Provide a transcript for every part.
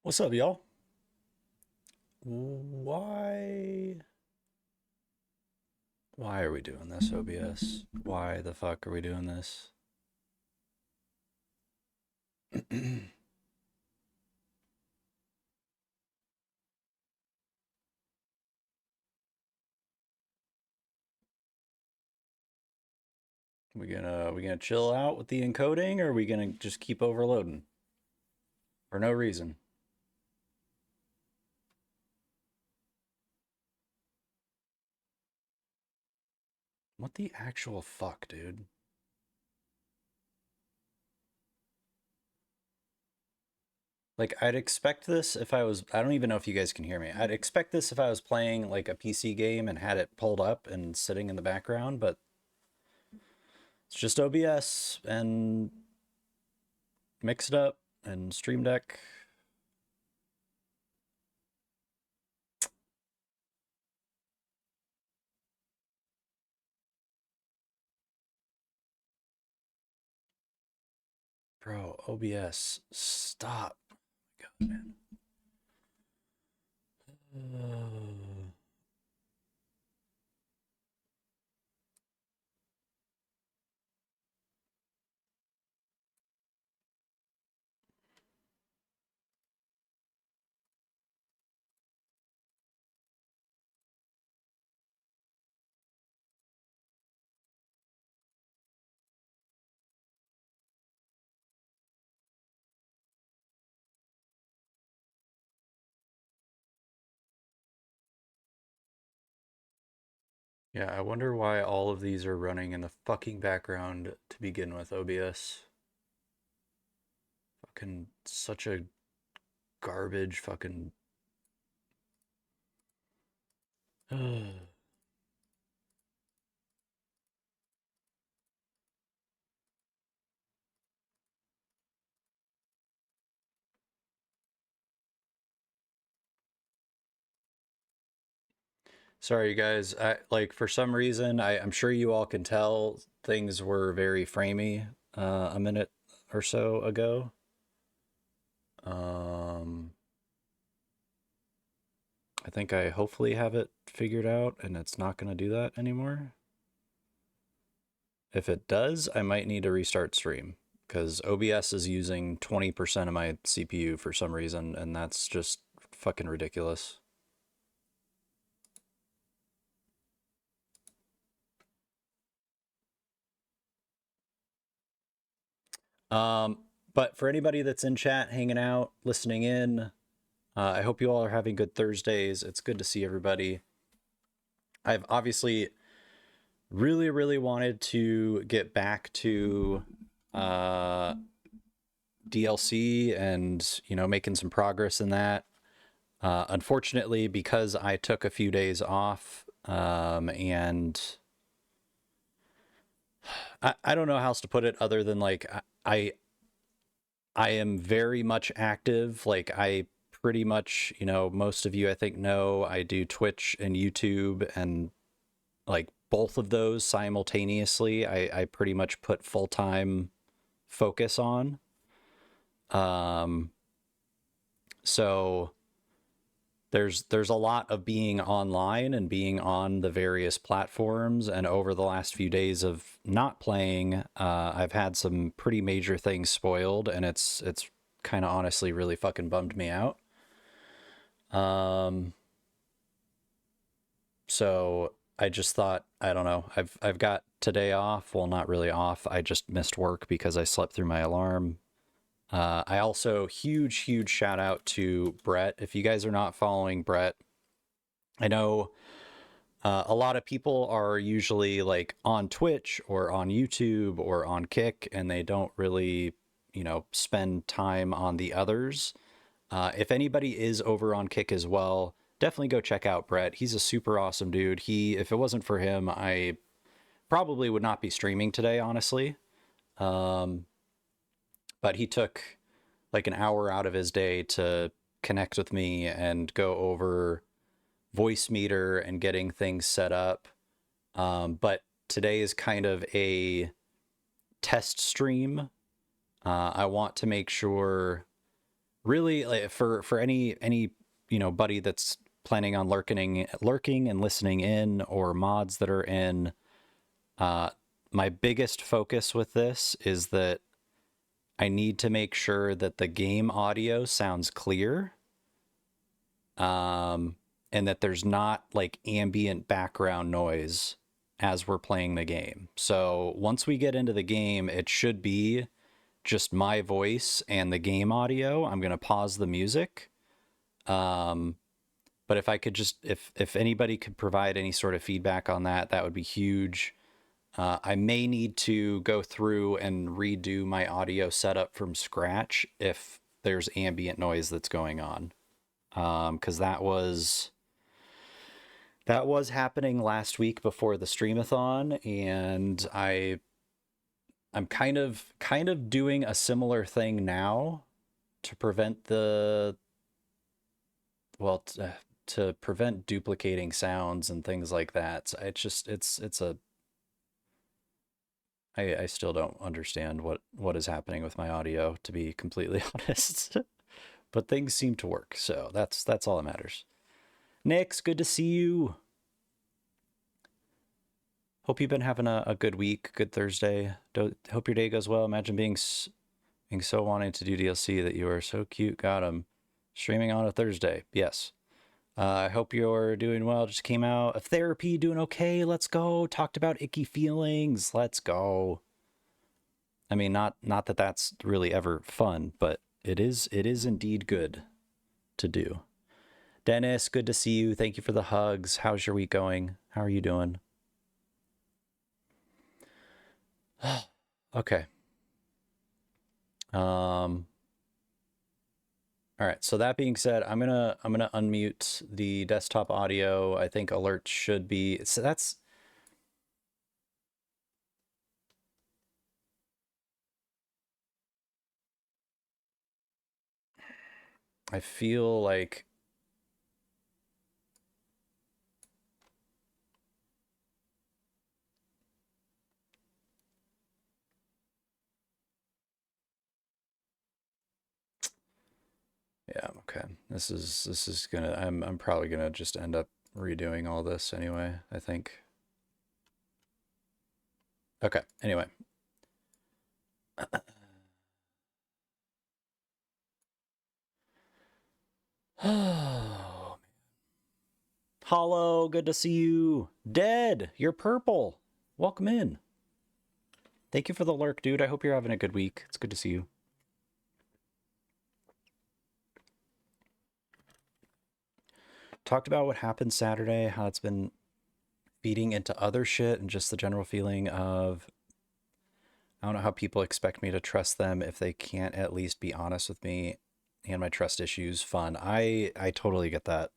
What's up, y'all? Why? Why are we doing this, OBS? Why the fuck are we doing this? we gonna chill out with the encoding, or are we gonna just keep overloading for no reason? What the actual fuck, dude? Like, I'd expect this if I don't even know if you guys can hear me. I'd expect this if I was playing like a PC game and had it pulled up and sitting in the background, but it's just OBS and mixed up and Stream Deck. Bro, OBS, stop. God, man. Yeah, I wonder why all of these are running in the fucking background to begin with, OBS. Fucking such a garbage fucking. Sorry, you guys. For some reason, I'm sure you all can tell things were very framey a minute or so ago. Um, I think I hopefully have it figured out and it's not going to do that anymore. If it does, I might need to restart stream because OBS is using 20% of my CPU for some reason, and that's just fucking ridiculous. But for anybody that's in chat, hanging out, listening in, I hope you all are having good Thursdays. It's good to see everybody. I've obviously really, really wanted to get back to DLC and, making some progress in that. Unfortunately, because I took a few days off, and I don't know how else to put it other than like I am very much active. Like I pretty much, most of you I think know I do Twitch and YouTube, and like both of those simultaneously I pretty much put full-time focus on. Um so there's a lot of being online and being on the various platforms, and over the last few days of not playing, I've had some pretty major things spoiled, and it's kind of honestly really fucking bummed me out. So I just thought, I don't know, I've got today off. Well, not really off, I just missed work because I slept through my alarm. I also, huge shout out to Brett. If you guys are not following Brett, I know a lot of people are usually like on Twitch or on YouTube or on Kick, and they don't really, spend time on the others. If anybody is over on Kick as well, definitely go check out Brett. He's a super awesome dude. If it wasn't for him, I probably would not be streaming today, honestly. Um, but he took like an hour out of his day to connect with me and go over voice meter and getting things set up. But today is kind of a test stream. I want to make sure really, like, for any buddy that's planning on lurking and listening in, or mods that are in, uh my biggest focus with this is that I need to make sure that the game audio sounds clear, um and that there's not like ambient background noise as we're playing the game. So once we get into the game, it should be just my voice and the game audio. I'm going to pause the music. Um, but if I could just, if anybody could provide any sort of feedback on that, that would be huge. I may need to go through and redo my audio setup from scratch if there's ambient noise that's going on. Because that was happening last week before the streamathon, and I'm kind of doing a similar thing now to prevent the well to prevent duplicating sounds and things like that. So it's just it's a I still don't understand what is happening with my audio, to be completely honest. But things seem to work, so that's all that matters. Nix, good to see you. Hope you've been having a good week, good Thursday. Hope your day goes well. Imagine being so wanting to do DLC that you are so cute. Got him. Streaming on a Thursday. Yes. I hope you're doing well. Just came out of therapy, doing okay. Let's go. Talked about icky feelings. Let's go. I mean, not that that's really ever fun, but it is indeed good to do. Dennis, good to see you. Thank you for the hugs. How's your week going? How are you doing? Okay. All right. So that being said, I'm gonna unmute the desktop audio. I think alerts should be. So that's. I feel like. Yeah. Okay. This is gonna. I'm probably gonna just end up redoing all this anyway, I think. Okay. Anyway. Oh, Hollow, good to see you. Dead, you're purple. Welcome in. Thank you for the lurk, dude. I hope you're having a good week. It's good to see you. Talked about what happened Saturday, how it's been feeding into other shit, and just the general feeling of I don't know how people expect me to trust them if they can't at least be honest with me and my trust issues. Fun. I totally get that.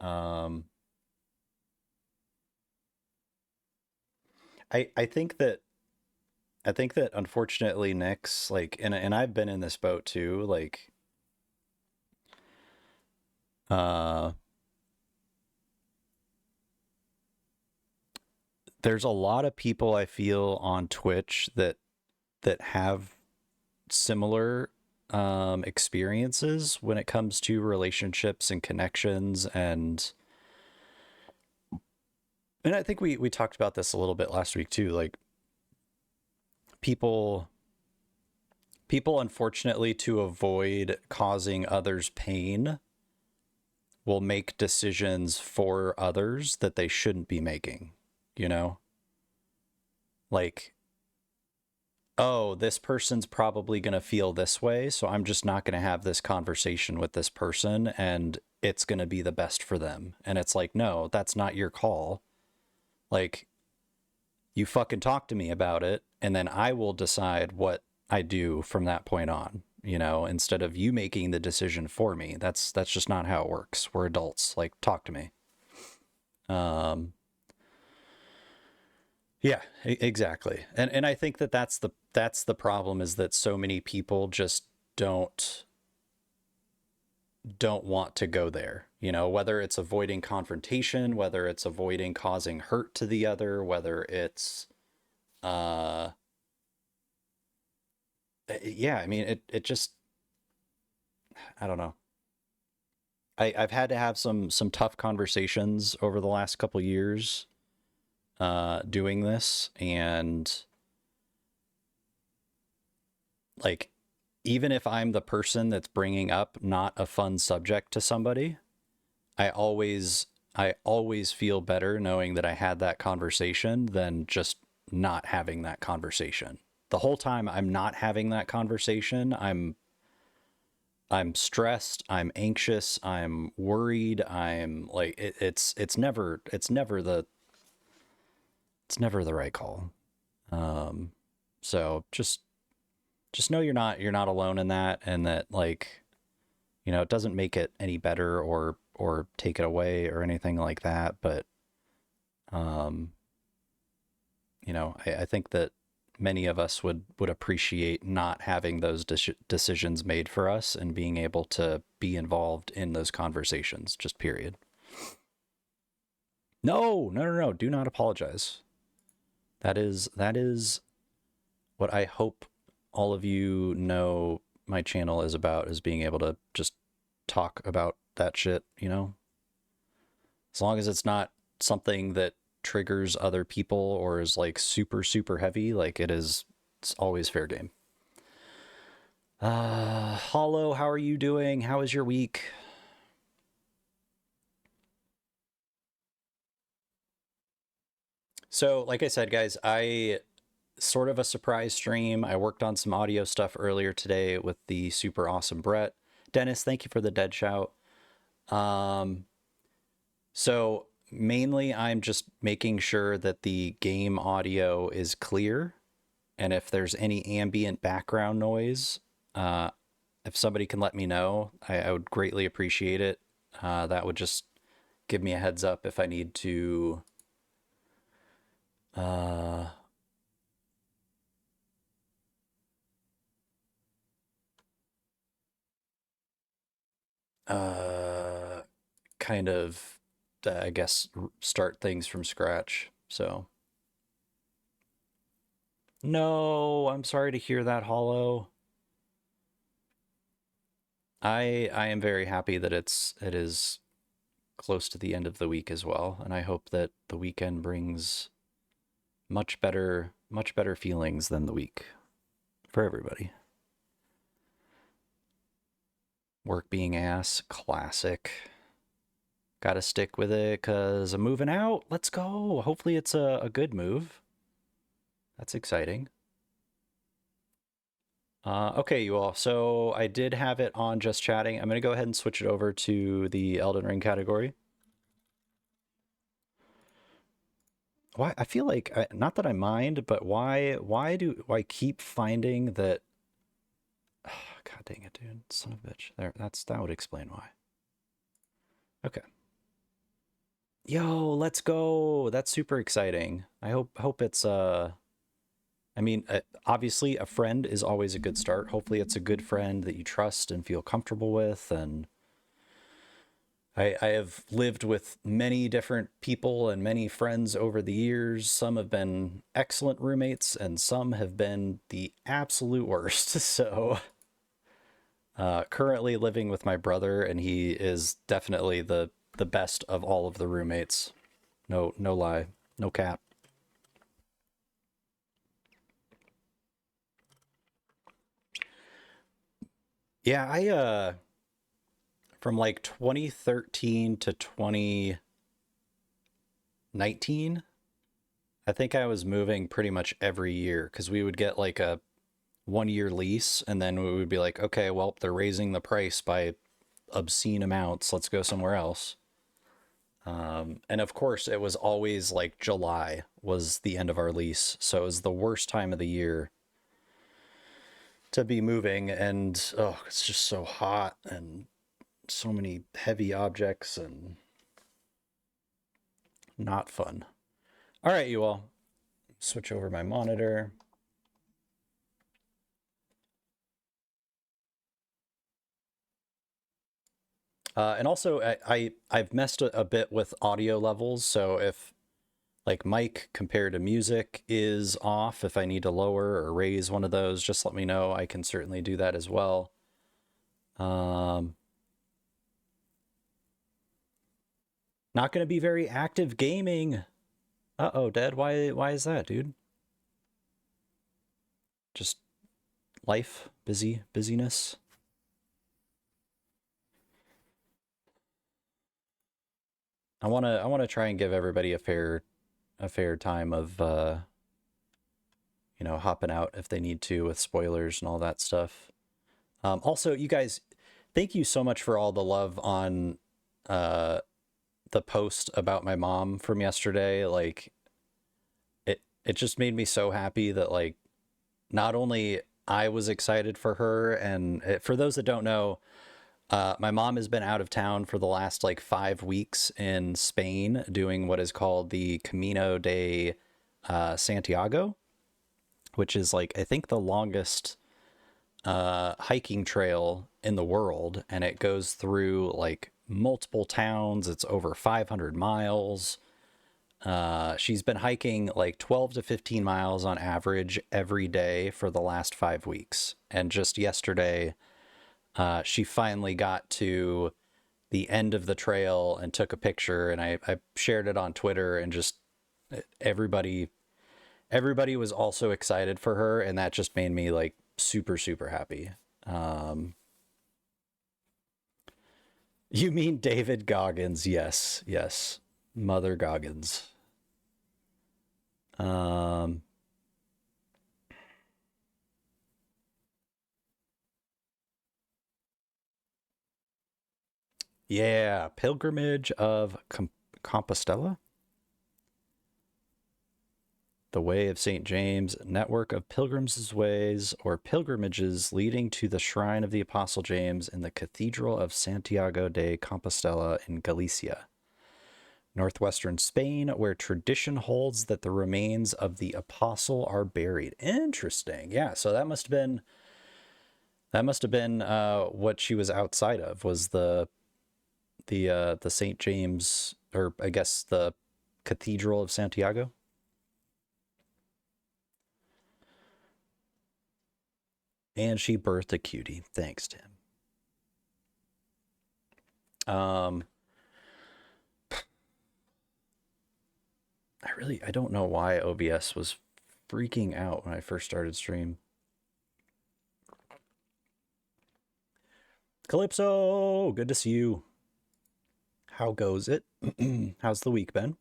Um, I think that unfortunately Nick's like, and I've been in this boat too. Like, uh, there's a lot of people I feel on Twitch that have similar experiences when it comes to relationships and connections, and I think we talked about this a little bit last week too. Like, people unfortunately, to avoid causing others pain, will make decisions for others that they shouldn't be making, you know? Like, oh, this person's probably going to feel this way, so I'm just not going to have this conversation with this person, and it's going to be the best for them. And it's like, no, that's not your call. Like, you fucking talk to me about it, and then I will decide what I do from that point on, instead of you making the decision for me. That's just not how it works. We're adults. Like, talk to me. Um, yeah, exactly. And I think that that's the problem, is that so many people just don't want to go there. Whether it's avoiding confrontation, whether it's avoiding causing hurt to the other, whether it's yeah, I mean, it just I don't know. I've had to have some tough conversations over the last couple years doing this, and like even if I'm the person that's bringing up not a fun subject to somebody, I always feel better knowing that I had that conversation than just not having that conversation. The whole time I'm not having that conversation, I'm stressed, I'm anxious, I'm worried, I'm like it's never the right call. Um so just know you're not alone in that, and that like, it doesn't make it any better or take it away or anything like that, but um I think that many of us would appreciate not having those decisions made for us and being able to be involved in those conversations, just period. No, no, no, no, do not apologize. That is what I hope all of you know my channel is about, is being able to just talk about that shit. As long as it's not something that triggers other people or is like super, super heavy, like it's always fair game. Hollow, how are you doing? How is your week? So, like I said, guys, I sort of a surprise stream. I worked on some audio stuff earlier today with the super awesome Brett. Dennis, thank you for the dead shout. Um, so mainly I'm just making sure that the game audio is clear, and if there's any ambient background noise, uh, if somebody can let me know, I would greatly appreciate it. That would just give me a heads up if I need to uh, uh, kind of, I guess, start things from scratch. So, no, I'm sorry to hear that, Hollow. I am very happy that it is close to the end of the week as well, and I hope that the weekend brings much better feelings than the week for everybody. Work being ass, classic. Gotta stick with it because I'm moving out. Let's go. Hopefully it's a good move. That's exciting. Okay, you all. So I did have it on just chatting. I'm gonna go ahead and switch it over to the Elden Ring category. Why? I feel like not that I mind, but why do I keep finding that? God dang it, dude! Son of a bitch. There. That would explain why. Okay. Yo, let's go. That's super exciting. I hope it's I mean, obviously a friend is always a good start. Hopefully it's a good friend that you trust and feel comfortable with. And I have lived with many different people and many friends over the years. Some have been excellent roommates and some have been the absolute worst. So currently living with my brother, and he is definitely the best of all of the roommates. No, no lie, no cap. Yeah, I from like 2013 to 2019, I think I was moving pretty much every year because we would get like a 1 year lease, and then we would be like, okay, well, they're raising the price by obscene amounts. Let's go somewhere else. And of course, it was always like July was the end of our lease. So it was the worst time of the year to be moving. And oh, it's just so hot and so many heavy objects and not fun. All right, you all. Switch over my monitor. And also, I've messed a bit with audio levels. So if like mic compared to music is off, if I need to lower or raise one of those, just let me know. I can certainly do that as well. Um, not going to be very active gaming. Uh-oh, Dad, why is that, dude? Just life, busyness. I want to try and give everybody a fair time of hopping out if they need to with spoilers and all that stuff. Also, you guys, thank you so much for all the love on uh the post about my mom from yesterday. Like it just made me so happy that like not only I was excited for her, and for those that don't know, my mom has been out of town for the last like 5 weeks in Spain doing what is called the Camino de Santiago, which is like I think the longest hiking trail in the world, and it goes through like multiple towns. It's over 500 miles. She's been hiking like 12 to 15 miles on average every day for the last 5 weeks. And just yesterday, she finally got to the end of the trail and took a picture, and I shared it on Twitter, and just everybody everybody was also excited for her, and that just made me like super happy. Um, you mean David Goggins? Yes, yes, Mother Goggins. Um, yeah, Pilgrimage of Compostela, the Way of St. James, network of pilgrims' ways or pilgrimages leading to the shrine of the Apostle James in the Cathedral of Santiago de Compostela in Galicia, northwestern Spain, where tradition holds that the remains of the apostle are buried. Interesting. Yeah, so that must have been what she was outside of, was the St. James, or I guess the Cathedral of Santiago. And she birthed a cutie. Thanks, Tim. Um, I don't know why OBS was freaking out when I first started stream. Calypso, good to see you. How goes it? How's the week been?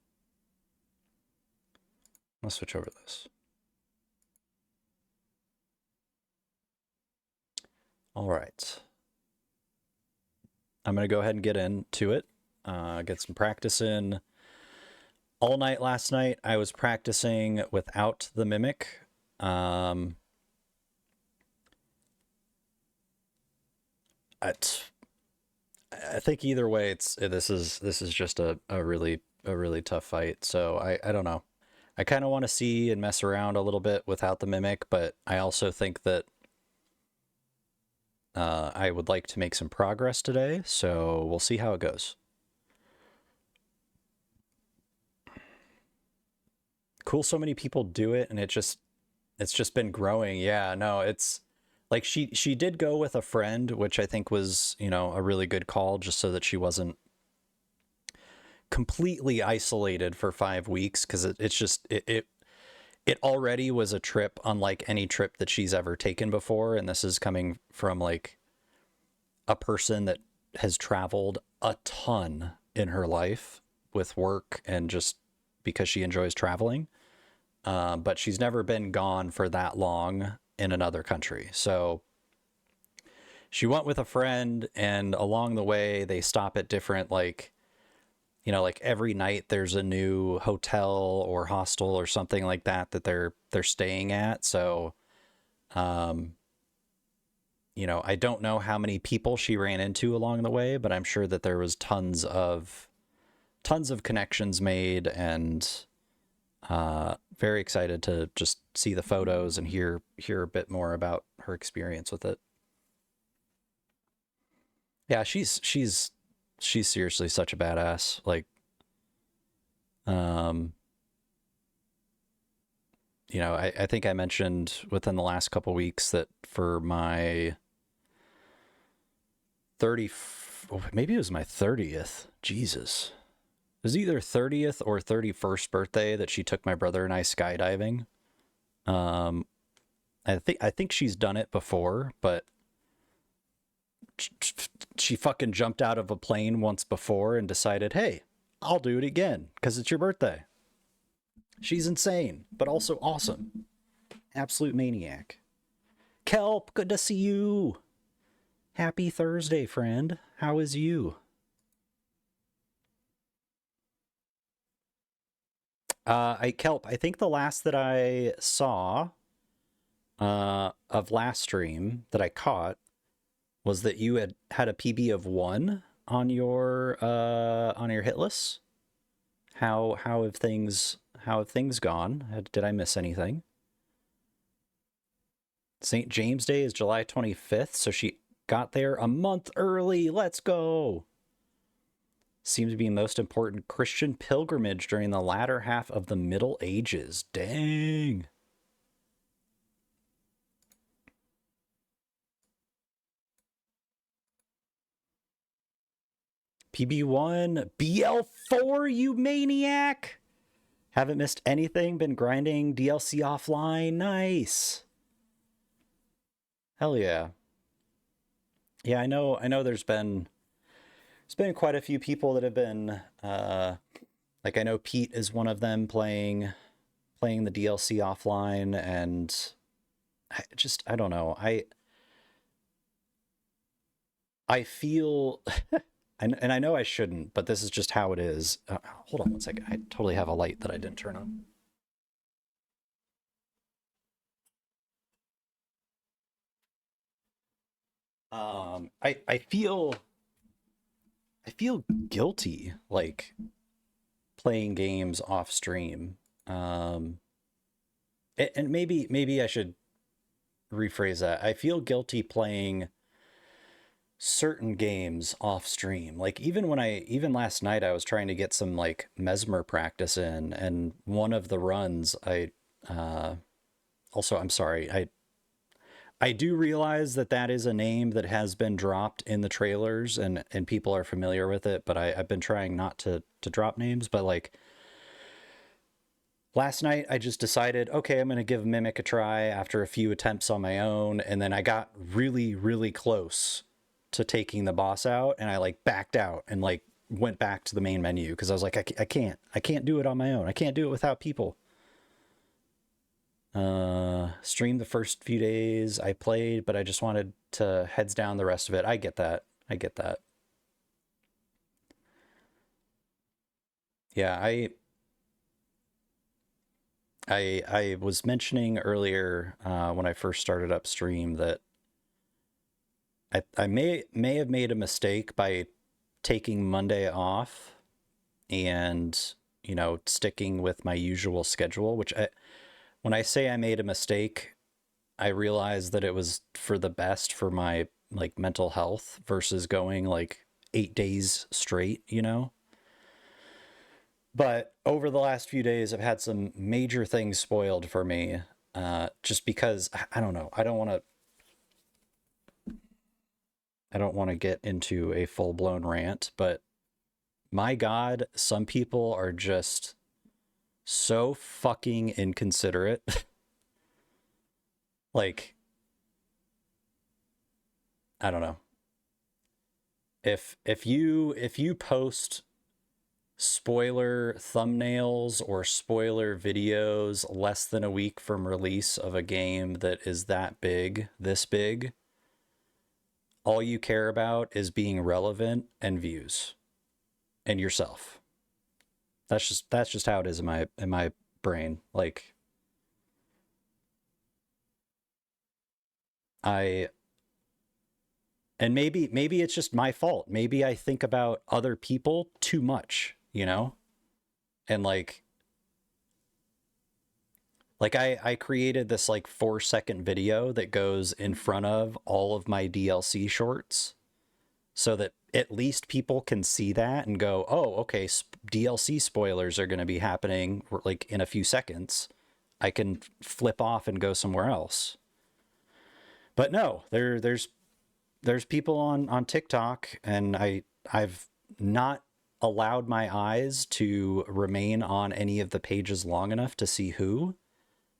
Let's switch over this. All right. I'm going to go ahead and get into it. Get some practice in. All night last night, I was practicing without the mimic. Um, I, I think either way, this is just a really tough fight. So I don't know. I kind of want to see and mess around a little bit without the mimic, but I also think that I would like to make some progress today. So we'll see how it goes. Cool, so many people do it, and it's just been growing. Yeah, no, it's like she did go with a friend, which I think was, a really good call, just so that she wasn't completely isolated for 5 weeks, because it's just it already was a trip unlike any trip that she's ever taken before, and this is coming from like a person that has traveled a ton in her life with work and just because she enjoys traveling. But she's never been gone for that long in another country. So she went with a friend, and along the way, they stop at different, like, like every night there's a new hotel or hostel or something like that they're staying at. So, um, I don't know how many people she ran into along the way, but I'm sure that there was tons of connections made, and very excited to just see the photos and hear a bit more about her experience with it. Yeah, she's seriously such a badass. Like, um, I think I mentioned within the last couple weeks that for my 30, maybe it was my 30th. Jesus. It was either 30th or 31st birthday that she took my brother and I skydiving. Um, I think she's done it before, but she fucking jumped out of a plane once before and decided, hey, I'll do it again because it's your birthday. She's insane, but also awesome. Absolute maniac. Kelp, good to see you. Happy Thursday, friend. How is you? Kelp, I think the last that I saw of last stream that I caught was that you had a PB of 1 on your hit list. How have things gone? Did I miss anything? St. James Day is July 25th, so she got there a month early. Let's go. Seemed to be most important Christian pilgrimage during the latter half of the Middle Ages. Dang. PB1, BL4, you maniac! Haven't missed anything, been grinding DLC offline. Nice. Hell yeah. Yeah, I know there's been quite a few people that have been like I know Pete is one of them playing the DLC offline, and I don't know. I feel and I know I shouldn't, but this is just how it is. Hold on one second. I totally have a light that I didn't turn on. I feel guilty like playing games off stream. And maybe I should rephrase that. I feel guilty playing certain games off stream. Like even last night I was trying to get some like Messmer practice in, and one of the runs also, I'm sorry, I do realize that is a name that has been dropped in the trailers, and people are familiar with it, but I've been trying not to drop names. But like last night I just decided, okay, I'm going to give Mimic a try after a few attempts on my own, and then I got really, really close to taking the boss out, and I like backed out and like went back to the main menu because I was like, I can't do it on my own. I can't do it without people. Streamed the first few days I played, but I just wanted to heads down the rest of it. I get that. Yeah, I was mentioning earlier when I first started up stream that I may have made a mistake by taking Monday off and, you know, sticking with my usual schedule, which when I say I made a mistake, I realized that it was for the best for my like mental health versus going like 8 days straight, you know? But over the last few days, I've had some major things spoiled for me, just because I don't know. I don't want to get into a full-blown rant, but my God, some people are just so fucking inconsiderate. Like, I don't know. If you post spoiler thumbnails or spoiler videos less than a week from release of a game that is that big, this big, all you care about is being relevant and views and yourself. That's just how it is in my brain. Like and maybe it's just my fault. Maybe I think about other people too much, you know? And like I created this like 4-second video that goes in front of all of my DLC shorts so that at least people can see that and go, oh, okay, DLC spoilers are going to be happening like in a few seconds. I can flip off and go somewhere else. But no, there's there's people on TikTok, and I've not allowed my eyes to remain on any of the pages long enough to see who,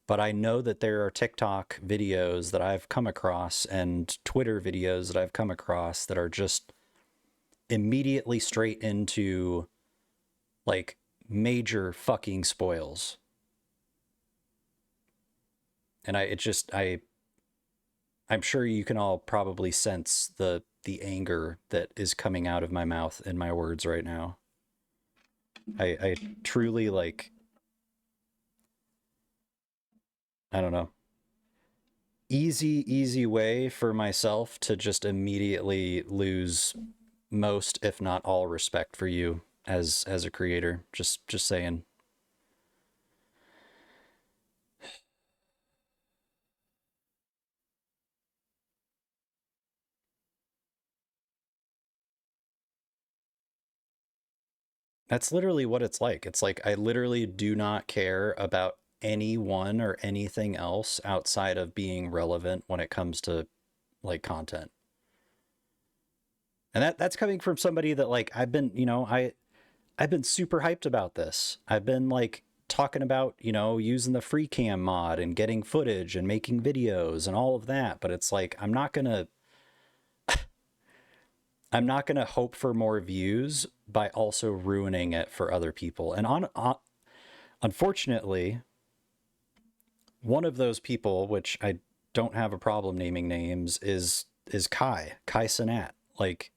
but I know that there are TikTok videos that I've come across and Twitter videos that I've come across that are just immediately straight into like major fucking spoils. And I'm sure you can all probably sense the anger that is coming out of my mouth in my words right now. I truly like, I don't know, easy way for myself to just immediately lose most, if not all, respect for you as a creator. Just saying. That's literally what it's like. It's like I literally do not care about anyone or anything else outside of being relevant when it comes to like content. And that's coming from somebody that like I've been, I've been super hyped about this. I've been like talking about, using the free cam mod and getting footage and making videos and all of that, but it's like I'm not going to hope for more views by also ruining it for other people. And unfortunately, one of those people, which I don't have a problem naming names, is Kai Sinat. Like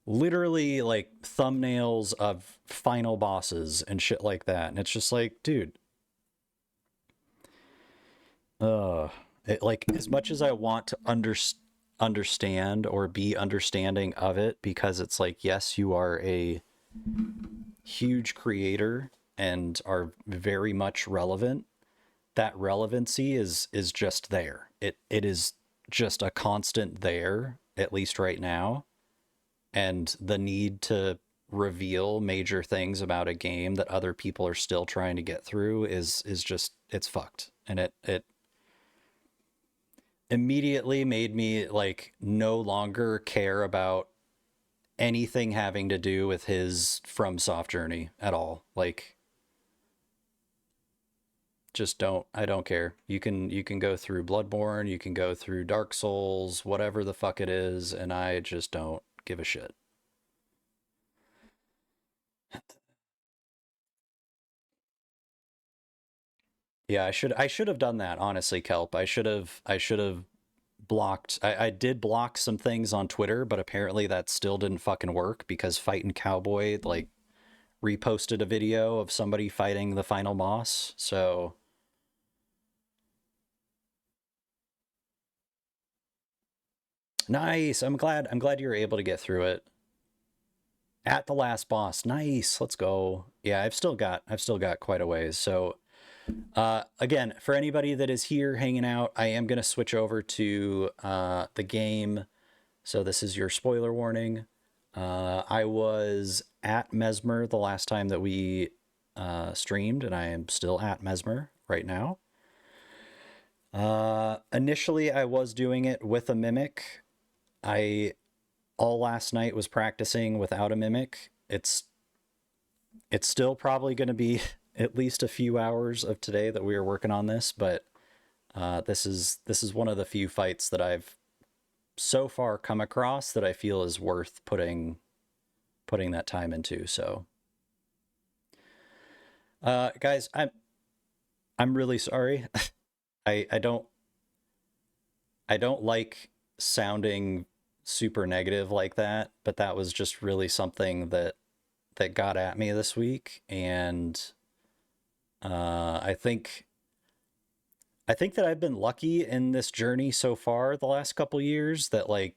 literally like thumbnails of final bosses and shit like that. And it's just like, dude, uh like as much as I want to understand or be understanding of it, because it's like, yes, you are a huge creator and are very much relevant. That relevancy is just there. It is just a constant there, at least right now. And the need to reveal major things about a game that other people are still trying to get through is just, it's fucked. And it immediately made me like no longer care about anything having to do with his FromSoft journey at all. Like just don't, I don't care. You can go through Bloodborne, you can go through Dark Souls, whatever the fuck it is, and I just don't give a shit. Yeah, I should have done that, honestly, Kelp. I should have blocked, I did block some things on Twitter, but apparently that still didn't fucking work because Fightin' Cowboy like reposted a video of somebody fighting the final boss. So nice. I'm glad you were able to get through it. At the last boss. Nice. Let's go. Yeah, I've still got quite a ways. So again, for anybody that is here hanging out, I am gonna switch over to the game. So this is your spoiler warning. I was at Messmer the last time that we streamed, and I am still at Messmer right now. Initially, I was doing it with a mimic. I all last night was practicing without a mimic. It's still probably going to be at least a few hours of today that we are working on this, but this is one of the few fights that I've so far come across that I feel is worth putting that time into. So, guys, I'm really sorry. I I don't like sounding super negative like that, but that was just really something that got at me this week, and I think that I've been lucky in this journey so far the last couple years that like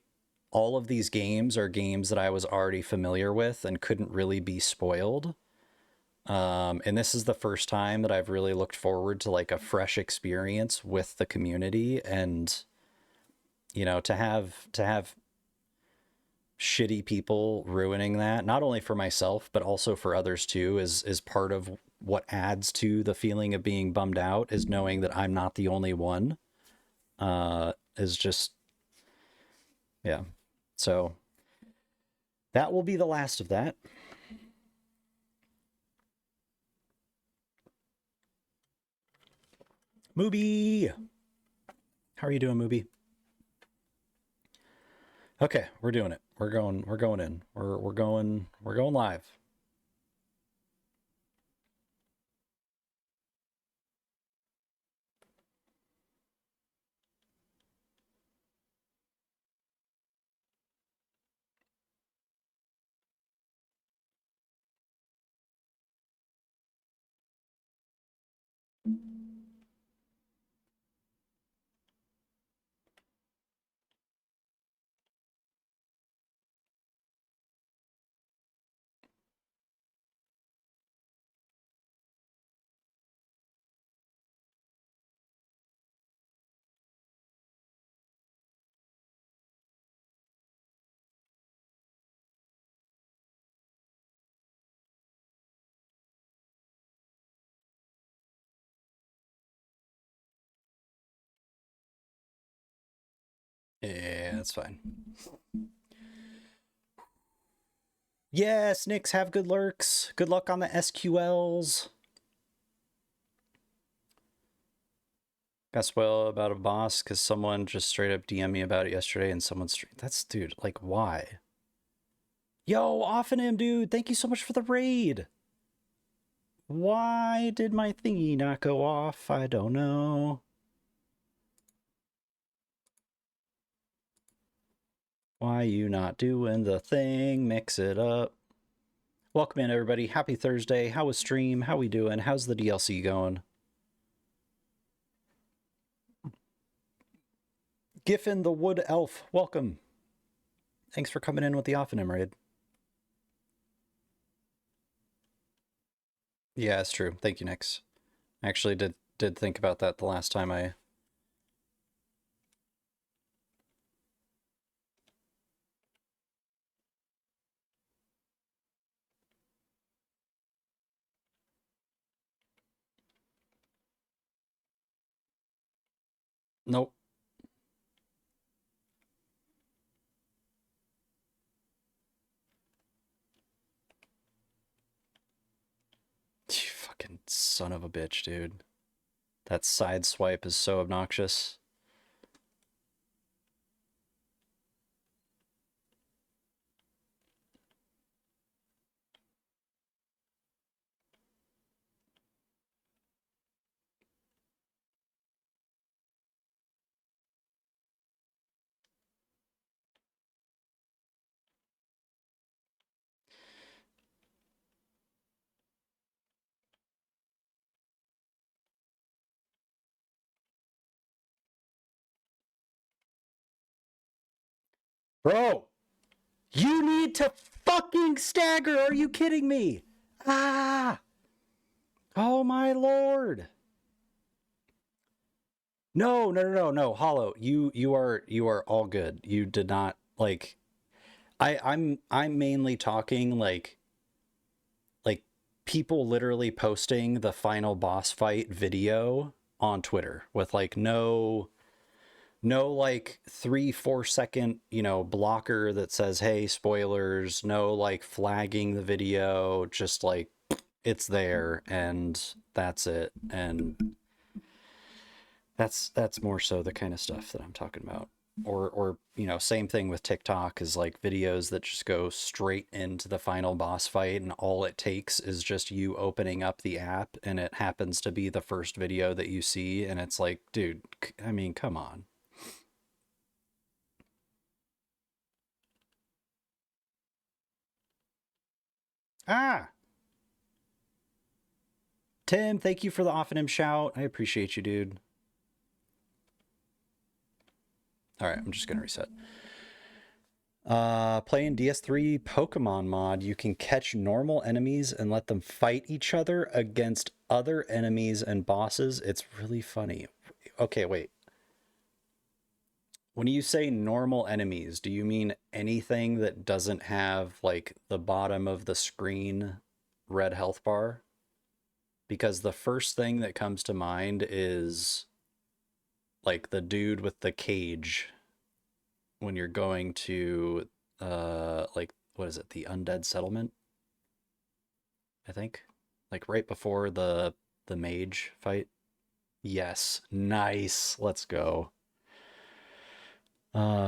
all of these games are games that I was already familiar with and couldn't really be spoiled. And this is the first time that I've really looked forward to like a fresh experience with the community, and to have shitty people ruining that, not only for myself but also for others too, is part of what adds to the feeling of being bummed out, is knowing that I'm not the only one. Is just Yeah. So that will be the last of that. Mooby! How are you doing, Mooby? Okay, we're doing it. We're going in. We're going live. Yeah, that's fine. Yes, Nix, have good lurks. Good luck on the SQLs. Got spoiled about a boss because someone just straight up DM me about it yesterday and someone that's, dude, like, why? Yo, Offanim, dude, thank you so much for the raid. Why did my thingy not go off? I don't know. Why you not doing the thing? Mix it up. Welcome in, everybody. Happy Thursday. How was stream? How we doing? How's the DLC going? Giffen the Wood Elf, welcome. Thanks for coming in with the Offanim raid. Yeah, it's true. Thank you, Nix. I actually did think about that the last time I... Nope. You fucking son of a bitch, dude. That side swipe is so obnoxious. Bro! You need to fucking stagger! Are you kidding me? Ah! Oh my lord! No, Hollow. You are all good. You did not, like... I'm mainly talking like people literally posting the final boss fight video on Twitter with like no like 3-4 second, you know, blocker that says, hey, spoilers, no like flagging the video, just like it's there and that's it. And that's more so the kind of stuff that I'm talking about. Or you know, same thing with TikTok is like videos that just go straight into the final boss fight and all it takes is just you opening up the app and it happens to be the first video that you see and it's like, dude, I mean, come on. Ah! Tim, thank you for the Offanim shout. I appreciate you, dude. All right, I'm just gonna reset. Playing DS3 Pokemon mod, you can catch normal enemies and let them fight each other against other enemies and bosses. It's really funny. Okay, wait. When you say normal enemies, do you mean anything that doesn't have like the bottom of the screen red health bar? Because the first thing that comes to mind is like the dude with the cage. when you're going to like what is it, the undead settlement, I think, like right before the mage fight. Yes, nice, let's go.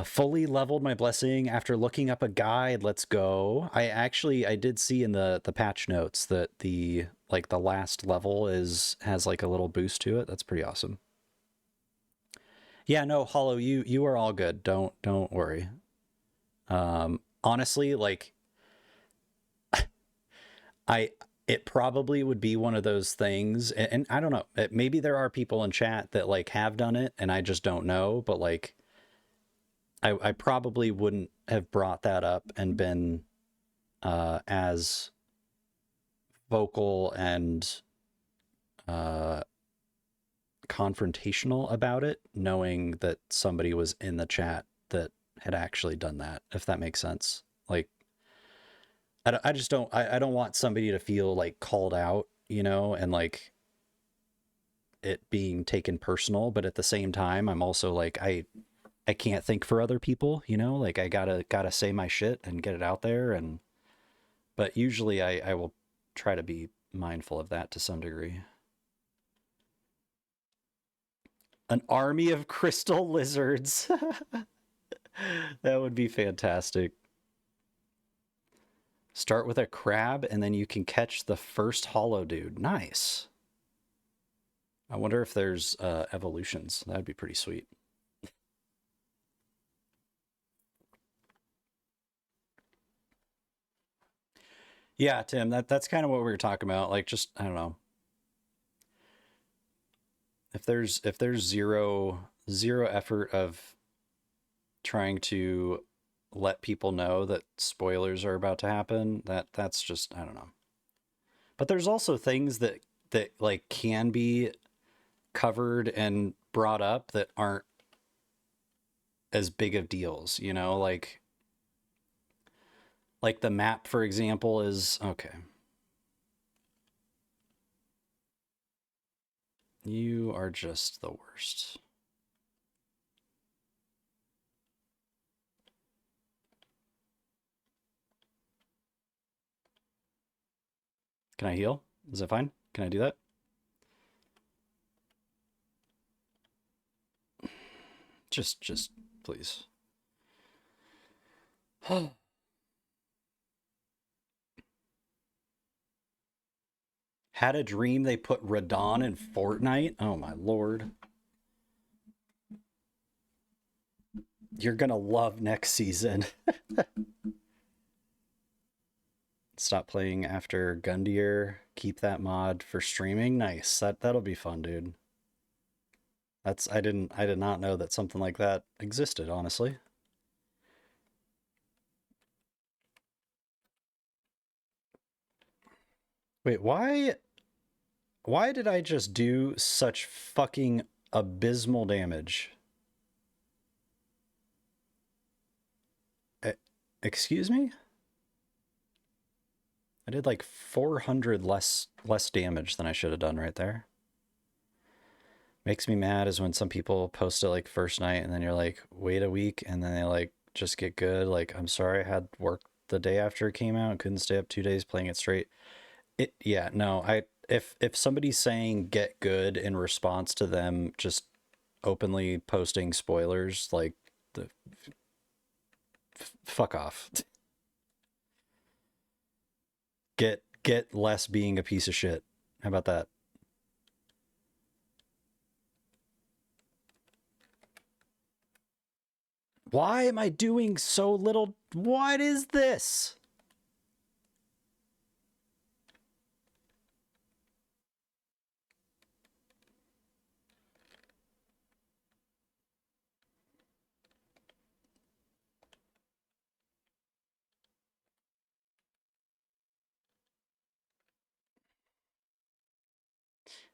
Fully leveled my blessing after looking up a guide. Let's go. I did see in the patch notes that the like the last level has like a little boost to it. That's pretty awesome. Yeah, no, Hollow, you are all good. Don't worry. Honestly, like I it probably would be one of those things, and I don't know. Maybe there are people in chat that like have done it, and I just don't know. But like, I probably wouldn't have brought that up and been as vocal and uh, confrontational about it, knowing that somebody was in the chat that had actually done that. If that makes sense, like I just don't I don't want somebody to feel like called out, you know, and like it being taken personal. But at the same time, I'm also like I can't think for other people, you know, like I gotta say my shit and get it out there. And but usually I will try to be mindful of that to some degree. An army of crystal lizards. That would be fantastic. Start with a crab and then you can catch the first hollow dude. Nice. I wonder if there's evolutions. That'd be pretty sweet. Yeah, Tim, that's kind of what we were talking about. Like, just I don't know, if there's zero effort of trying to let people know that spoilers are about to happen, that's just I don't know. But there's also things that like can be covered and brought up that aren't as big of deals, you know, like the map, for example, is okay. You are just the worst. Can I heal? Is it fine? Can I do that? Just please. Had a dream they put Radon in Fortnite? Oh my lord. You're gonna love next season. Stop playing after Gundyr. Keep that mod for streaming. Nice. That'll be fun, dude. That's I did not know that something like that existed, honestly. Wait, why did I just do such fucking abysmal damage? Excuse me? I did like 400 less damage than I should have done right there. Makes me mad is when some people post it like first night and then you're like, wait a week, and then they like just get good. Like, I'm sorry I had work the day after it came out and couldn't stay up 2 days playing it straight. Yeah, no, if somebody's saying get good in response to them just openly posting spoilers, like the fuck off. Get less being a piece of shit. How about that? Why am I doing so little? What is this?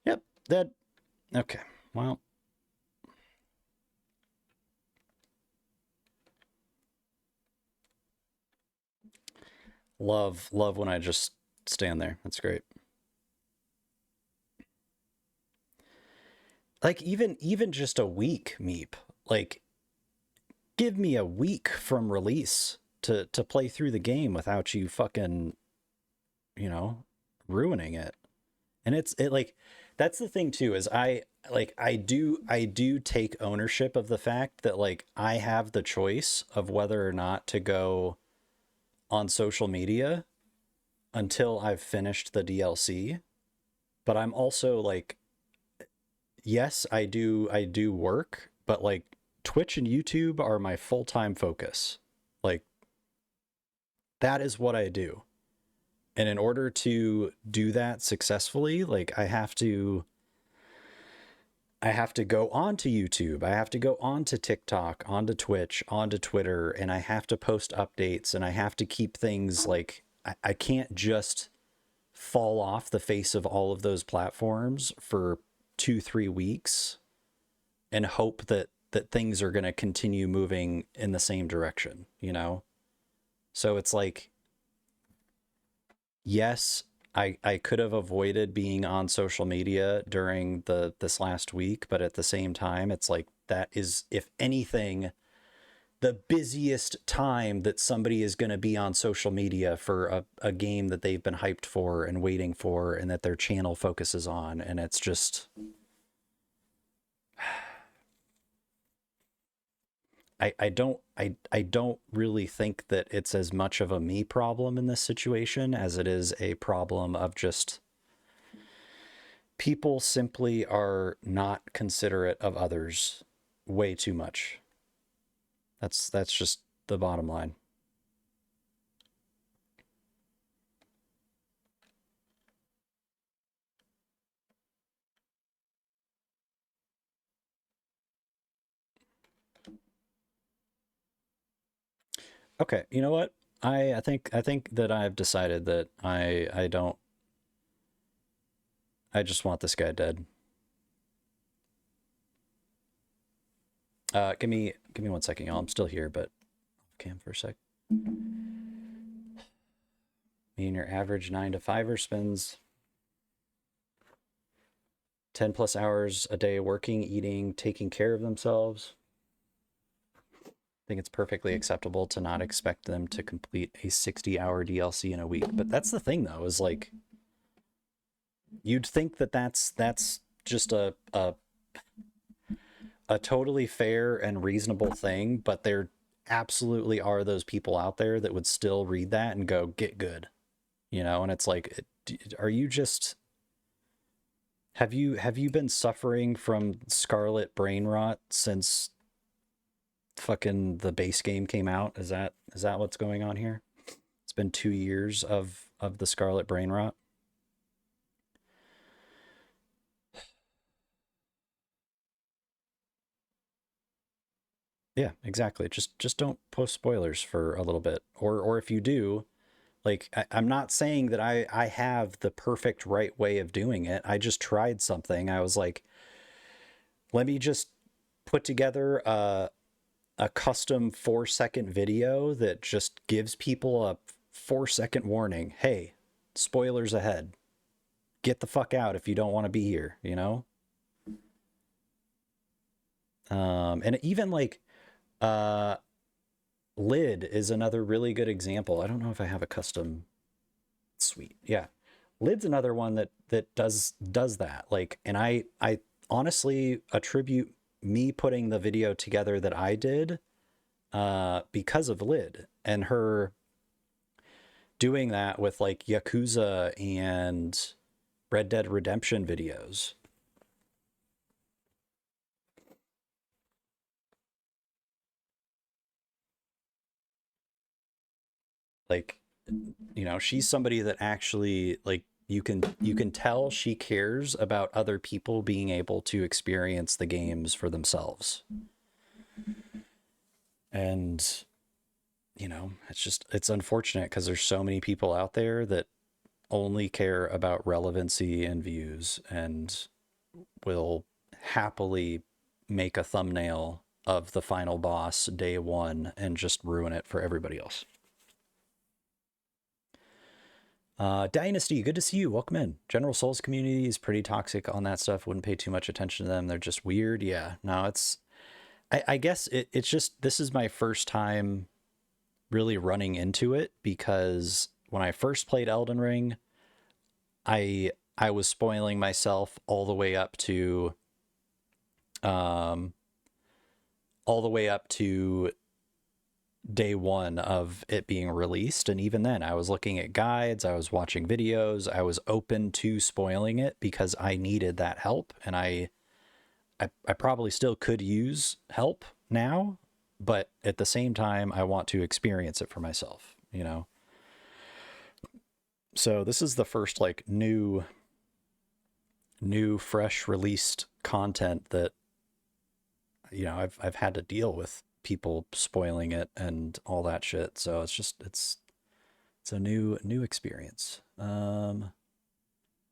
Yep, that okay. Well, love when I just stand there. That's great. Like even just a week, Meep. Like give me a week from release to play through the game without you fucking, you know, ruining it. And it like, that's the thing too, is I do take ownership of the fact that like I have the choice of whether or not to go on social media until I've finished the DLC. But I'm also like, yes, I do work, but like Twitch and YouTube are my full-time focus. Like that is what I do. And in order to do that successfully, like I have to go onto YouTube, I have to go onto TikTok, onto Twitch, onto Twitter, and I have to post updates, and I have to keep things like I can't just fall off the face of all of those platforms for 2-3 weeks and hope that things are going to continue moving in the same direction, you know? So it's like, yes, I could have avoided being on social media during this last week, but at the same time, it's like that is, if anything, the busiest time that somebody is going to be on social media for a game that they've been hyped for and waiting for and that their channel focuses on. And it's just, I don't really think that it's as much of a me problem in this situation as it is a problem of just people simply are not considerate of others way too much. That's just the bottom line. Okay, you know what? I think that I've decided that I don't, I just want this guy dead. Give me 1 second, y'all. I'm still here, but cam for a sec. Me and your average 9 to 5er spends 10 plus hours a day working, eating, taking care of themselves. I think it's perfectly acceptable to not expect them to complete a 60-hour DLC in a week. But that's the thing, though, is like, you'd think that that's just a totally fair and reasonable thing, but there absolutely are those people out there that would still read that and go, get good, you know? And it's like, are you just, have you been suffering from scarlet brain rot since fucking the base game came out? Is that what's going on here? It's been 2 years of the scarlet brain rot. Yeah, exactly. Just don't post spoilers for a little bit. Or if you do, like I'm not saying that I have the perfect right way of doing it. I just tried something. I was like, let me just put together a custom 4-second video that just gives people a 4-second warning. Hey, spoilers ahead. Get the fuck out if you don't want to be here, you know? And even like lid is another really good example. I don't know if I have a custom. Sweet. Yeah. Lid's another one that does that. Like, and I honestly attribute me putting the video together that I did because of Lid and her doing that with like Yakuza and Red Dead Redemption videos. Like, you know, she's somebody that actually, like, you can tell she cares about other people being able to experience the games for themselves. And you know, it's unfortunate because there's so many people out there that only care about relevancy and views and will happily make a thumbnail of the final boss day one and just ruin it for everybody else. Dynasty, good to see you. Welcome in. General Souls community is pretty toxic on that stuff. Wouldn't pay too much attention to them. They're just weird. Yeah, no, it's I guess it's just this is my first time really running into it because when I first played Elden Ring, I was spoiling myself um all the way up to day one of it being released. And even then, I was looking at guides, I was watching videos, I was open to spoiling it because I needed that help. And I probably still could use help now, but at the same time, I want to experience it for myself, you know? So this is the first like new, fresh released content that, you know, I've had to deal with people spoiling it and all that shit. So it's a new experience.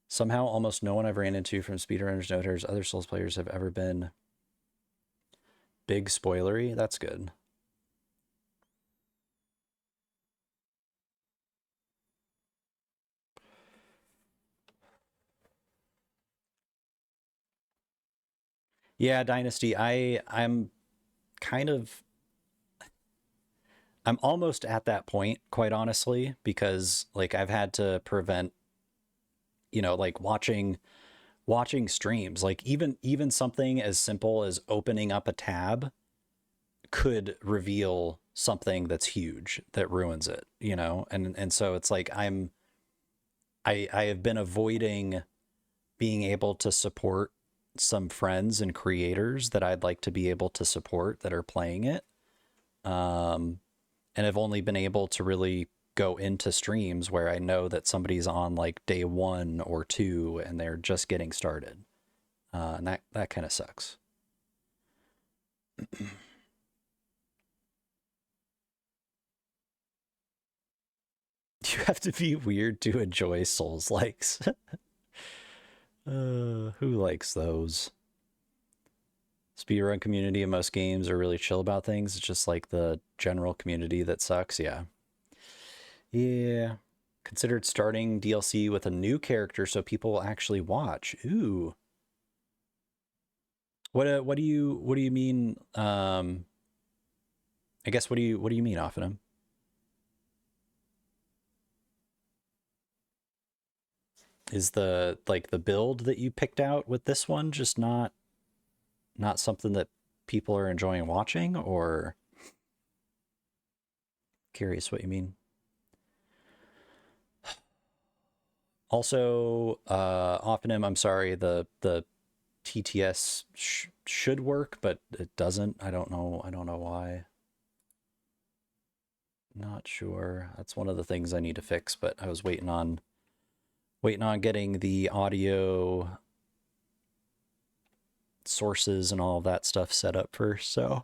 Somehow almost no one I've ran into from speedrunners, noters, other Souls players have ever been big spoilery. That's good. Yeah, Dynasty. Kind of I'm almost at that point, quite honestly, because like I've had to prevent, you know, like watching streams, like even something as simple as opening up a tab could reveal something that's huge that ruins it, you know? And so it's like I have been avoiding being able to support some friends and creators that I'd like to be able to support that are playing it. Um, and I've only been able to really go into streams where I know that somebody's on like day one or two and they're just getting started. And that kind of sucks. You have to be weird to enjoy Souls likes. Who likes those? Speedrun community in most games are really chill about things. It's just like the general community that sucks. Yeah. Yeah. Considered starting DLC with a new character so people will actually watch. Ooh. What do you mean? I guess what do you mean, Offenham? Is the like the build that you picked out with this one just not something that people are enjoying watching, or curious what you mean? Also, Offenham, I'm sorry, the TTS should work, but it doesn't. I don't know why. Not sure. That's one of the things I need to fix, but I was waiting on getting the audio sources and all of that stuff set up first, so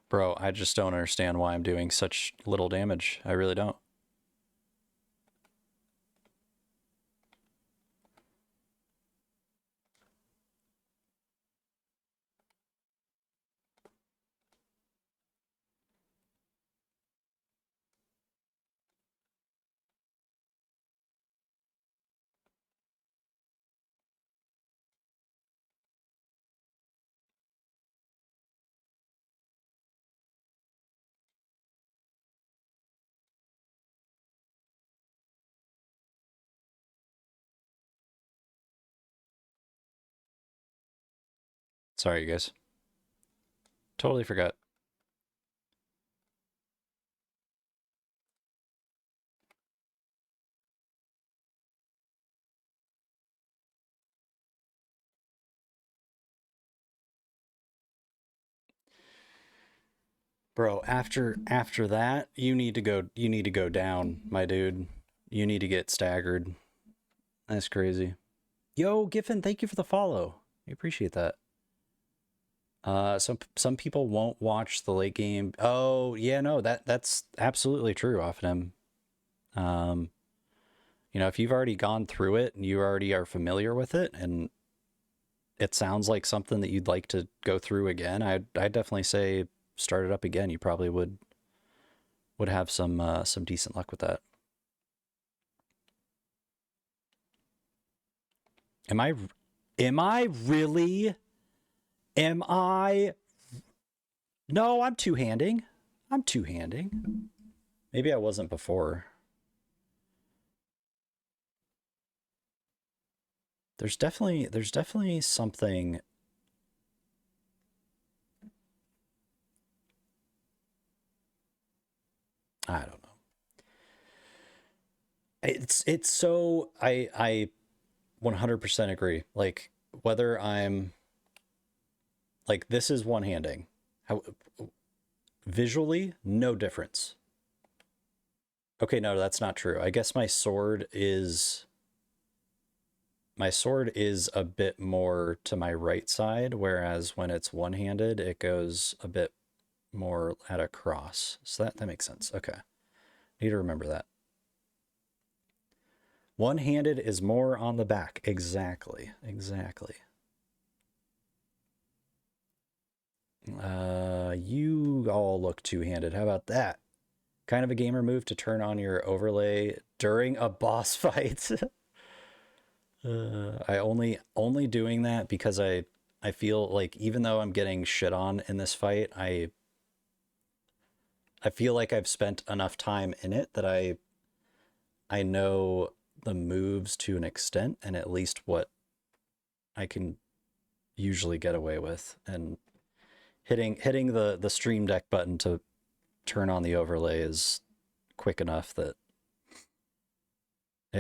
bro, I just don't understand why I'm doing such little damage. I really don't. Sorry, you guys. Totally forgot. Bro, after that, you need to go down, my dude. You need to get staggered. That's crazy. Yo, Giffen, thank you for the follow. I appreciate that. Some people won't watch the late game. Oh, yeah, no, that's absolutely true, Offenham. Um, you know, if you've already gone through it and you already are familiar with it and it sounds like something that you'd like to go through again, I'd definitely say start it up again. You probably would have some decent luck with that. Am I really? Am I? No, I'm two-handing. I'm two-handing. Maybe I wasn't before. There's definitely something. I don't know. It's so I 100% agree. Like whether I'm like this is one-handing. How visually no difference. Okay, no, that's not true. I guess my sword is a bit more to my right side, whereas when it's one-handed, it goes a bit more at a cross. So that makes sense. Okay. Need to remember that. One-handed is more on the back. Exactly. Exactly. You all look two-handed. How about that? Kind of a gamer move to turn on your overlay during a boss fight. I only doing that because I feel like even though I'm getting shit on in this fight, I feel like I've spent enough time in it that I know the moves to an extent and at least what I can usually get away with, and hitting the stream deck button to turn on the overlay is quick enough that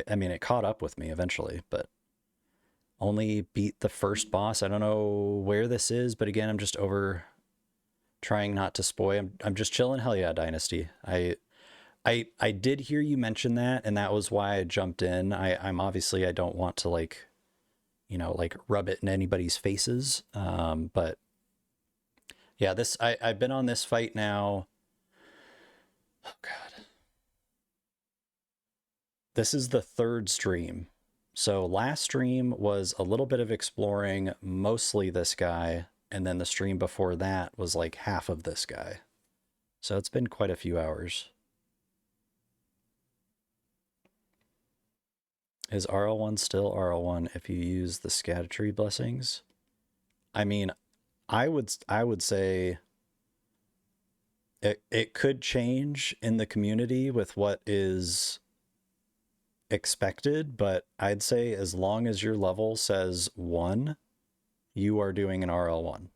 I mean it caught up with me eventually, but only beat the first boss. I don't know where this is, but again, I'm just over trying not to spoil. I'm just chilling. Hell yeah, Dynasty. I did hear you mention that, and that was why I jumped in. I'm obviously I don't want to like, you know, like rub it in anybody's faces. But yeah, I've been on this fight now. Oh God, this is the third stream. So last stream was a little bit of exploring, mostly this guy, and then the stream before that was like half of this guy. So it's been quite a few hours. Is RL1 still RL1 if you use the Scatter blessings? I mean, I would say it could change in the community with what is expected, but I'd say as long as your level says 1, you are doing an RL1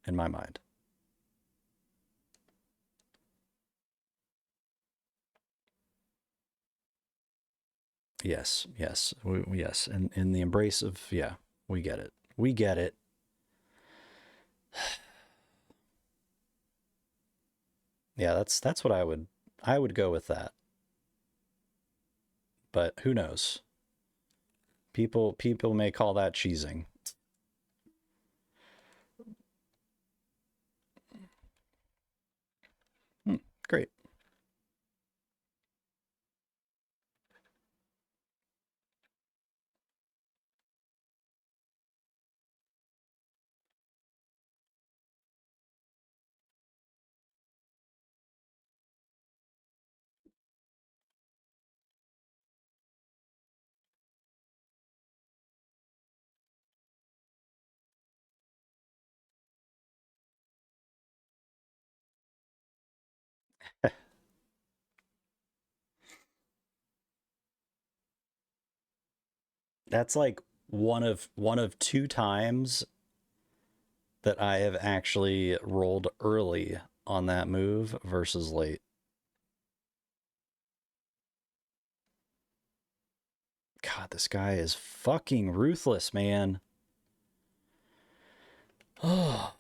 in my mind. Yes, yes, yes. And in the embrace of, yeah, we get it. We get it. Yeah, that's what I would go with that. But who knows? People may call that cheesing. Hmm, great. That's like one of two times that I have actually rolled early on that move versus late. God, this guy is fucking ruthless, man. Oh,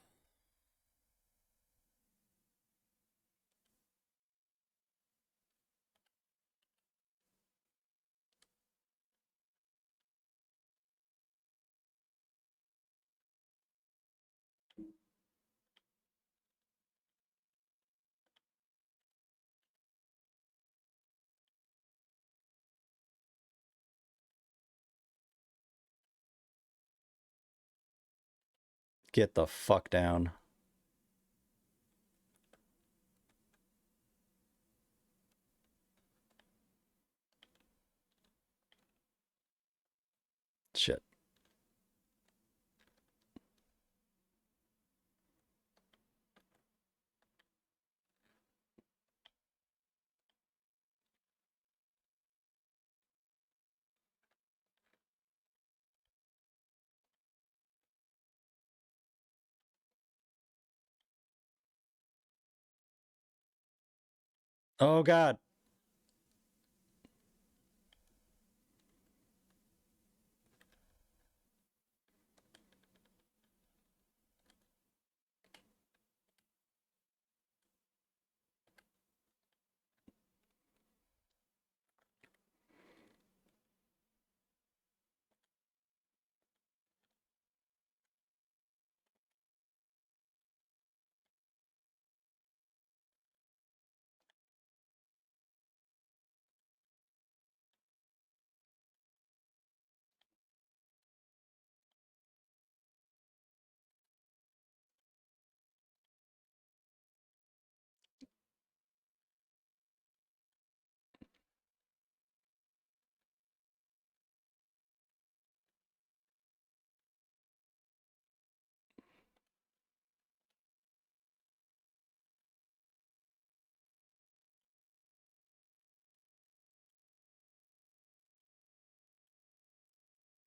get the fuck down. Shit. Oh God.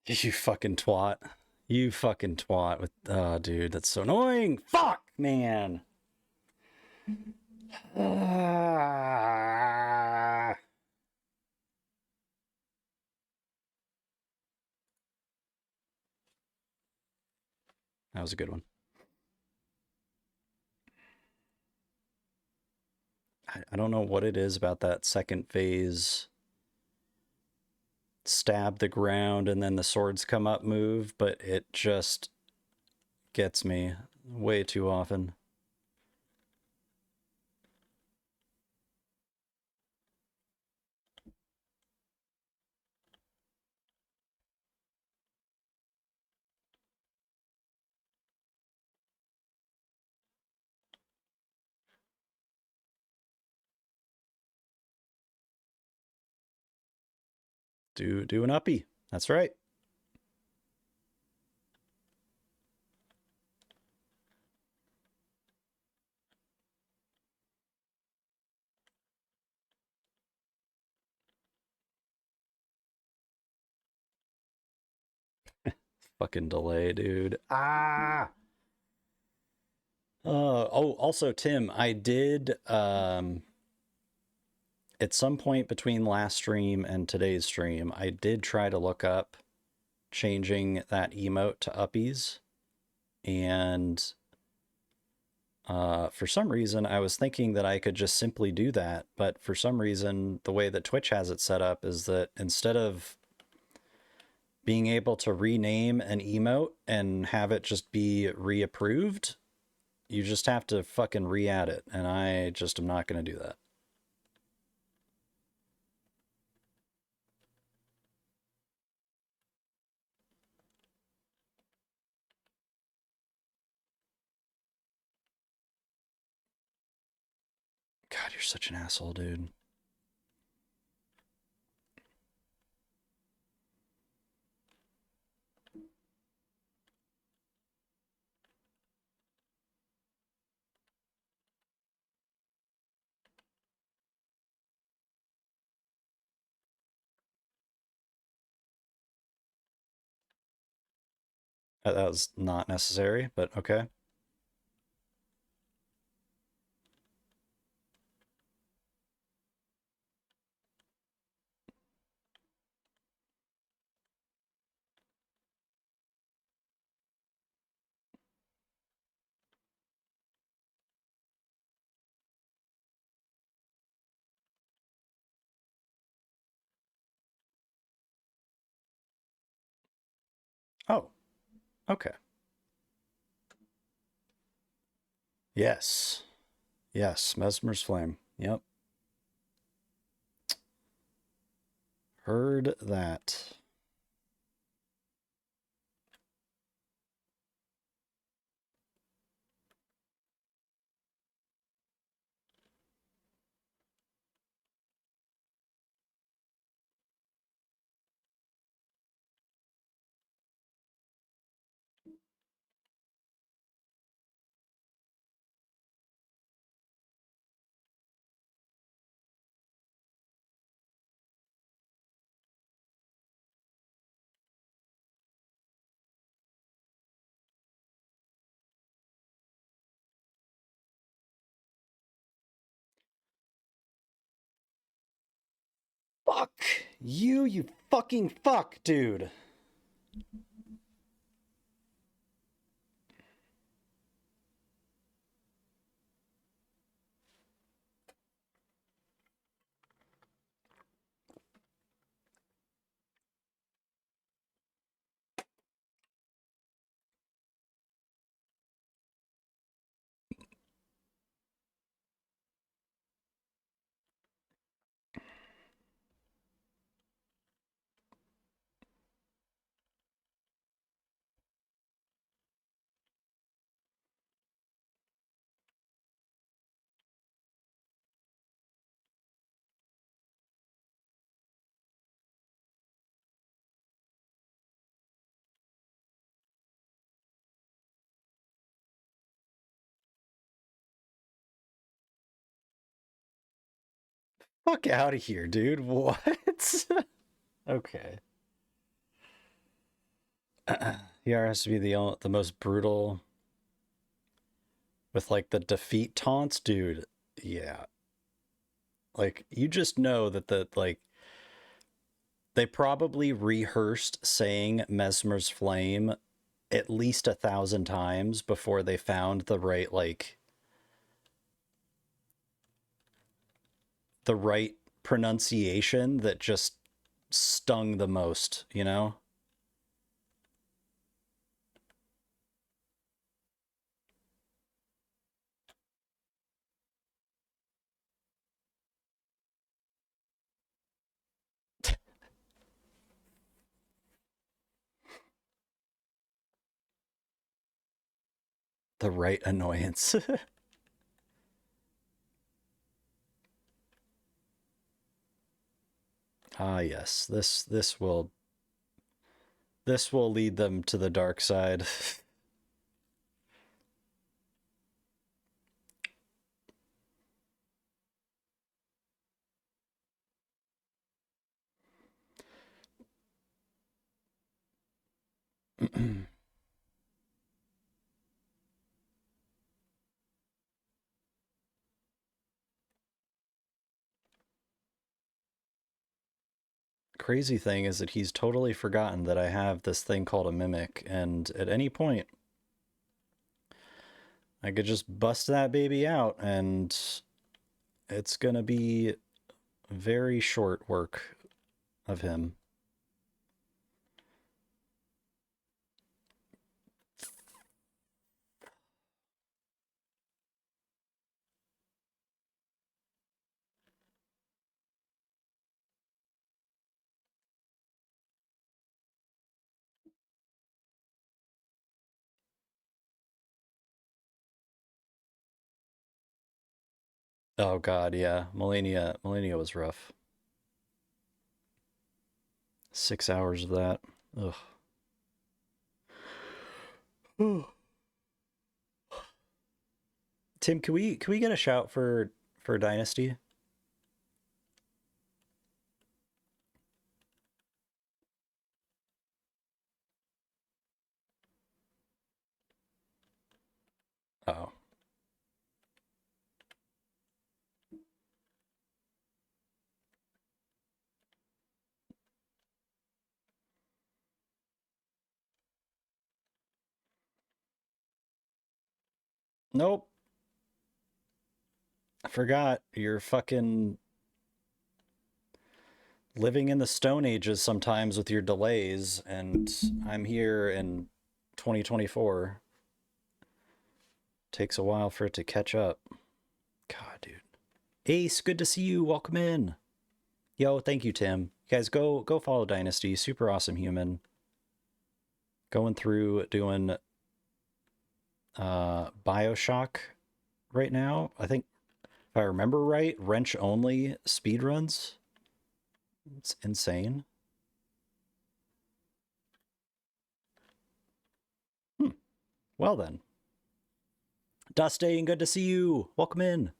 You fucking twat. You fucking twat with oh dude, that's so annoying. Fuck, man. Ah. That was a good one. I don't know what it is about that second phase stab the ground and then the swords come up move, but it just gets me way too often. Do an uppie. That's right. Fucking delay, dude. Ah. Oh, also Tim, I did at some point between last stream and today's stream, I did try to look up changing that emote to uppies, and for some reason I was thinking that I could just simply do that, but for some reason the way that Twitch has it set up is that instead of being able to rename an emote and have it just be reapproved, you just have to fucking re-add it, and I just am not going to do that. God, you're such an asshole, dude. That was not necessary, but okay. Oh, okay. Yes. Yes, Messmer's Flame. Yep. Heard that. Fuck you, you fucking fuck, dude. Fuck out of here, dude. What? Okay. Here has to be the most brutal with like the defeat taunts, dude. Yeah. Like you just know that they probably rehearsed saying Messmer's flame at least 1,000 times before they found the right the right pronunciation that just stung the most, you know? The right annoyance. Ah, yes. This will lead them to the dark side. Crazy thing is that he's totally forgotten that I have this thing called a mimic, and at any point I could just bust that baby out and it's gonna be very short work of him. Oh god, yeah. Melania was rough. 6 hours of that. Ugh. Tim, can we get a shout for Dynasty? Oh. Nope. I forgot. You're fucking living in the Stone Ages sometimes with your delays, and I'm here in 2024. Takes a while for it to catch up. God, dude. Ace, good to see you. Welcome in. Yo, thank you, Tim. You guys, go follow Dynasty. Super awesome human. Going through doing Bioshock right now. I think if I remember right, wrench only speed runs. It's insane. Well then. Dustin, good to see you. Welcome in.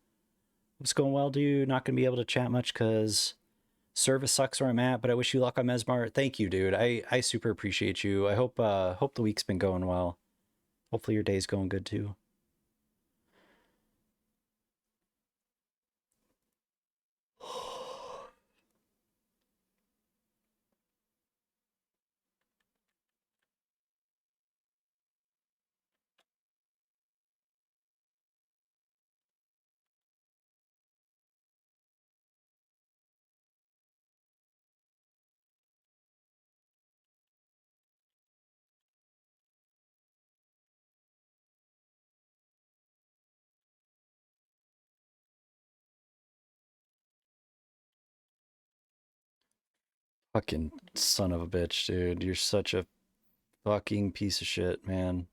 What's going well, dude? Not gonna be able to chat much because service sucks where I'm at, but I wish you luck on Messmer. Thank you, dude. I super appreciate you. I hope the week's been going well. Hopefully your day's going good too. Fucking son of a bitch, dude. You're such a fucking piece of shit, man.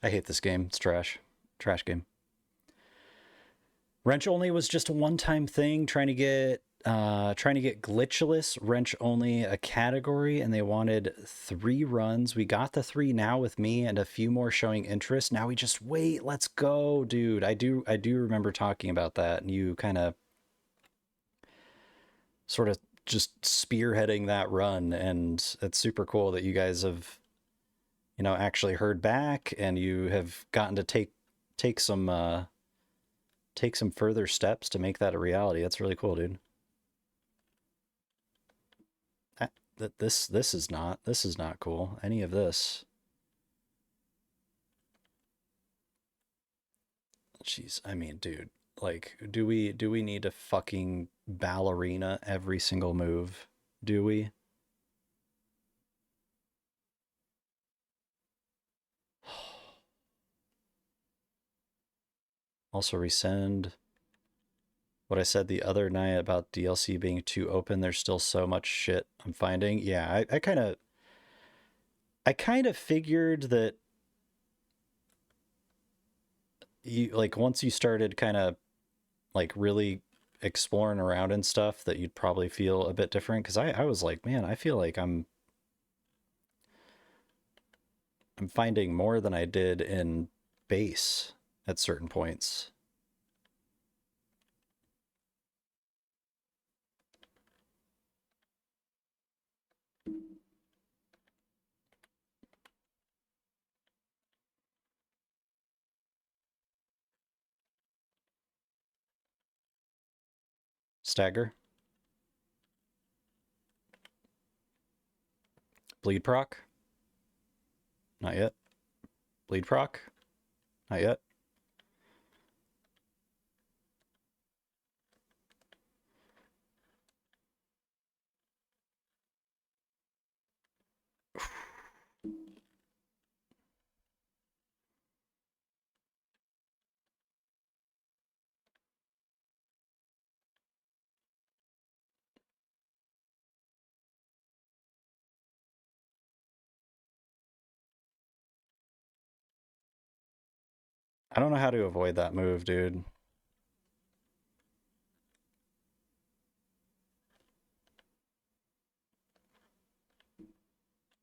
I hate this game. It's trash. Trash game. Wrench only was just a one-time thing trying to get glitchless wrench only a category, and they wanted 3 runs. We got the 3 now with me and a few more showing interest. Now we just wait. Let's go, dude. I do remember talking about that, and you kind of sort of just spearheading that run, and it's super cool that you guys have actually heard back, and you have gotten to take some take some further steps to make that a reality. That's really cool, dude. That this is not cool. Any of this. Jeez, I mean, dude, like, do we need to fucking ballerina every single move? Do we? Also resend what I said the other night about DLC being too open. There's still so much shit I'm finding. Yeah, I kind of figured that you like once you started kind of like really exploring around and stuff that you'd probably feel a bit different because I was like, man, I feel like I'm finding more than I did in base at certain points. Stagger, bleed proc, not yet. Bleed proc, not yet. I don't know how to avoid that move, dude.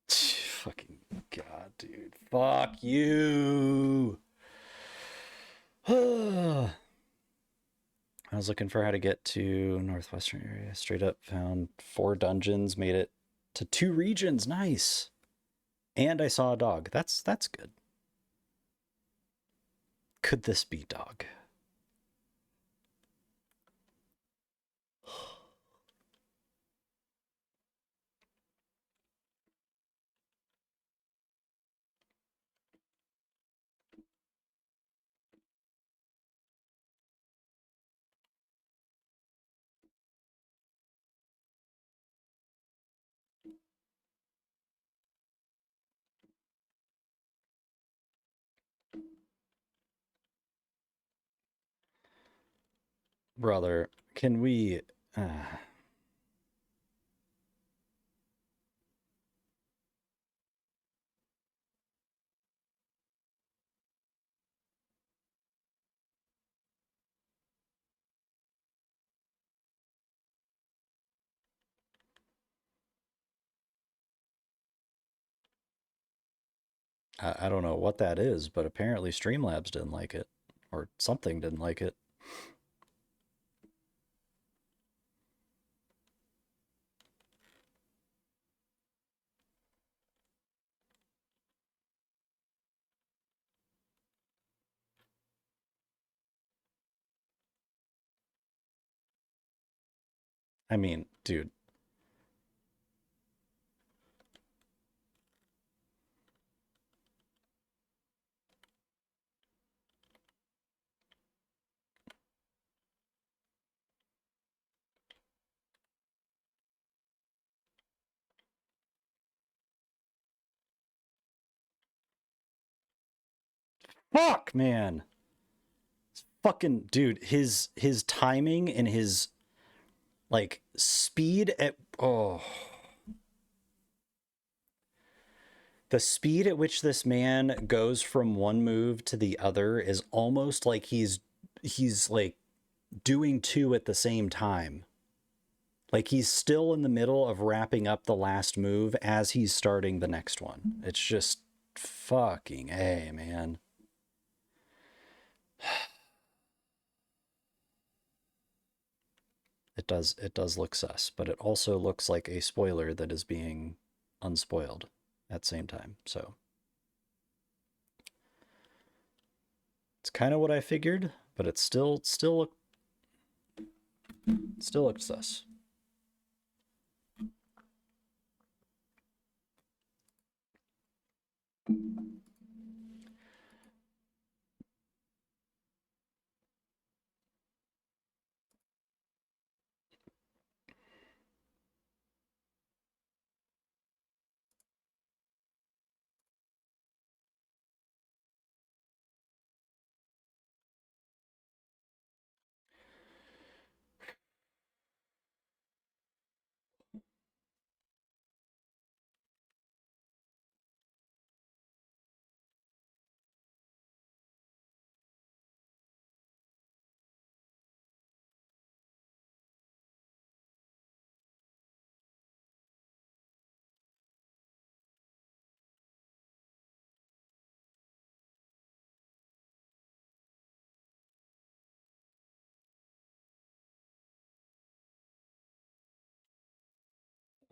Fucking god, dude. Fuck you. I was looking for how to get to northwestern area. Straight up found 4 dungeons, made it to 2 regions. Nice. And I saw a dog. That's good. Could this be dog? Brother, can we I don't know what that is, but apparently Streamlabs didn't like it, or something didn't like it. I mean, dude, Fuck, man. Fucking dude, his timing and his like speed at the speed at which this man goes from one move to the other is almost like he's like doing two at the same time. Like he's still in the middle of wrapping up the last move as he's starting the next one. It's just fucking A, man. It does look sus, but it also looks like a spoiler that is being unspoiled at the same time. So it's kind of what I figured, but it still looks sus.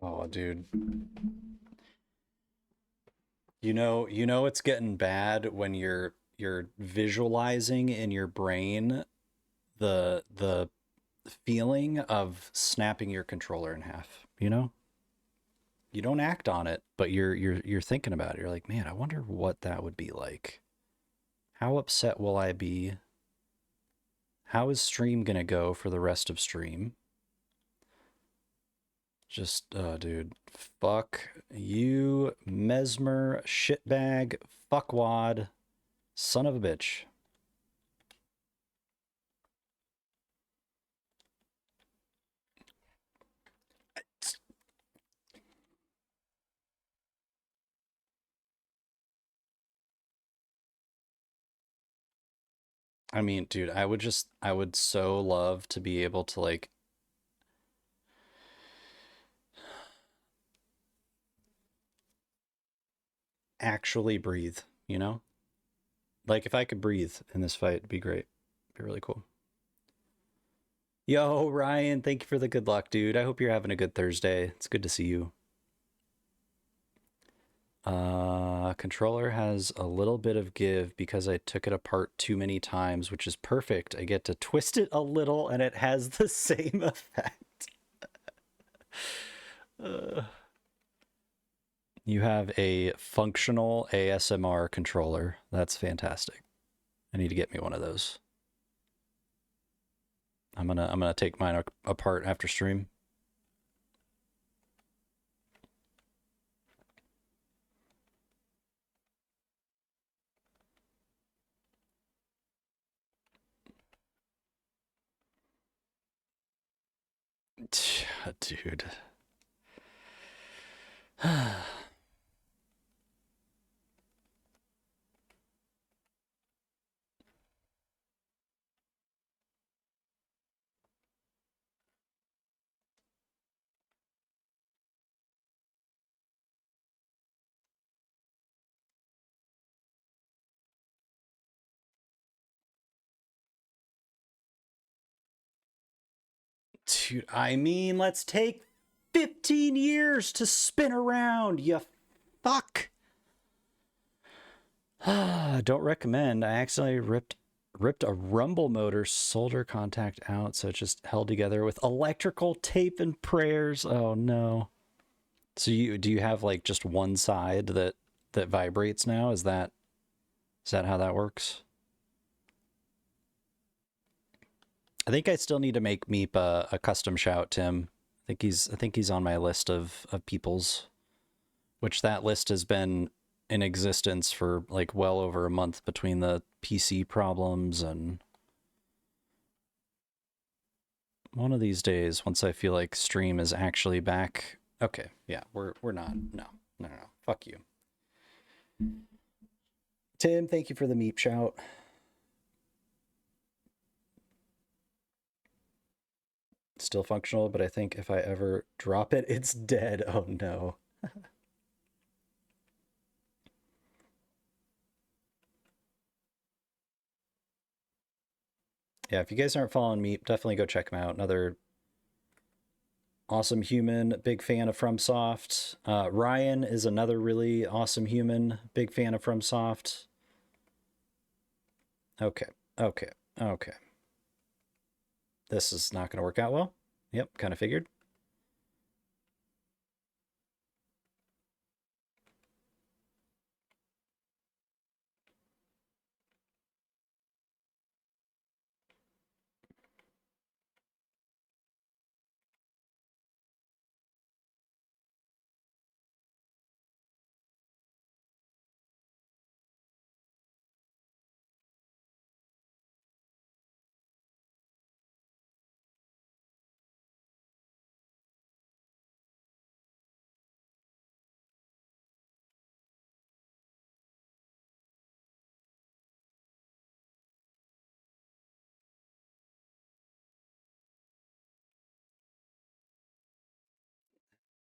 Oh, dude. You know it's getting bad when you're visualizing in your brain the feeling of snapping your controller in half, you know? You don't act on it, but you're thinking about it. You're like, "Man, I wonder what that would be like. How upset will I be? How is stream going to go for the rest of stream?" Just, dude, fuck you, Messmer, shitbag, fuckwad, son of a bitch. I mean, dude, I would so love to be able to like actually breathe, you know? Like if I could breathe in this fight, it'd be great. It'd be really cool. Yo, Ryan, thank you for the good luck, dude. I hope you're having a good Thursday. It's good to see you. Controller has a little bit of give because I took it apart too many times, which is perfect. I get to twist it a little and it has the same effect. You have a functional ASMR controller. That's fantastic. I need to get me one of those. I'm gonna take mine apart after stream. Dude. Dude, I mean, let's take 15 years to spin around, you fuck. Don't recommend. I accidentally ripped a rumble motor solder contact out, so it just held together with electrical tape and prayers. Oh no. So do you have like just one side that vibrates now? Is that how that works? I think I still need to make Meep a custom shout, Tim. I think he's on my list of people's, which that list has been in existence for like well over a month between the PC problems, and one of these days, once I feel like stream is actually back. Okay, yeah, we're not. No. Fuck you. Tim, thank you for the meep shout. Still functional, but I think if I ever drop it, it's dead. Oh no. Yeah, if you guys aren't following Meep, definitely go check him out. Another awesome human, big fan of FromSoft. Ryan is another really awesome human, big fan of FromSoft. Okay, okay, okay. This is not going to work out well. Yep, kind of figured.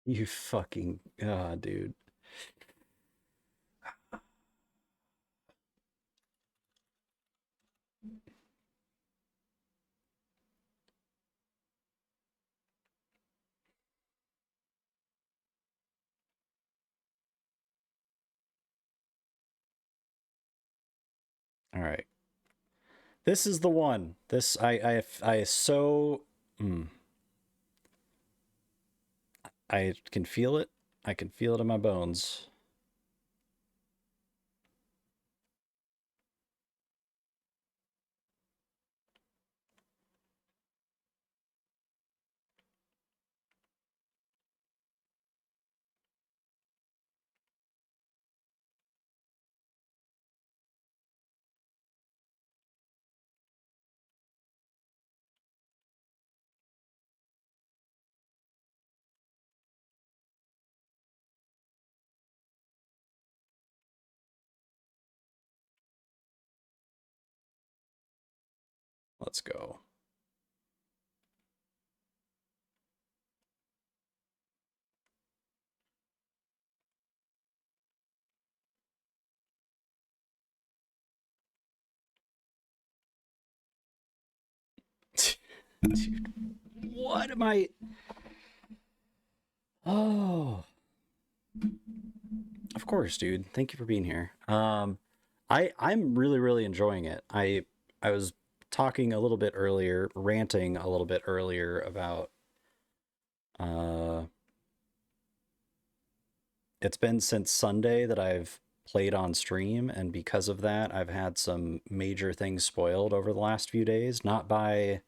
You fucking, dude. All right. This is the one. This I so I can feel it. I can feel it in my bones. Let's go. Dude, what am I? Oh, of course, dude. Thank you for being here. I'm really enjoying it. I was talking a little bit earlier, ranting a little bit earlier about uh it's been since Sunday that I've played on stream, and because of that, I've had some major things spoiled over the last few days. Not by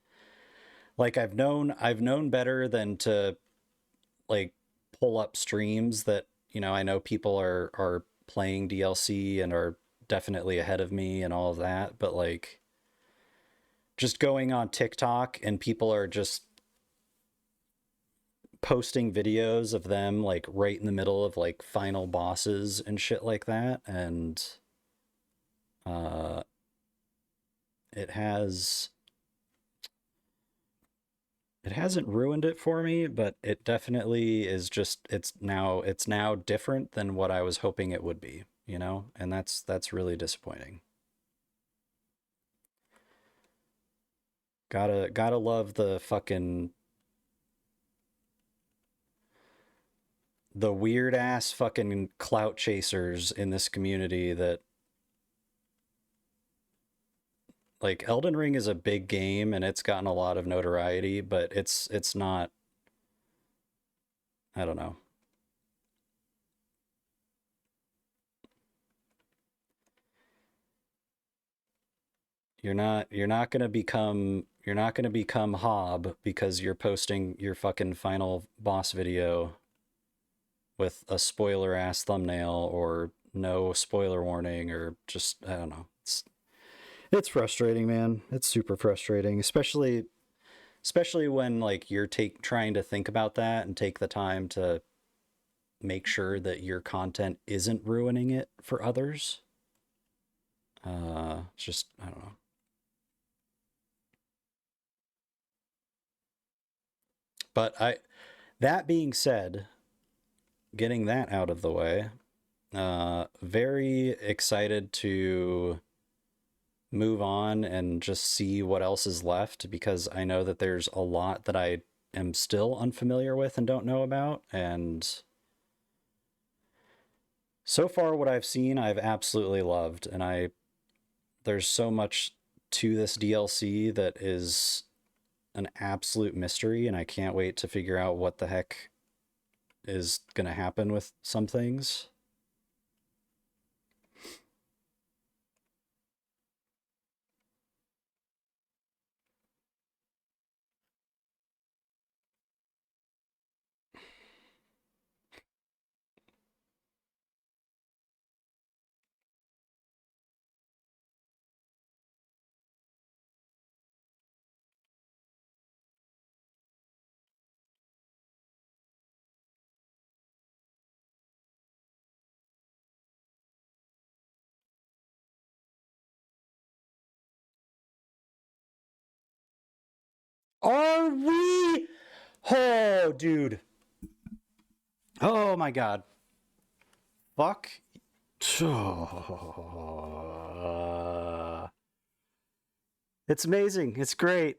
like I've known better than to like pull up streams that, I know people are playing DLC and are definitely ahead of me and all of that, but like just going on TikTok and people are just posting videos of them like right in the middle of like final bosses and shit like that, and uh it has it hasn't ruined it for me, but it definitely is just it's now different than what I was hoping it would be, and that's really disappointing. Gotta love the weird ass fucking clout chasers in this community that like Elden Ring is a big game and it's gotten a lot of notoriety, but it's not, I don't know. You're not gonna become Hob because you're posting your fucking final boss video with a spoiler ass thumbnail or no spoiler warning or just, I don't know. It's frustrating, man. It's super frustrating, especially when like you're trying to think about that and take the time to make sure that your content isn't ruining it for others. Just, I don't know. But that being said, getting that out of the way, very excited to move on and just see what else is left, because I know that there's a lot that I am still unfamiliar with and don't know about. And so far, what I've seen, I've absolutely loved. And there's so much to this DLC that is an absolute mystery, and I can't wait to figure out what the heck is going to happen with some things. Are we? Oh, dude. Oh my god. Fuck. It's amazing. It's great.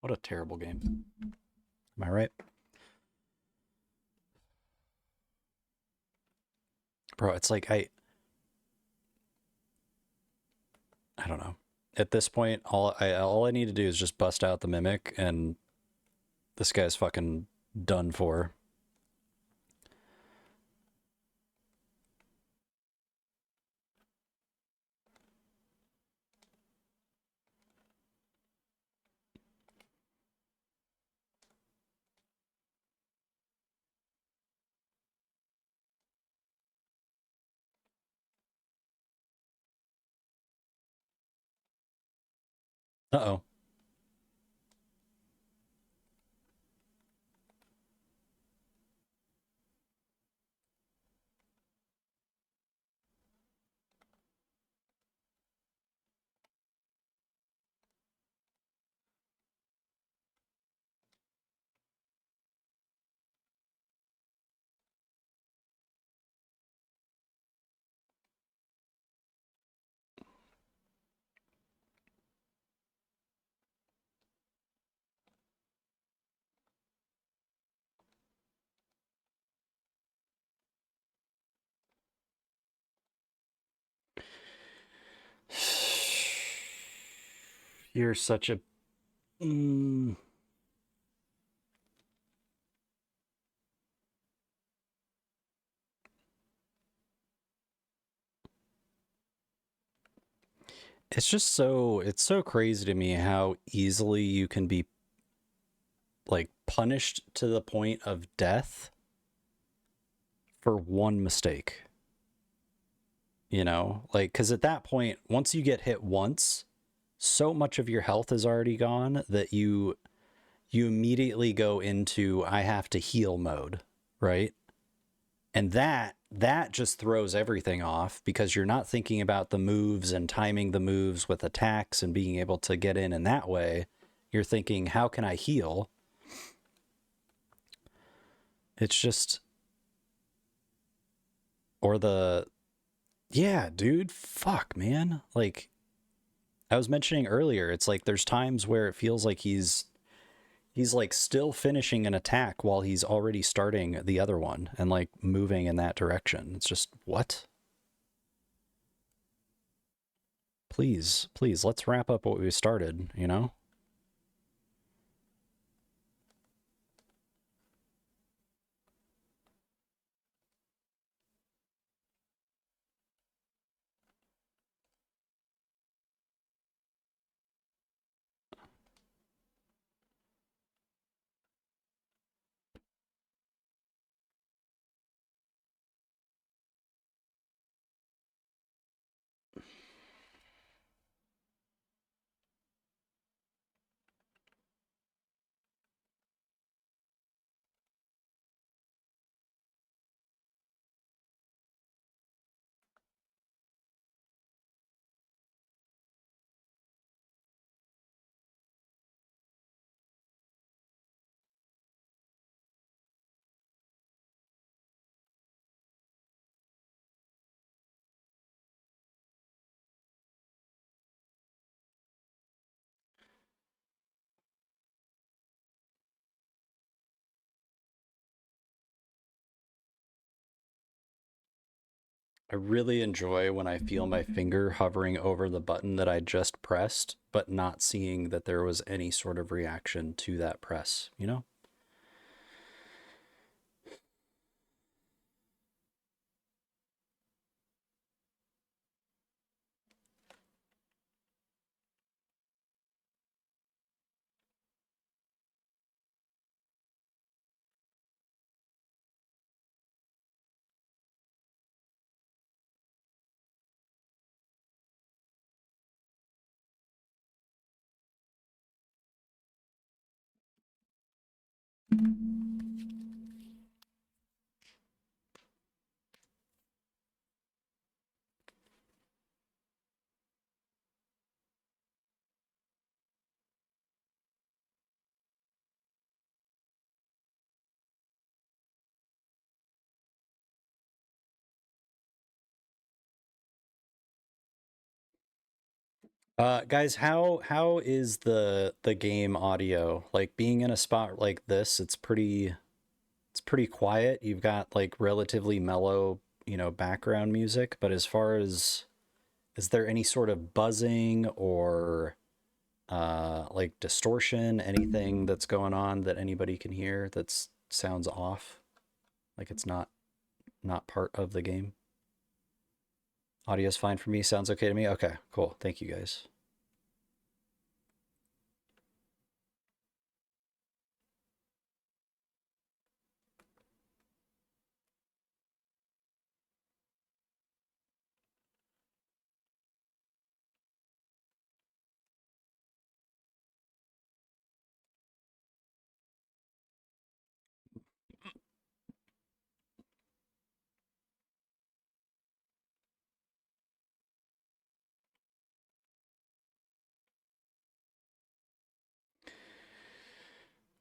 What a terrible game. Am I right? Bro, it's like I don't know. At this point, all I need to do is just bust out the mimic, and this guy's fucking done for. Uh-oh. You're such a... It's so crazy to me how easily you can be like punished to the point of death for one mistake. You know, like, because at that point, once you get hit once, so much of your health is already gone that you immediately go into I have to heal mode, right? And that just throws everything off, because you're not thinking about the moves and timing the moves with attacks and being able to get in that way. You're thinking, how can I heal? It's just... Or yeah, dude, fuck, man. Like I was mentioning earlier, it's like there's times where it feels like he's like still finishing an attack while he's already starting the other one and like moving in that direction. It's just, what? Please, please, let's wrap up what we started, you know? I really enjoy when I feel my finger hovering over the button that I just pressed, but not seeing that there was any sort of reaction to that press, you know? Guys, how is the game audio? Like being in a spot like this, it's pretty quiet. You've got like relatively mellow, you know, background music, but as far as is there any sort of buzzing or like distortion, anything that's going on that anybody can hear that sounds off? Like it's not part of the game? Audio's fine for me. Sounds okay to me. Okay, cool. Thank you guys.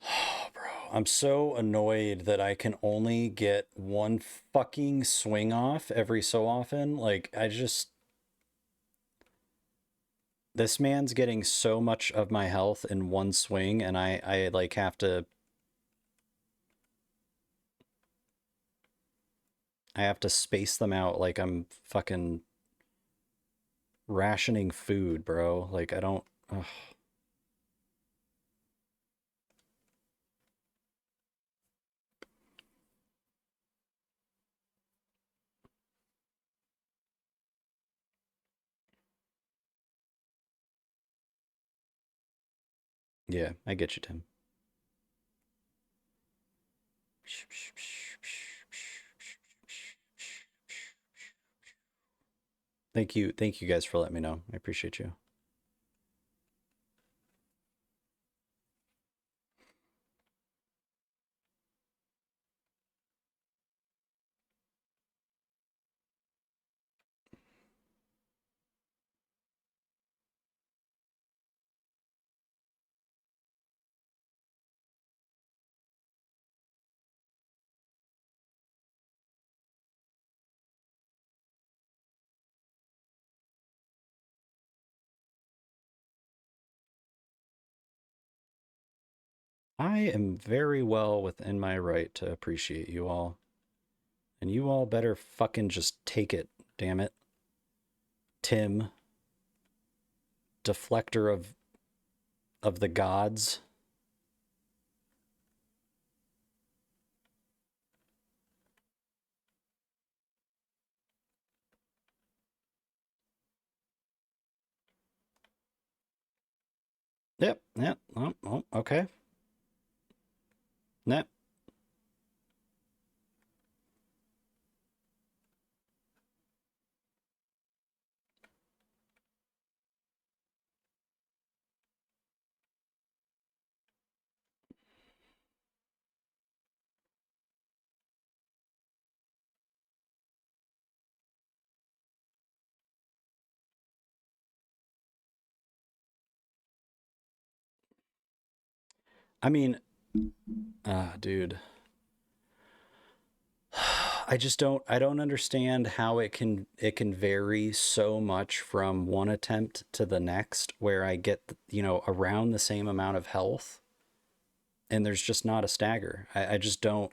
Oh, bro, I'm so annoyed that I can only get one fucking swing off every so often. Like, this man's getting so much of my health in one swing, and I like I have to space them out like I'm fucking rationing food, bro. Like, I don't, ugh. Yeah, I get you, Tim. Thank you guys for letting me know. I appreciate you. I am very well within my right to appreciate you all. And you all better fucking just take it, damn it. Tim, deflector of the gods. Yep, yep. Oh, oh, okay. Yep. I mean, dude. I don't understand how it can vary so much from one attempt to the next where I get, you know, around the same amount of health and there's just not a stagger. I just don't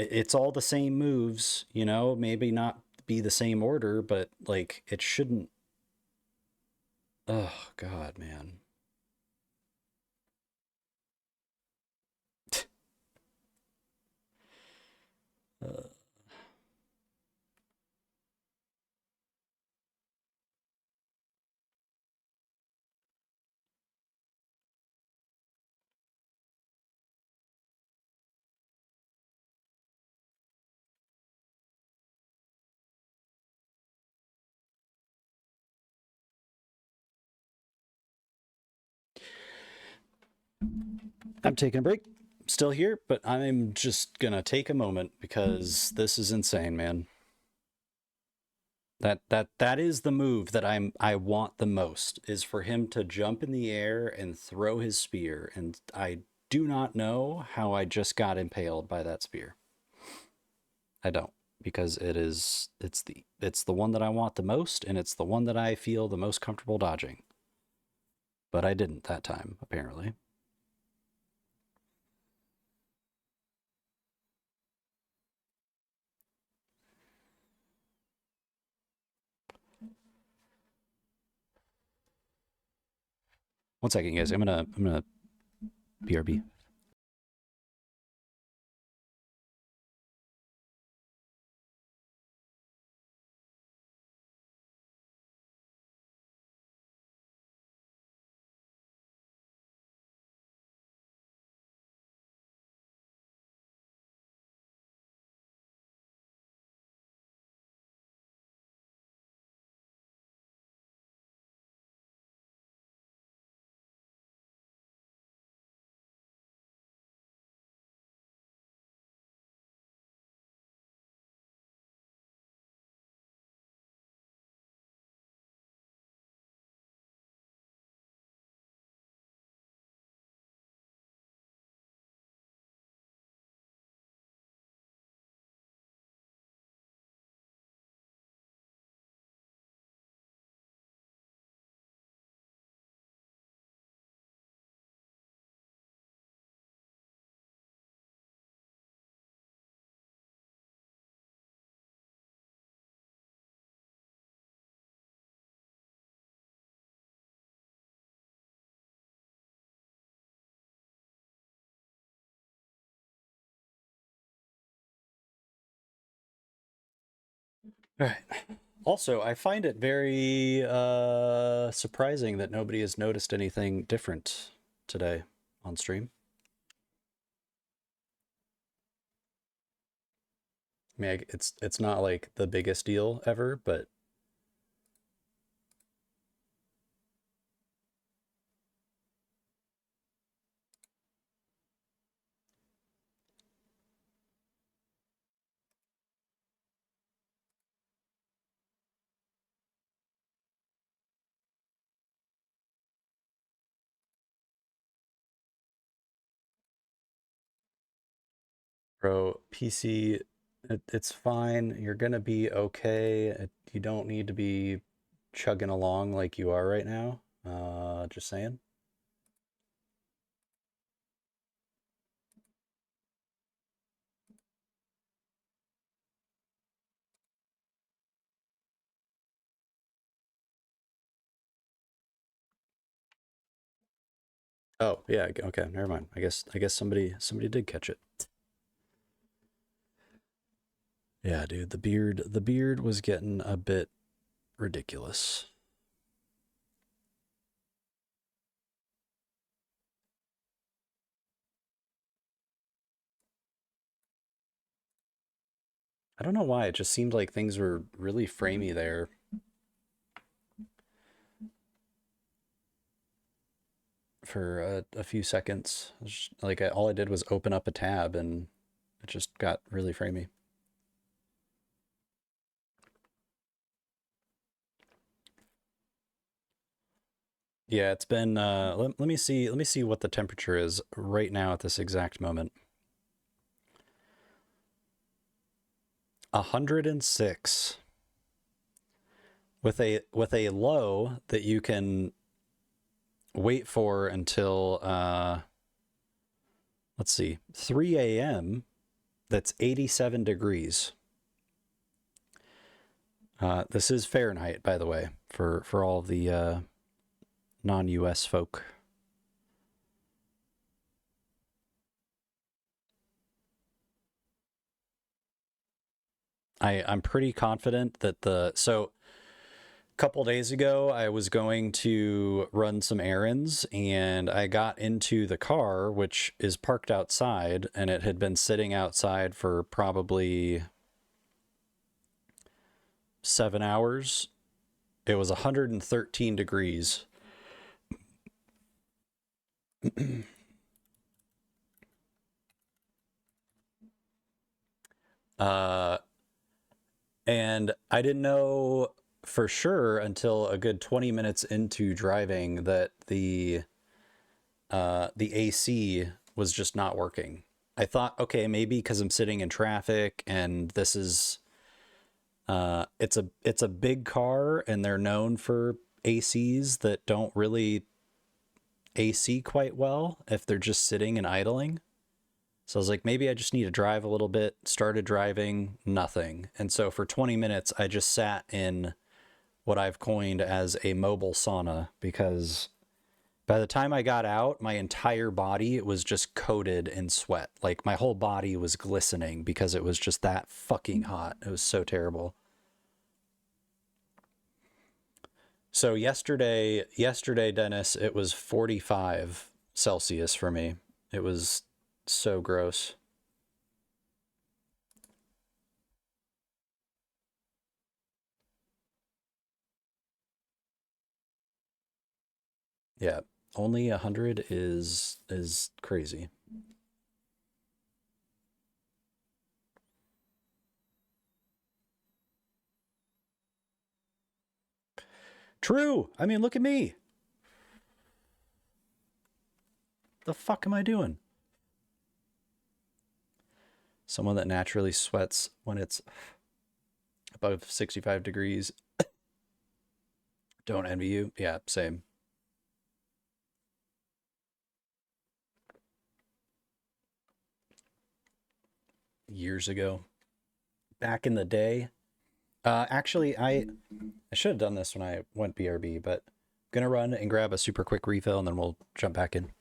It's all the same moves, you know, maybe not be the same order, but like it shouldn't. Oh, God, man. Uh, I'm taking a break. Still here, but I'm just gonna take a moment because this is insane, man. That is the move that I want the most, is for him to jump in the air and throw his spear, and I do not know how I just got impaled by that spear. I don't, because it's the one that I want the most, and it's the one that I feel the most comfortable dodging. But I didn't that time, apparently. One second, guys. I'm gonna BRB. All right. Also, I find it very surprising that nobody has noticed anything different today on stream. I mean, it's not like the biggest deal ever, but bro, PC, it's fine. You're gonna be okay. You don't need to be chugging along like you are right now. Just saying. Oh, yeah, okay, never mind. I guess somebody did catch it. Yeah, dude, the beard was getting a bit ridiculous. I don't know why, it just seemed like things were really framey there for a few seconds. Like all I did was open up a tab and it just got really framey. Yeah, it's been let me see what the temperature is right now at this exact moment. 106 with a low that you can wait for until let's see, 3 a.m. that's 87 degrees. This is Fahrenheit, by the way, for all of the non-US folk. I'm pretty confident that so a couple days ago I was going to run some errands and I got into the car, which is parked outside, and it had been sitting outside for probably 7 hours. It was 113 degrees. And I didn't know for sure until a good 20 minutes into driving that the AC was just not working. I thought, okay, maybe because I'm sitting in traffic and this is it's a big car and they're known for ACs that don't really AC quite well if they're just sitting and idling. So I was like, maybe I just need to drive a little bit. Started driving, nothing. And so for 20 minutes, I just sat in what I've coined as a mobile sauna, because by the time I got out, my entire body was just coated in sweat. Like my whole body was glistening because it was just that fucking hot. It was so terrible. So yesterday, Dennis, it was 45 Celsius for me. It was so gross. Yeah, only 100 is crazy. True. I mean, look at me. The fuck am I doing? Someone that naturally sweats when it's above 65 degrees. Don't envy you. Yeah, same. Years ago. Back in the day. Actually, I should have done this when I went BRB, but I'm gonna run and grab a super quick refill and then we'll jump back in.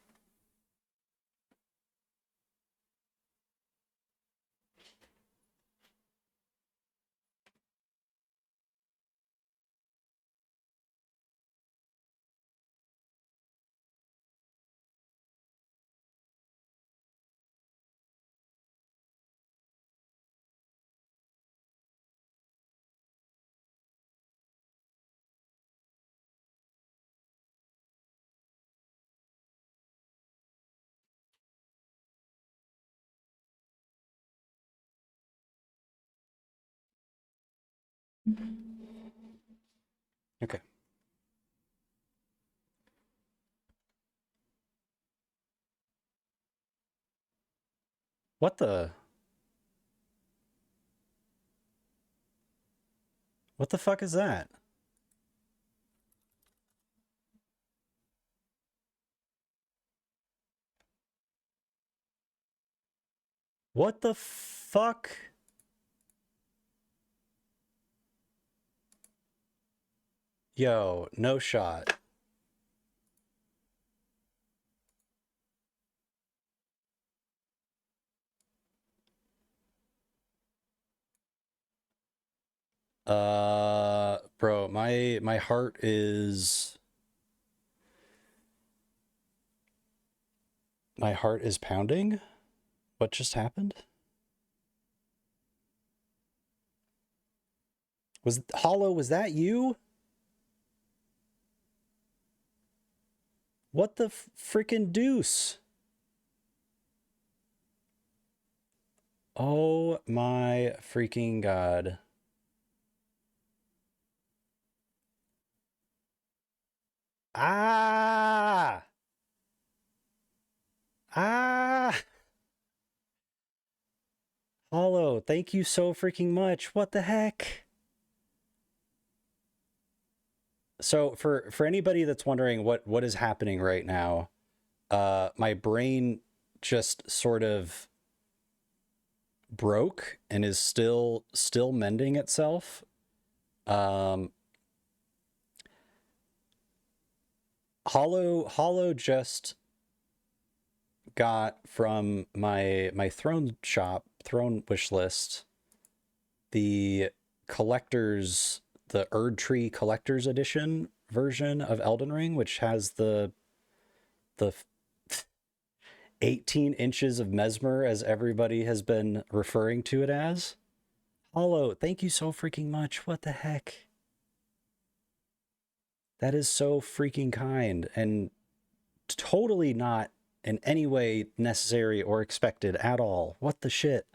Okay. What the? What the fuck is that? What the fuck? Yo, no shot. Bro, my heart is pounding. What just happened? Was Hollow, was that you? What the freaking deuce? Oh my freaking god. Ah! Ah! Hollow, thank you so freaking much. What the heck? So for anybody that's wondering what is happening right now, my brain just sort of broke and is still mending itself. Um, Hollow just got from my throne wish list, the collector's the Erdtree collector's edition version of Elden Ring, which has the 18 inches of Messmer, as everybody has been referring to it as. Hollow, thank you so freaking much. What the heck? That is so freaking kind and totally not in any way necessary or expected at all. What the shit?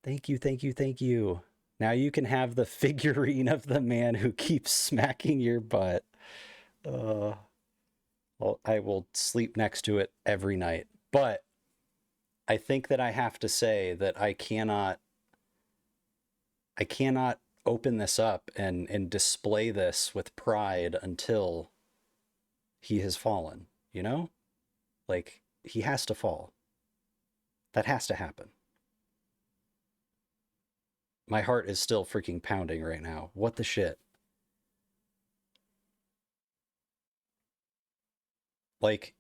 Thank you, thank you, thank you. Now you can have the figurine of the man who keeps smacking your butt. Uh, well, I will sleep next to it every night. But I think that I have to say that I cannot open this up and display this with pride until he has fallen, you know? Like, he has to fall. That has to happen. My heart is still freaking pounding right now. What the shit? Like,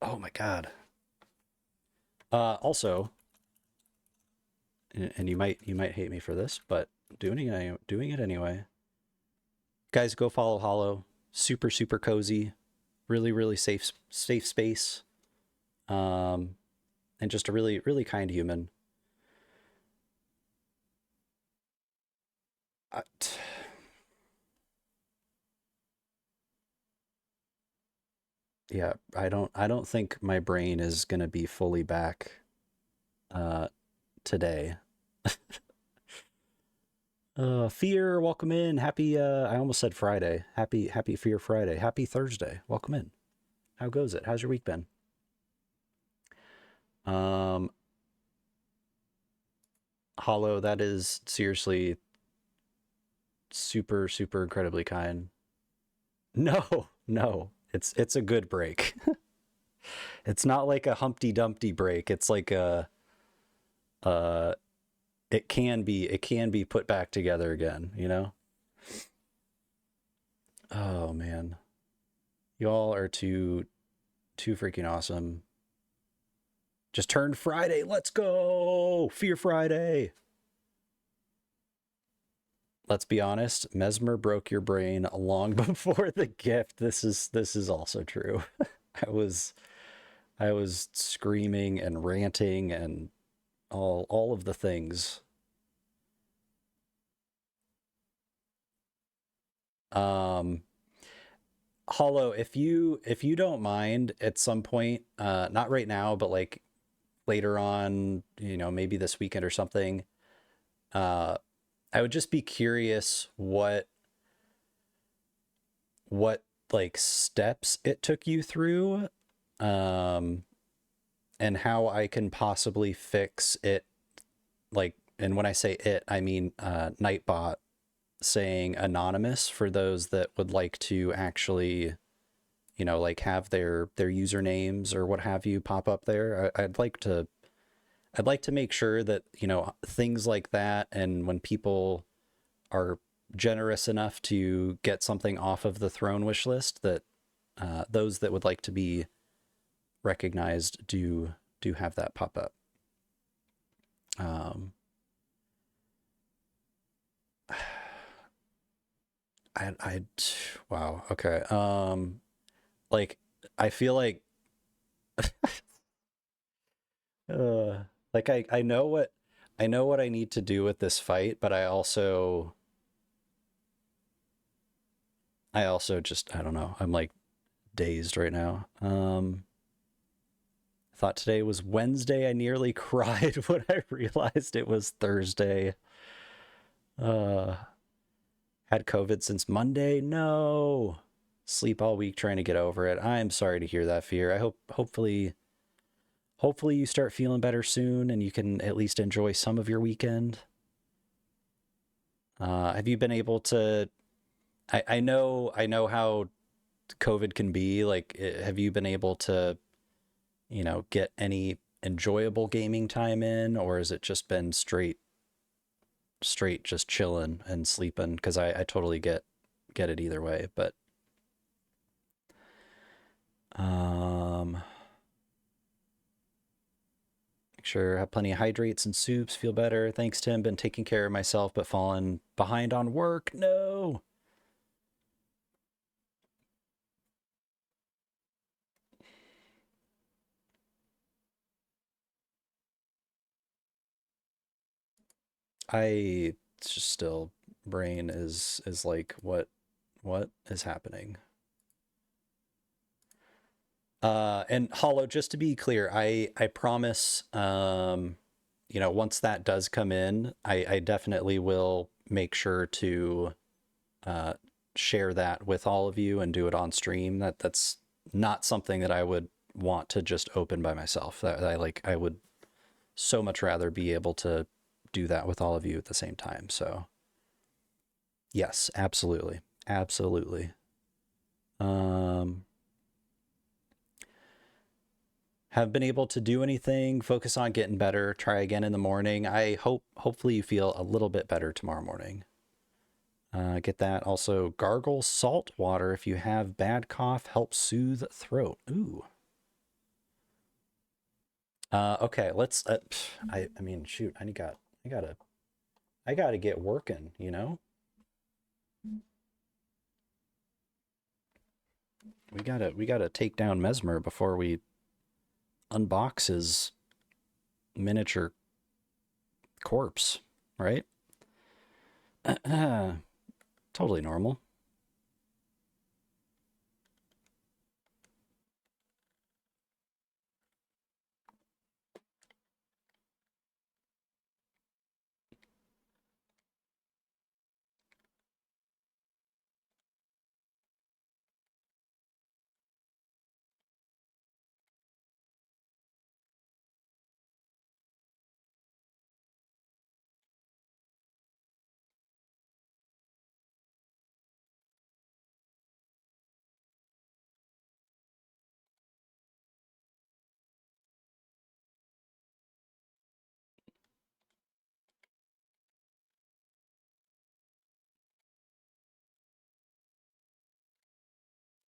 oh my god. Also, and you might hate me for this, but doing it anyway. Guys, go follow Hollow. Super super cozy, really safe space. Um, and just a really kind human. I, yeah, I don't think my brain is gonna be fully back uh today. Fear, welcome in. Happy I almost said Friday. Happy Fear Friday. Happy Thursday. Welcome in. How goes it? How's your week been? Um Hollow, that is seriously super incredibly kind. No, no. It's a good break. It's not like a Humpty Dumpty break. It's like a uh it can be put back together again, you know? Oh man. Y'all are too freaking awesome. Just turned Friday. Let's go. Fear Friday. Let's be honest, Messmer broke your brain long before the gift. This is also true. I was I was screaming and ranting and all of the things. Um Hollow, if you don't mind at some point, not right now, but like later on, maybe this weekend or something, uh I would just be curious what like steps it took you through, um and how I can possibly fix it, like, and when I say it, I mean Nightbot saying anonymous for those that would like to actually, like have their usernames or what have you pop up there. I'd like to make sure that, things like that, and when people are generous enough to get something off of the throne wish list, that those that would like to be recognized do have that pop up. Um, I wow, okay. Like, I feel uh, like I know what I need to do with this fight, but I also just, I don't know. I'm like dazed right now. I thought today was Wednesday. I nearly cried when I realized it was Thursday. Uh, had COVID since Monday. No. Sleep all week trying to get over it. I'm sorry to hear that, Fear. I hopefully you start feeling better soon and you can at least enjoy some of your weekend. Have you been able to I know how COVID can be. Like, have you been able to, get any enjoyable gaming time in, or has it just been straight just chilling and sleeping? Because I totally get it either way, but make sure I have plenty of hydrates and soups, feel better. Thanks, Tim. Been taking care of myself, but fallen behind on work. No. I just still brain is like what is happening? And Hollow, just to be clear, I promise, once that does come in, I definitely will make sure to uh, share that with all of you and do it on stream. That's not something that I would want to just open by myself. That I would so much rather be able to do that with all of you at the same time. So yes, absolutely, absolutely. Um, have been able to do anything, focus on getting better, try again in the morning. Hopefully you feel a little bit better tomorrow morning. Get that. Also, gargle salt water if you have bad cough, help soothe throat. Ooh. Okay, let's. I mean, shoot, I gotta get working. We gotta take down Messmer before we unbox his miniature corpse, right? Totally normal.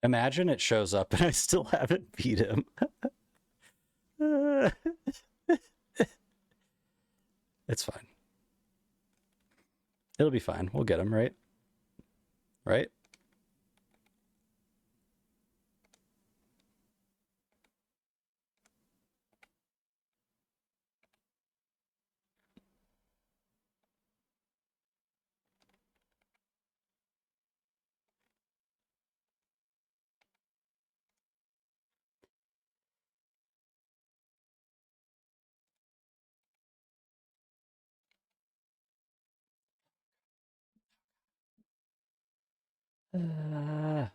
Imagine it shows up and I still haven't beat him. It's fine. It'll be fine. We'll get him, right? Right? Uh,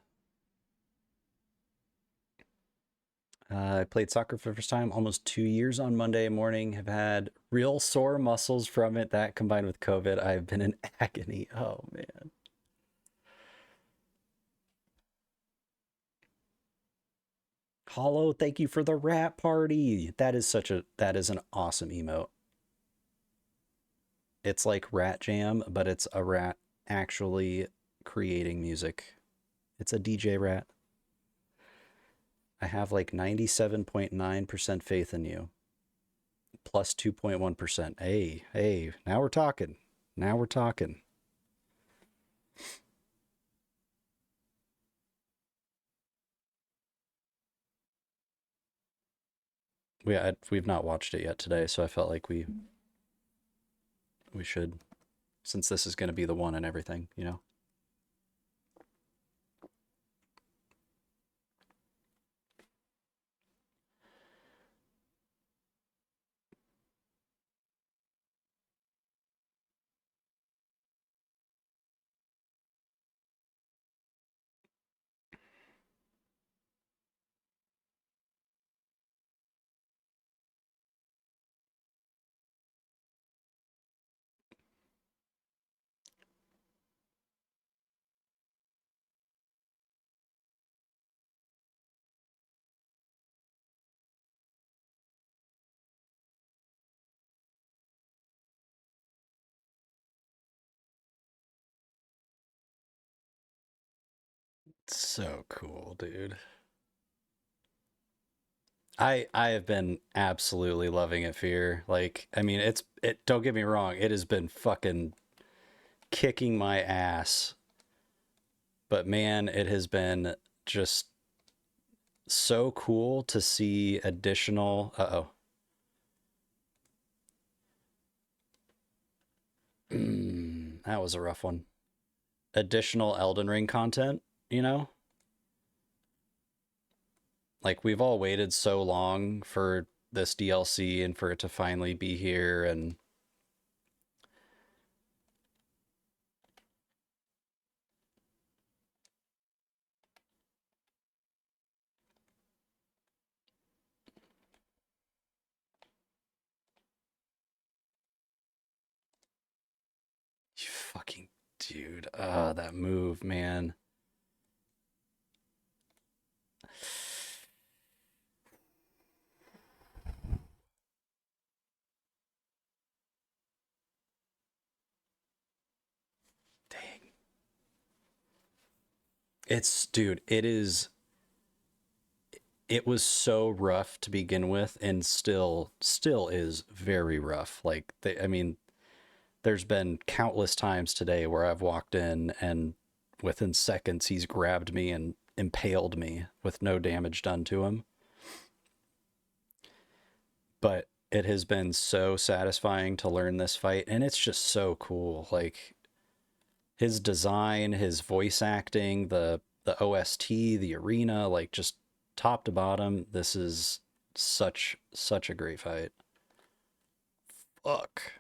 I played soccer for the first time almost 2 years on Monday morning. Have had real sore muscles from it. That combined with COVID, I've been in agony. Oh man. Hollow, thank you for the rat party. That is an awesome emote. It's like Rat Jam, but it's a rat actually creating music. It's a DJ rat. I have like 97.9% faith in you. Plus 2.1%. Hey, now we're talking. Now we're talking. We've not watched it yet today, so I felt like we should, since this is going to be the one and everything. So cool, dude. I have been absolutely loving it, Fear. Like, I mean, it don't get me wrong, it has been fucking kicking my ass. But man, it has been just so cool to see additional uh-oh. That was a rough one. Additional Elden Ring content, you know? Like we've all waited so long for this DLC and for it to finally be here and you fucking dude, that move, man. Dang. It's dude, it was so rough to begin with and still is very rough. Like I mean, there's been countless times today where I've walked in and within seconds he's grabbed me and impaled me with no damage done to him. But it has been so satisfying to learn this fight and it's just so cool. Like his design, his voice acting, the OST, the arena, like just top to bottom, this is such a great fight. Fuck.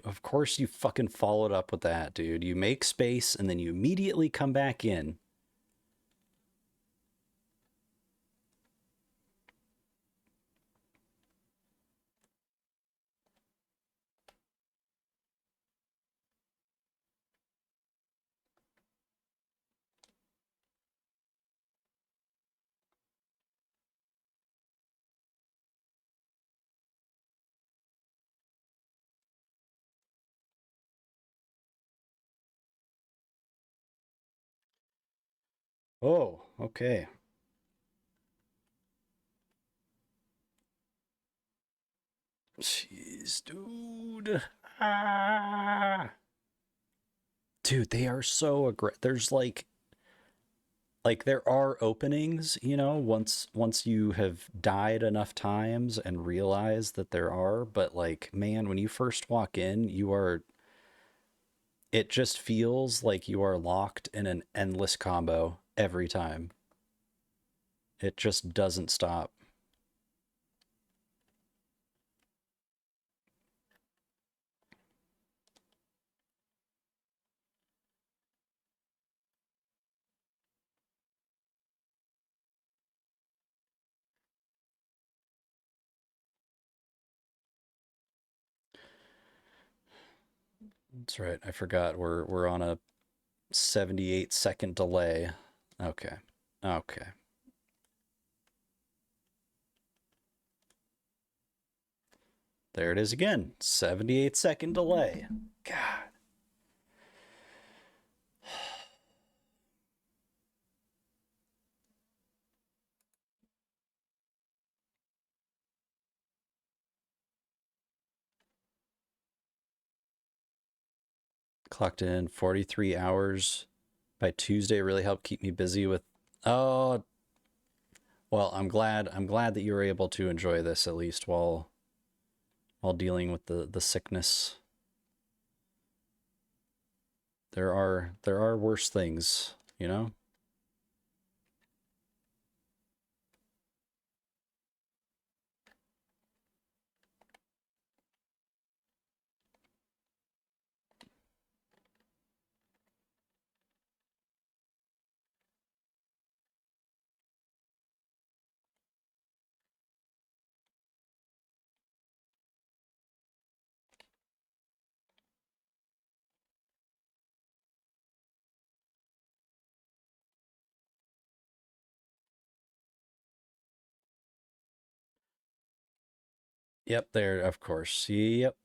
Of course you fucking followed up with that, dude. You make space and then you immediately come back in. Oh, okay. Jeez, dude. Ah. Dude, they are so aggressive. There's like there are openings, you know, once you have died enough times and realize that there are, but like man, when you first walk in, you are it just feels like you are locked in an endless combo every time. It just doesn't stop. That's right. I forgot we're on a 78-second delay. Okay. Okay. There it is again. 78-second delay. God. Clocked in 43 hours by Tuesday really helped keep me busy with oh well, I'm glad that you were able to enjoy this at least while dealing with the sickness. There are worse things, you know? Yep, there, of course. Yep.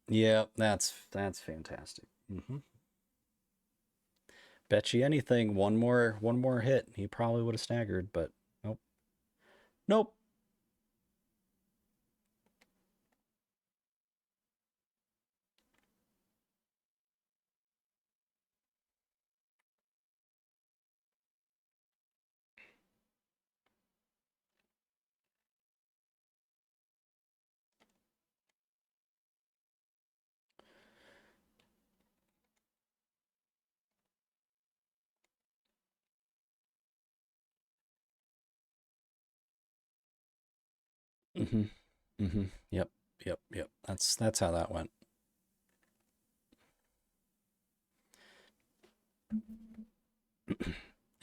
Yep, that's fantastic. Bet you anything, one more hit, he probably would have staggered, but nope. Nope. Mm-hmm. Mm-hmm. Yep. Yep. Yep. That's how that went.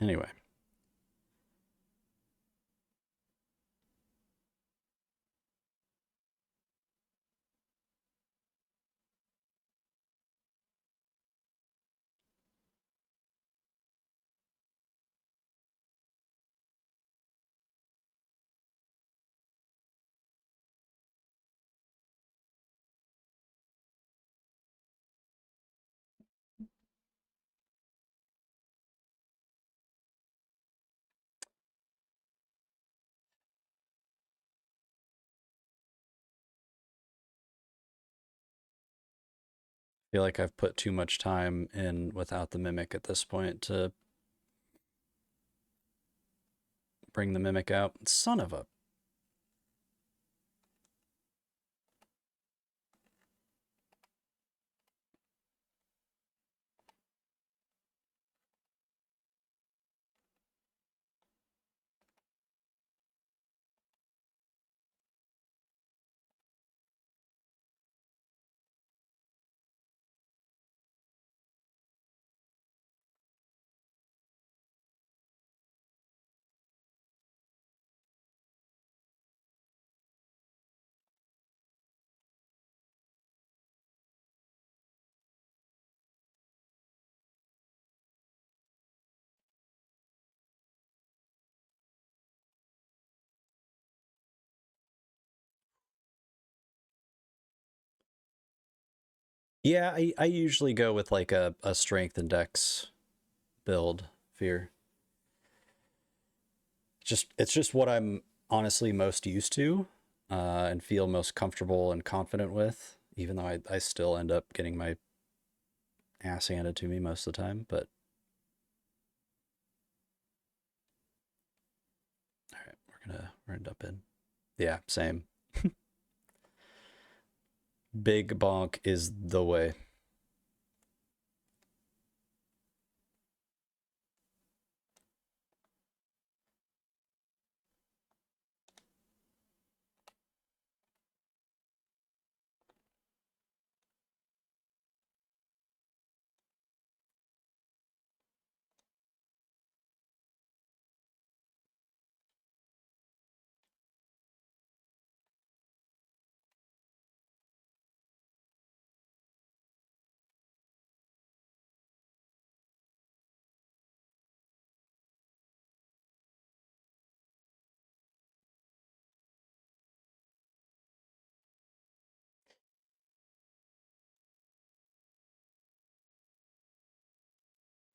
Anyway. Feel like I've put too much time in without the mimic at this point to bring the mimic out. Son of a. Yeah, I usually go with like a strength and dex build, fear. It's just what I'm honestly most used to, and feel most comfortable and confident with, even though I still end up getting my ass handed to me most of the time. But all right, we're gonna dump in. Yeah, same. Big bonk is the way.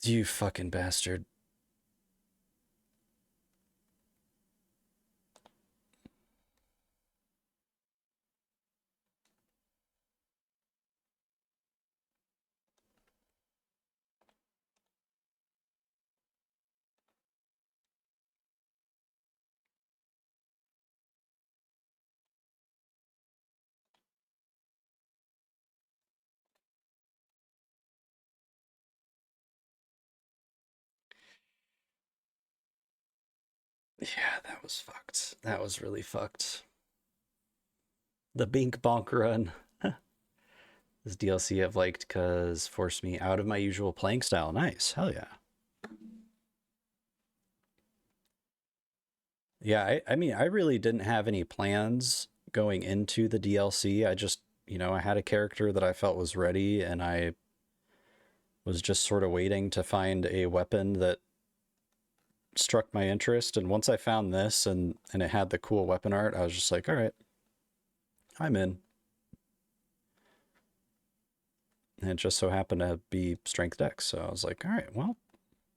You fucking bastard. Yeah, that was fucked. That was really fucked. The Bink Bonk run. This DLC I've liked because forced me out of my usual playing style. Nice. Hell yeah. Yeah, I mean, I really didn't have any plans going into the DLC. I just, I had a character that I felt was ready, and I was just sort of waiting to find a weapon that struck my interest. And once I found this and it had the cool weapon art, I was just like, all right, I'm in. And it just so happened to be strength dex, so I was like, all right, well,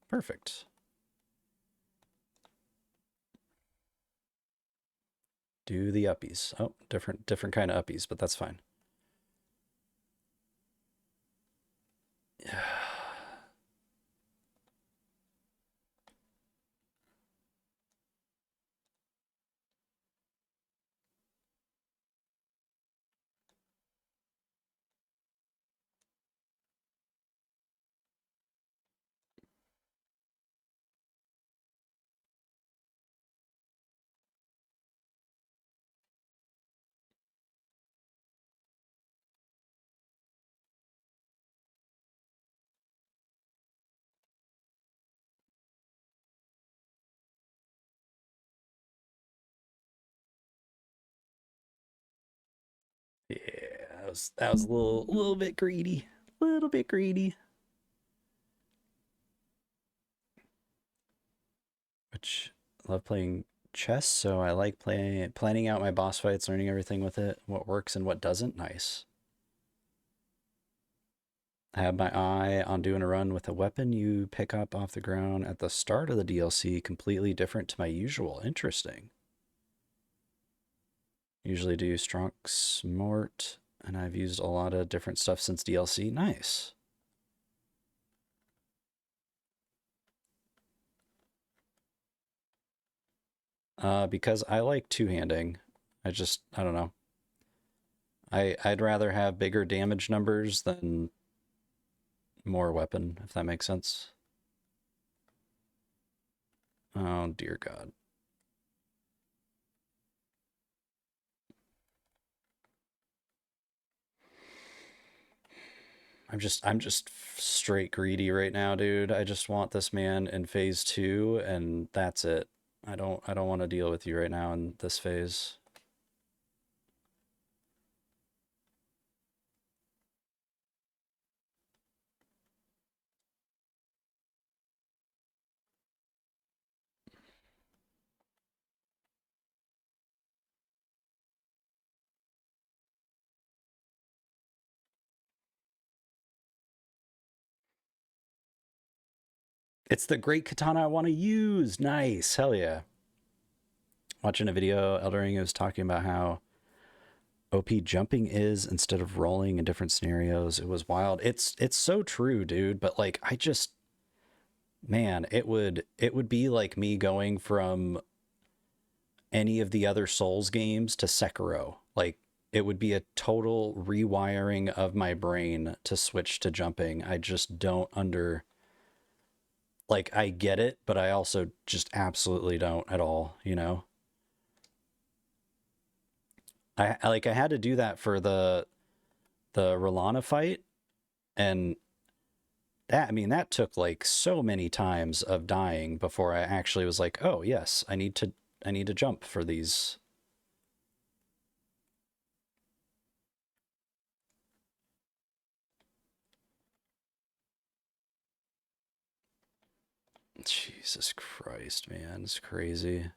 perfect. Do the uppies. Oh, different kind of uppies, but that's fine. Yeah, that was a little bit greedy. Little bit greedy. Which I love playing chess, so I like planning out my boss fights, learning everything with it, what works and what doesn't. Nice. I have my eye on doing a run with a weapon you pick up off the ground at the start of the DLC, completely different to my usual. Interesting. Usually do strong smart, and I've used a lot of different stuff since DLC. Nice. Because I like two-handing. I don't know. I'd rather have bigger damage numbers than more weapon, if that makes sense. Oh dear God. I'm just straight greedy right now, dude. I just want this man in phase 2 and that's it. I don't want to deal with you right now in this phase. It's the great katana I want to use. Nice. Hell yeah. Watching a video, Eldering was talking about how OP jumping is instead of rolling in different scenarios. It was wild. It's so true, dude, but like I just man, it would be like me going from any of the other Souls games to Sekiro. Like it would be a total rewiring of my brain to switch to jumping. I just don't like I get it, but I also just absolutely don't at all, you know. I had to do that for the Rolana fight, and that took like so many times of dying before I actually was like, "Oh, yes, I need to jump for these." Jesus Christ, man, it's crazy.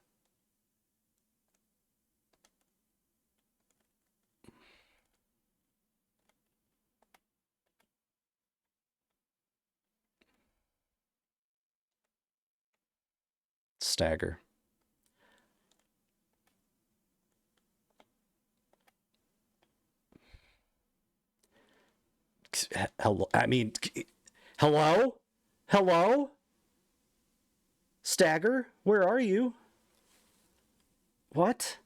Stagger. Hello, I mean, hello? Hello? Stagger? Where are you? What?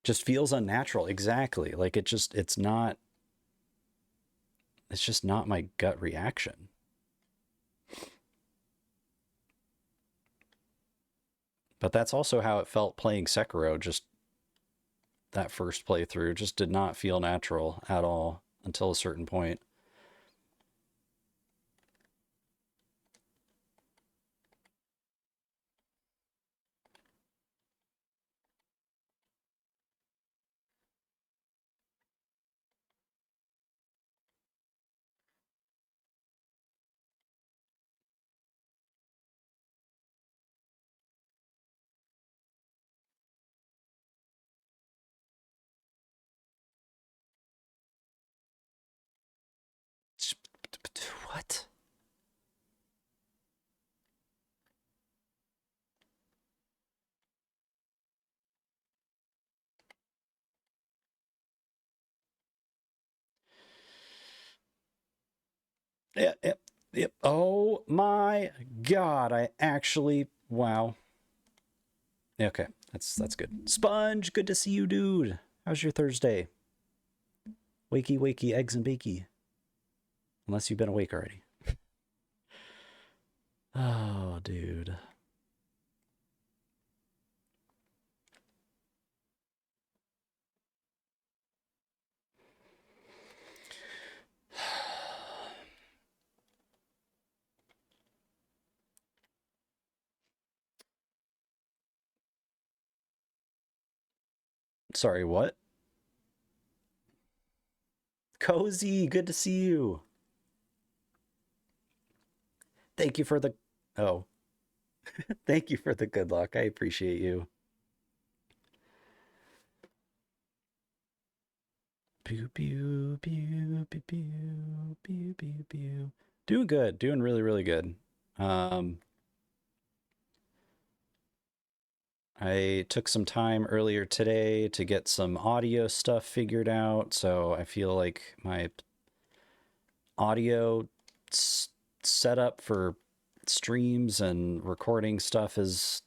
Just feels unnatural. Exactly. Like it's just not my gut reaction. But that's also how it felt playing Sekiro. Just that first playthrough just did not feel natural at all until a certain point. Yep, yep, yep. Oh my god, I actually, wow. Okay, that's good. Sponge, good to see you, dude. How's your Thursday? Wakey, wakey, eggs and bakey. Unless you've been awake already. Oh, dude. Sorry, what? Cozy, good to see you. Thank you for the... Oh, thank you for the good luck. I appreciate you. Pew, pew, pew, pew, pew, pew, pew, pew. Doing good. Doing really, really good. Um, I took some time earlier today to get some audio stuff figured out, so I feel like my audio setup for streams and recording stuff is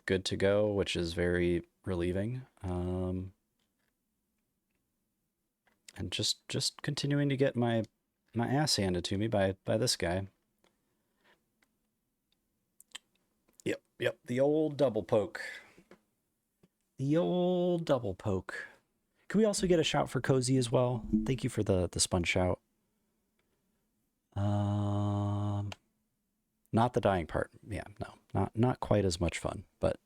good to go, which is very relieving. And just continuing to get my ass handed to me by this guy. Yep, yep, the old double poke. The old double poke. Can we also get a shout for Cozy as well? Thank you for the sponge shout. Not the dying part. Yeah, no, not quite as much fun. But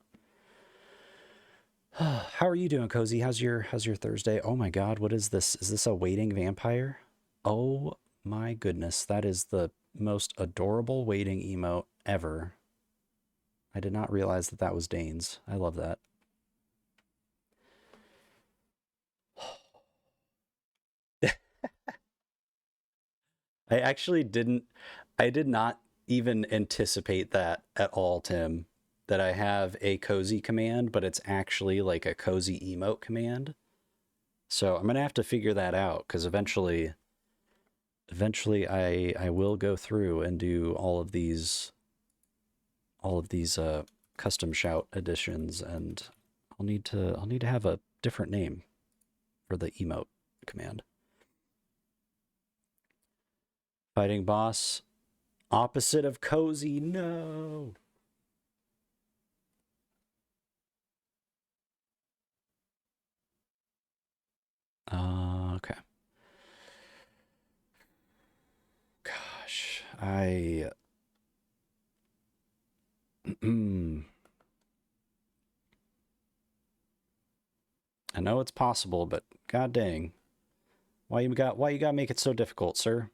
how are you doing, Cozy? How's your Thursday? Oh my God, what is this? Is this a waiting vampire? Oh my goodness, that is the most adorable waiting emote ever. I did not realize that that was Dane's. I love that. I actually didn't, I did not even anticipate that at all, Tim, that I have a cozy command, but it's actually like a cozy emote command. So I'm gonna have to figure that out because eventually I will go through and do all of these custom shout editions, and I'll need to have a different name for the emote command. Fighting boss, opposite of cozy. No. Okay. Gosh, I I know it's possible, but god dang, why you gotta make it so difficult, sir?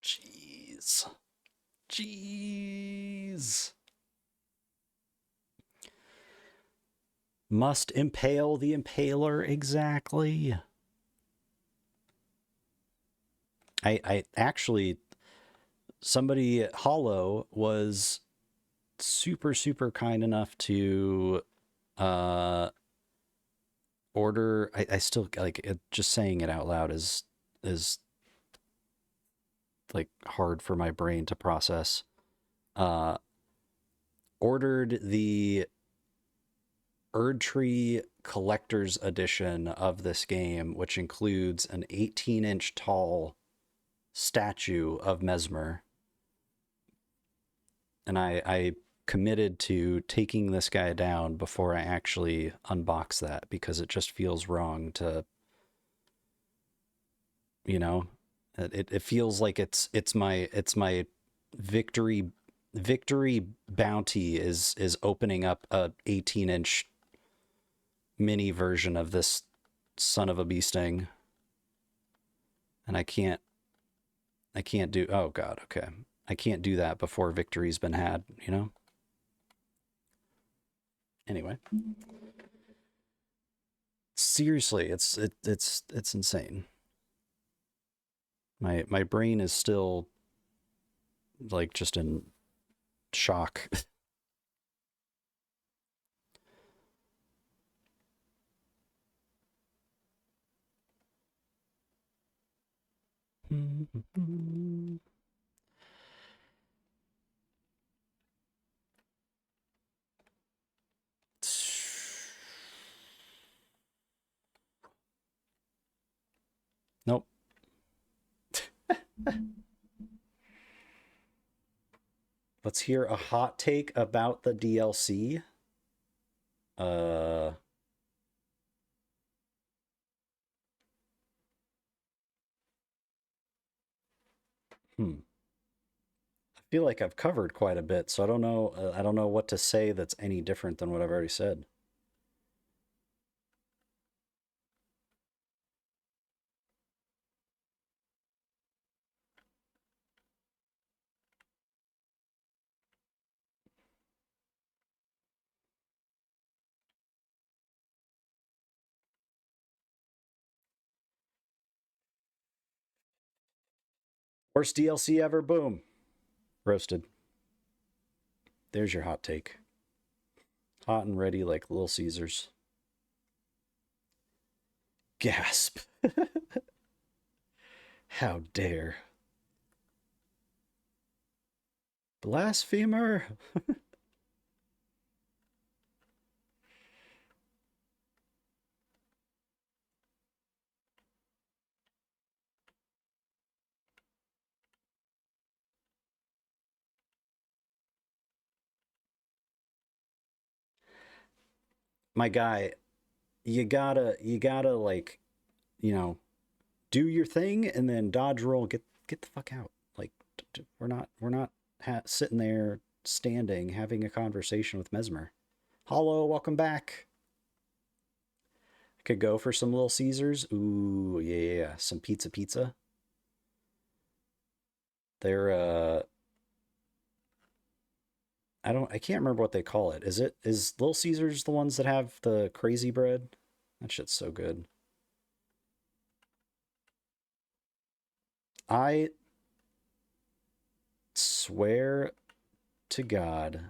Jeez. Jeez. Must impale the impaler, exactly. I actually, somebody Hollow was super kind enough to uh order. I still like it, just saying it out loud is like hard for my brain to process. Uh Ordered the Erdtree collector's edition of this game, which includes an 18-inch tall statue of Messmer. And I committed to taking this guy down before I actually unbox that because it just feels wrong to, you know, It feels like it's my victory bounty is opening up a 18-inch mini version of this son of a bee sting, and I can't do. Oh God, okay, I can't do that before victory's been had. You know. Anyway, seriously, it's insane. My brain is still like just in shock. Nope. Let's hear a hot take about the DLC. Uh, I feel like I've covered quite a bit, so I don't know. I don't know what to say that's any different than what I've already said. Worst DLC ever. Boom. Roasted. There's your hot take. Hot and ready like Little Caesars. Gasp. How dare. Blasphemer. My guy, you gotta like, you know, do your thing and then dodge roll, get the fuck out. Like we're not sitting there standing having a conversation with Messmer. Hello, welcome back. I could go for some Little Caesars. Ooh, yeah. Some pizza. They're I can't remember what they call it. Is Little Caesars the ones that have the crazy bread? That shit's so good. I swear to God,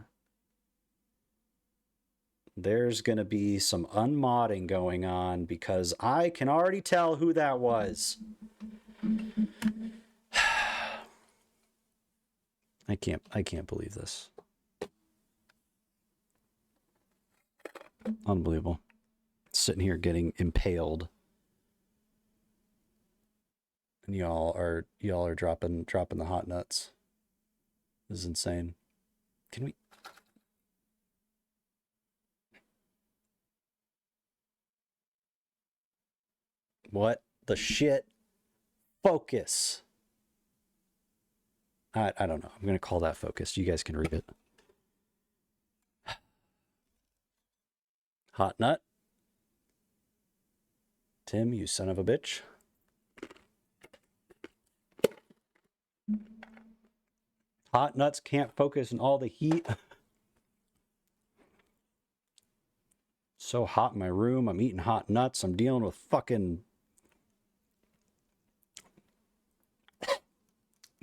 there's gonna be some unmodding going on because I can already tell who that was. I can't believe this. Unbelievable. Sitting here getting impaled. And y'all are dropping the hot nuts. This is insane. Can we What the shit? Focus. I don't know. I'm going to call that focused. You guys can read it. Hot nut. Tim, you son of a bitch. Hot nuts can't focus in all the heat. So hot in my room. I'm eating hot nuts. I'm dealing with fucking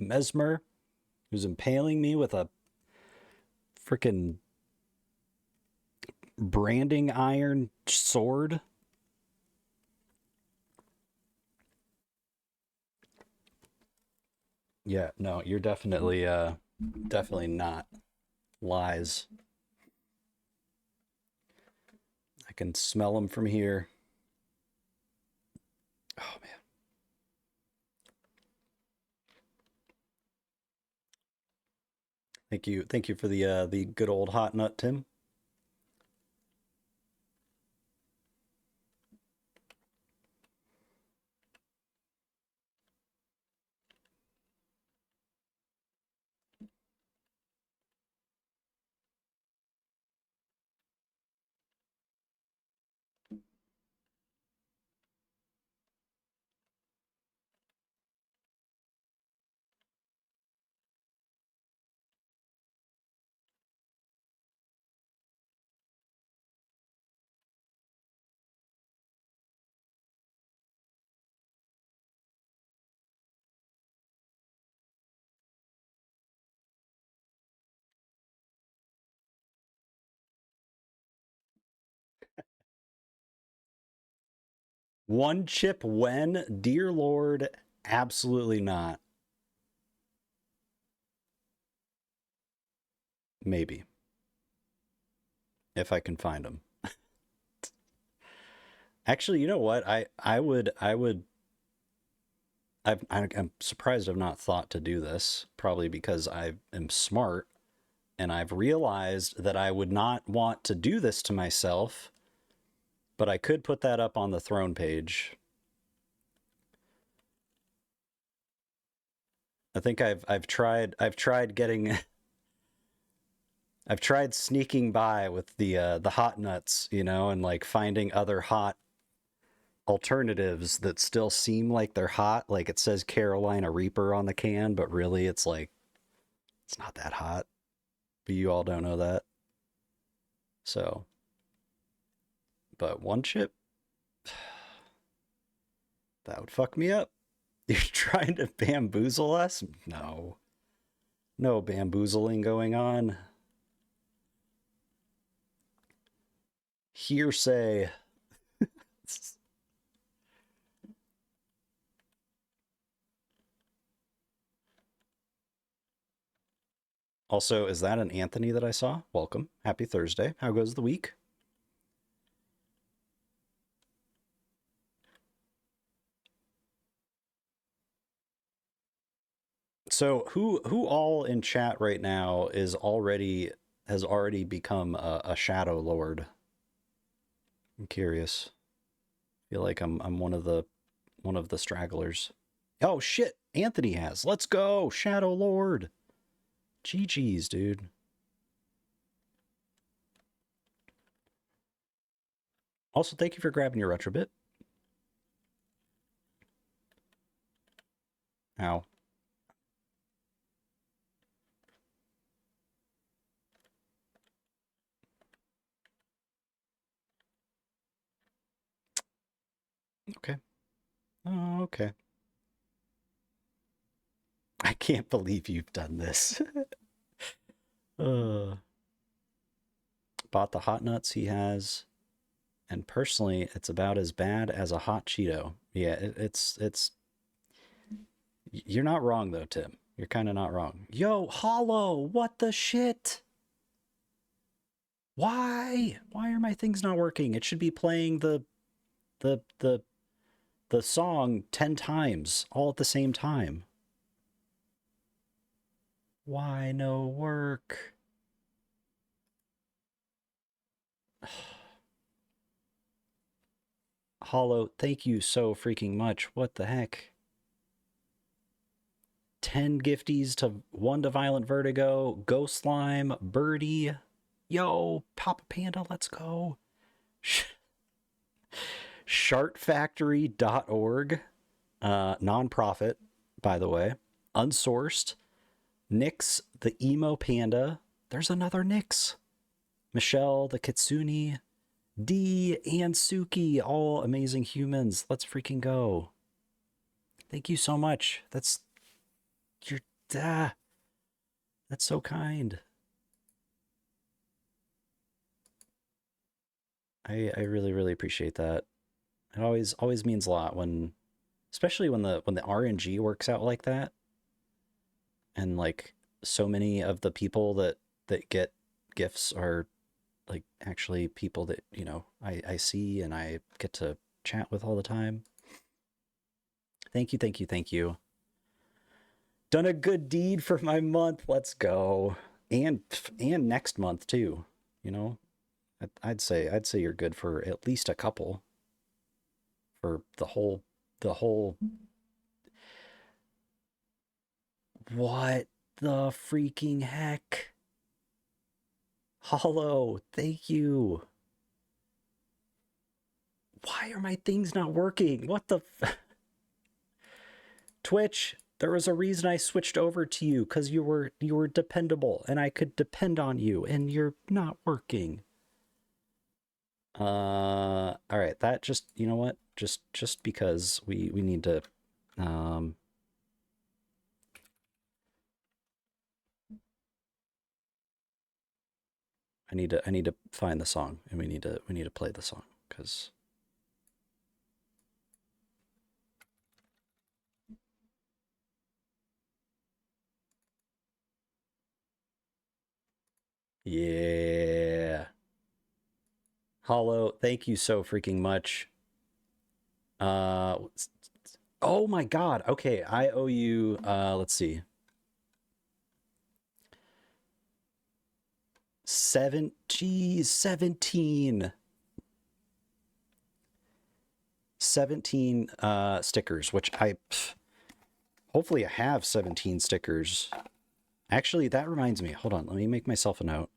Messmer, who's impaling me with a freaking branding iron sword. Yeah, no, you're definitely not. Lies. I can smell them from here. Oh man. Thank you for the good old hot nut, Tim. One chip when? Dear Lord, absolutely not. Maybe. If I can find them. Actually, you know what? I'm surprised I've not thought to do this, probably because I am smart and I've realized that I would not want to do this to myself, but I could put that up on the throne page. I think I've tried getting I've tried sneaking by with the hot nuts, you know, and like finding other hot alternatives that still seem like they're hot. Like it says Carolina Reaper on the can, but really it's like it's not that hot. But you all don't know that. So, but one chip, that would fuck me up. You're trying to bamboozle us? No. No bamboozling going on. Hearsay. Also, is that an Anthony that I saw? Welcome. Happy Thursday. How goes the week? So who all in chat right now has already become a Shadow Lord? I'm curious. I feel like I'm one of the stragglers. Oh shit, Anthony has. Let's go, Shadow Lord. GG's, dude. Also, thank you for grabbing your retrobit. Ow. Okay. Oh, okay. I can't believe you've done this. uh, bought the hot nuts he has, and personally, it's about as bad as a hot Cheeto. Yeah, it's. You're not wrong though, Tim. You're kind of not wrong. Yo, Hollow, what the shit? Why? Why are my things not working? It should be playing the the the song 10 times all at the same time. Why no work? Hollow, thank you so freaking much. What the heck? 10 gifties to 1 to Violent Vertigo, Ghost Slime, Birdie. Yo, Papa Panda, let's go. Shartfactory.org, nonprofit, by the way. Unsourced. Nyx, the emo panda. There's another Nyx. Michelle, the Kitsune. D and Suki, all amazing humans. Let's freaking go. Thank you so much. You're that's so kind. I really really appreciate that. It always means a lot when, especially when the RNG works out like that, and like so many of the people that get gifts are like actually people that, you know, I see and I get to chat with all the time. Thank you, thank you, thank you. Done a good deed for my month. Let's go. And next month too. You know, I'd say you're good for at least a couple for the whole. What the freaking heck? Hollow, thank you. Why are my things not working? What the Twitch, there was a reason I switched over to you, because you were dependable and I could depend on you, and you're not working. All right, that just, you know what? Just because we need to I need to find the song, and we need to play the song, because Yeah. Hollow, thank you so freaking much. Oh my God. Okay, I owe you, let's see. 17 stickers, which hopefully I have 17 stickers. Actually, that reminds me. Hold on, let me make myself a note.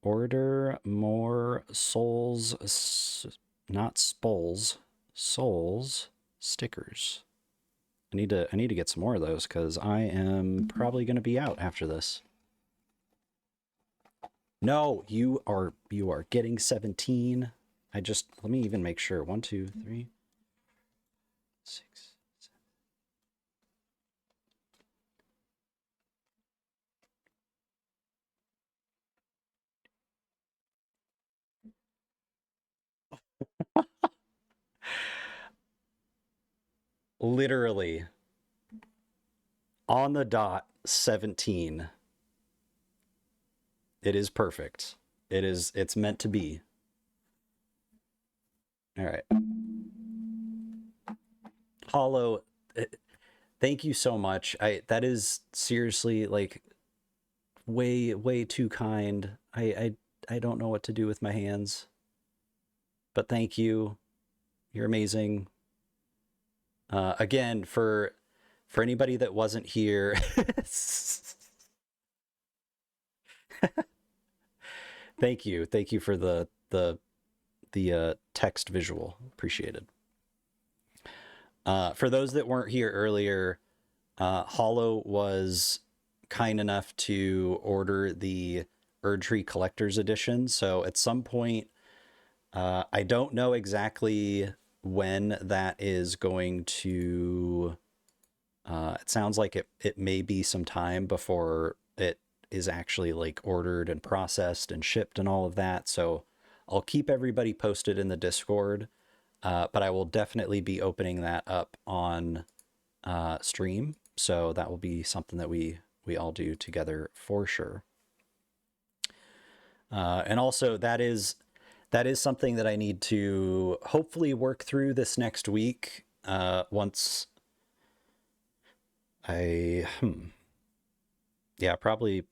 Order more souls, not spoles, souls stickers. I need to get some more of those because I am probably going to be out after this. No, you are getting 17. Let me even make sure. 1, 2, 3, 6, 7. Literally on the dot 17. It is perfect. It's meant to be. All right. Hollow, thank you so much. That is seriously like way too kind. I don't know what to do with my hands. But thank you. You're amazing. Again, for anybody that wasn't here, thank you for the text visual. Appreciated. For those that weren't here earlier, Hollow was kind enough to order the Erdtree Collector's Edition. So at some point, I don't know exactly when that is going to... it sounds like it may be some time before it is actually like ordered and processed and shipped and all of that. So I'll keep everybody posted in the Discord, but I will definitely be opening that up on stream. So that will be something that we all do together for sure. And also that is something that I need to hopefully work through this next week. Once yeah, probably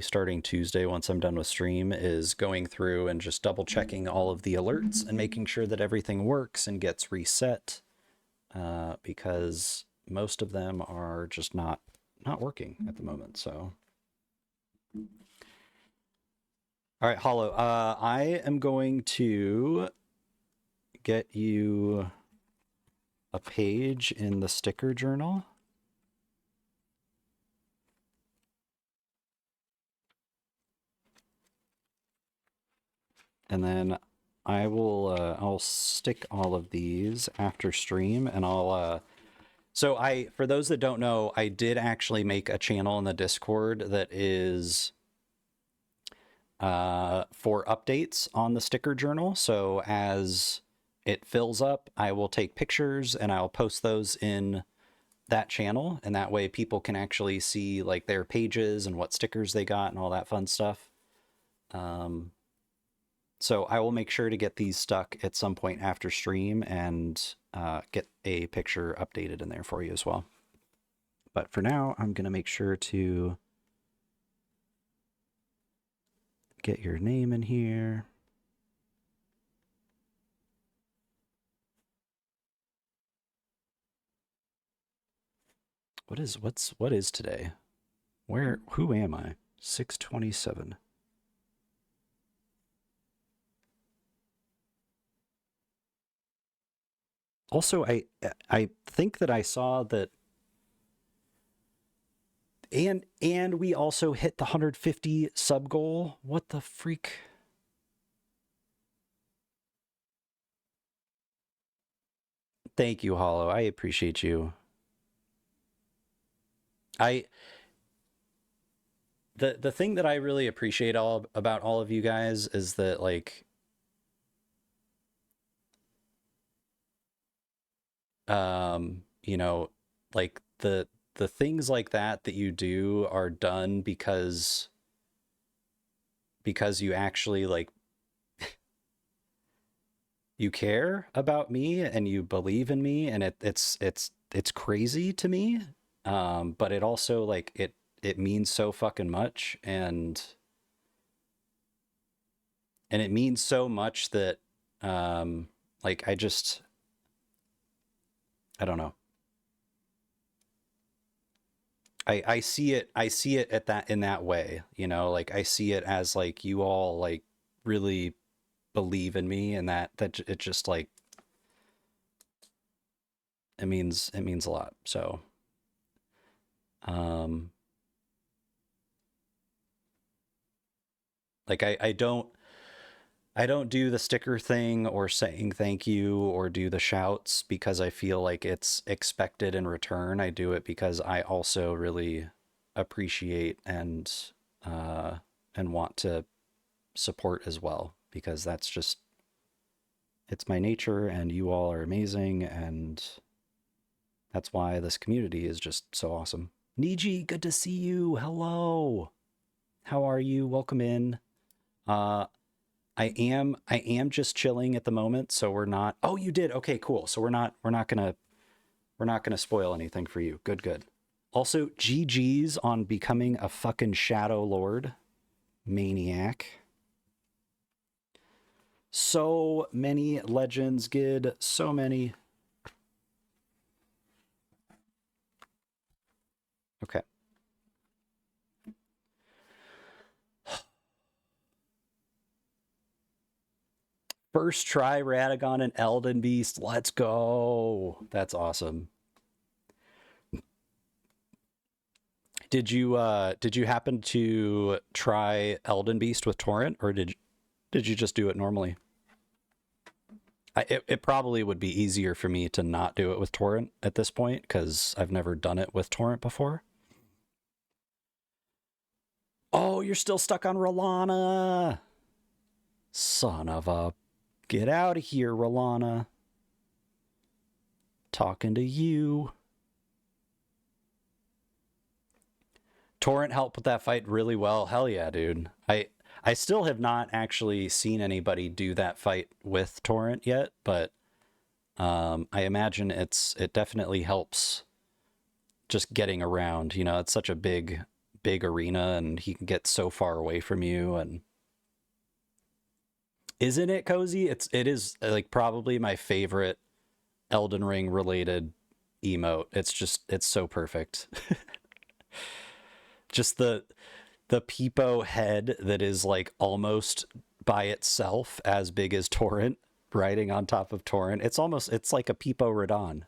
starting Tuesday once I'm done with stream is going through and just double checking all of the alerts and making sure that everything works and gets reset, because most of them are just not working at the moment. So all right, Hollow, I am going to get you a page in the sticker journal. And then I will I'll stick all of these after stream, and I'll so for those that don't know, I did actually make a channel in the Discord that is for updates on the sticker journal. So as it fills up, I will take pictures and I'll post those in that channel, and that way people can actually see like their pages and what stickers they got and all that fun stuff. So I will make sure to get these stuck at some point after stream and get a picture updated in there for you as well. But for now, I'm going to make sure to get your name in here. What is today? Who am I? 627. Also, I think that I saw that, and we also hit the 150 sub goal. What the freak? Thank you, Hollow. I appreciate you. The thing that I really appreciate about all of you guys is that, like, you know, like the the things like that you do are done because you actually like you care about me and you believe in me, and it's crazy to me. But it also like it means so fucking much, and it means so much that like I don't know. I see it at that in that way, you know, like I see it as like you all like really believe in me, and that it just like it means a lot. So um like I don't do the sticker thing or saying thank you or do the shouts because I feel like it's expected in return. I do it because I also really appreciate and want to support as well, because that's just it's my nature, and you all are amazing, and that's why this community is just so awesome. Niji, good to see you. Hello. How are you? Welcome in. Uh I am just chilling at the moment, so we're not. Oh, you did. Okay, cool. So we're not gonna spoil anything for you. Good, good. Also, GG's on becoming a fucking Shadow Lord. Maniac. So many legends, Gid. So many. Okay. First try Radagon and Elden Beast. Let's go. That's awesome. Did you happen to try Elden Beast with Torrent, or did you just do it normally? It probably would be easier for me to not do it with Torrent at this point, because I've never done it with Torrent before. Oh, you're still stuck on Rolana. Son of a... Get out of here, Rolana. Talking to you. Torrent helped with that fight really well. Hell yeah, dude. I still have not actually seen anybody do that fight with Torrent yet, but I imagine it definitely helps just getting around. You know, it's such a big arena, and he can get so far away from you. And isn't it cozy? It is like probably my favorite Elden Ring related emote. It's so perfect. Just the Peepo head that is like almost by itself as big as Torrent riding on top of Torrent. It's like a Peepo Radon.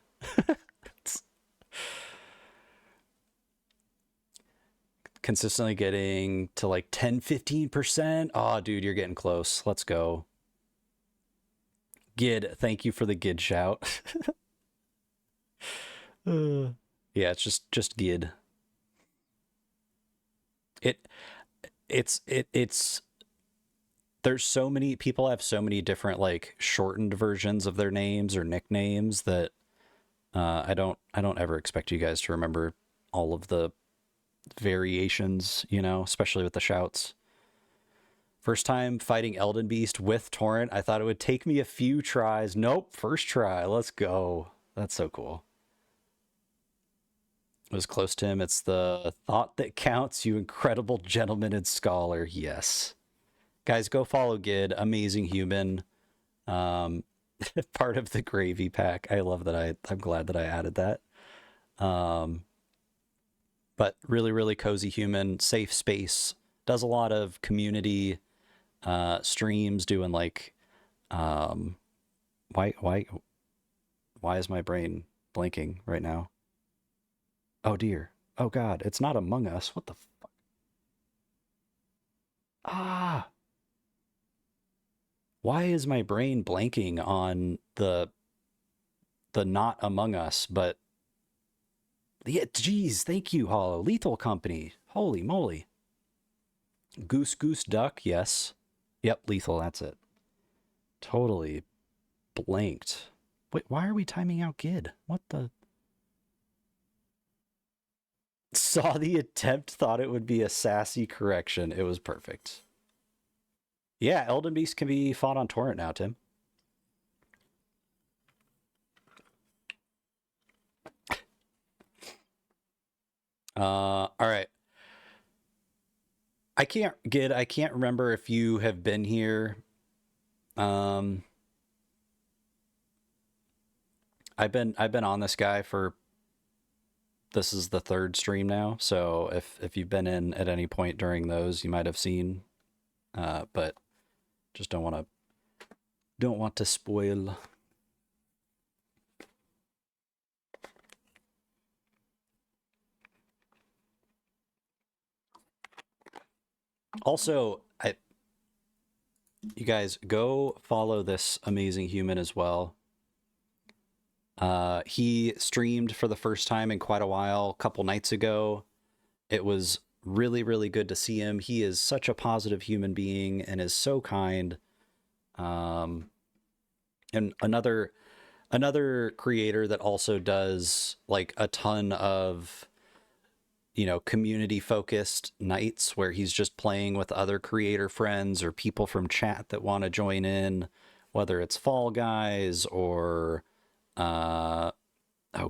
Consistently getting to like 10-15%. Oh, dude, you're getting close. Let's go. Gid, thank you for the Gid shout. Yeah, it's just Gid. It's there's so many people have so many different like shortened versions of their names or nicknames that I don't ever expect you guys to remember all of the variations, you know, especially with the shouts. First time fighting Elden Beast with Torrent, I thought it would take me a few tries. Nope, first try. Let's go. That's so cool. It was close to him. It's the thought that counts, you incredible gentleman and scholar. Yes. Guys, go follow Gid. Amazing human. Um, part of the gravy pack. I love that. I'm glad that I added that. But really, really cozy human, safe space. Does a lot of community streams, doing like why is my brain blinking right now? Oh dear. Oh god, it's not Among Us. What the fuck? Ah. Why is my brain blanking on the not Among Us, but yeah, geez, thank you, Hollow. Lethal Company. Holy moly. Goose Goose Duck, yes. Yep, Lethal, that's it. Totally blanked. Wait, why are we timing out Gid? What the? Saw the attempt, thought it would be a sassy correction. It was perfect. Yeah, Elden Beast can be fought on torrent now, Tim. All right. I can't remember if you have been here. Um, I've been on this guy for, this is the third stream now. So if you've been in at any point during those, you might have seen. But just don't want to spoil. Also, you guys go follow this amazing human as well. He streamed for the first time in quite a while, a couple nights ago. It was really, really good to see him. He is such a positive human being and is so kind. And another creator that also does like a ton of, community focused nights where he's just playing with other creator friends or people from chat that want to join in, whether it's Fall Guys or oh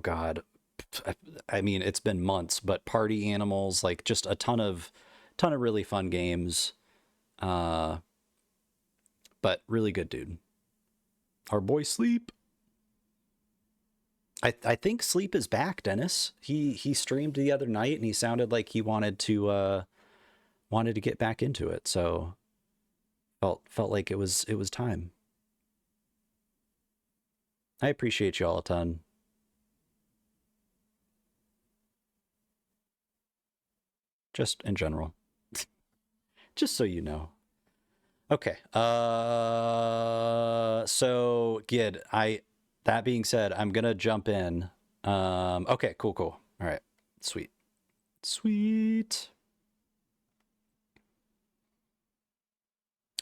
god, I mean, it's been months, but Party Animals, like just a ton of really fun games. uh but really good dude. Our boy Sleep. I think Sleep is back, Dennis. He streamed the other night and he sounded like he wanted to get back into it. So felt like it was time. I appreciate you all a ton. Just in general. Just so you know. Okay. So Gid, that being said, I'm gonna jump in. Okay, cool. All right. Sweet. Sweet.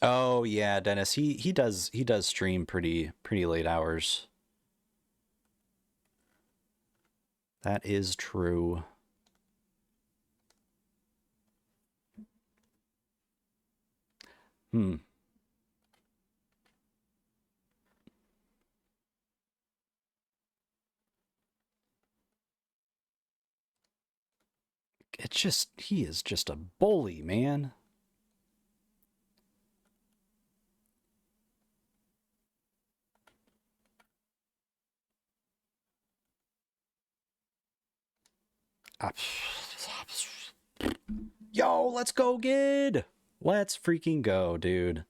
Oh yeah, Dennis. He does stream pretty late hours. That is true. Hmm. It's just, he is just a bully, man. Yo, let's go, Gid. Let's freaking go, dude.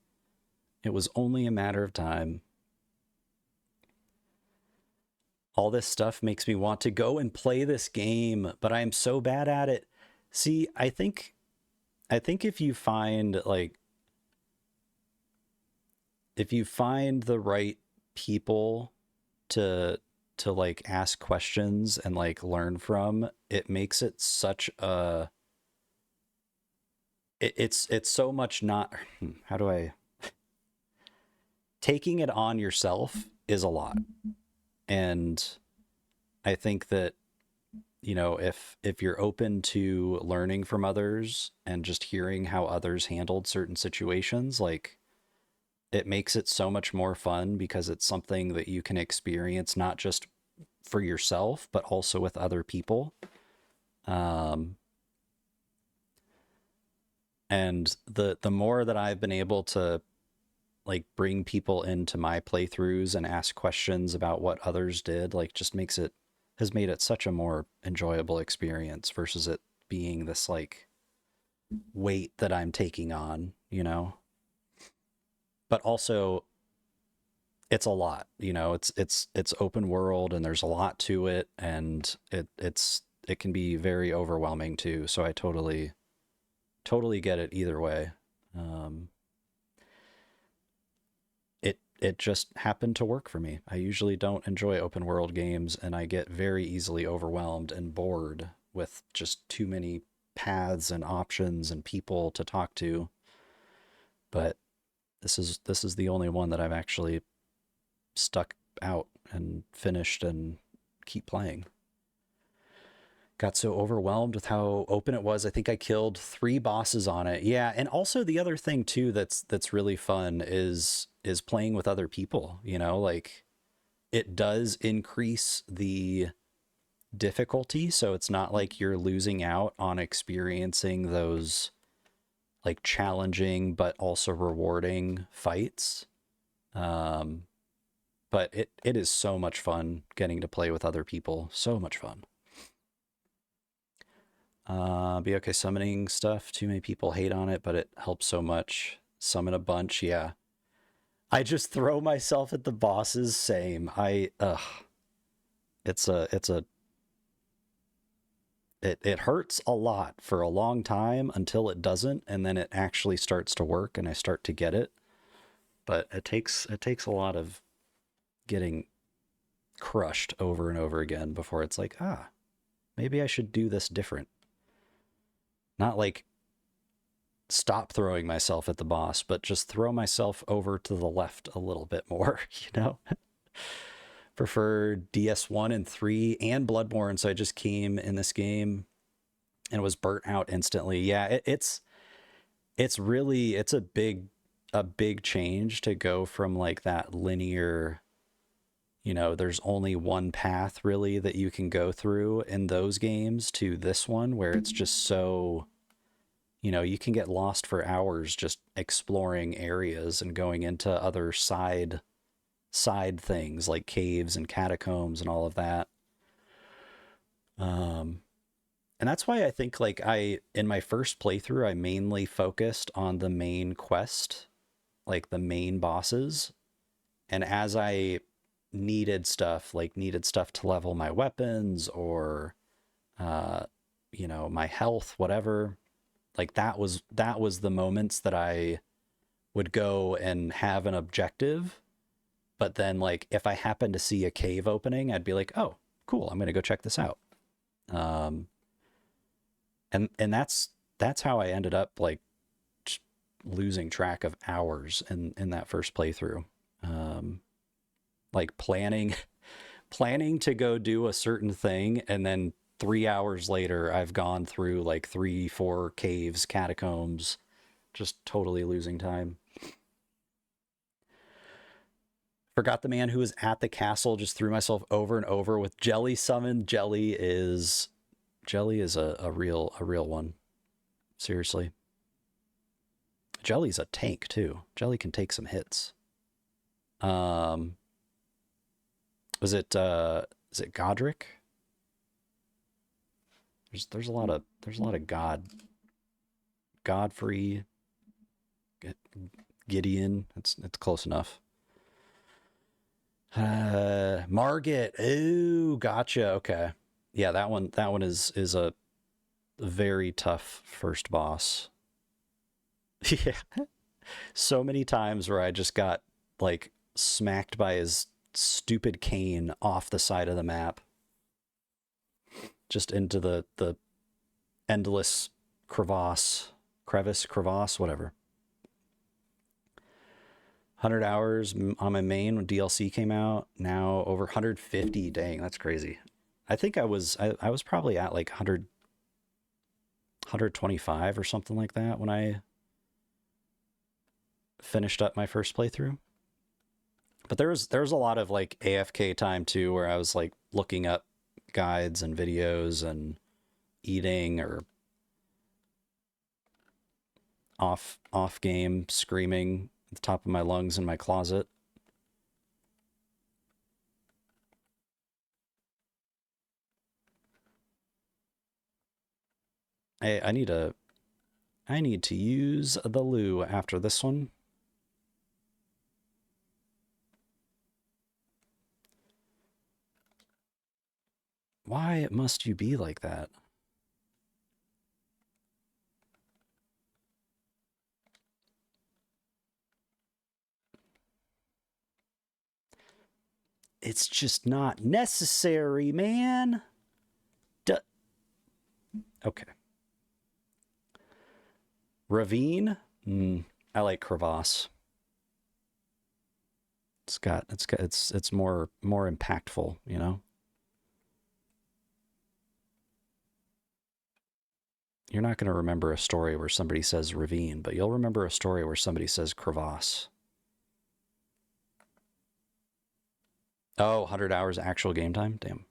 It was only a matter of time. All this stuff makes me want to go and play this game, but I am so bad at it. See, I think if you find the right people to like ask questions and like learn from, it makes it such a it's so much not how do I taking it on yourself is a lot. And I think that, if you're open to learning from others and just hearing how others handled certain situations, like it makes it so much more fun because it's something that you can experience not just for yourself but also with other people. um and the more that I've been able to like bring people into my playthroughs and ask questions about what others did, like just has made it such a more enjoyable experience versus it being this like weight that I'm taking on. But also it's a lot, it's open world and there's a lot to it, and it can be very overwhelming too. So I totally get it either way. Um, it just happened to work for me. I usually don't enjoy open world games, and I get very easily overwhelmed and bored with just too many paths and options and people to talk to. But this is the only one that I've actually stuck out and finished and keep playing. got so overwhelmed with how open it was. I think I killed 3 bosses on it. Yeah, and also the other thing too that's really fun is playing with other people, you know, like it does increase the difficulty, so it's not like you're losing out on experiencing those like challenging but also rewarding fights. Um, but it is so much fun getting to play with other people. So much fun. Be okay summoning stuff. Too many people hate on it, but it helps so much. Summon a bunch, yeah. I just throw myself at the bosses. Same. It's a it hurts a lot for a long time until it doesn't, and then it actually starts to work, and I start to get it. But it takes a lot of getting crushed over and over again before it's like, maybe I should do this different. Not like stop throwing myself at the boss, but just throw myself over to the left a little bit more, you know? Prefer DS1 and 3 and Bloodborne, so I just came in this game and was burnt out instantly. Yeah, it's really it's a big change to go from like that linear, you know, there's only one path really that you can go through in those games to this one where it's just so, you know, you can get lost for hours just exploring areas and going into other side things like caves and catacombs and all of that. Um, and that's why I think like I in my first playthrough I mainly focused on the main quest, like the main bosses, and as I needed stuff to level my weapons or uh you know, my health, whatever, like that was the moments that I would go and have an objective. But then like if I happened to see a cave opening, I'd be like, oh cool, I'm gonna go check this out. um and that's how I ended up like losing track of hours in that first playthrough. um like planning to go do a certain thing, and then 3 hours later I've gone through like 3 4 caves, catacombs, just totally losing time. Forgot the man who was at the castle, just threw myself over and over with jelly summoned. Jelly is a real one. Seriously. Jelly's a tank too. Jelly can take some hits. Um was it is it Godric? There's a lot of Godfrey, Gideon. It's close enough. Margit. Oh, gotcha. Okay. Yeah, that one is a very tough first boss. Yeah. So many times where I just got like smacked by his stupid cane off the side of the map, just into the endless crevasse, whatever. 100 hours on my main when DLC came out. Now over 150. Dang, that's crazy. I think I was probably at like 125 or something like that when I finished up my first playthrough. But there was a lot of like AFK time too, where I was like looking up guides and videos and eating, or off game screaming at the top of my lungs in my closet. Hey, I need to use the loo after this one. Why must you be like that? It's just not necessary, man. Duh. Okay. Ravine? I like crevasse. It's more impactful, you know? You're not going to remember a story where somebody says ravine, but you'll remember a story where somebody says crevasse. Oh, 100 hours actual game time? Damn.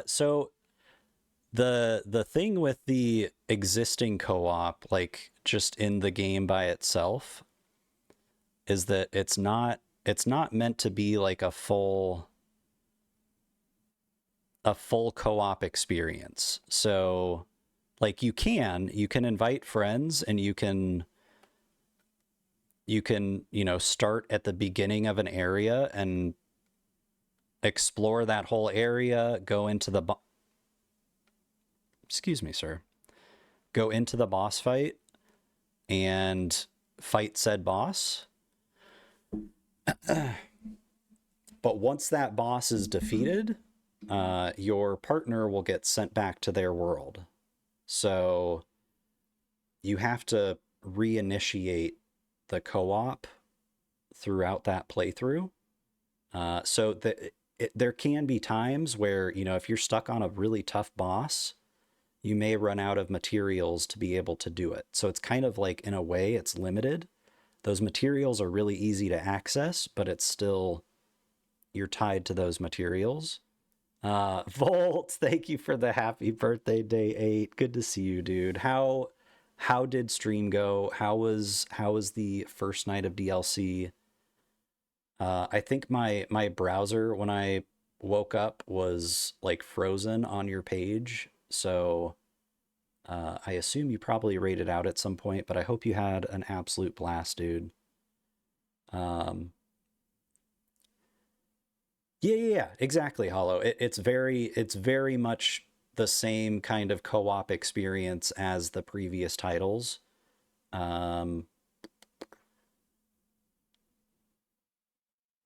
So the thing with the existing co-op, like just in the game by itself, is that it's not meant to be like a full co-op experience. So like you can invite friends and you can start at the beginning of an area and explore that whole area, excuse me, sir. Go into the boss fight and fight said boss. But once that boss is defeated, your partner will get sent back to their world. So you have to reinitiate the co-op throughout that playthrough. There can be times where, if you're stuck on a really tough boss, you may run out of materials to be able to do it. So it's kind of like, in a way, it's limited. Those materials are really easy to access, but it's still, you're tied to those materials. Volt, thank you for the happy birthday, day 8. Good to see you, dude. How did stream go? How was the first night of DLC? I think my browser when I woke up was like frozen on your page, so I assume you probably rated out at some point. But I hope you had an absolute blast, dude. Um, yeah, exactly, Hollow. It's very much the same kind of co-op experience as the previous titles. Um,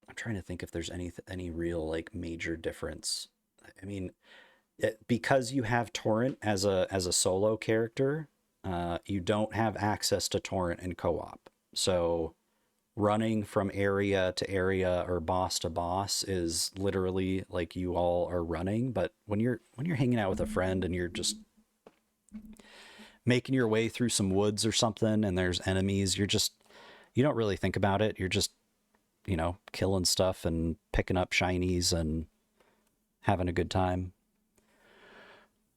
I'm trying to think if there's any real like major difference. I mean, because you have Torrent as a solo character, you don't have access to Torrent in co-op. So running from area to area or boss to boss is literally like you all are running. But when you're hanging out with a friend and you're just making your way through some woods or something and there's enemies, you don't really think about it. You're just, killing stuff and picking up shinies and having a good time.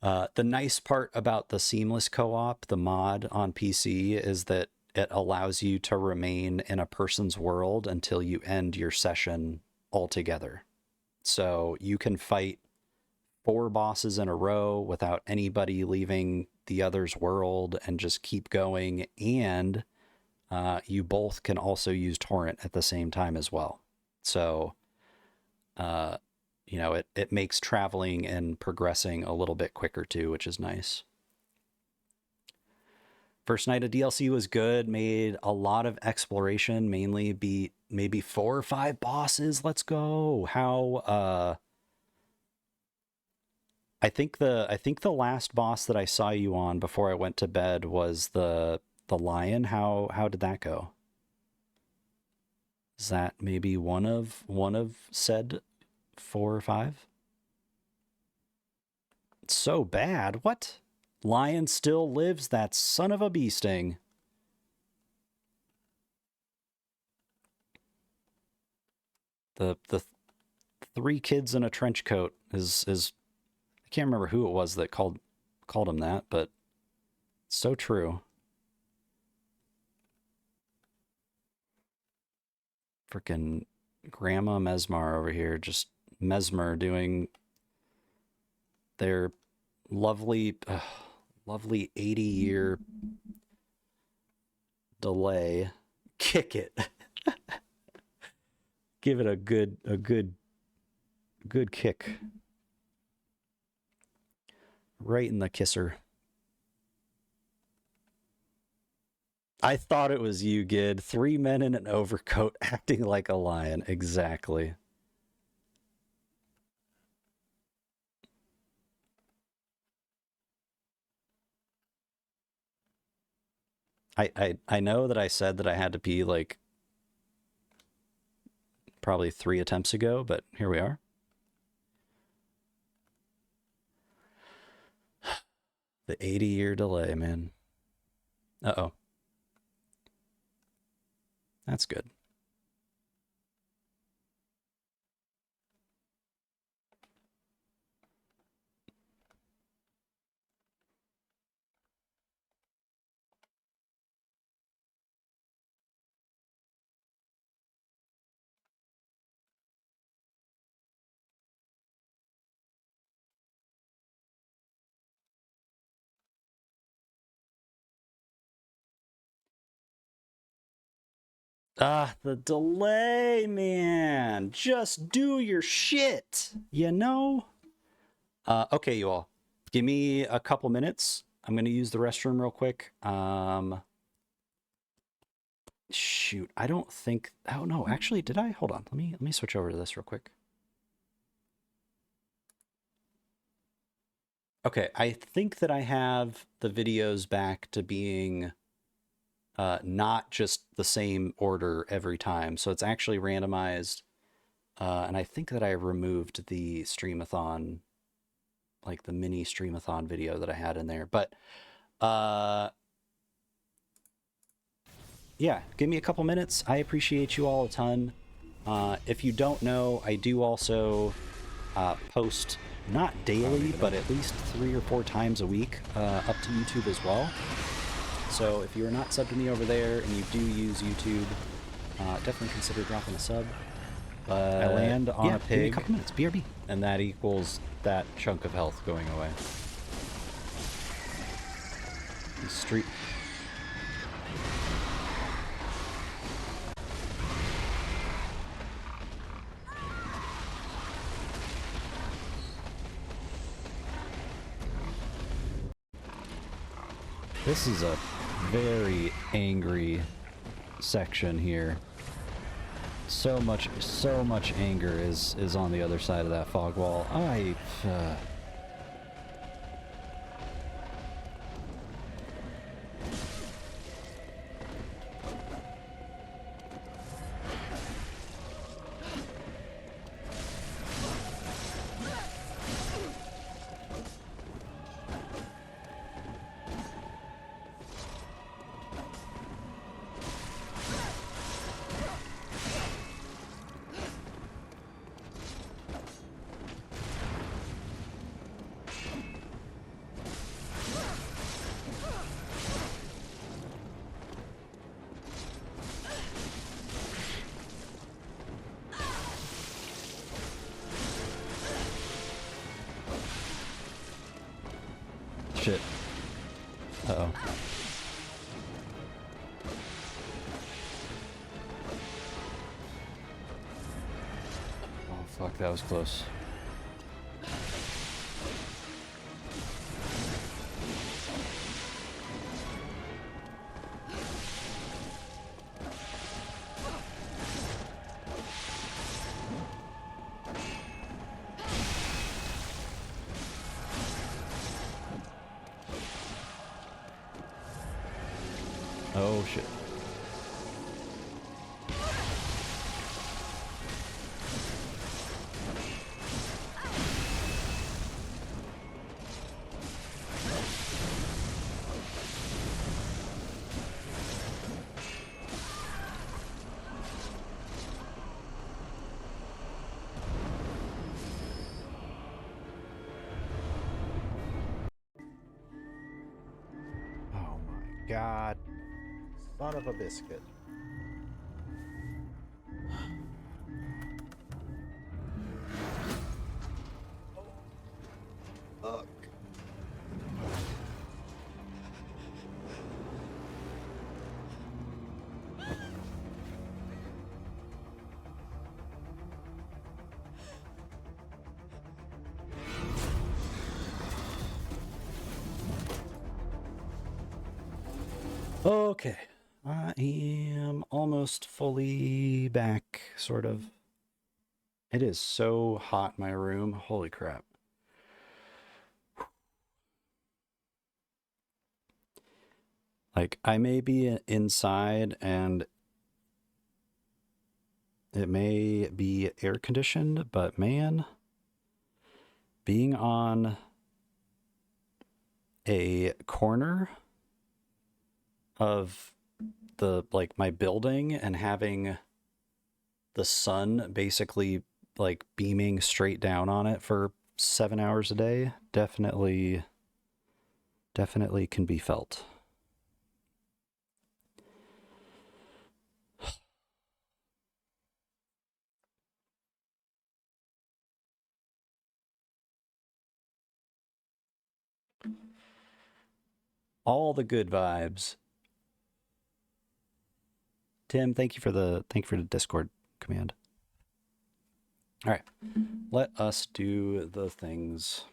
The nice part about the seamless co-op, the mod on PC, is that it allows you to remain in a person's world until you end your session altogether. So you can fight 4 bosses in a row without anybody leaving the other's world and just keep going. And you both can also use Torrent at the same time as well. So, uh, it makes traveling and progressing a little bit quicker too, which is nice. First night of DLC was good, made a lot of exploration, mainly beat maybe 4 or 5 bosses. Let's go. I think the last boss that I saw you on before I went to bed was the lion. How did that go? Is that maybe one of said 4 or 5? It's so bad. What? Lion still lives, that son of a bee sting. The 3 kids in a trench coat is I can't remember who it was that called him that, but it's so true. Freaking Grandma Messmer over here, just Messmer doing their lovely 80-year delay. Kick it. Give it a good kick. Right in the kisser. I thought it was you, Gid. 3 men in an overcoat acting like a lion. Exactly. I know that I said that I had to pee like probably 3 attempts ago, but here we are. The 80-year delay, man. Uh-oh. That's good. Ah, the delay, man. Just do your shit, you know? Okay, you all. Give me a couple minutes. I'm going to use the restroom real quick. Shoot, I don't think... Oh, no, actually, did I? Hold on. Let me switch over to this real quick. Okay, I think that I have the videos back to being not just the same order every time. So it's actually randomized. And I think that I removed the streamathon, like the mini streamathon video that I had in there. But yeah, give me a couple minutes. I appreciate you all a ton. If you don't know, I do also post not daily, but at least 3 or 4 times a week up to YouTube as well. So if you are not subbed to me over there and you do use YouTube, definitely consider dropping a sub. I land on a pig. Give me a couple minutes. BRB. And that equals that chunk of health going away. Street. This is a very angry section here. So much anger is on the other side of that fog wall. Shit. Uh-oh. Oh, fuck, that was close. Oh, shit. Oh my god. Son of a biscuit. Fuck. Okay. I am almost fully back, sort of. It is so hot in my room. Holy crap. Like, I may be inside and It may be air conditioned, but man, being on a corner of the like my building and having the sun basically like beaming straight down on it for 7 hours a day definitely can be felt. All the good vibes. Tim, thank you for the Discord command. All right, let us do the things.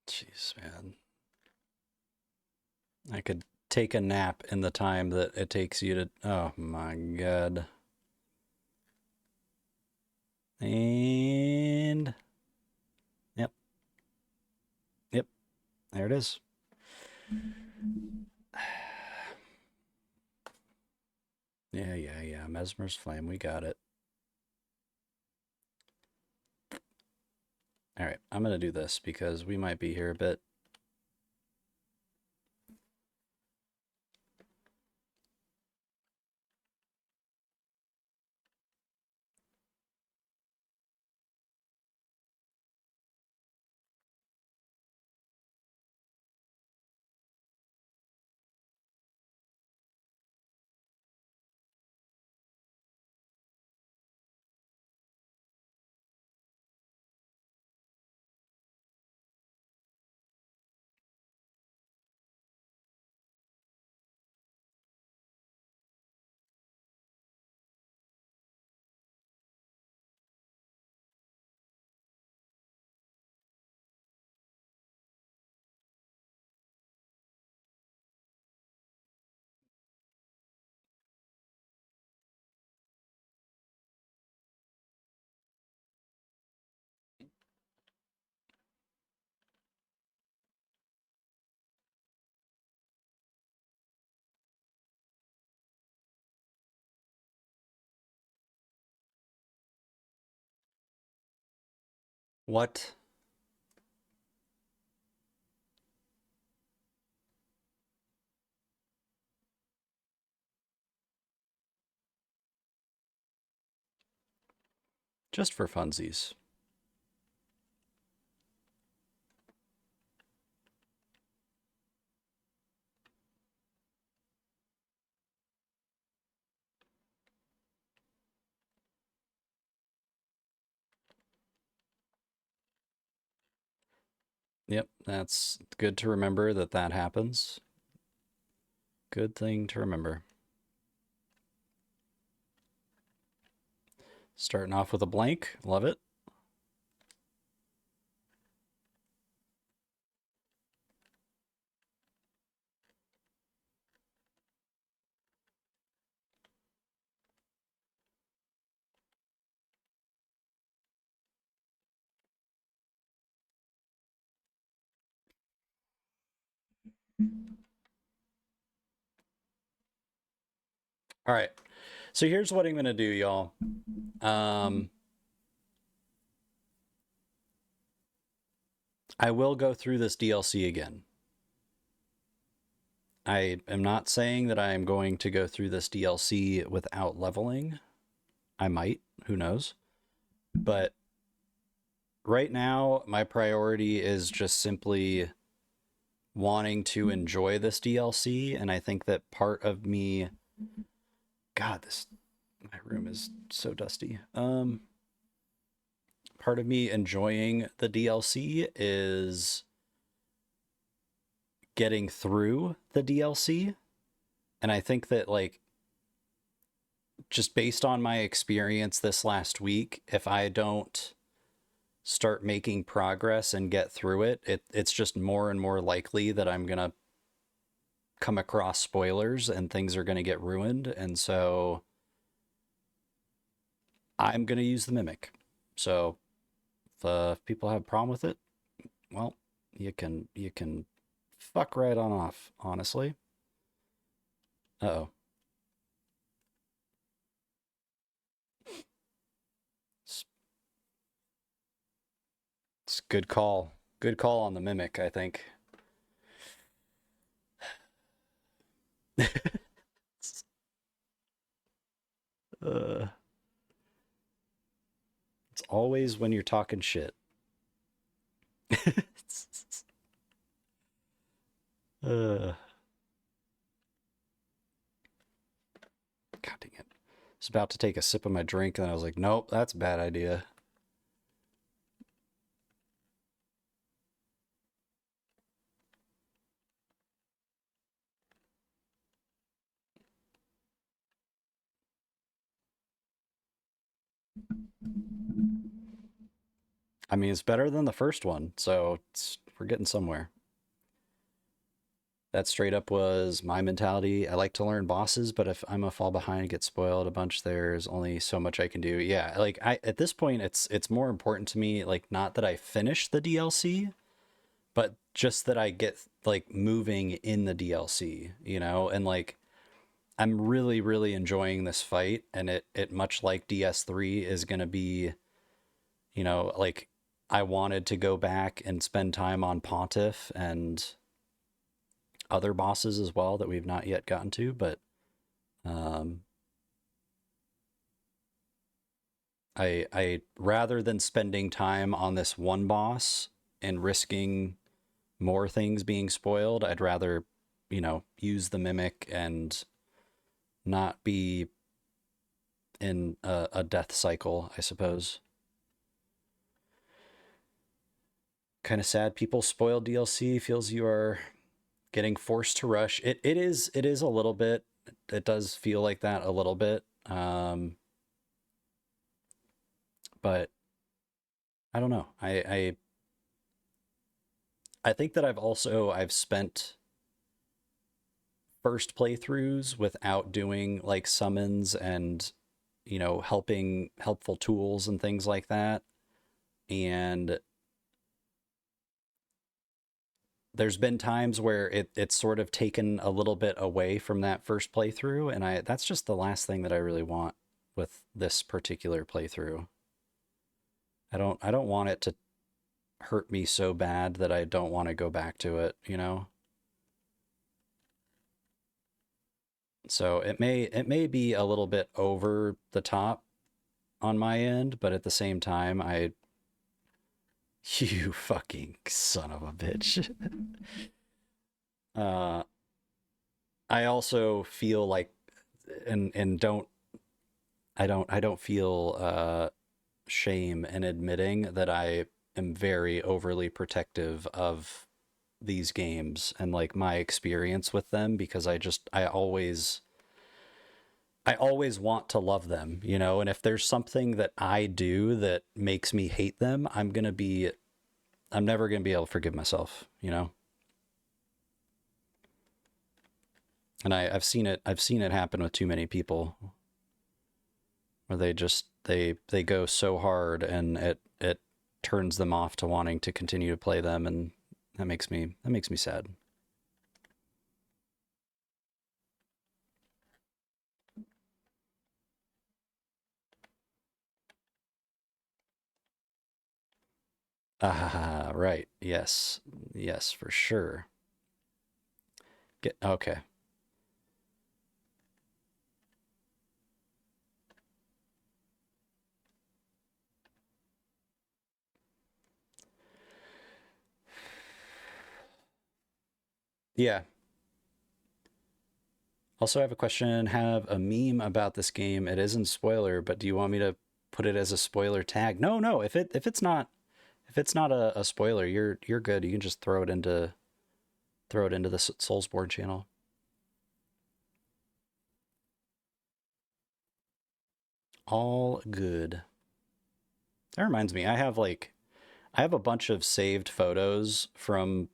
Jeez, man. I could take a nap in the time that it takes you to... Oh, my God. And... Yep. Yep. There it is. Yeah. Messmer's Flame. We got it. All right. I'm going to do this because we might be here a bit. What? Just for funsies. Yep, that's good to remember that happens. Good thing to remember. Starting off with a blank. Love it. All right. So here's what I'm going to do, y'all. I will go through this DLC again. I am not saying that I am going to go through this DLC without leveling. I might, who knows? But right now, my priority is just simply wanting to enjoy this DLC, and I think that part of me... God, my room is so dusty. Part of me enjoying the DLC is getting through the DLC. And I think that, like, just based on my experience this last week, if I don't start making progress and get through it's just more and more likely that I'm going to come across spoilers and things are going to get ruined. And so I'm going to use the Mimic. So if people have a problem with it, well, you can fuck right on off, honestly. Uh-oh. It's good call. Good call on the Mimic, I think. uh, it's always when you're talking shit. God dang it. I was about to take a sip of my drink and I was like, nope, that's a bad idea. I mean, it's better than the first one, so we're getting somewhere. That straight up was my mentality. I like to learn bosses, but if I'm a fall behind and get spoiled a bunch, there's only so much I can do. Yeah, like at this point it's more important to me, like, not that I finish the DLC, but just that I get like moving in the DLC, you know? And like I'm really really enjoying this fight, and it much like DS3 is going to be, you know, like I wanted to go back and spend time on Pontiff and other bosses as well that we've not yet gotten to, but um, I rather than spending time on this one boss and risking more things being spoiled, I'd rather, you know, use the Mimic and not be in a death cycle, I suppose. Kind of sad people spoil DLC. Feels you are getting forced to rush. It is a little bit. It does feel like that a little bit. But I don't know. I think that I've spent first playthroughs without doing like summons and, you know, helpful tools and things like that. And there's been times where it's sort of taken a little bit away from that first playthrough, and that's just the last thing that I really want with this particular playthrough. I don't want it to hurt me so bad that I don't want to go back to it, you know? So it may be a little bit over the top on my end, but at the same time, you fucking son of a bitch. uh I also feel like, and don't I don't feel shame in admitting that I am very overly protective of these games and like my experience with them, because I always want to love them, you know, and if there's something that I do that makes me hate them, I'm never going to be able to forgive myself, you know? And I've seen it happen with too many people, where they go so hard and it turns them off to wanting to continue to play them, and that makes me sad. Ah, right. Yes. Yes, for sure. Get okay. Yeah. Also, I have a question. Have a meme about this game. It isn't spoiler, but do you want me to put it as a spoiler tag? No, no. If it's not a spoiler, you're good. You can just throw it into throw it into the Soulsborne channel. All good. That reminds me, I have a bunch of saved photos from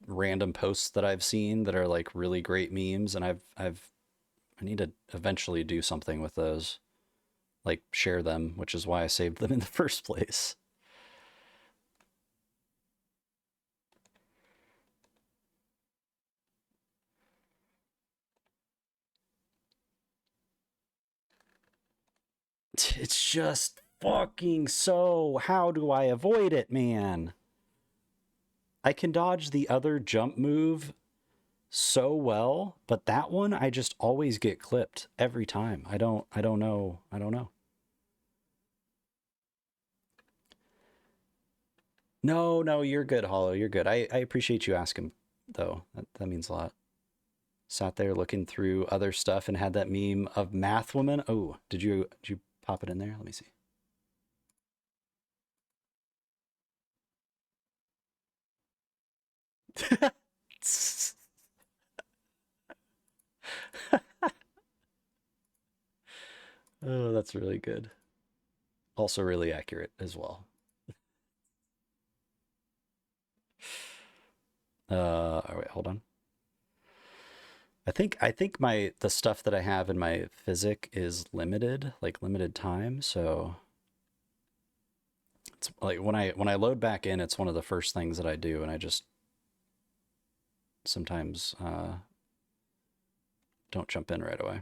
random posts that I've seen that are like really great memes, and I need to eventually do something with those, like share them, which is why I saved them in the first place. It's just fucking so. How do I avoid it, man? I can dodge the other jump move so well, but that one I just always get clipped every time. I don't know. I don't know. No, you're good, Hollow. You're good. I appreciate you asking though. That means a lot. Sat there looking through other stuff and had that meme of Math Woman. Oh, did you pop it in there? Let me see. Oh, that's really good. Also really accurate as well. All right, hold on. I think the stuff that I have in my physic is limited, like limited time, so it's like when I load back in, it's one of the first things that I do, and I just sometimes don't jump in right away.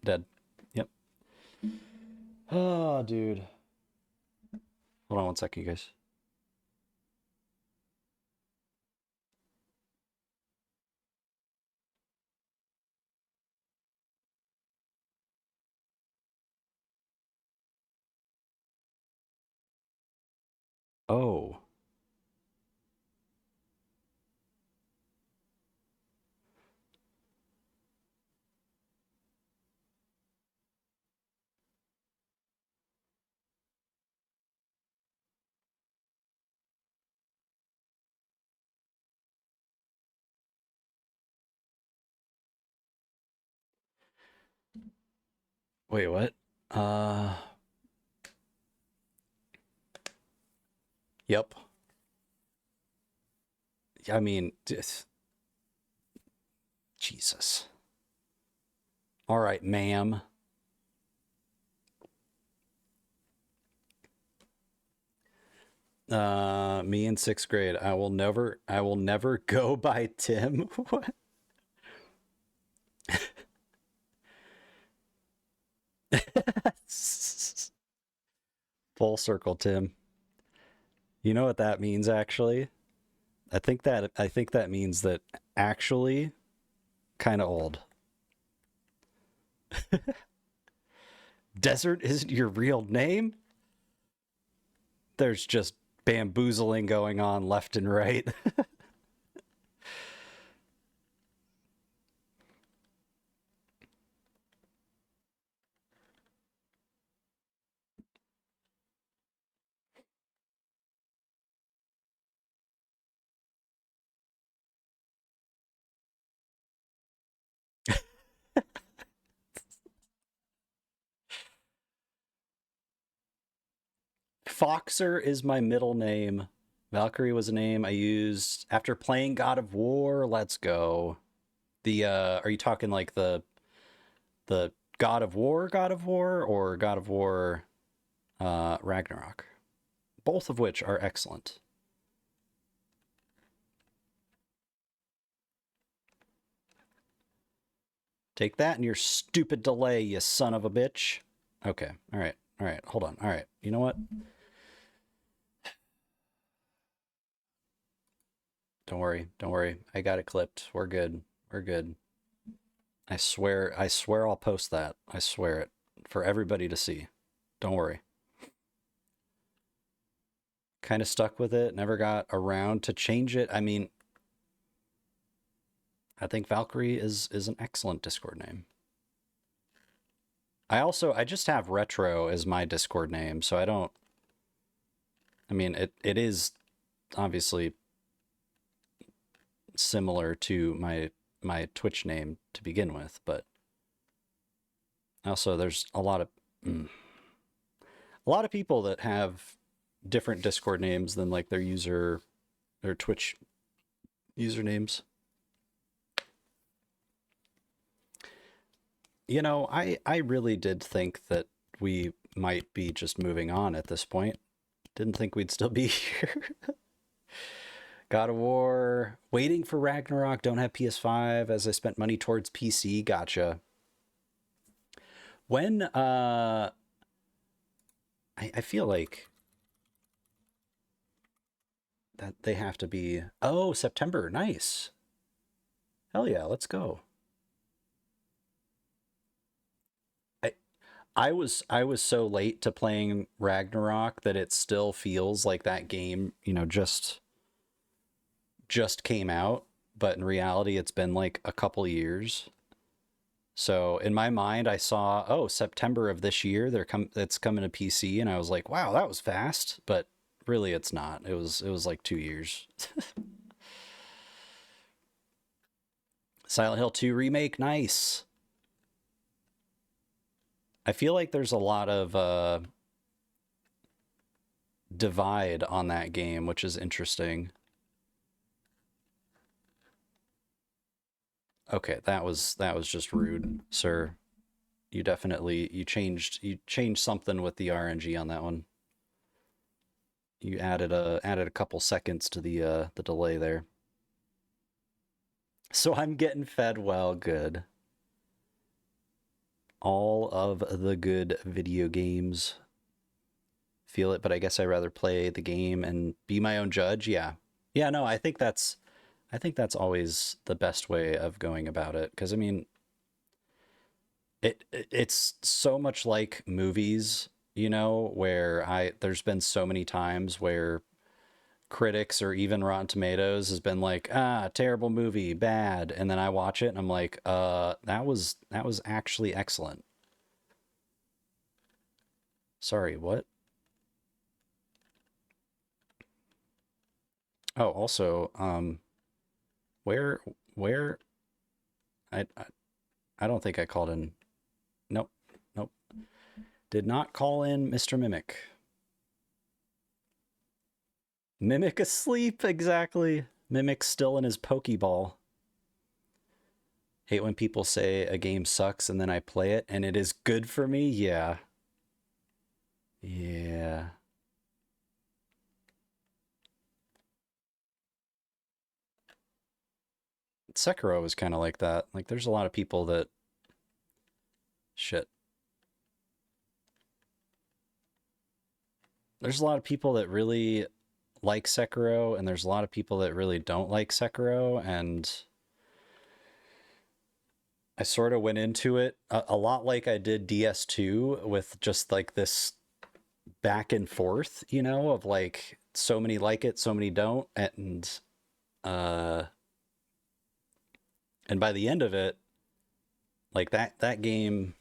Dead. Yep. Oh, dude. Hold on one second, you guys. Oh. Wait, what? Uh, yep. I mean, Jesus. All right, ma'am. Me in sixth grade. I will never go by Tim. What? Full circle, Tim. You know what that means, actually? I think that means that actually kind of old. Desert isn't your real name? There's just bamboozling going on left and right. Foxer is my middle name. Valkyrie was a name I used after playing God of War. Let's go. The are you talking like the God of War, or God of War Ragnarok? Both of which are excellent. Take that and your stupid delay, you son of a bitch. Okay, all right, hold on. All right, you know what? Don't worry. I got it clipped. We're good. We're good. I swear I'll post that. I swear it for everybody to see. Don't worry. Kind of stuck with it, never got around to change it. I mean, I think Valkyrie is an excellent Discord name. I just have retro as my Discord name, so I don't. I mean, it is obviously similar to my Twitch name to begin with, but also there's a lot of people that have different Discord names than like their Twitch usernames. You know, I really did think that we might be just moving on at this point. Didn't think we'd still be here. God of War, waiting for Ragnarok, don't have PS5 as I spent money towards PC. Gotcha. When I feel like that they have to be, oh, September, nice. Hell yeah, let's go. I was so late to playing Ragnarok that it still feels like that game, you know, just came out, but in reality it's been like a couple years. So in my mind I saw, oh, September of this year it's coming to PC, and I was like, wow, that was fast, but really it's not. It was like 2 years. Silent Hill 2 remake, nice. I feel like there's a lot of divide on that game, which is interesting. Okay, that was just rude, sir. You changed something with the RNG on that one. You added a couple seconds to the delay there. So I'm getting fed well, good. All of the good video games. Feel it, but I guess I'd rather play the game and be my own judge. Yeah. Yeah, no, I think that's always the best way of going about it, because I mean it's so much like movies, you know, where there's been so many times where critics or even Rotten Tomatoes has been like, ah, terrible movie, bad, and then I watch it and I'm like, that was actually excellent. Sorry, what? Oh, also, where where I don't think I called in. Nope, nope. Did not call in Mr. Mimic. Mimic asleep, exactly. Mimic's still in his Pokeball. Hate when people say a game sucks and then I play it and it is good for me. Yeah. Yeah. Sekiro is kind of like that. Like, there's a lot of people that... Shit. There's a lot of people that really like Sekiro, and there's a lot of people that really don't like Sekiro, and I sort of went into it a lot like I did DS2, with just like this back and forth, you know, of like, so many like it, so many don't, uh and by the end of it, like that game,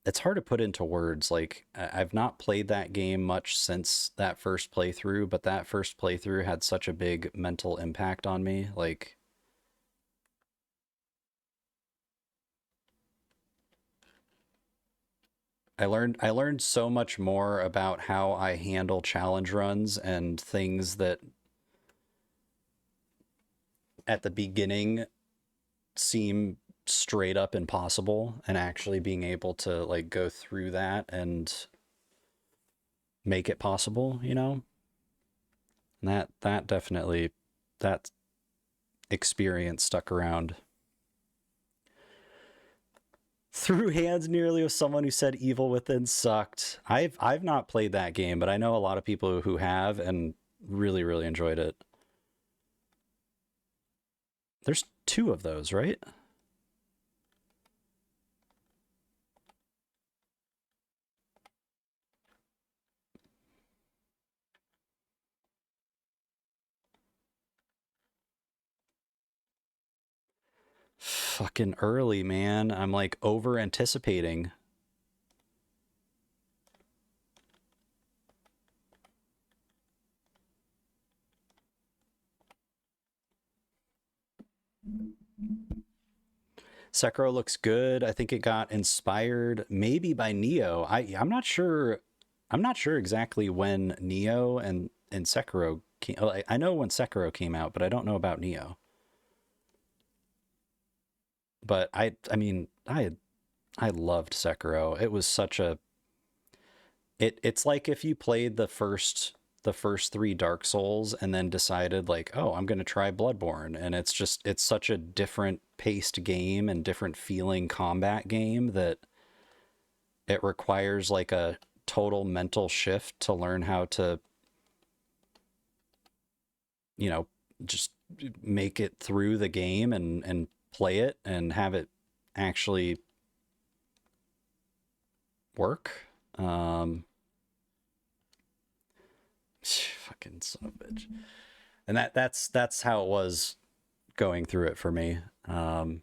it's hard to put into words. Like, I've not played that game much since that first playthrough, but that first playthrough had such a big mental impact on me. Like, I learned so much more about how I handle challenge runs and things that at the beginning seem straight up impossible, and actually being able to like go through that and make it possible, you know? And that definitely, that experience stuck around. Threw hands nearly with someone who said Evil Within sucked. I've not played that game, but I know a lot of people who have and really, really enjoyed it. There's 2 of those, right? fucking early, man. I'm like over anticipating. Sekiro looks good. I think it got inspired maybe by Neo. I'm not sure. I'm not sure exactly when Neo and Sekiro came. I know when Sekiro came out, but I don't know about Neo. But I mean, I loved Sekiro. It was such a it's like if you played the first three Dark Souls and then decided like, oh, I'm gonna try Bloodborne, and it's such a different paced game and different feeling combat game that it requires like a total mental shift to learn how to, you know, just make it through the game and play it and have it actually work. Fucking son of a bitch. And that's how it was going through it for me. I'm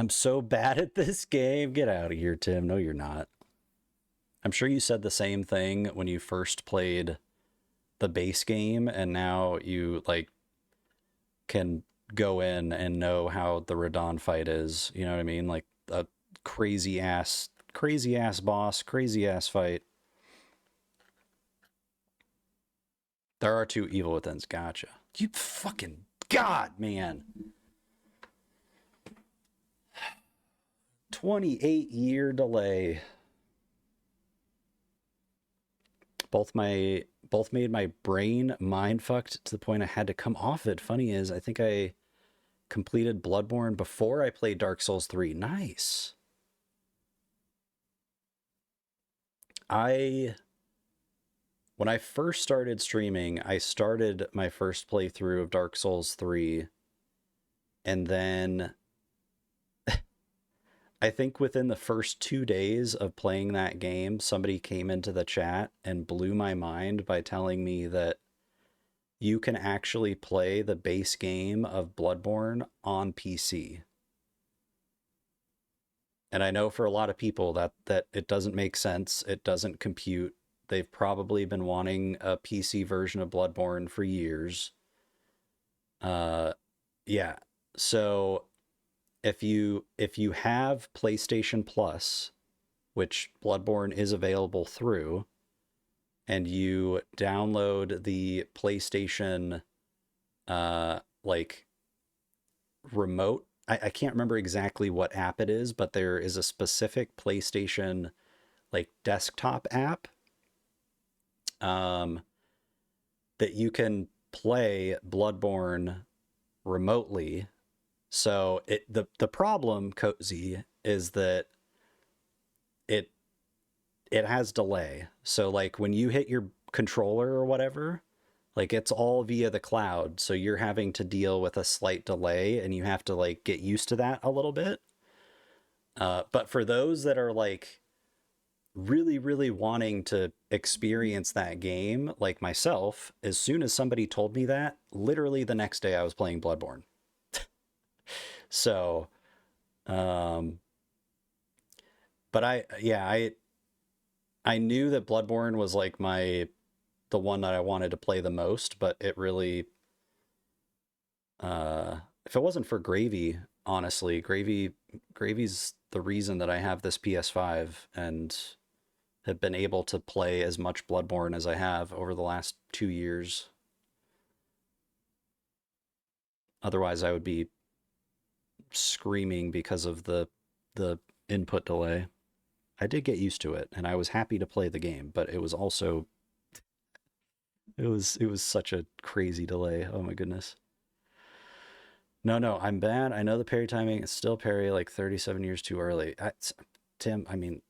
so bad at this game. Get out of here, Tim. No, you're not. I'm sure you said the same thing when you first played the base game, and now you like can go in and know how the Radon fight is. You know what I mean? Like a crazy ass boss, crazy ass fight. There are two evil withins. Gotcha. You fucking god, man. 28-year delay. Both made my brain mind fucked to the point I had to come off it. Funny is, I think I completed Bloodborne before I played Dark Souls 3. Nice. I when I first started streaming, I started my first playthrough of Dark Souls 3, and then I think within the first 2 days of playing that game, somebody came into the chat and blew my mind by telling me that you can actually play the base game of Bloodborne on PC. And I know for a lot of people that it doesn't make sense, it doesn't compute. They've probably been wanting a PC version of Bloodborne for years. Uh yeah. So if you have PlayStation Plus, which Bloodborne is available through, and you download the PlayStation like remote, I can't remember exactly what app it is, but there is a specific PlayStation like desktop app um that you can play Bloodborne remotely. So the problem, Cozy, is that it it has delay. So like when you hit your controller or whatever, like it's all via the cloud. So you're having to deal with a slight delay and you have to like get used to that a little bit. But for those that are like really wanting to experience that game, like myself, as soon as somebody told me that, literally the next day I was playing Bloodborne. So, um, but I knew that Bloodborne was like the one that I wanted to play the most, but it really if it wasn't for Gravy, honestly, Gravy's the reason that I have this PS5 and have been able to play as much Bloodborne as I have over the last 2 years. Otherwise, I would be screaming because of the input delay. I did get used to it, and I was happy to play the game, but it was also it was such a crazy delay. Oh my goodness. No, I'm bad. I know the parry timing is still parry like 37 years too early. Tim, I mean,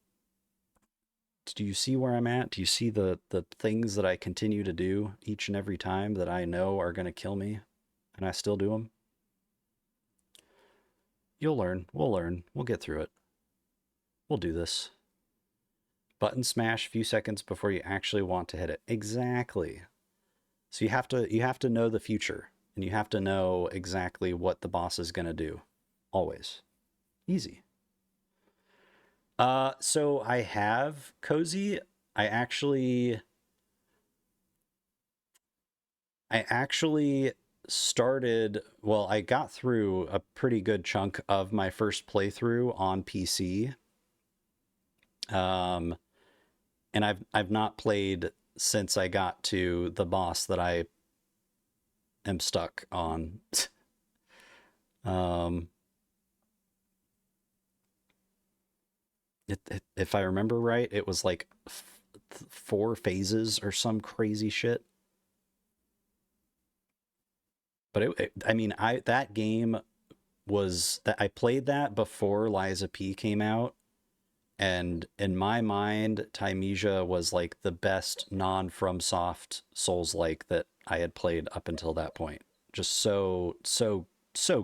do you see where I'm at? Do you see the things that I continue to do each and every time that I know are going to kill me, and I still do them? You'll learn. We'll learn. We'll get through it. We'll do this. Button smash a few seconds before you actually want to hit it. Exactly. So you have to know the future, and you have to know exactly what the boss is going to do. Always. Easy. So I have Cozy. I actually I actually started, well, I got through a pretty good chunk of my first playthrough on PC. Um, and I've not played since I got to the boss that I am stuck on. um, if I remember right, it was like 4 phases or some crazy shit. But I mean, I that game was that I played that before Liza P came out, and in my mind, Thymesia was like the best non-FromSoft Souls-like that I had played up until that point. Just so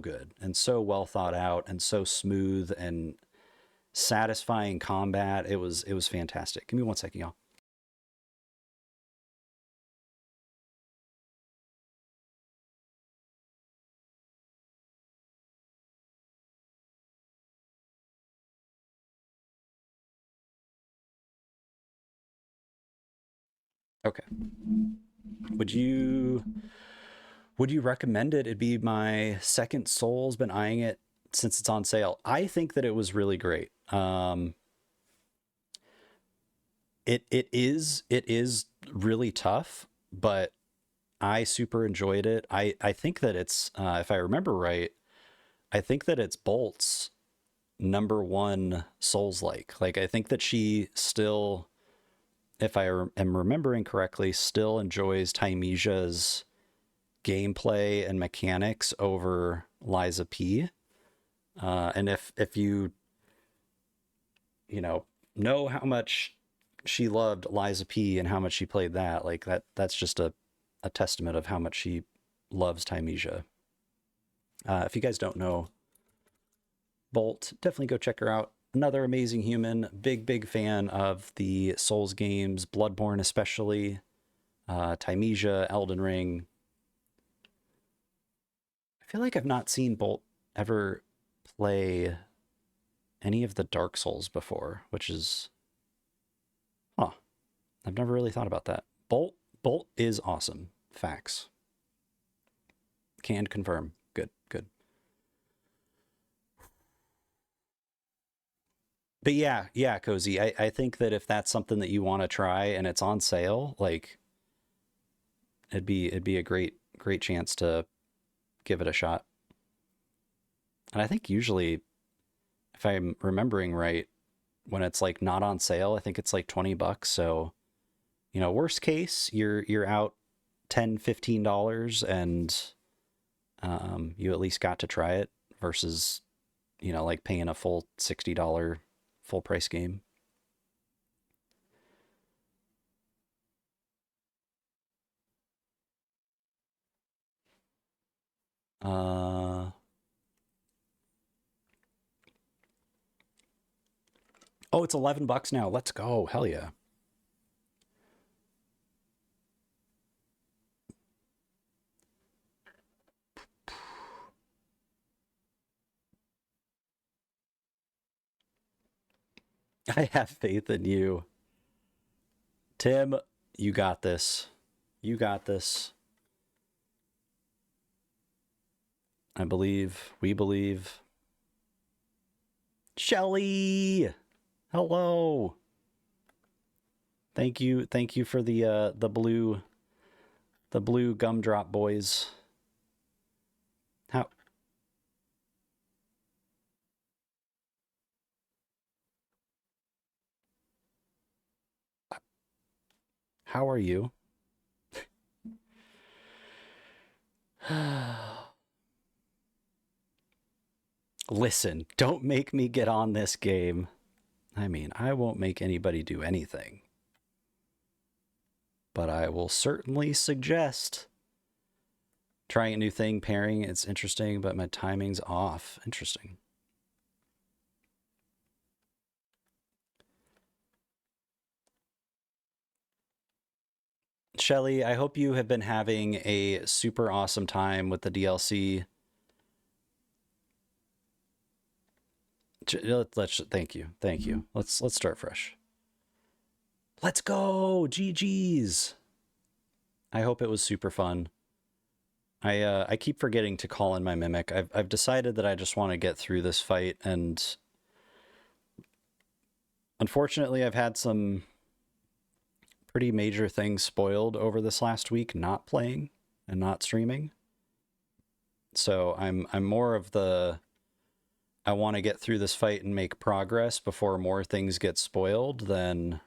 good and so well thought out and so smooth and satisfying combat. It was fantastic. Give me 1 second, y'all. Okay. Would you would you recommend it? It'd be my second Souls. Been eyeing it since it's on sale. I think that it was really great. It is really tough, but I super enjoyed it. I think that it's if I remember right, I think that it's Bolt's number one Souls like. I think that she still, if I am remembering correctly, still enjoys Tymesia's gameplay and mechanics over Liza P. And if you know how much she loved Liza P and how much she played that, like that's just a testament of how much she loves Thymesia. If you guys don't know Bolt, definitely go check her out. Another amazing human, big fan of the Souls games, Bloodborne especially, Thymesia, Elden Ring. I feel like I've not seen Bolt ever play any of the Dark Souls before, which is, huh, I've never really thought about that. Bolt is awesome. Facts. Can confirm. Good, good. But yeah, Cozy. I think that if that's something that you want to try and it's on sale, like it'd be a great chance to give it a shot. And I think usually, if I'm remembering right, when it's like not on sale, I think it's like $20. So, worst case, you're out 10-15 dollars, and you at least got to try it versus, like paying a full $60 full price game. Uh, oh, it's $11 now. Let's go. Hell yeah. I have faith in you. Tim, you got this. You got this. I believe. We believe. Shelly! Hello. Thank you. Thank you for the blue gumdrop boys. How how are you? Listen, don't make me get on this game. I mean, I won't make anybody do anything. But I will certainly suggest trying a new thing, pairing. It's interesting, but my timing's off. Interesting. Shelly, I hope you have been having a super awesome time with the DLC. Let's thank you. Thank you. Let's start fresh. Let's go. GG's. I hope it was super fun. I keep forgetting to call in my mimic. I've decided that I just want to get through this fight, and unfortunately I've had some pretty major things spoiled over this last week not playing and not streaming. So I'm more of the I want to get through this fight and make progress before more things get spoiled than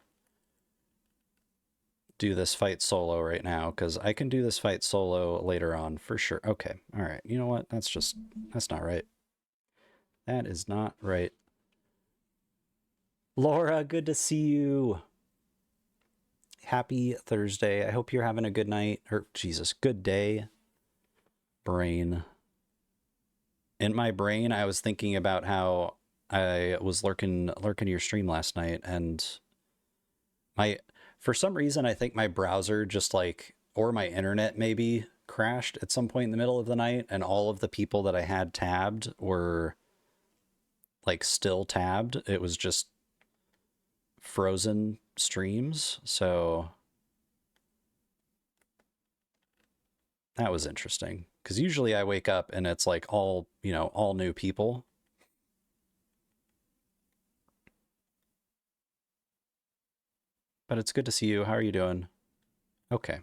do this fight solo right now, because I can do this fight solo later on for sure. Okay, all right. You know what? That's not right. That is not right. Laura, good to see you. Happy Thursday. I hope you're having a good night, or Jesus, good day. Brain. In my brain, I was thinking about how I was lurking your stream last night, and for some reason I think my browser just like, or my internet maybe crashed at some point in the middle of the night, and all of the people that I had tabbed were like still tabbed. It was just frozen streams, so that was interesting. Because usually I wake up and it's like all, all new people. But it's good to see you. How are you doing? Okay.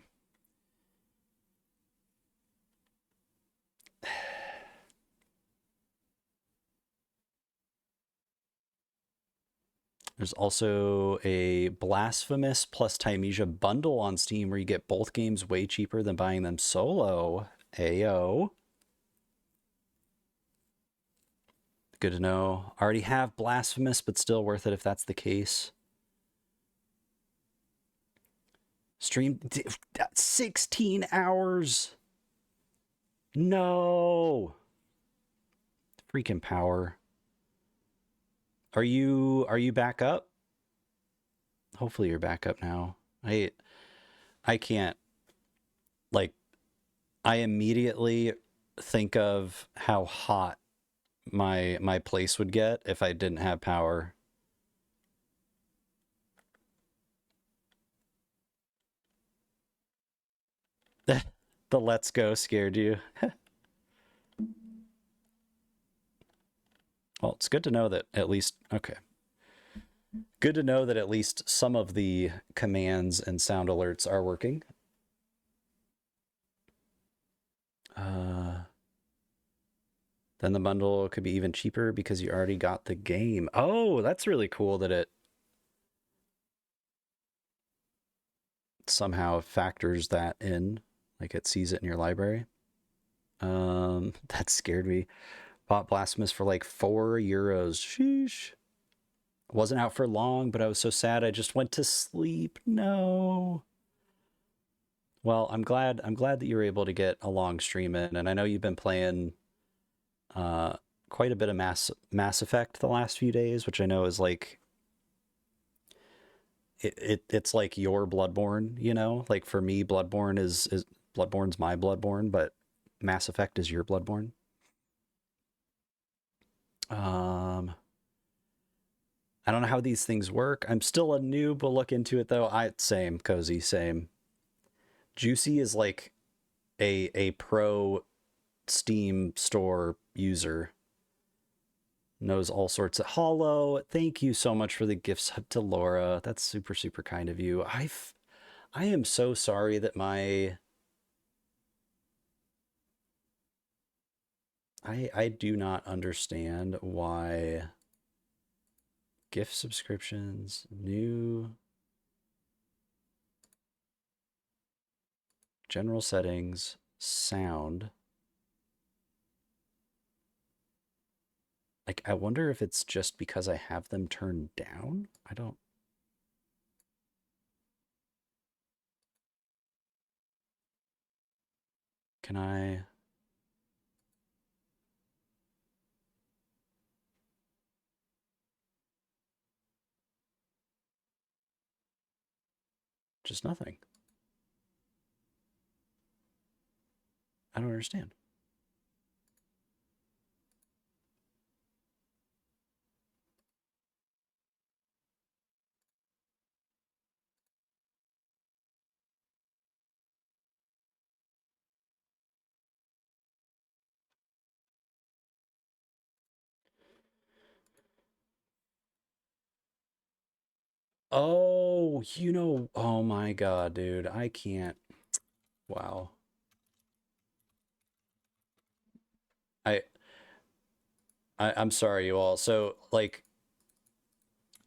There's also a Blasphemous plus Timesia bundle on Steam where you get both games way cheaper than buying them solo. Ayo. Good to know. Already have Blasphemous, but still worth it if that's the case. Stream 16 hours. No. Freaking power. Are you back up? Hopefully you're back up now. I can't, like, I immediately think of how hot my place would get if I didn't have power. The let's go scared you. Well, it's good to know that at least, okay. Good to know that at least some of the commands and sound alerts are working. Then the bundle could be even cheaper because you already got the game. Oh, that's really cool that it somehow factors that in, like it sees it in your library. That scared me. Bought Blasphemous for like €4. Sheesh. Wasn't out for long, but I was so sad I just went to sleep. No. Well, I'm glad that you were able to get a long stream in, and I know you've been playing quite a bit of Mass Effect the last few days, which I know is like it's like your Bloodborne, you know? Like for me, Bloodborne is Bloodborne's my Bloodborne, but Mass Effect is your Bloodborne. I don't know how these things work. I'm still a noob. We'll look into it though. Same, Cozy, same. Juicy is like a pro Steam store user. Knows all sorts of Hollow. Thank you so much for the gifts to Laura. That's super, super kind of you. I am so sorry that I do not understand why gift subscriptions, new general settings, sound. Like, I wonder if it's just because I have them turned down? I don't... Can I... Just nothing. I don't understand. Oh, oh my God, dude. I can't. Wow. I, I'm sorry, you all. So, like,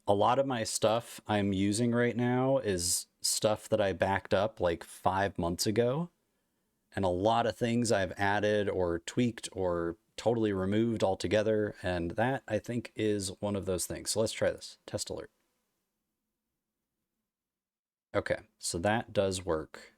a lot of my stuff I'm using right now is stuff that I backed up like 5 months ago. And a lot of things I've added or tweaked or totally removed altogether. And that, I think, is one of those things. So let's try this. Test alert. Okay, so that does work.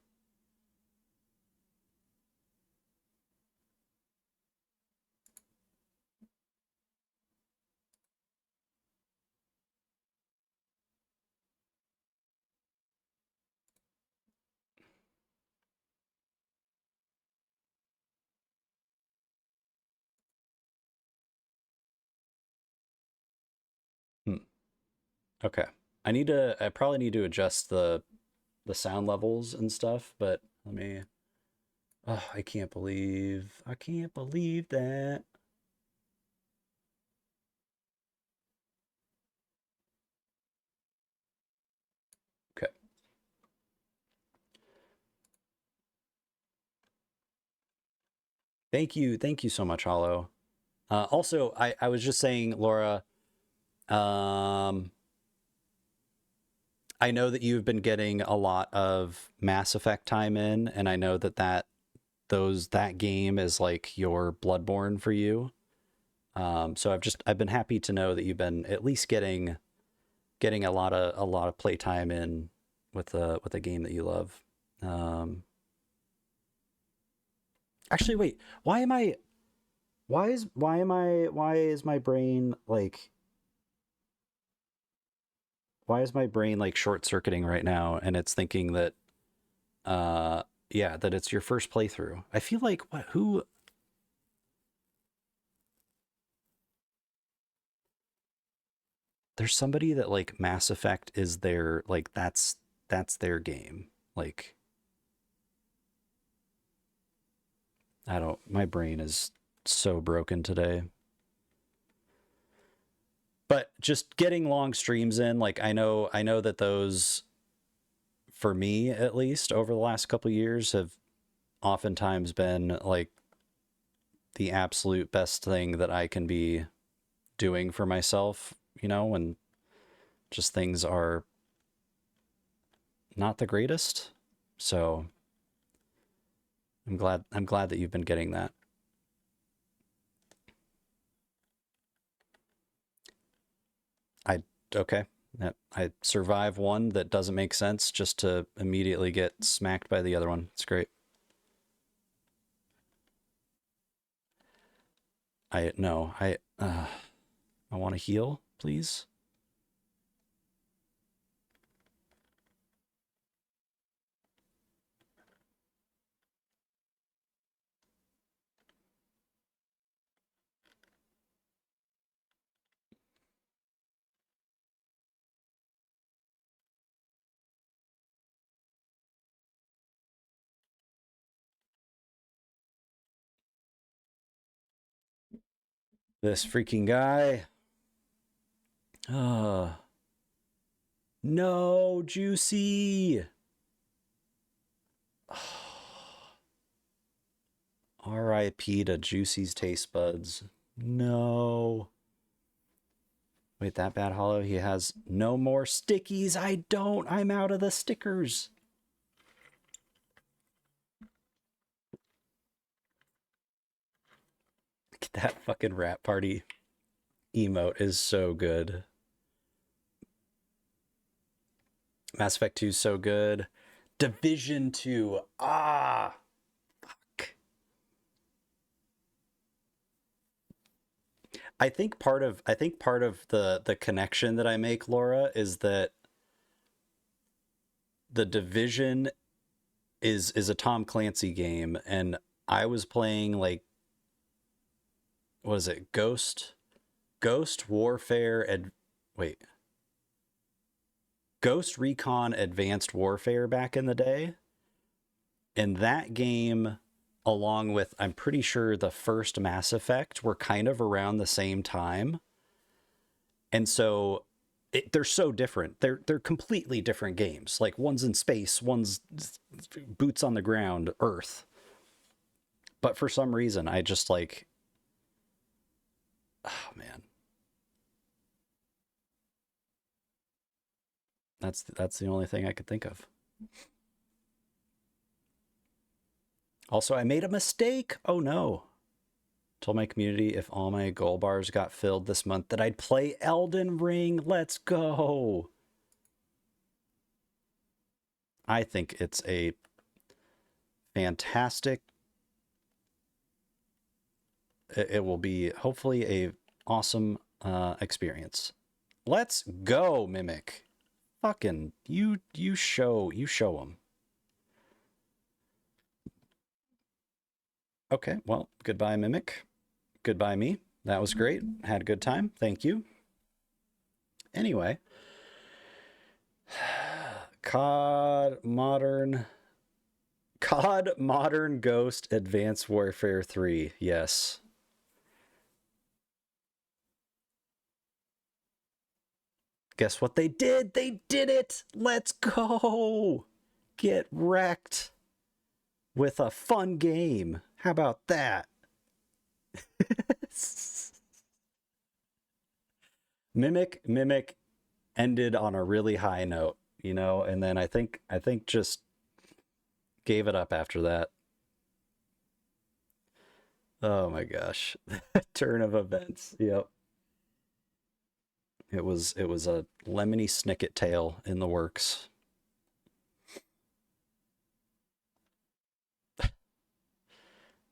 Hmm. Okay. I probably need to adjust the sound levels and stuff, but let me, oh, I can't believe that. Okay. Thank you so much, Hollow. Also, I was just saying, Laura, um, I know that you've been getting a lot of Mass Effect time in, and I know that game is like your Bloodborne for you. So I've been happy to know that you've been at least getting a lot of playtime in with a game that you love. Um, Actually, wait, why am I? Why is my brain like? Why is my brain like short circuiting right now? And it's thinking that, yeah, that it's your first playthrough. I feel like what? Who? There's somebody that like Mass Effect is their like that's their game. Like I don't. My brain is so broken today. But just getting long streams in, like I know that those, for me at least, over the last couple of years have oftentimes been like the absolute best thing that I can be doing for myself, when just things are not the greatest. So I'm glad that you've been getting that. I Okay. I survive one that doesn't make sense just to immediately get smacked by the other one. It's great. I no, I want to heal, please. This freaking guy. Uh no, Juicy. R.I.P. to Juicy's taste buds. No. Wait, that bad, Hollow? He has no more stickies. I don't. I'm out of the stickers. That fucking rap party emote is so good. Mass Effect 2 is so good. Division 2. Ah, fuck. I think part of the connection that I make, Laura, is that the Division is a Tom Clancy game, and I was playing like, what is it? Ghost Warfare wait. Ghost Recon Advanced Warfare back in the day. And that game, along with, I'm pretty sure, the first Mass Effect, were kind of around the same time. And so they're so different. They're completely different games. Like, one's in space, one's boots on the ground, Earth. But for some reason, I just like, oh man, that's the only thing I could think of. Also, I made a mistake. Oh no. Told my community if all my gold bars got filled this month that I'd play Elden Ring. Let's go. I think it's a fantastic. It will be hopefully a awesome experience. Let's go, Mimic. Fucking you show them. Okay, well, goodbye, Mimic. Goodbye, me. That was great. Had a good time. Thank you. Anyway, COD Modern Ghost Advanced Warfare 3. Yes. Guess what they did? They did it! Let's go! Get wrecked with a fun game. How about that? Mimic ended on a really high note, you know, and then I think just gave it up after that. Oh my gosh. Turn of events. Yep. It was a lemony snicket tale in the works.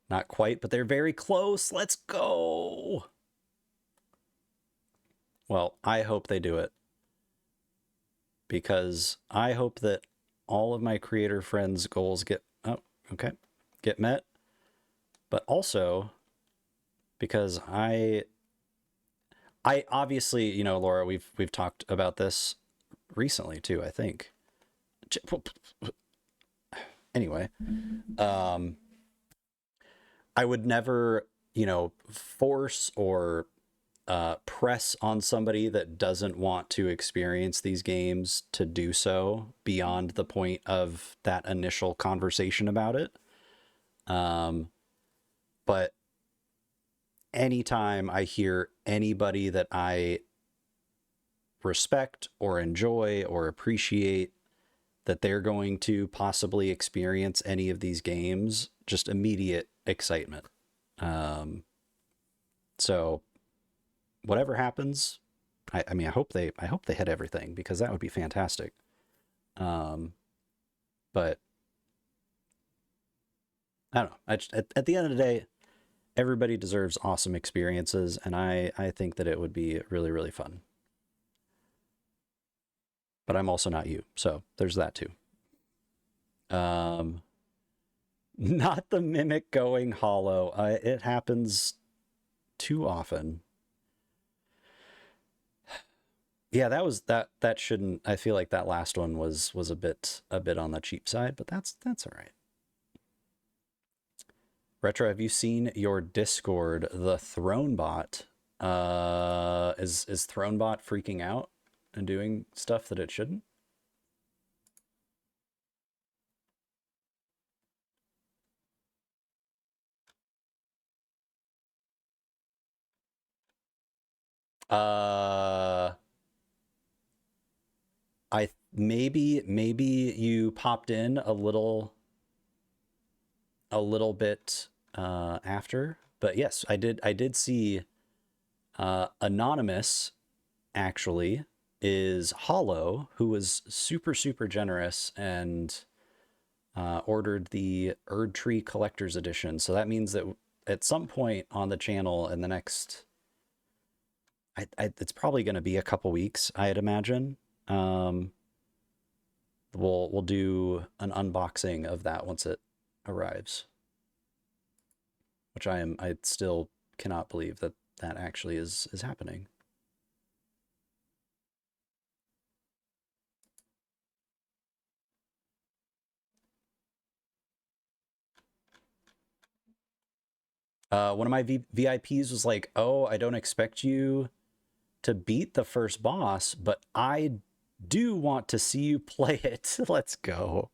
Not quite, but they're very close. Let's go. Well, I hope they do it. Because I hope that all of my creator friends' goals get met. But also because I obviously, you know, Laura, we've talked about this recently too, I think. Anyway, I would never, you know, force or press on somebody that doesn't want to experience these games to do so beyond the point of that initial conversation about it. But anytime I hear anybody that I respect or enjoy or appreciate that they're going to possibly experience any of these games, just immediate excitement. So whatever happens, I mean, I hope they hit everything, because that would be fantastic. But I don't know. At the end of the day, everybody deserves awesome experiences, and I think that it would be really, really fun. But I'm also not you, so there's that too. Not the Mimic going hollow. It happens too often. Yeah, that shouldn't. I feel like that last one was a bit on the cheap side, but that's all right. Retro, have you seen your Discord? The Thronebot is Thronebot freaking out and doing stuff that it shouldn't? I maybe you popped in a little bit after, but yes, I did see Anonymous actually is Hollow, who was super generous and ordered the Erdtree Collector's Edition. So that means that at some point on the channel in the next, it's probably going to be a couple weeks, I'd imagine. We'll do an unboxing of that once it arrives. which I still cannot believe that that actually is happening. One of my VIPs was like, "Oh, I don't expect you to beat the first boss, but I do want to see you play it." Let's go.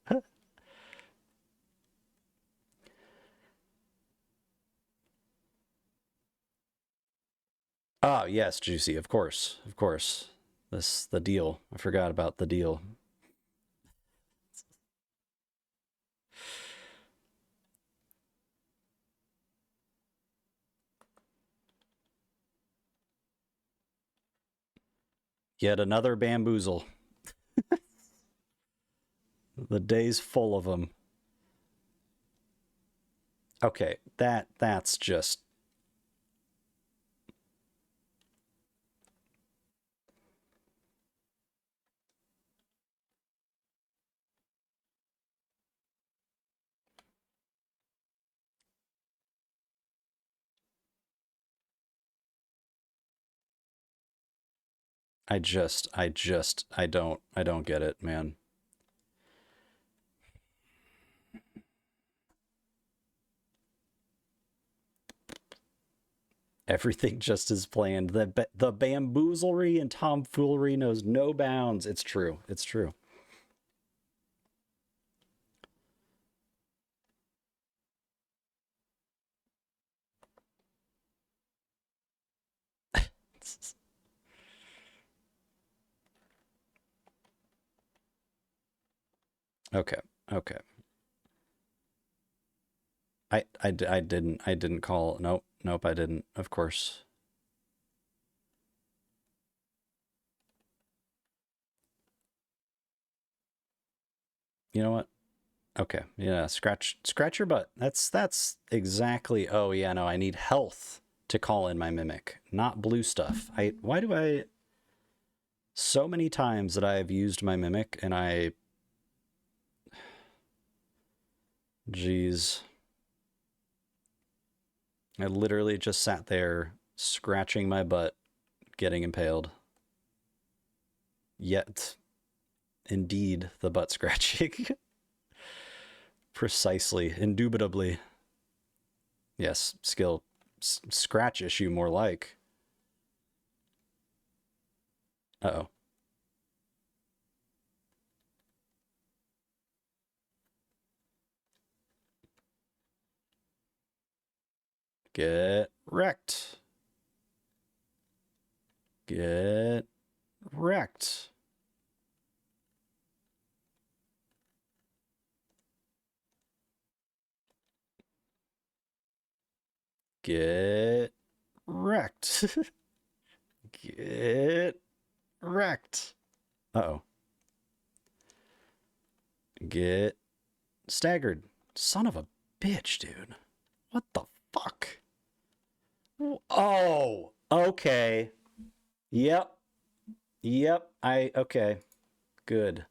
Oh, yes, Juicy, of course. Of course. The deal. I forgot about the deal. Yet another bamboozle. The day's full of them. Okay, that's just I don't get it, man. Everything just is planned. The bamboozlery and tomfoolery knows no bounds. It's true. It's true. Okay. Okay. I didn't call. Nope. Nope, I didn't. Of course. You know what? Okay. Yeah, scratch your butt. That's exactly. Oh yeah, no, I need health to call in my mimic, not blue stuff. I why do I so many times that I have used my mimic and I jeez. I literally just sat there scratching my butt, getting impaled. Yet, indeed, the butt scratching. Precisely, indubitably. Yes, skill. Scratch issue, more like. Uh-oh. Get wrecked. Get wrecked. Get wrecked. Get wrecked. Uh-oh. Get staggered. Son of a bitch, dude. What the fuck? Oh, okay. Yep. Yep. Okay. Good.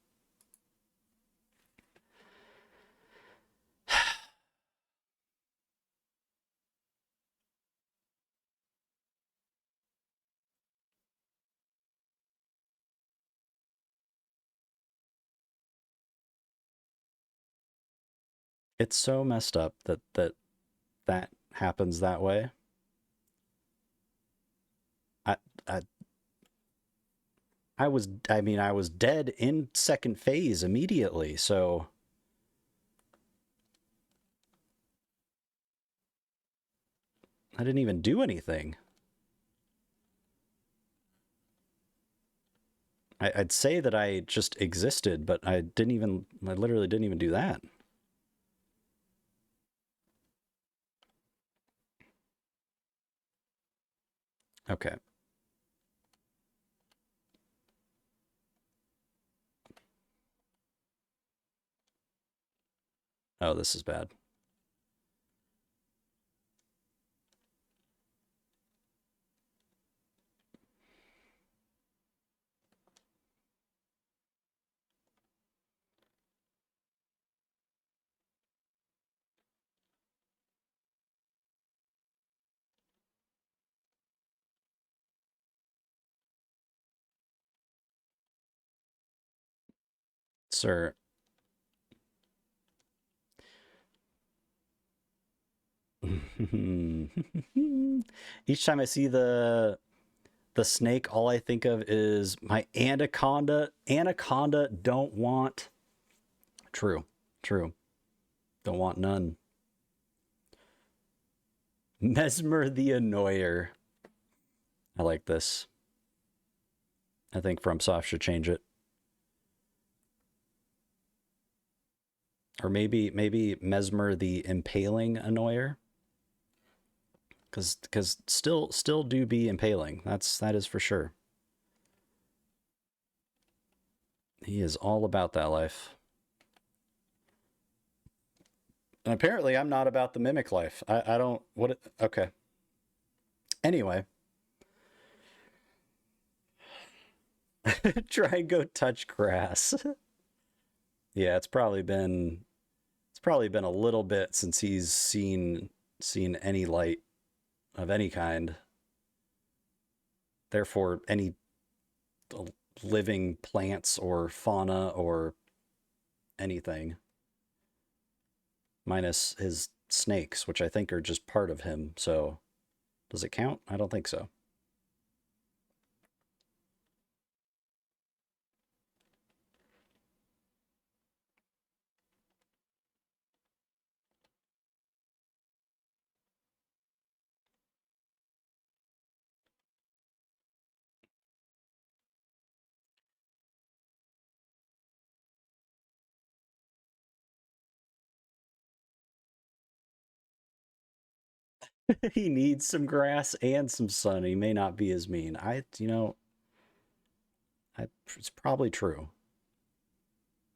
It's so messed up that happens that way. I I I was dead in second phase immediately, so I didn't even do anything. I'd say that I just existed, but I literally didn't even do that. Okay. Oh, this is bad. Sir. Each time I see the snake, all I think of is my anaconda. Anaconda don't want. True, true. Don't want none. Messmer the Annoyer. I like this. I think FromSoft should change it. Or maybe Messmer the Impaling Annoyer. Because still do be impaling. That is for sure. He is all about that life. And apparently I'm not about the mimic life. I don't okay. Anyway. Try and go touch grass. Yeah, it's probably been a little bit since he's seen any light of any kind. Therefore, any living plants or fauna or anything. Minus his snakes, which I think are just part of him. So, does it count? I don't think so. He needs some grass and some sun. He may not be as mean. It's probably true.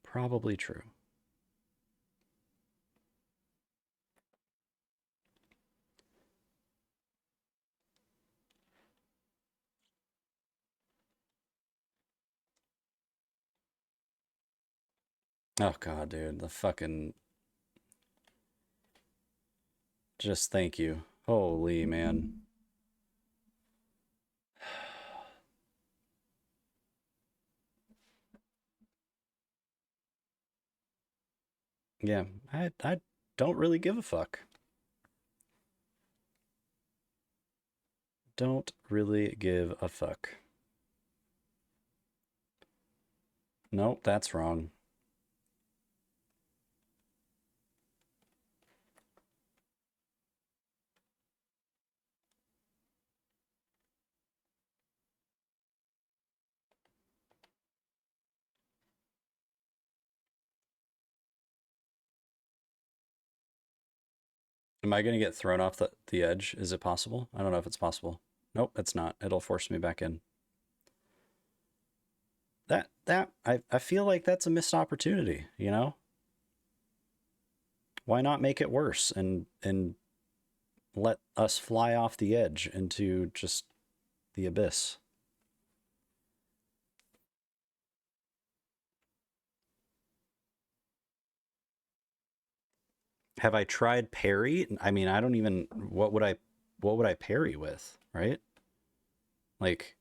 Probably true. Oh god, dude, the fucking just thank you. Holy man. Yeah, I don't really give a fuck. Don't really give a fuck. Nope, that's wrong. Am I going to get thrown off the edge? Is it possible? I don't know if it's possible. Nope, it's not. It'll force me back in. I feel like that's a missed opportunity, you know? Why not make it worse and let us fly off the edge into just the abyss? Have I tried parry? I mean, I don't even what would I parry with, right? Like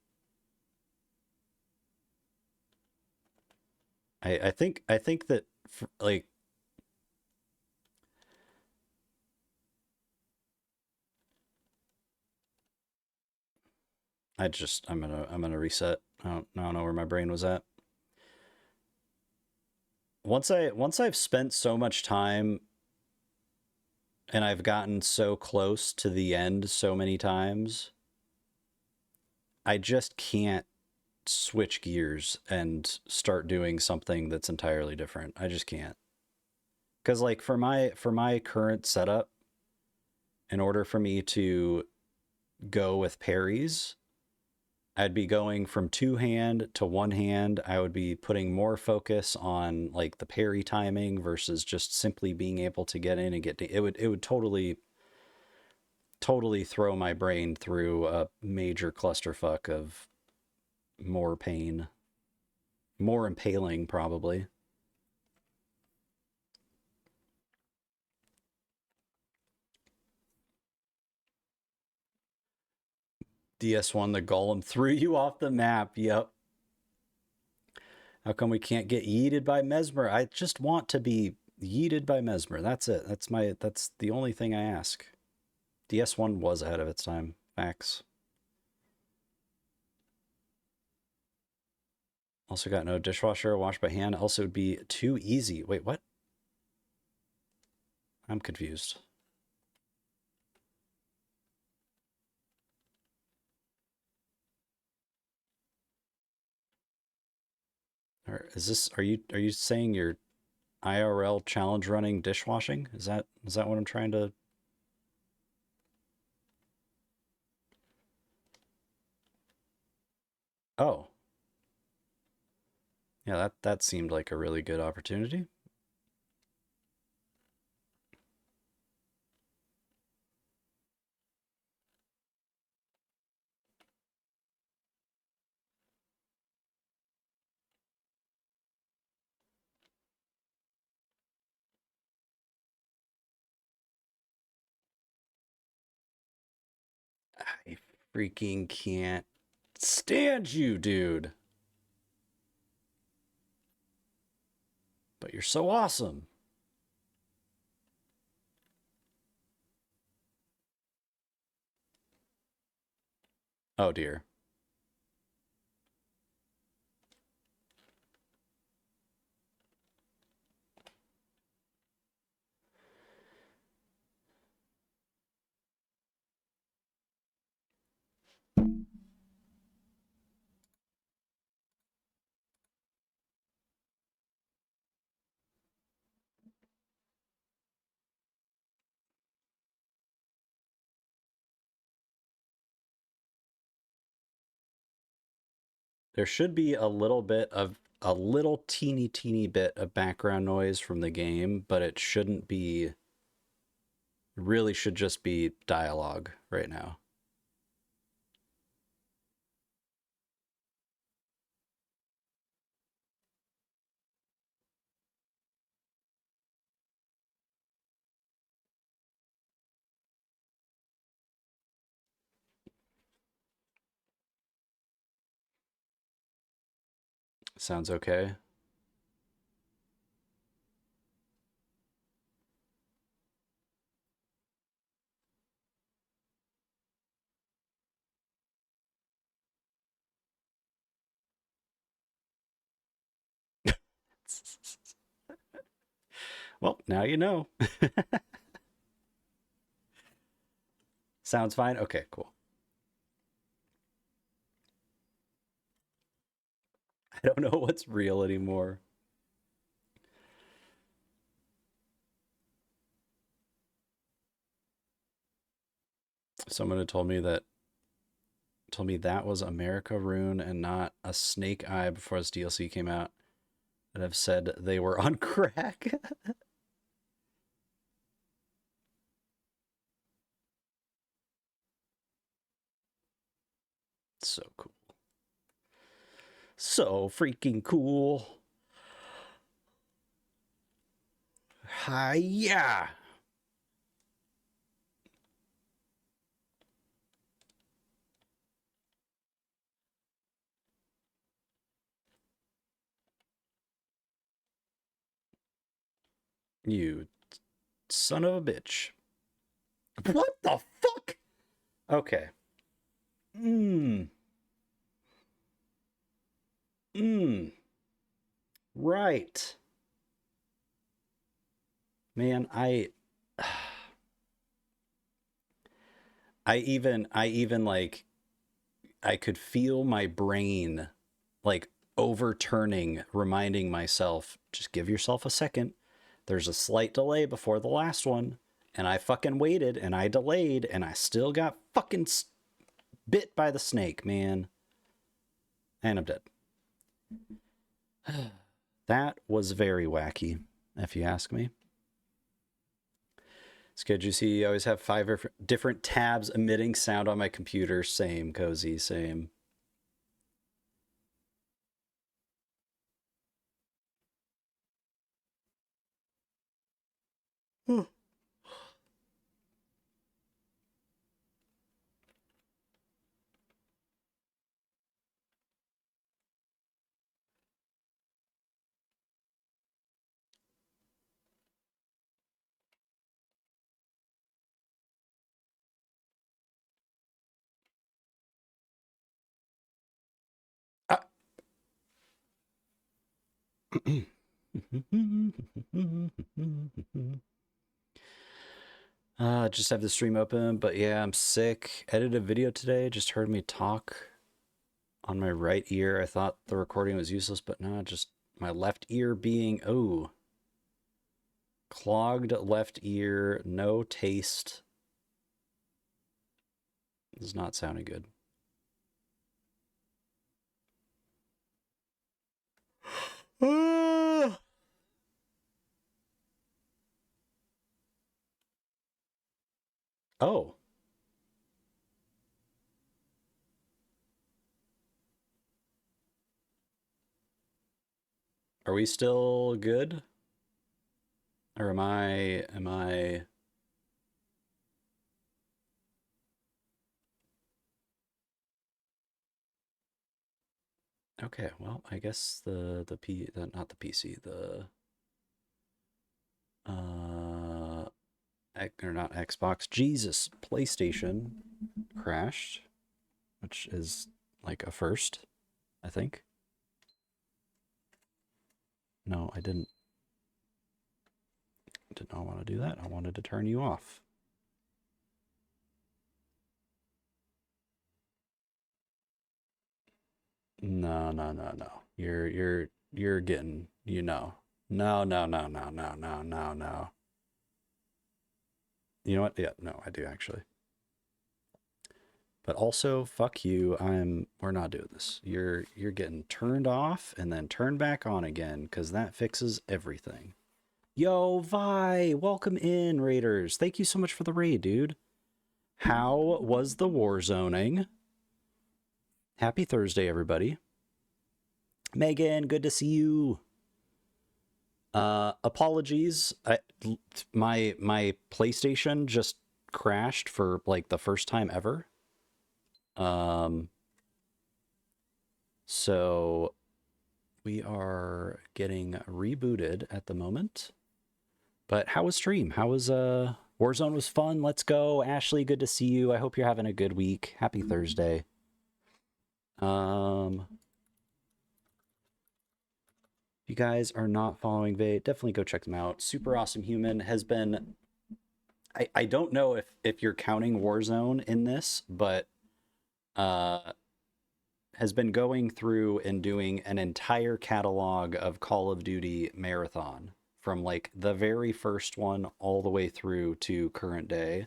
I think that like I'm gonna reset. I don't know where my brain was at. Once I've spent so much time and I've gotten so close to the end so many times, I just can't switch gears and start doing something that's entirely different. I just can't. Cuz like for my current setup, in order for me to go with parries, I'd be going from two hand to one hand. I would be putting more focus on like the parry timing versus just simply being able to get in and it would totally throw my brain through a major clusterfuck of more pain, more impaling probably. DS1 the golem threw you off the map. Yep. How come we can't get yeeted by Messmer? I just want to be yeeted by Messmer. That's it. That's the only thing I ask. DS1 was ahead of its time. Facts. Also got no dishwasher, wash by hand. Also would be too easy. Wait, what? I'm confused. Are you saying you're IRL challenge running dishwashing? Is that what I'm trying to? Oh. Yeah, that seemed like a really good opportunity. I freaking can't stand you, dude. But you're so awesome. Oh dear. There should be a little teeny bit of background noise from the game, but it shouldn't be, really should just be dialogue right now. Sounds okay. Well, now you know. Sounds fine? Okay, cool. I don't know what's real anymore. Someone had told me that was America Rune and not a Snake Eye before this DLC came out, and have said they were on crack. So cool. So freaking cool. Hiya! You son of a bitch. What the fuck? Okay. Mmm. Mmm. Right. Man, I even like I could feel my brain like overturning, reminding myself, just give yourself a second. There's a slight delay before the last one. And I fucking waited and I delayed and I still got fucking bit by the snake, man. And I'm dead. That was very wacky, if you ask me. It's good. You see, I always have 5 different tabs emitting sound on my computer. Same, cozy, same. Just have the stream open, but yeah, I'm sick. Edited a video today, just heard me talk on my right ear. I thought the recording was useless, but no, just my left ear being, oh, clogged left ear, no taste. This is not sounding good. Oh. Are we still good? Or am I Okay, well, I guess not the PC, or not Xbox, Jesus, PlayStation crashed, which is like a first, I think. No, I did not want to do that. I wanted to turn you off. No. You're getting, No. No. You know what? Yeah, no, I do actually. But also, fuck you. We're not doing this. You're getting turned off and then turned back on again, because that fixes everything. Yo, Vi, welcome in, Raiders. Thank you so much for the raid, dude. How was the war zoning? Happy Thursday, everybody. Megan, good to see you. Apologies. My PlayStation just crashed for like the first time ever. So we are getting rebooted at the moment. But how was stream? How was Warzone was fun. Let's go. Ashley, good to see you. I hope you're having a good week. Happy Thursday. If you guys are not following Vay, definitely go check them out. Super Awesome Human has been, I don't know if you're counting Warzone in this, but has been going through and doing an entire catalog of Call of Duty marathon from like the very first one all the way through to current day.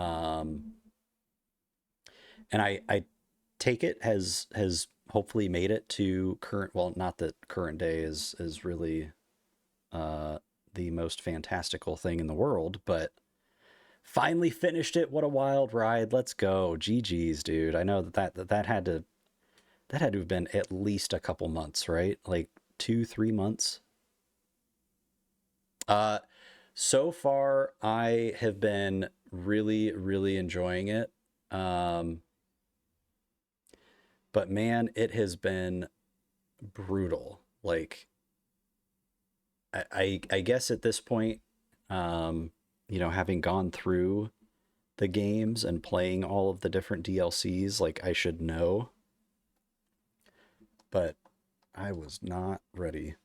And I take it has hopefully made it to current, well, not that current day is really the most fantastical thing in the world, but finally finished it. What a wild ride. Let's go. GG's, dude. I know that had to have been at least a couple months, right? Like 2-3 months. So far I have been really enjoying it. But man, it has been brutal. Like I guess at this point, having gone through the games and playing all of the different DLCs, like I should know. But I was not ready.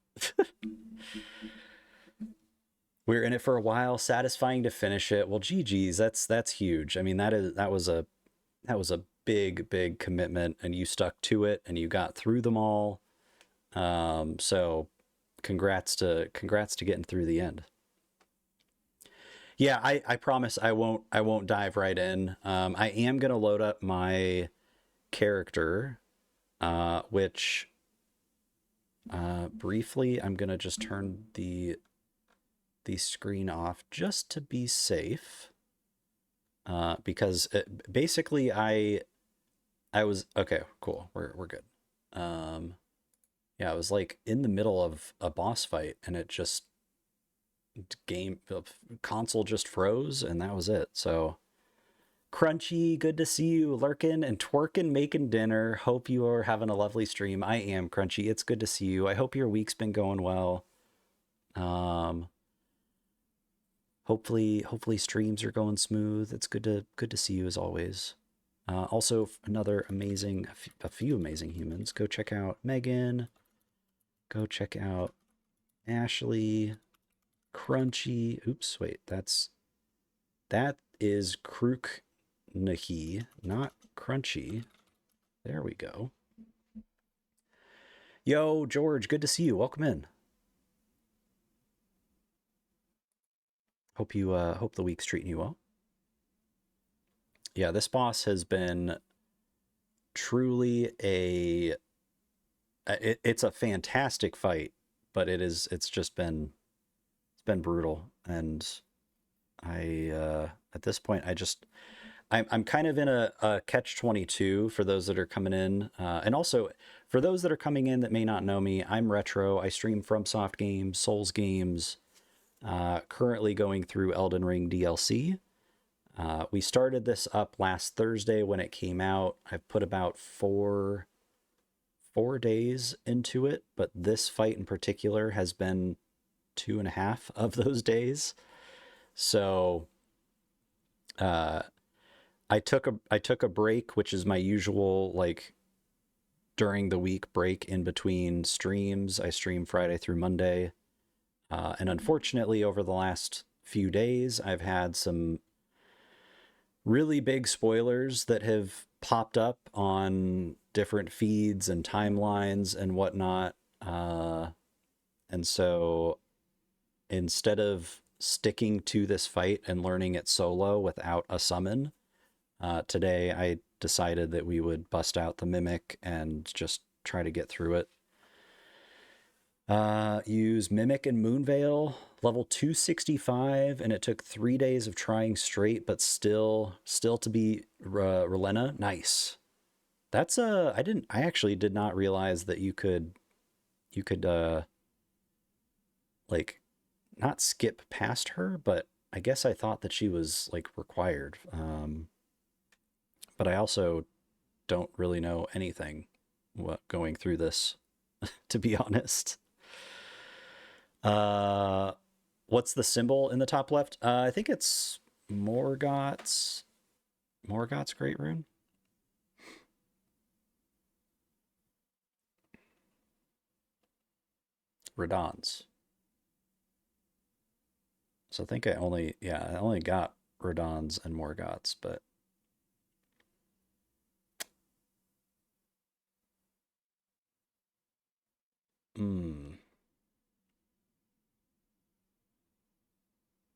We were in it for a while, satisfying to finish it. Well, GG's, that's huge. I mean, that was a big commitment, and you stuck to it and you got through them all. So congrats to getting through the end. Yeah, I promise I won't dive right in. I am gonna load up my character, which briefly I'm gonna just turn the screen off just to be safe, because basically I was okay. Cool, we're good. Yeah, I was like in the middle of a boss fight, and it just console just froze, and that was it. So Crunchy, good to see you, lurking and twerking, making dinner. Hope you are having a lovely stream. I am, Crunchy. It's good to see you. I hope your week's been going well. Hopefully streams are going smooth. It's good to see you as always. Also, another a few amazing humans. Go check out Megan, Go check out Ashley Crunchy. Oops, wait, that is Krook Nahi, not Crunchy. There we go. Yo, George, good to see you. Welcome in. Hope the week's treating you well. Yeah, this boss has been truly it's a fantastic fight, but it's been brutal, and I at this point I'm kind of in a catch-22 for those that are coming in, and also for those that are coming in that may not know me. I'm Retro. I stream FromSoft games, Souls games. Currently going through Elden Ring DLC. We started this up last Thursday when it came out. I've put about four days into it, but this fight in particular has been 2.5 of those days. So I took a break, which is my usual like during the week break in between streams. I stream Friday through Monday. And unfortunately, over the last few days, I've had some really big spoilers that have popped up on different feeds and timelines and whatnot. And so instead of sticking to this fight and learning it solo without a summon, today I decided that we would bust out the Mimic and just try to get through it. Use Mimic and Moonveil, level 265, and it took 3 days of trying straight, but still to be Relena. Nice. That's I actually did not realize that you could like not skip past her, but I guess I thought that she was like required. But I also don't really know anything going through this, to be honest. What's the symbol in the top left? I think it's Morgoth's Great Rune. Radahn's. So I think I only got Radahn's and Morgoth's, but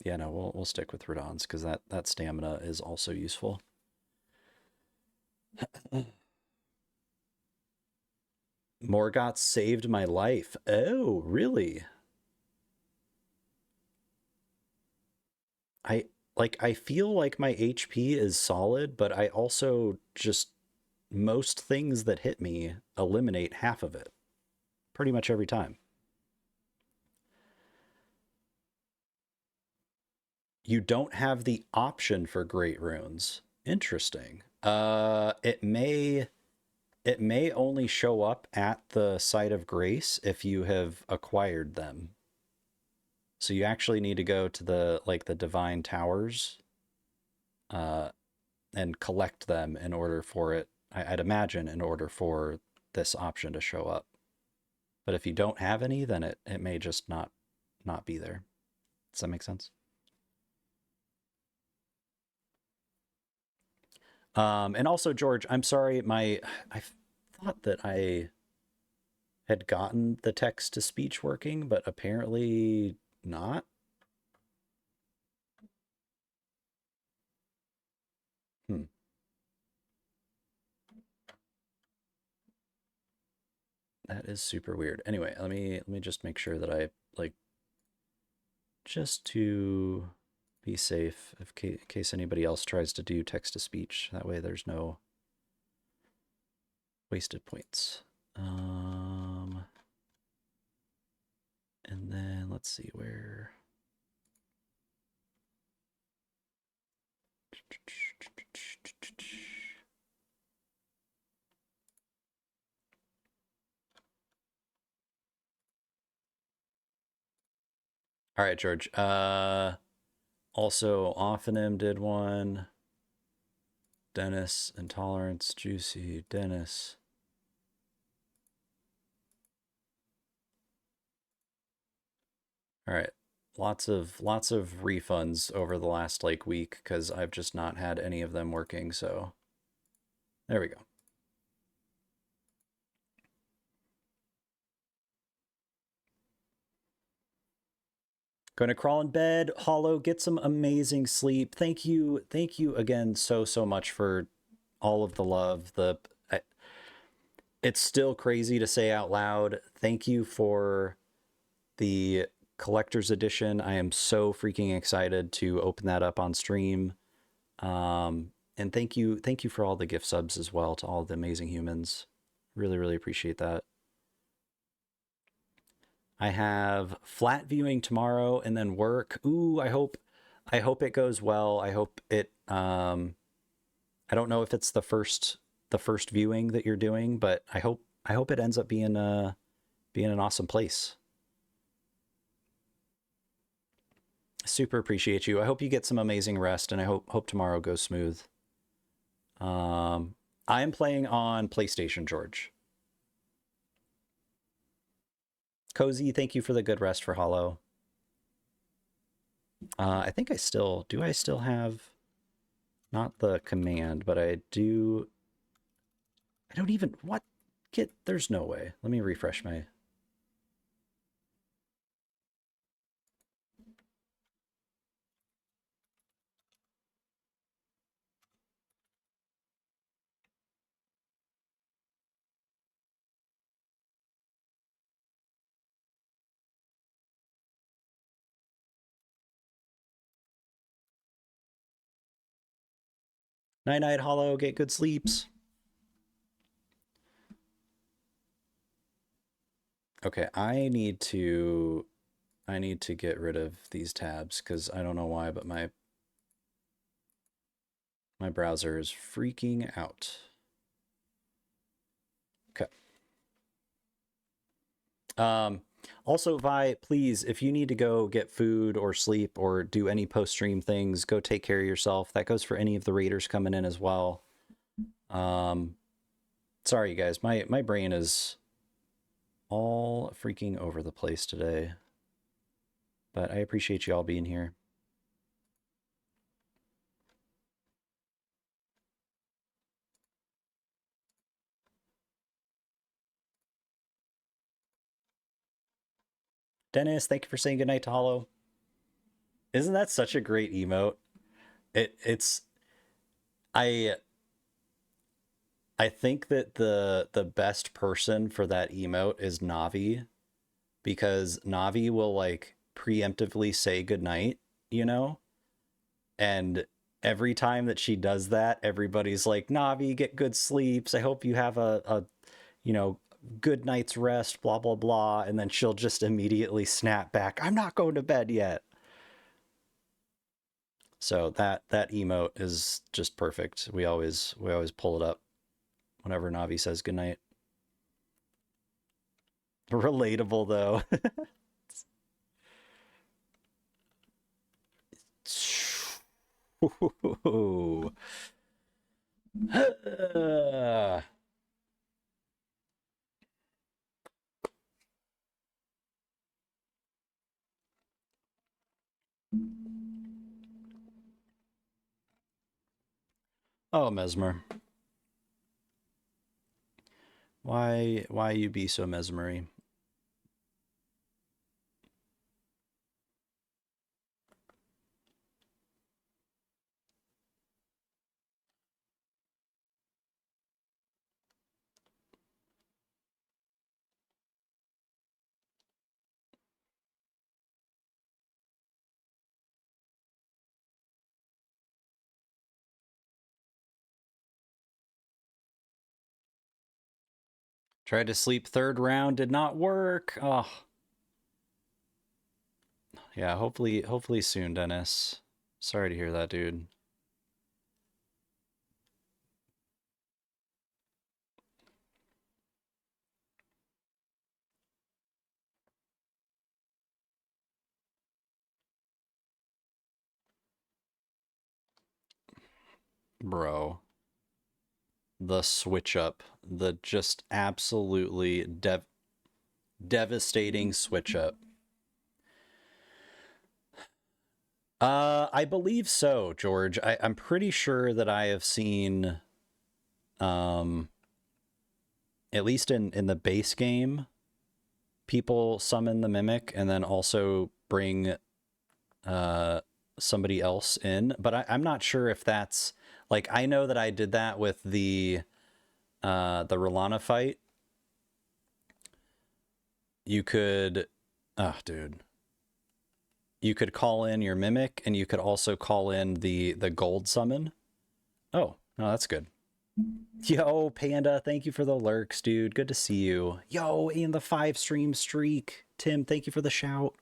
yeah, no, we'll stick with Radahn's because that stamina is also useful. Morgoth saved my life. Oh, really? I feel like my HP is solid, but I also just most things that hit me eliminate half of it pretty much every time. You don't have the option for great runes. Interesting. It may only show up at the site of grace if you have acquired them. So you actually need to go to the divine towers and collect them in order for it, I'd imagine, in order for this option to show up. But if you don't have any, then it may just not be there. Does that make sense? And also, George, I'm sorry, I thought that I had gotten the text to speech working, but apparently not. That is super weird. Anyway, let me just make sure that I like just to be safe in case anybody else tries to do text to speech. That way there's no wasted points. And then let's see where. All right, George. Also, Ophanim did one. Dennis, Intolerance, Juicy, Dennis. All right. Lots of refunds over the last like week because I've just not had any of them working, so there we go. Gonna crawl in bed. Hollow, get some amazing sleep. Thank you again so much for all of the love. It's still crazy to say out loud. Thank you for the collector's edition. I am so freaking excited to open that up on stream. And thank you for all the gift subs as well to all the amazing humans. Really appreciate that. I have flat viewing tomorrow and then work. Ooh, I hope it goes well. I hope it I don't know if it's the first viewing that you're doing, but I hope it ends up being an awesome place. Super appreciate you. I hope you get some amazing rest, and I hope tomorrow goes smooth. I am playing on PlayStation, George. Cozy, thank you for the good rest for Hollow. I think I still have not the command, but I don't even there's no way. Let me refresh my Night Hollow, get good sleeps. Okay, I need to get rid of these tabs because I don't know why, but my browser is freaking out. Okay. Also, Vi, please, if you need to go get food or sleep or do any post-stream things, go take care of yourself. That goes for any of the raiders coming in as well. Sorry, you guys. My brain is all freaking over the place today. But I appreciate you all being here. Dennis, thank you for saying goodnight to Hollow. Isn't that such a great emote? It's I think that the best person for that emote is Navi, because Navi will like preemptively say goodnight, you know? And every time that she does that, everybody's like, Navi, get good sleeps. I hope you have a good night's rest, blah, blah, blah. And then she'll just immediately snap back, I'm not going to bed yet. So that emote is just perfect. We always pull it up whenever Navi says goodnight. Relatable though. Oh, Messmer. Why you be so mesmery? Tried to sleep third round, did not work. Oh. Yeah, hopefully soon, Dennis. Sorry to hear that, dude. Bro. The switch up. The just absolutely devastating switch up. I believe so, George. I'm pretty sure that I have seen, um, at least in the base game, people summon the mimic and then also bring uh somebody else in. But I'm not sure if that's like, I know that I did that with the Rolana fight. You could, oh, dude. You could call in your mimic, and you could also call in the gold summon. Oh, no, that's good. Yo, Panda, thank you for the lurks, dude. Good to see you. Yo, and the 5 stream streak. Tim, thank you for the shout.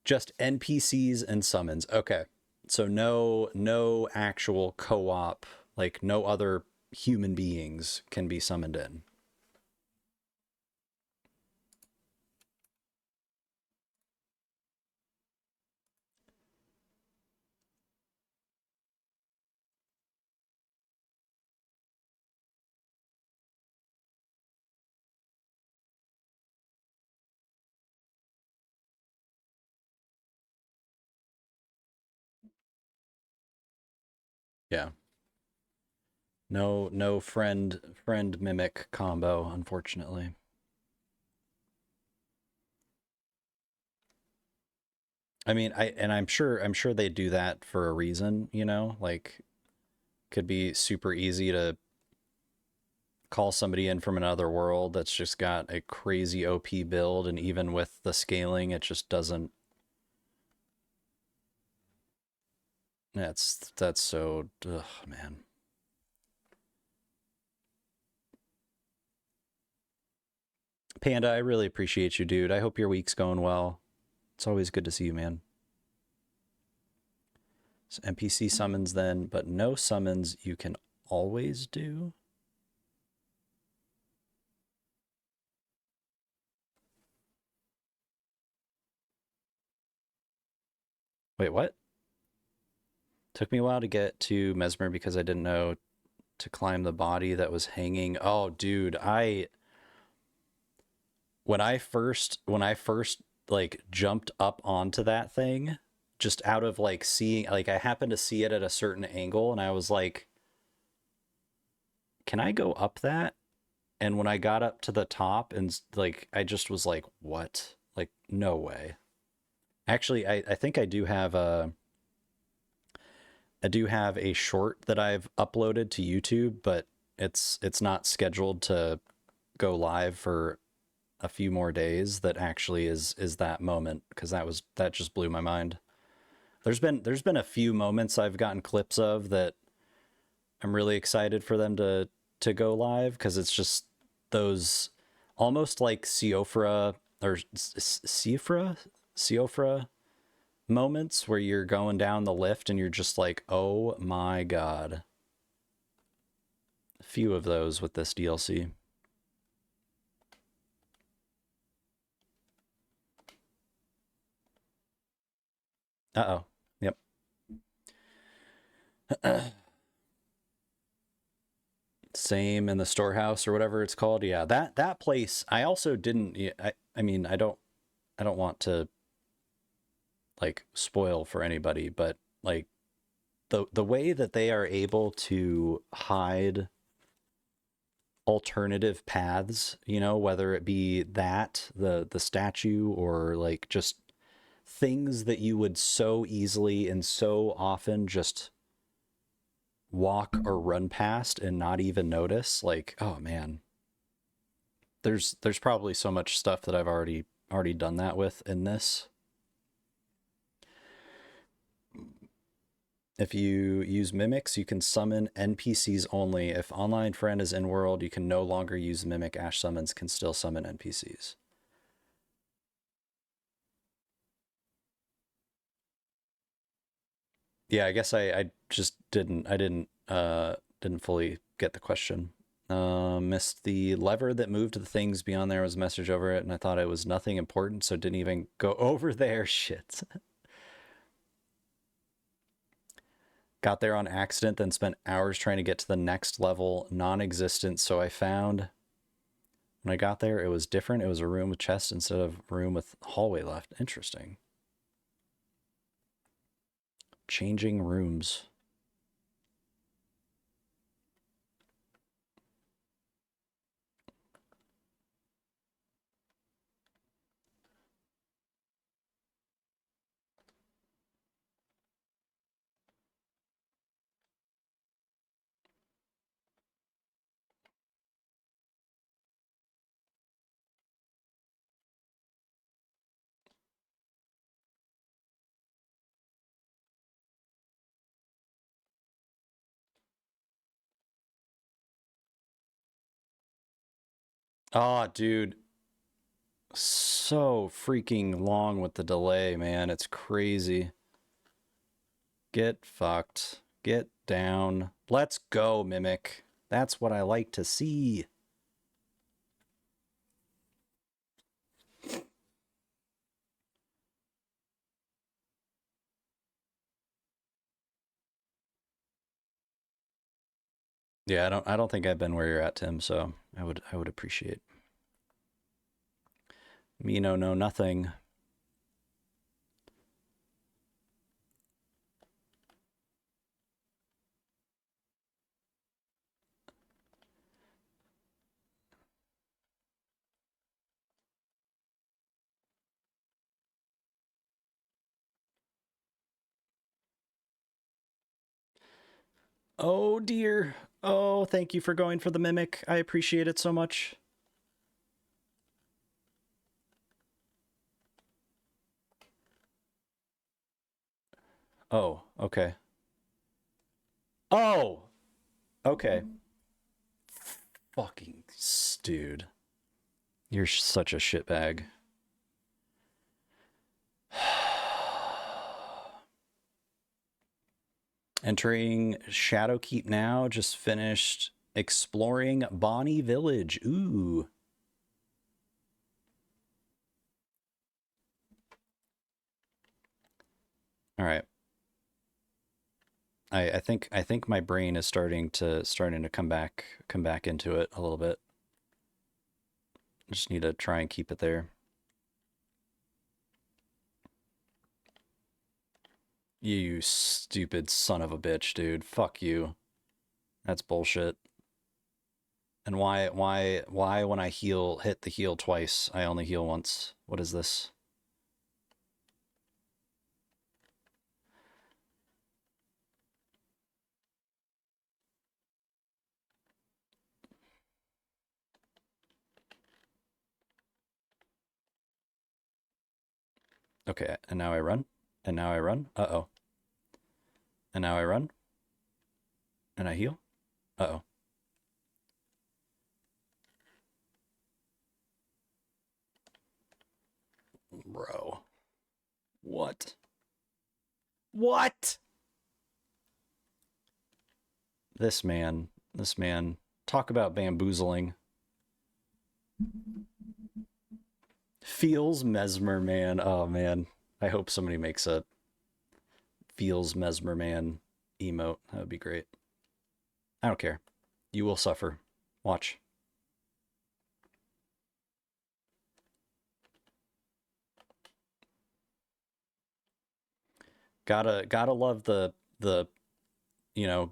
Just NPCs and summons. Okay. So no actual co-op, like no other human beings can be summoned in. Yeah. No friend mimic combo, unfortunately. I mean, I'm sure they do that for a reason, you know? Like, could be super easy to call somebody in from another world that's just got a crazy OP build, and even with the scaling, it just doesn't. That's so, ugh, man. Panda, I really appreciate you, dude. I hope your week's going well. It's always good to see you, man. So NPC summons then, but no summons you can always do. Wait, what? Took me a while to get to Messmer because I didn't know to climb the body that was hanging. Oh, dude, when I first like jumped up onto that thing, just out of like seeing, like I happened to see it at a certain angle, and I was like, can I go up that? And when I got up to the top, and like I just was like, what? Like, no way. Actually, I think I do have a short that I've uploaded to YouTube, but it's not scheduled to go live for a few more days. That actually is that moment, because that just blew my mind. There's been a few moments I've gotten clips of that I'm really excited for them to go live, because it's just those almost like Siofra or Siofra moments where you're going down the lift and you're just like, oh my god. A few of those with this DLC. Uh-oh. Yep. Same in the storehouse or whatever it's called. Yeah, that place. I also didn't. I mean, I don't want to like spoil for anybody, but like the way that they are able to hide alternative paths, whether it be the statue, or like just things that you would so easily and so often just walk or run past and not even notice. Like, oh man, there's probably so much stuff that I've already done that with in this. If you use mimics, you can summon NPCs only. If online friend is in world, you can no longer use mimic. Ash summons can still summon NPCs. Yeah, I guess I just didn't fully get the question. Missed the lever that moved the things beyond there was a message over it, and I thought it was nothing important, so didn't even go over there. Shit. Got there on accident, then spent hours trying to get to the next level, non-existent. So I found when I got there, it was different. It was a room with chests instead of a room with hallway left. Interesting. Changing rooms. Oh, dude. So freaking long with the delay, man. It's crazy. Get fucked. Get down. Let's go, Mimic. That's what I like to see. Yeah, I don't think I've been where you're at, Tim, so I would appreciate. Me no nothing. Oh dear. Oh, thank you for going for the Mimic. I appreciate it so much. Oh, okay. Oh, okay. Fucking dude. You're such a shitbag. Entering Shadowkeep now. Just finished exploring Bonnie Village. Ooh. All right. I think my brain is starting to come back into it a little bit. Just need to try and keep it there. You stupid son of a bitch, dude. Fuck you. That's bullshit. And why when I hit the heal twice, I only heal once? What is this? Okay, and now I run. And now I run. Uh-oh. And now I run. And I heal. Uh-oh. Bro. What? What? This man. This man. Talk about bamboozling. Feels Messmer Man. Oh man. I hope somebody makes a Feels Messmer Man emote. That would be great. I don't care. You will suffer. Watch. Gotta love the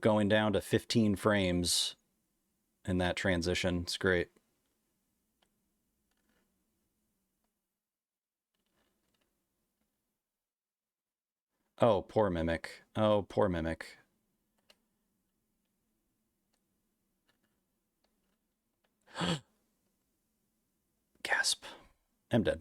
going down to 15 frames in that transition. It's great. Oh, poor Mimic. Oh, poor Mimic. Gasp. I'm dead.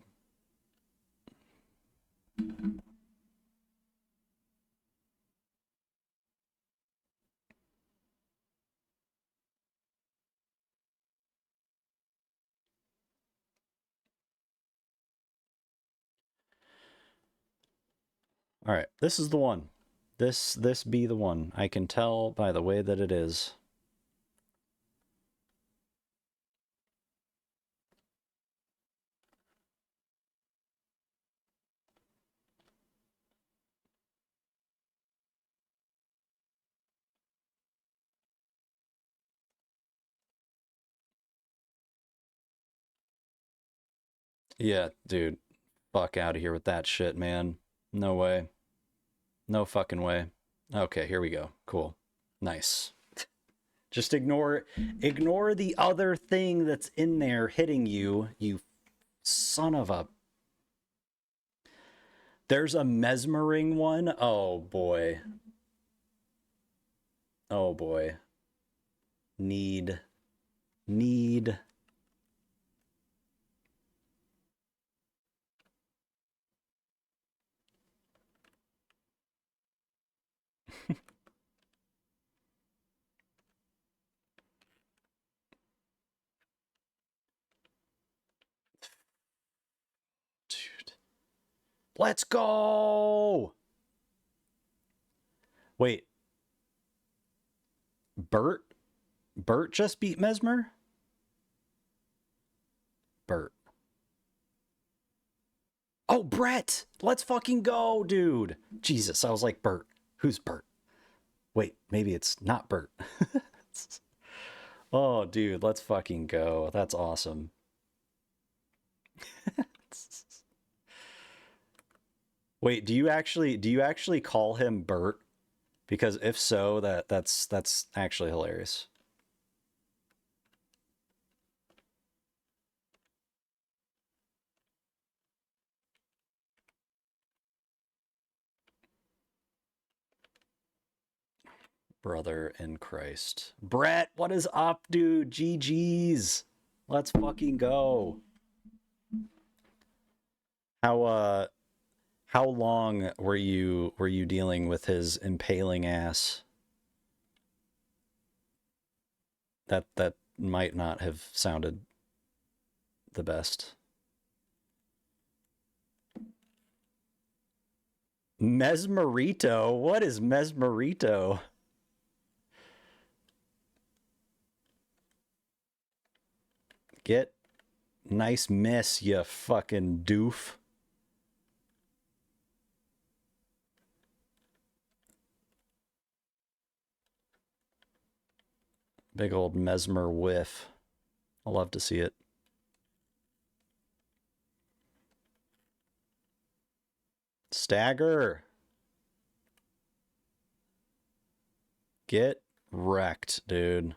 All right, this is the one. This be the one. I can tell by the way that it is. Yeah, dude. Fuck out of here with that shit, man. No way. No fucking way. Okay, here we go. Cool. Nice. Just ignore the other thing that's in there hitting you, you son of a... There's a mesmering one? Oh boy. Oh boy. Need. Dude. Let's go! Wait. Bert? Bert just beat Messmer? Bert. Oh, Brett! Let's fucking go, dude! Jesus, I was like, Bert. Who's Bert? Wait, maybe it's not Bert. Oh, dude, let's fucking go. That's awesome. Wait, do you actually call him Bert? Because if so, that's actually hilarious. Brother in Christ. Brett, what is up, dude? GG's. Let's fucking go. How long were you dealing with his impaling ass? That might not have sounded the best. Mesmerito? What is Mesmerito? Get nice miss, you fucking doof. Big old Messmer whiff. I love to see it. Stagger. Get wrecked, dude.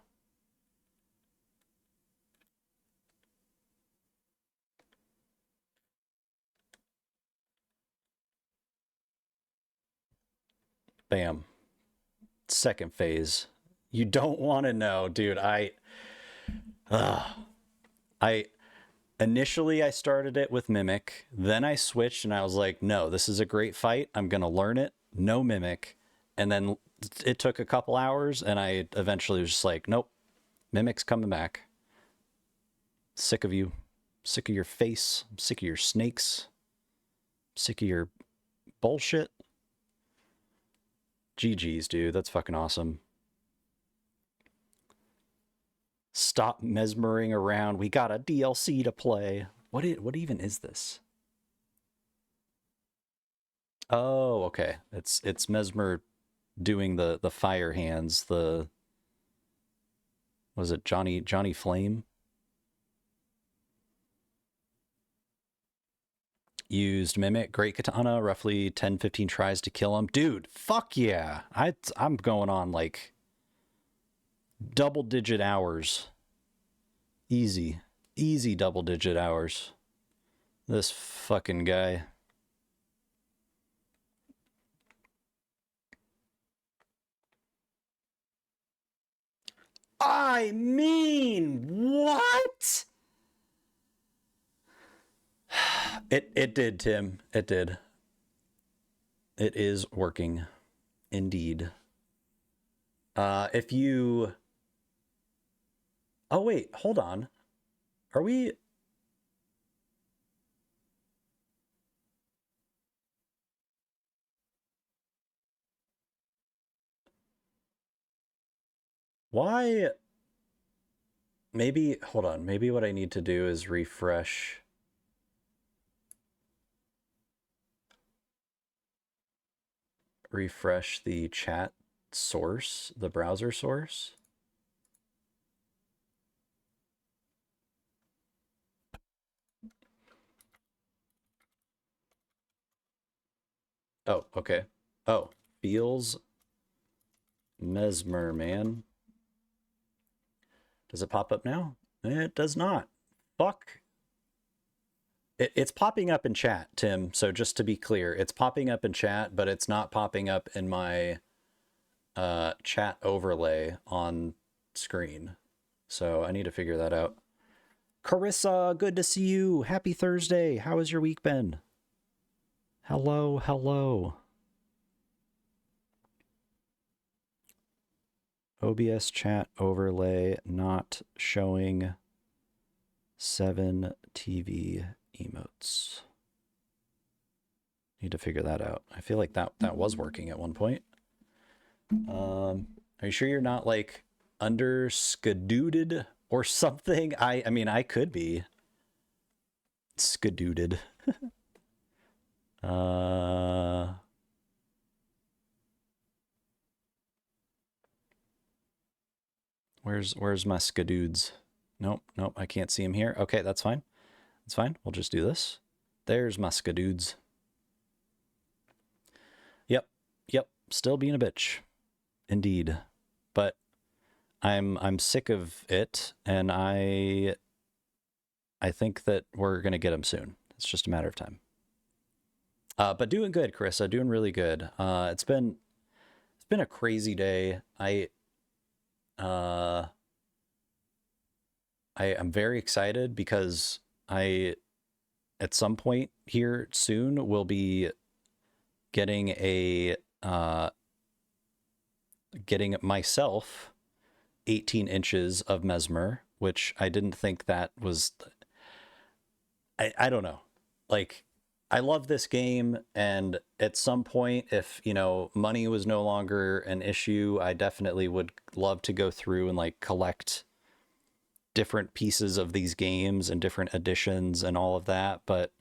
Bam. Second phase. You don't want to know, dude. Initially I started it with Mimic, then I switched and I was like, no, this is a great fight. I'm going to learn it. No Mimic. And then it took a couple hours and I eventually was just like, nope, Mimic's coming back. Sick of you. Sick of your face. I'm sick of your snakes. Sick of your bullshit. GG's, dude. That's fucking awesome. Stop mesmering around. We got a DLC to play. What even is this? Oh, okay. It's Messmer doing the fire hands. The... Was it Johnny Flame? Used Mimic, Great Katana, roughly 10-15 tries to kill him. Dude, fuck yeah. I'm going on like double-digit hours. Easy double-digit hours. This fucking guy. I mean, what? It did, Tim. It did. It is working. Indeed. If you... Oh, wait. Hold on. Are we... Why... Maybe... Hold on. Maybe what I need to do is refresh... Refresh the chat source, the browser source. Oh, okay. Oh, feels Messmer, man. Does it pop up now? It does not. Fuck. It's popping up in chat, Tim. So just to be clear, it's popping up in chat, but it's not popping up in my chat overlay on screen. So I need to figure that out. Carissa, good to see you. Happy Thursday. How has your week been? Hello, hello. OBS chat overlay not showing 7 TV emotes. Need to figure that out. I feel like that was working at one point. Are you sure you're not like under skadooded or something? I mean, I could be skadooded. Where's my skadoods? Nope, I can't see him here. Okay, that's fine. That's fine. We'll just do this. There's my skadoods. Yep. Still being a bitch. Indeed. But I'm sick of it, and I think that we're gonna get him soon. It's just a matter of time. But doing good, Carissa. Doing really good. It's been a crazy day. I'm very excited because I, at some point here soon, will be getting getting myself 18 inches of Messmer, which I didn't think that was, I don't know. Like, I love this game, and at some point, if, you know, money was no longer an issue, I definitely would love to go through and like collect different pieces of these games and different editions and all of that. But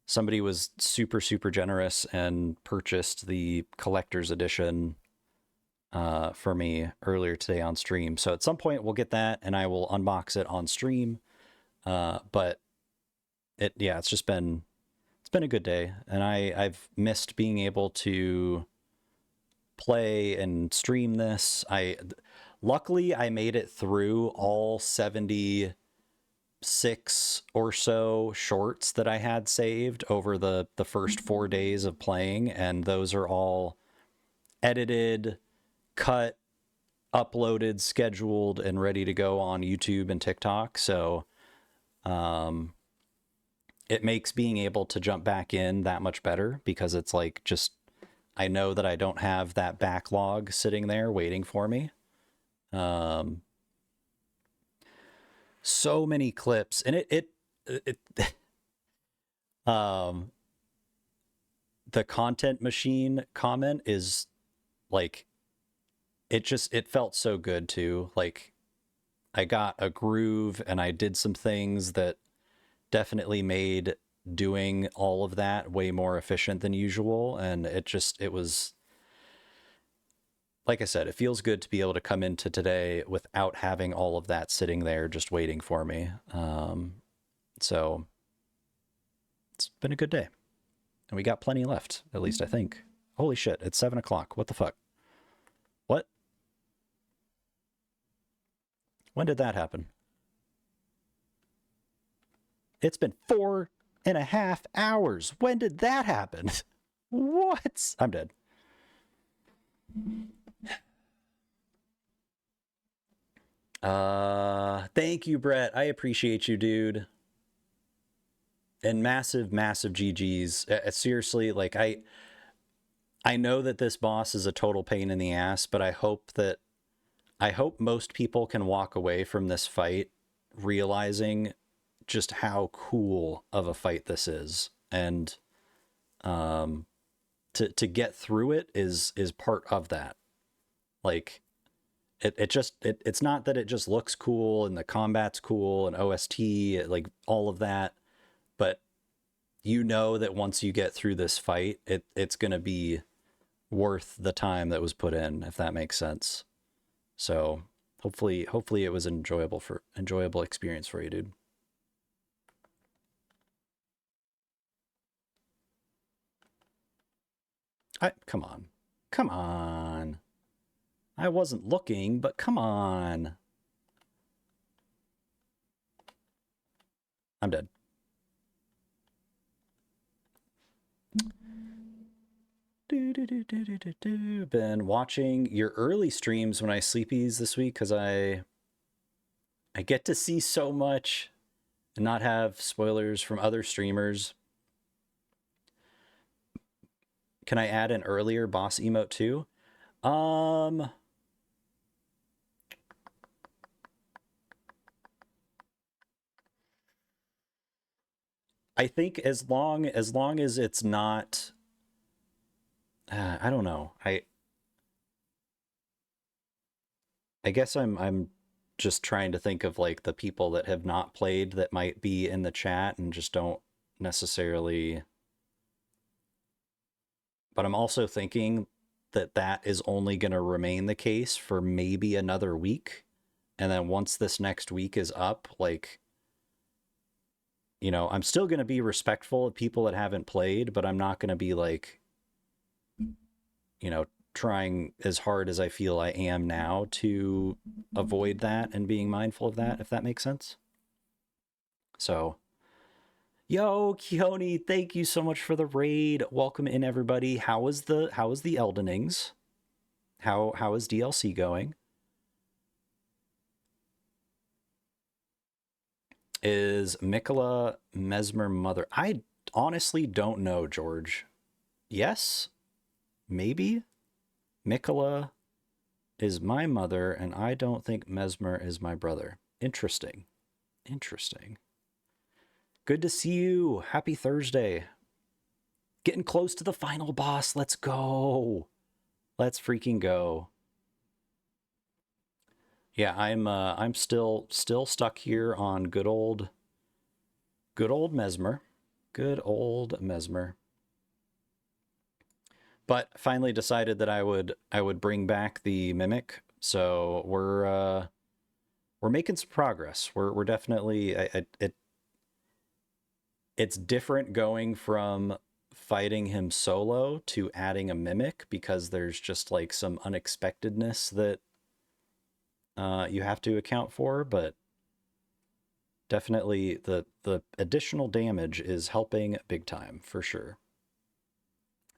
somebody was super generous and purchased the collector's edition for me earlier today on stream. So at some point we'll get that, and I will unbox it on stream. But it's just been, it's been a good day, and I've missed being able to play and stream this. Luckily I made it through all 76 or so shorts that I had saved over the first 4 days of playing, and those are all edited, cut, uploaded, scheduled, and ready to go on YouTube and TikTok. So it makes being able to jump back in that much better, because it's like, just, I know that I don't have that backlog sitting there waiting for me. So many clips, and the content machine comment is like, it felt so good too. Like, I got a groove, and I did some things that definitely made doing all of that way more efficient than usual. And it was, like I said, it feels good to be able to come into today without having all of that sitting there just waiting for me. So it's been a good day, and we got plenty left, at least I think. Holy shit, it's 7 o'clock. What the fuck? What? When did that happen? It's been 4.5 hours. When did that happen? What? I'm dead. Thank you, Brett. I appreciate you, dude. And massive GGs. Seriously, like, I know that this boss is a total pain in the ass, but I hope most people can walk away from this fight realizing just how cool of a fight this is, and to get through it is part of that. Like, it's not that it just looks cool and the combat's cool and OST, like all of that, but you know that once you get through this fight, it's gonna be worth the time that was put in, if that makes sense. So hopefully it was enjoyable experience for you, dude. Come on. Come on. I wasn't looking, but come on. I'm dead. Been watching your early streams when I sleepies this week because I get to see so much and not have spoilers from other streamers. Can I add an earlier boss emote too? I think as long as it's not I don't know. I guess I'm just trying to think of like the people that have not played that might be in the chat and just don't necessarily, but I'm also thinking that that is only going to remain the case for maybe another week. And then once this next week is up, like, you know, I'm still going to be respectful of people that haven't played, but I'm not going to be like, you know, trying as hard as I feel I am now to avoid that and being mindful of that, if that makes sense. So, yo, Keone, thank you so much for the raid. Welcome in, everybody. How is the Eldenings? How is DLC going? Is Mikola Messmer mother? I honestly don't know, George. Yes? Maybe? Mikola is my mother, and I don't think Messmer is my brother. Interesting. Interesting. Good to see you. Happy Thursday. Getting close to the final boss. Let's go. Let's freaking go. Yeah, I'm still stuck here on good old Messmer. Good old Messmer. But finally decided that I would bring back the mimic. So we're making some progress. We're definitely it's different going from fighting him solo to adding a mimic because there's just like some unexpectedness that you have to account for, but definitely the additional damage is helping big time for sure.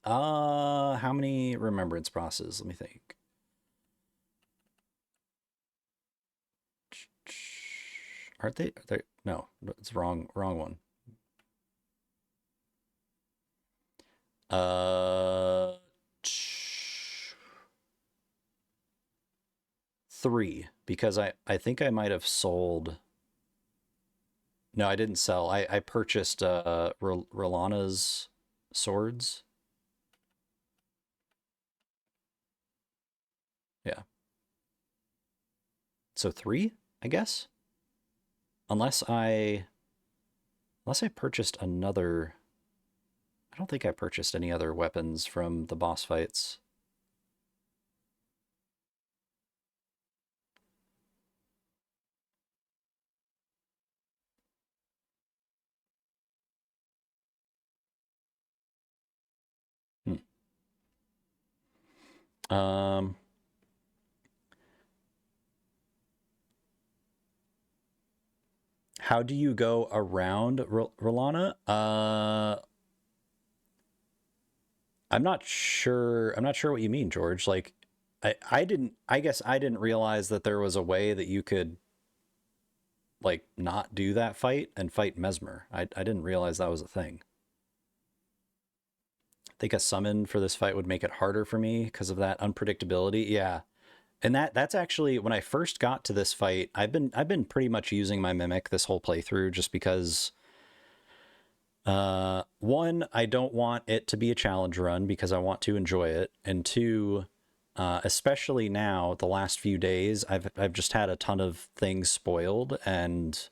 How many remembrance processes? Let me think. Aren't they? No, it's wrong one. Uh, 3, because I think I might have sold. No, I didn't sell. I purchased Rolana's swords. Yeah. So 3, I guess. Unless I purchased another. I don't think I purchased any other weapons from the boss fights. Um, how do you go around Rolana? I'm not sure. I'm not sure what you mean, George. Like, I guess I didn't realize that there was a way that you could like not do that fight and fight Messmer. I didn't realize that was a thing. I think a summon for this fight would make it harder for me because of that unpredictability. Yeah. And that's actually when I first got to this fight, I've been pretty much using my mimic this whole playthrough just because one, I don't want it to be a challenge run because I want to enjoy it, and two, especially now the last few days, I've just had a ton of things spoiled, and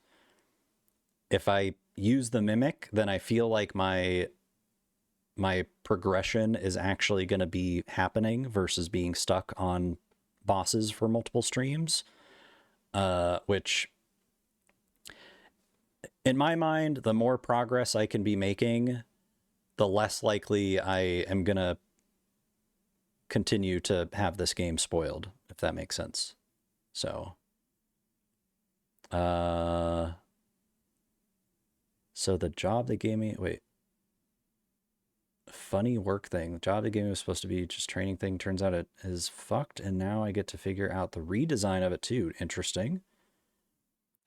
if I use the mimic, then I feel like my progression is actually going to be happening versus being stuck on bosses for multiple streams, which in my mind, the more progress I can be making, the less likely I am going to continue to have this game spoiled, if that makes sense. So, so the job they gave me, wait, funny work thing. The job they gave me was supposed to be just training thing. Turns out it is fucked, and now I get to figure out the redesign of it too. Interesting.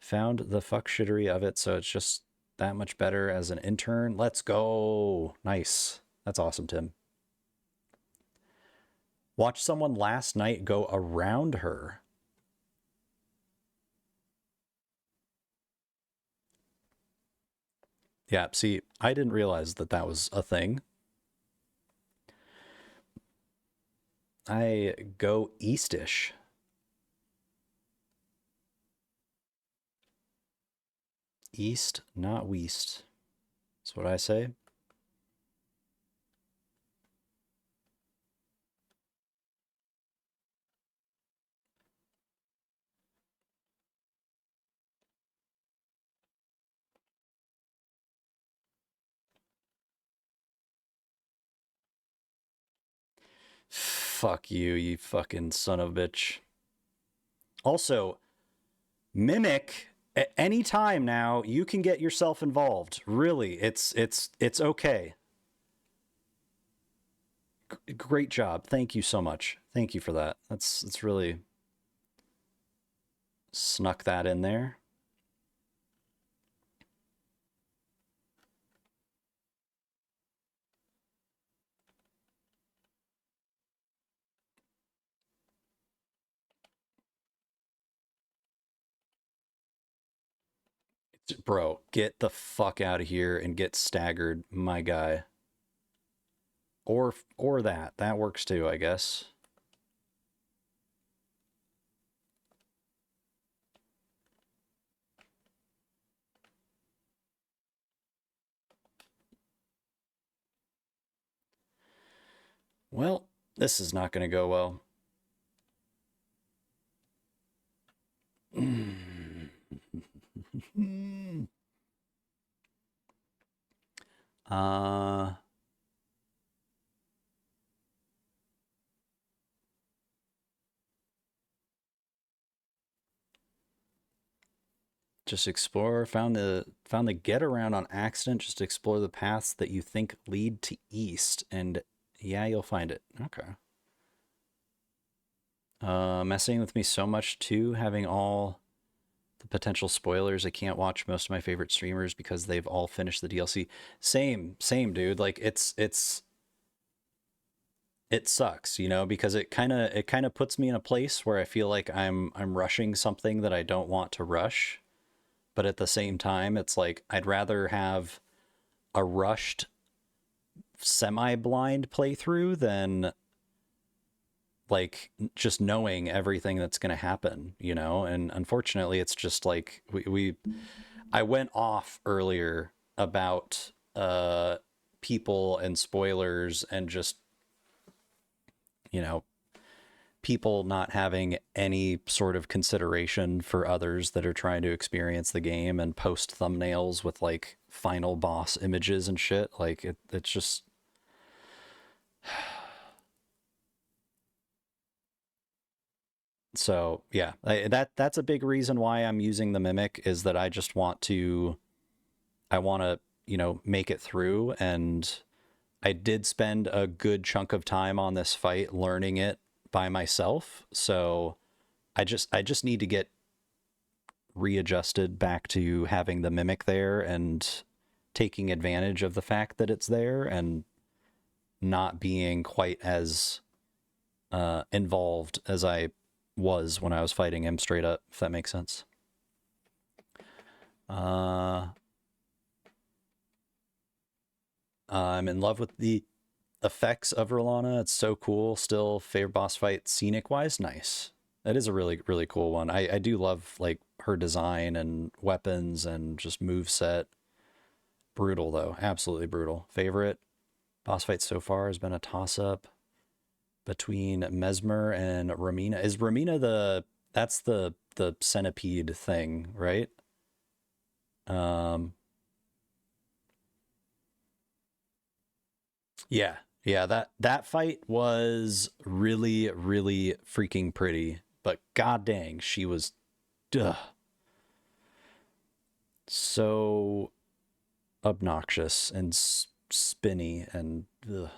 Found the fuck shittery of it, so it's just that much better as an intern. Let's go. Nice. That's awesome, Tim. Watched someone last night go around her. Yeah, see, I didn't realize that that was a thing. I go eastish. East, not west. That's what I say. Fuck you, you fucking son of a bitch. Also, Mimic, at any time now, you can get yourself involved. Really, it's okay. Great job. Thank you so much. Thank you for that. That's really snuck that in there. Bro, get the fuck out of here and get staggered, my guy. Or that. That works too, I guess. Well, this is not going to go well. Just explore. Found the get around on accident. Just explore the paths that you think lead to east, and yeah, you'll find it. Okay. Messing with me so much too, having all the potential spoilers. I can't watch most of my favorite streamers because they've all finished the DLC. Same, dude. Like it sucks, you know, because it kind of puts me in a place where I feel like I'm rushing something that I don't want to rush, but at the same time, it's like I'd rather have a rushed semi-blind playthrough than like just knowing everything that's going to happen, you know? And unfortunately, it's just like I went off earlier about people and spoilers and just, you know, people not having any sort of consideration for others that are trying to experience the game and post thumbnails with like final boss images and shit. Like it's just so yeah, that's a big reason why I'm using the Mimic, is that I just want to, I want to, you know, make it through. And I did spend a good chunk of time on this fight learning it by myself. So I just need to get readjusted back to having the Mimic there and taking advantage of the fact that it's there and not being quite as involved as I was when I was fighting him straight up, if that makes sense. I'm in love with the effects of Rolana. It's so cool. Still, favorite boss fight, scenic wise, nice. That is a really, really cool one. I do love like her design and weapons and just move set. Brutal though, absolutely brutal. Favorite boss fight so far has been a toss up between Messmer and Ramina. Is Ramina that's the centipede thing, right? Um, yeah, Yeah, that fight was really, really freaking pretty, but god dang, she was duh, so obnoxious and spinny and ugh,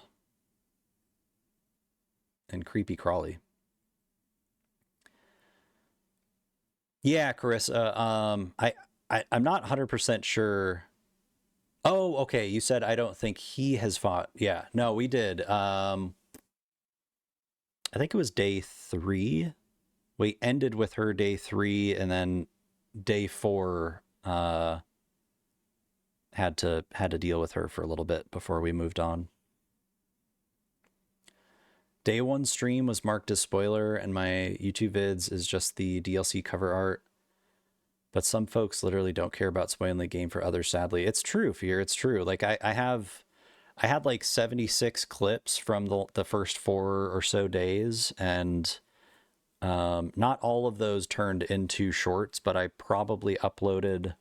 and creepy crawly. Yeah, Carissa. I'm not 100% sure. Oh, okay. You said I don't think he has fought. Yeah, no, we did. I think it was day 3. We ended with her day 3, and then day 4 had to deal with her for a little bit before we moved on. Day 1 stream was marked as spoiler, and my YouTube vids is just the DLC cover art. But some folks literally don't care about spoiling the game for others, sadly. It's true, Fear. It's true. Like I had like 76 clips from the first 4 or so days, and not all of those turned into shorts, but I probably uploaded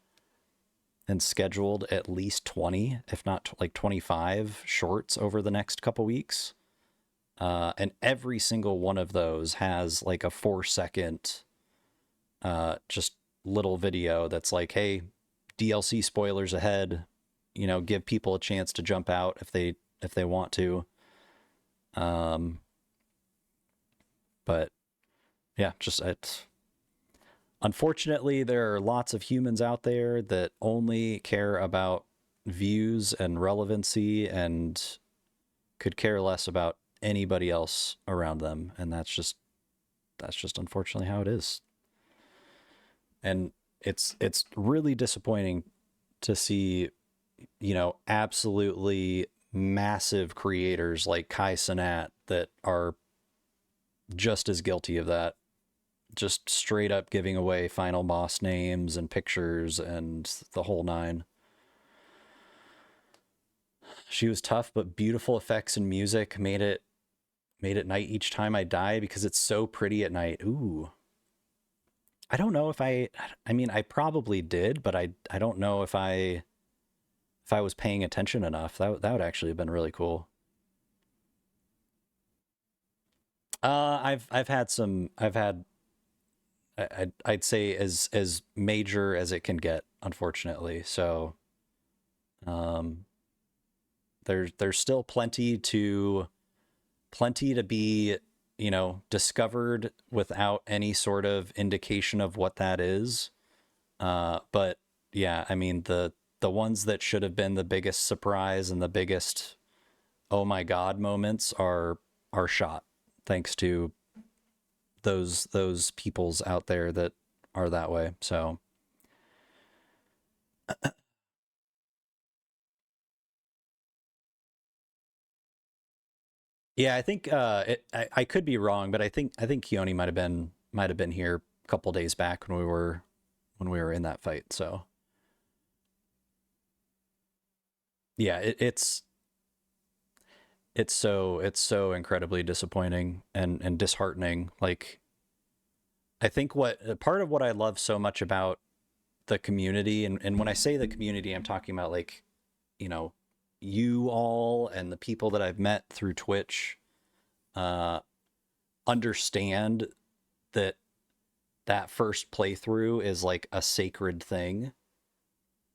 and scheduled at least 20, if not like 25 shorts over the next couple weeks. And every single one of those has like a 4-second just little video that's like, hey, DLC spoilers ahead, give people a chance to jump out if they want to. But yeah, just it. Unfortunately, there are lots of humans out there that only care about views and relevancy and could care less about anybody else around them, and that's just unfortunately how it is. And it's really disappointing to see, absolutely massive creators like Kai Cenat that are just as guilty of that, just straight up giving away final boss names and pictures and the whole nine. She was tough, but beautiful effects and music made it night each time I die because it's so pretty at night. Ooh. I don't know if I mean I probably did, but I don't know if I was paying attention enough. That would actually have been really cool. I've had some I've had I'd say as major as it can get, unfortunately. So um there's still plenty to be, discovered without any sort of indication of what that is. But yeah, I mean the ones that should have been the biggest surprise and the biggest oh my god moments are shot thanks to those peoples out there that are that way. So yeah, I think I could be wrong, but I think Keone might have been here a couple days back when we were in that fight. So yeah, it's so incredibly disappointing and disheartening. Like I think what part of what I love so much about the community, and when I say the community, I'm talking about like, you know, you all and the people that I've met through Twitch, uh, understand that that first playthrough is like a sacred thing,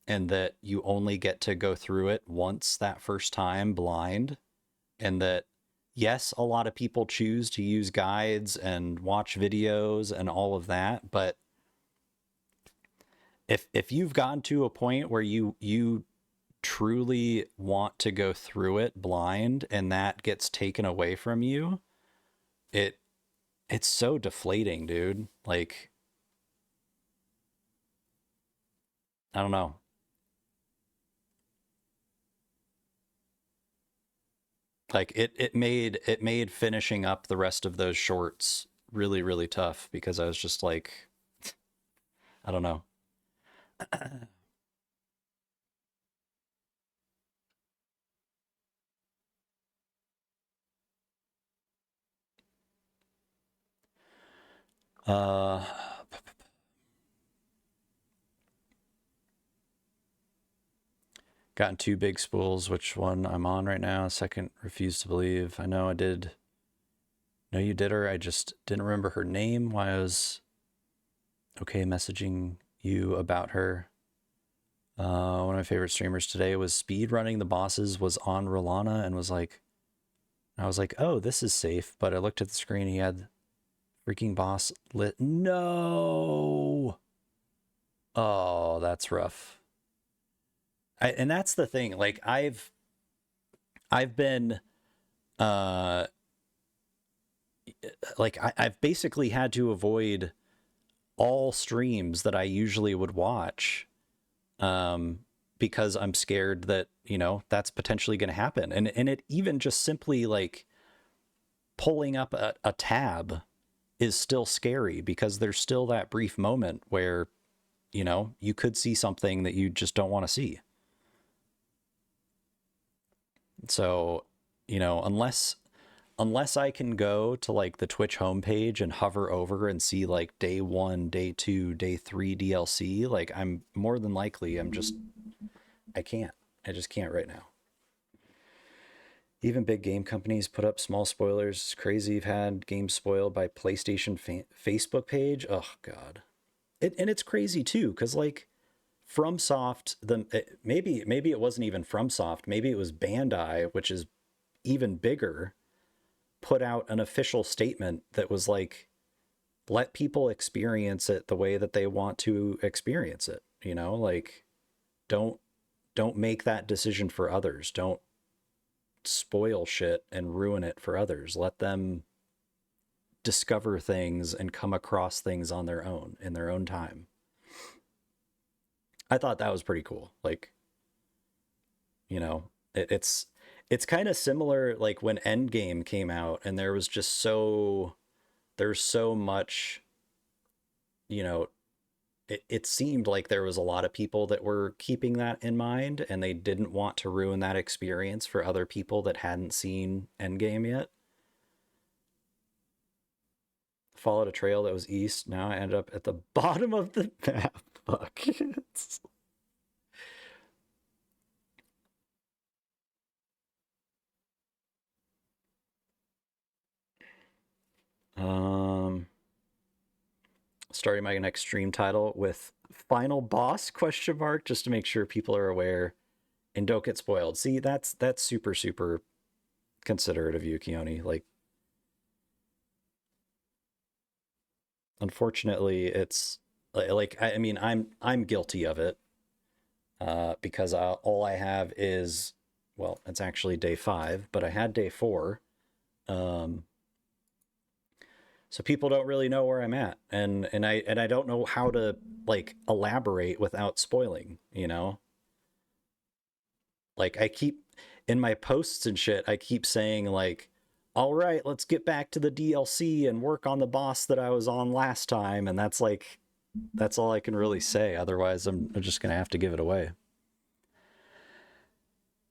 and that you only get to go through it once that first time blind, and that yes, a lot of people choose to use guides and watch videos and all of that, but if you've gotten to a point where you truly want to go through it blind and that gets taken away from you, it it's so deflating, dude. Like, I don't know. Like it made finishing up the rest of those shorts really, really tough because I was just like, I don't know. Uh, Gotten 2 big spools. Which one I'm on right now? Second, refuse to believe. I know I did. No, you did her. I just didn't remember her name. Why I was okay messaging you about her. One of my favorite streamers today was speed running the bosses, was on Rolana, and I was like, oh, this is safe. But I looked at the screen, he had freaking boss lit. No. Oh, that's rough. And that's the thing. Like I've been like I've basically had to avoid all streams that I usually would watch because I'm scared that, you know, that's potentially going to happen. And it even just simply like pulling up a tab is still scary because there's still that brief moment where, you know, you could see something that you just don't want to see. So, you know, unless I can go to like the Twitch homepage and hover over and see like day 1, day 2, day 3 DLC, like I'm more than likely I can't. I just can't right now. Even big game companies put up small spoilers. It's crazy. You've had games spoiled by PlayStation Facebook page. Oh God. And it's crazy too, because like FromSoft, maybe it wasn't even FromSoft. Maybe it was Bandai, which is even bigger, put out an official statement that was like, let people experience it the way that they want to experience it. You know, like don't make that decision for others. Don't spoil shit and ruin it for others. Let them discover things and come across things on their own in their own time. I thought that was pretty cool. Like, you know, it's kind of similar like when Endgame came out and there's so much, you know, it seemed like there was a lot of people that were keeping that in mind and they didn't want to ruin that experience for other people that hadn't seen Endgame yet. Followed a trail that was east. Now I ended up at the bottom of the map. Fuck. um Starting my next stream title with final boss question mark just to make sure people are aware and don't get spoiled. See, that's super considerate of you, Keone. Like, unfortunately, it's like I mean I'm guilty of it because all I have is, well, it's actually day 5, but I had day 4. Um, so people don't really know where I'm at, and I don't know how to like elaborate without spoiling. You know, like I keep in my posts and shit, I keep saying like, all right, let's get back to the DLC and work on the boss that I was on last time. And that's like, that's all I can really say. Otherwise, I'm just going to have to give it away.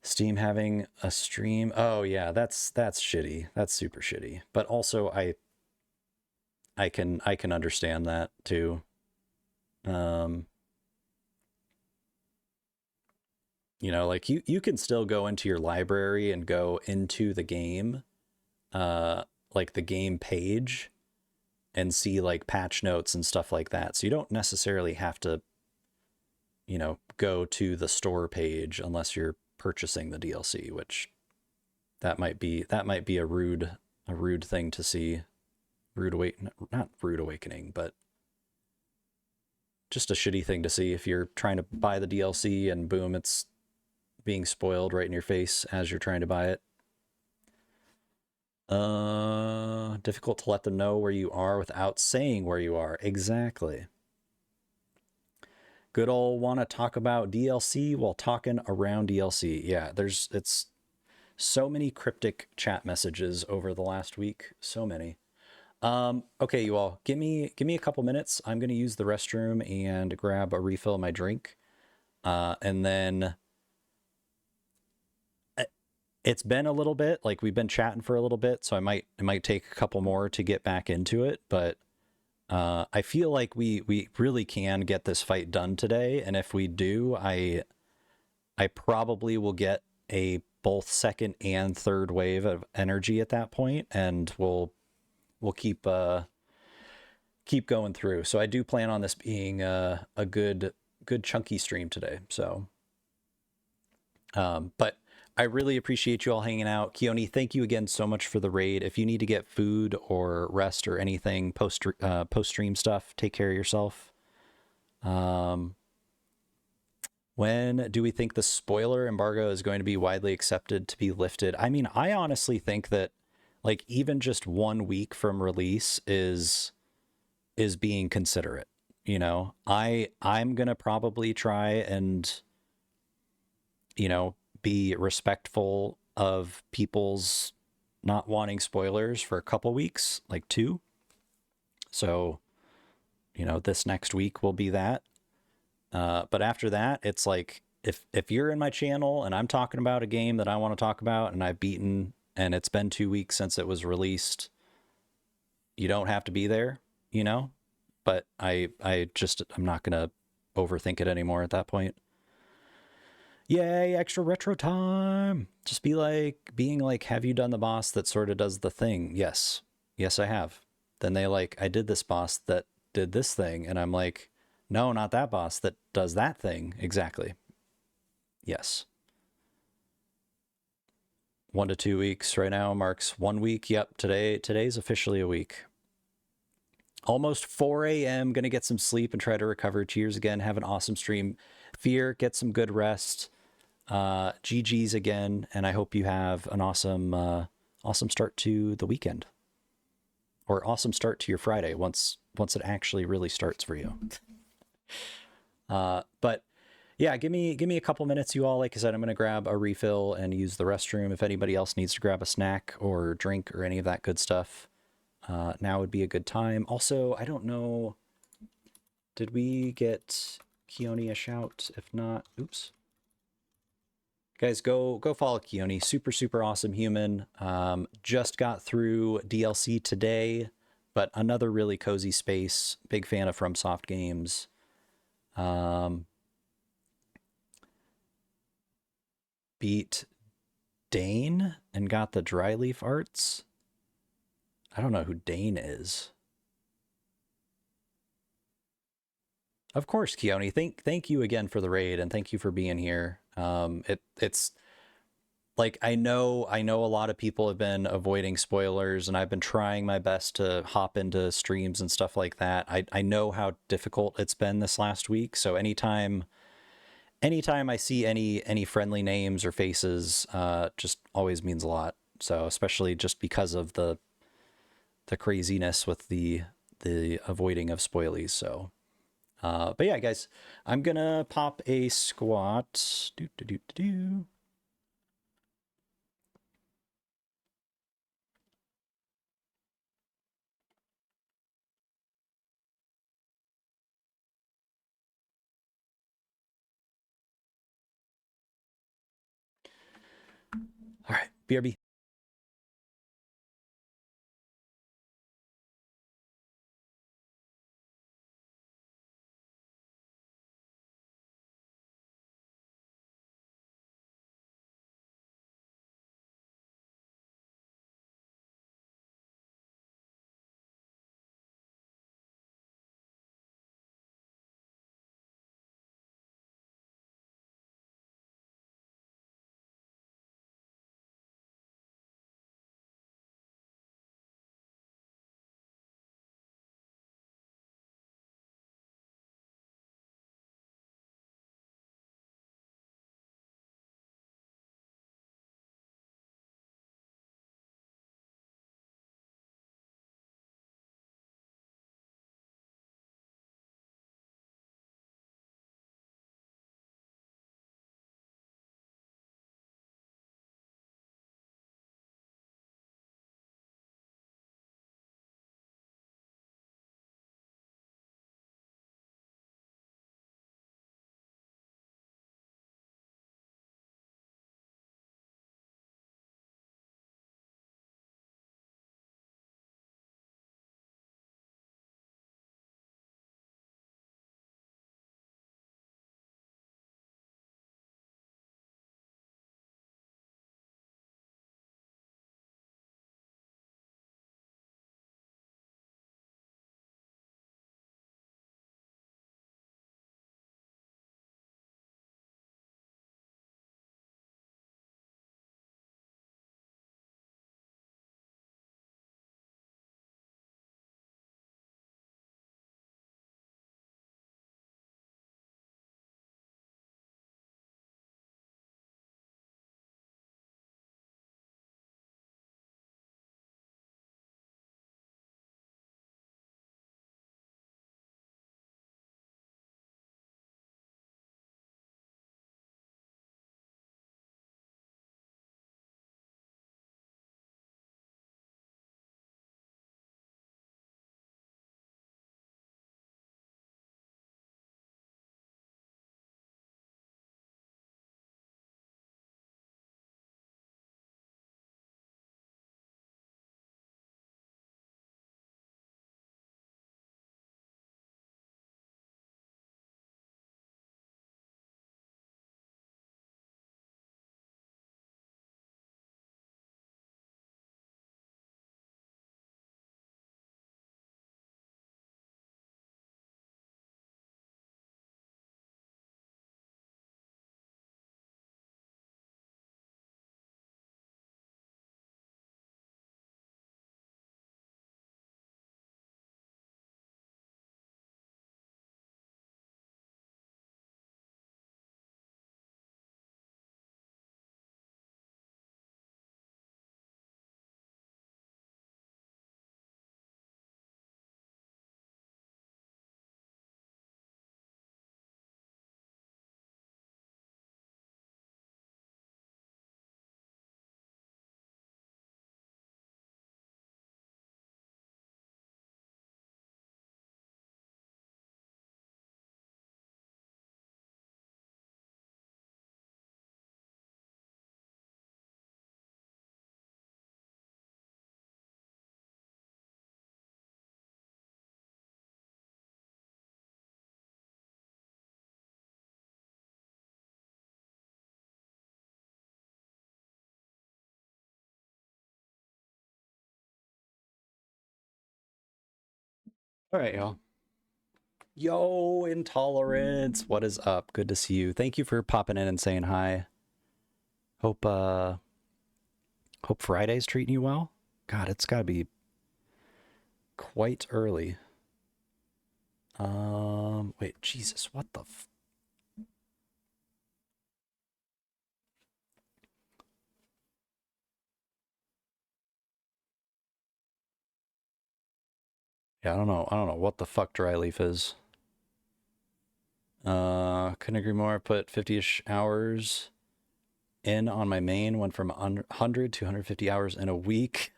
Steam having a stream. Oh yeah, that's shitty. That's super shitty. But also I can understand that too. You know, like you can still go into your library and go into the game, like the game page, and see like patch notes and stuff like that. So you don't necessarily have to, you know, go to the store page unless you're purchasing the DLC, which that might be a rude thing to see. Not rude awakening, but just a shitty thing to see if you're trying to buy the DLC and boom, it's being spoiled right in your face as you're trying to buy it. Difficult to let them know where you are without saying where you are. Exactly. Good old want to talk about DLC while talking around DLC. Yeah, it's so many cryptic chat messages over the last week. So many. Okay, you all, give me a couple minutes. I'm going to use the restroom and grab a refill of my drink. And then it's been a little bit, like we've been chatting for a little bit, so it might take a couple more to get back into it, but I feel like we really can get this fight done today, and if we do, I probably will get a both second and third wave of energy at that point, and we'll keep going through. So I do plan on this being a good chunky stream today. So, but I really appreciate you all hanging out. Keone, thank you again so much for the raid. If you need to get food or rest or anything post stream stuff, take care of yourself. When do we think the spoiler embargo is going to be widely accepted to be lifted? I mean, I honestly think that like even just 1 week from release is being considerate. You know, I'm gonna probably try and, you know, be respectful of people's not wanting spoilers for a couple weeks, like 2. So, you know, this next week will be that. But after that, it's like if you're in my channel and I'm talking about a game that I want to talk about and I've beaten and it's been 2 weeks since it was released, you don't have to be there, you know? But I'm not gonna overthink it anymore at that point. Yay, extra retro time. Just being like, have you done the boss that sort of does the thing? Yes. Yes, I have. Then they like, I did this boss that did this thing. And I'm like, no, not that boss that does that thing. Exactly. Yes. 1 to 2 weeks right now marks 1 week. Yep. Today's officially a week. Almost 4 a.m. Gonna get some sleep and try to recover. Cheers again. Have an awesome stream. Fear, get some good rest. GG's again, and I hope you have an awesome start to the weekend, or awesome start to your Friday once it actually really starts for you. But yeah, give me a couple minutes, you all. Like I said, I'm gonna grab a refill and use the restroom. If anybody else needs to grab a snack or drink or any of that good stuff, now would be a good time. Also, I don't know, did we get Keone a shout? If not, oops. Guys, go follow Keone. Super awesome human. Just got through DLC today, but another really cozy space. Big fan of FromSoft games. Beat Dane and got the Dryleaf arts. I don't know who Dane is. Of course, Keone. Thank you again for the raid, and thank you for being here. It's like I know a lot of people have been avoiding spoilers, and I've been trying my best to hop into streams and stuff like that. I know how difficult it's been this last week, so anytime I see any friendly names or faces, just always means a lot. So especially just because of the craziness with the avoiding of spoilies. So but yeah, guys, I'm gonna pop a squat. All right, BRB. All right, y'all. Yo, Intolerance, what is up? Good to see you. Thank you for popping in and saying hi. Hope hope Friday's treating you well. God, it's gotta be quite early. Wait, Jesus, what the Yeah, I don't know what the fuck dry leaf is. Couldn't agree more. Put 50-ish hours in on my main, went from 100 to 150 hours in a week.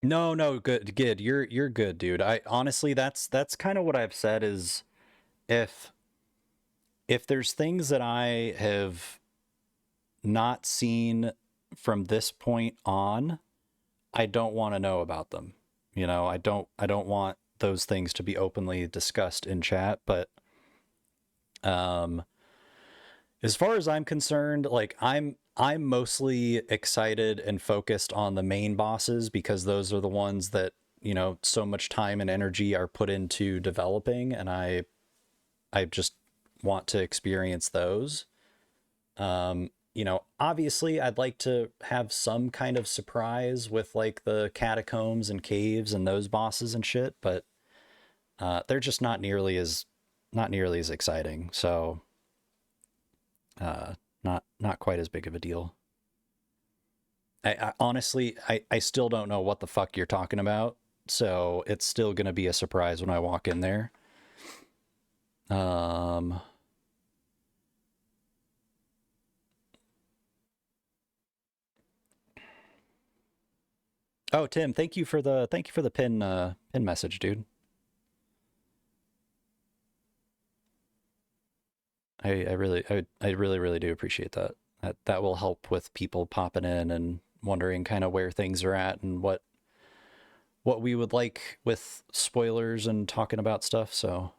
No, no, good. You're good, dude. I honestly that's kind of what I've said is if there's things that I have not seen from this point on, I don't want to know about them. You know, I don't want those things to be openly discussed in chat, but um as far as I'm concerned, like I'm mostly excited and focused on the main bosses because those are the ones that, you know, so much time and energy are put into developing, and I just want to experience those. You know, obviously I'd like to have some kind of surprise with like the catacombs and caves and those bosses and shit, but they're just not nearly as exciting. So, uh not quite as big of a deal. I honestly I still don't know what the fuck you're talking about, so it's still gonna be a surprise when I walk in there. Um Oh, Tim, thank you for the pin message, dude. I really really do appreciate that. That will help with people popping in and wondering kind of where things are at and what we would like with spoilers and talking about stuff. So,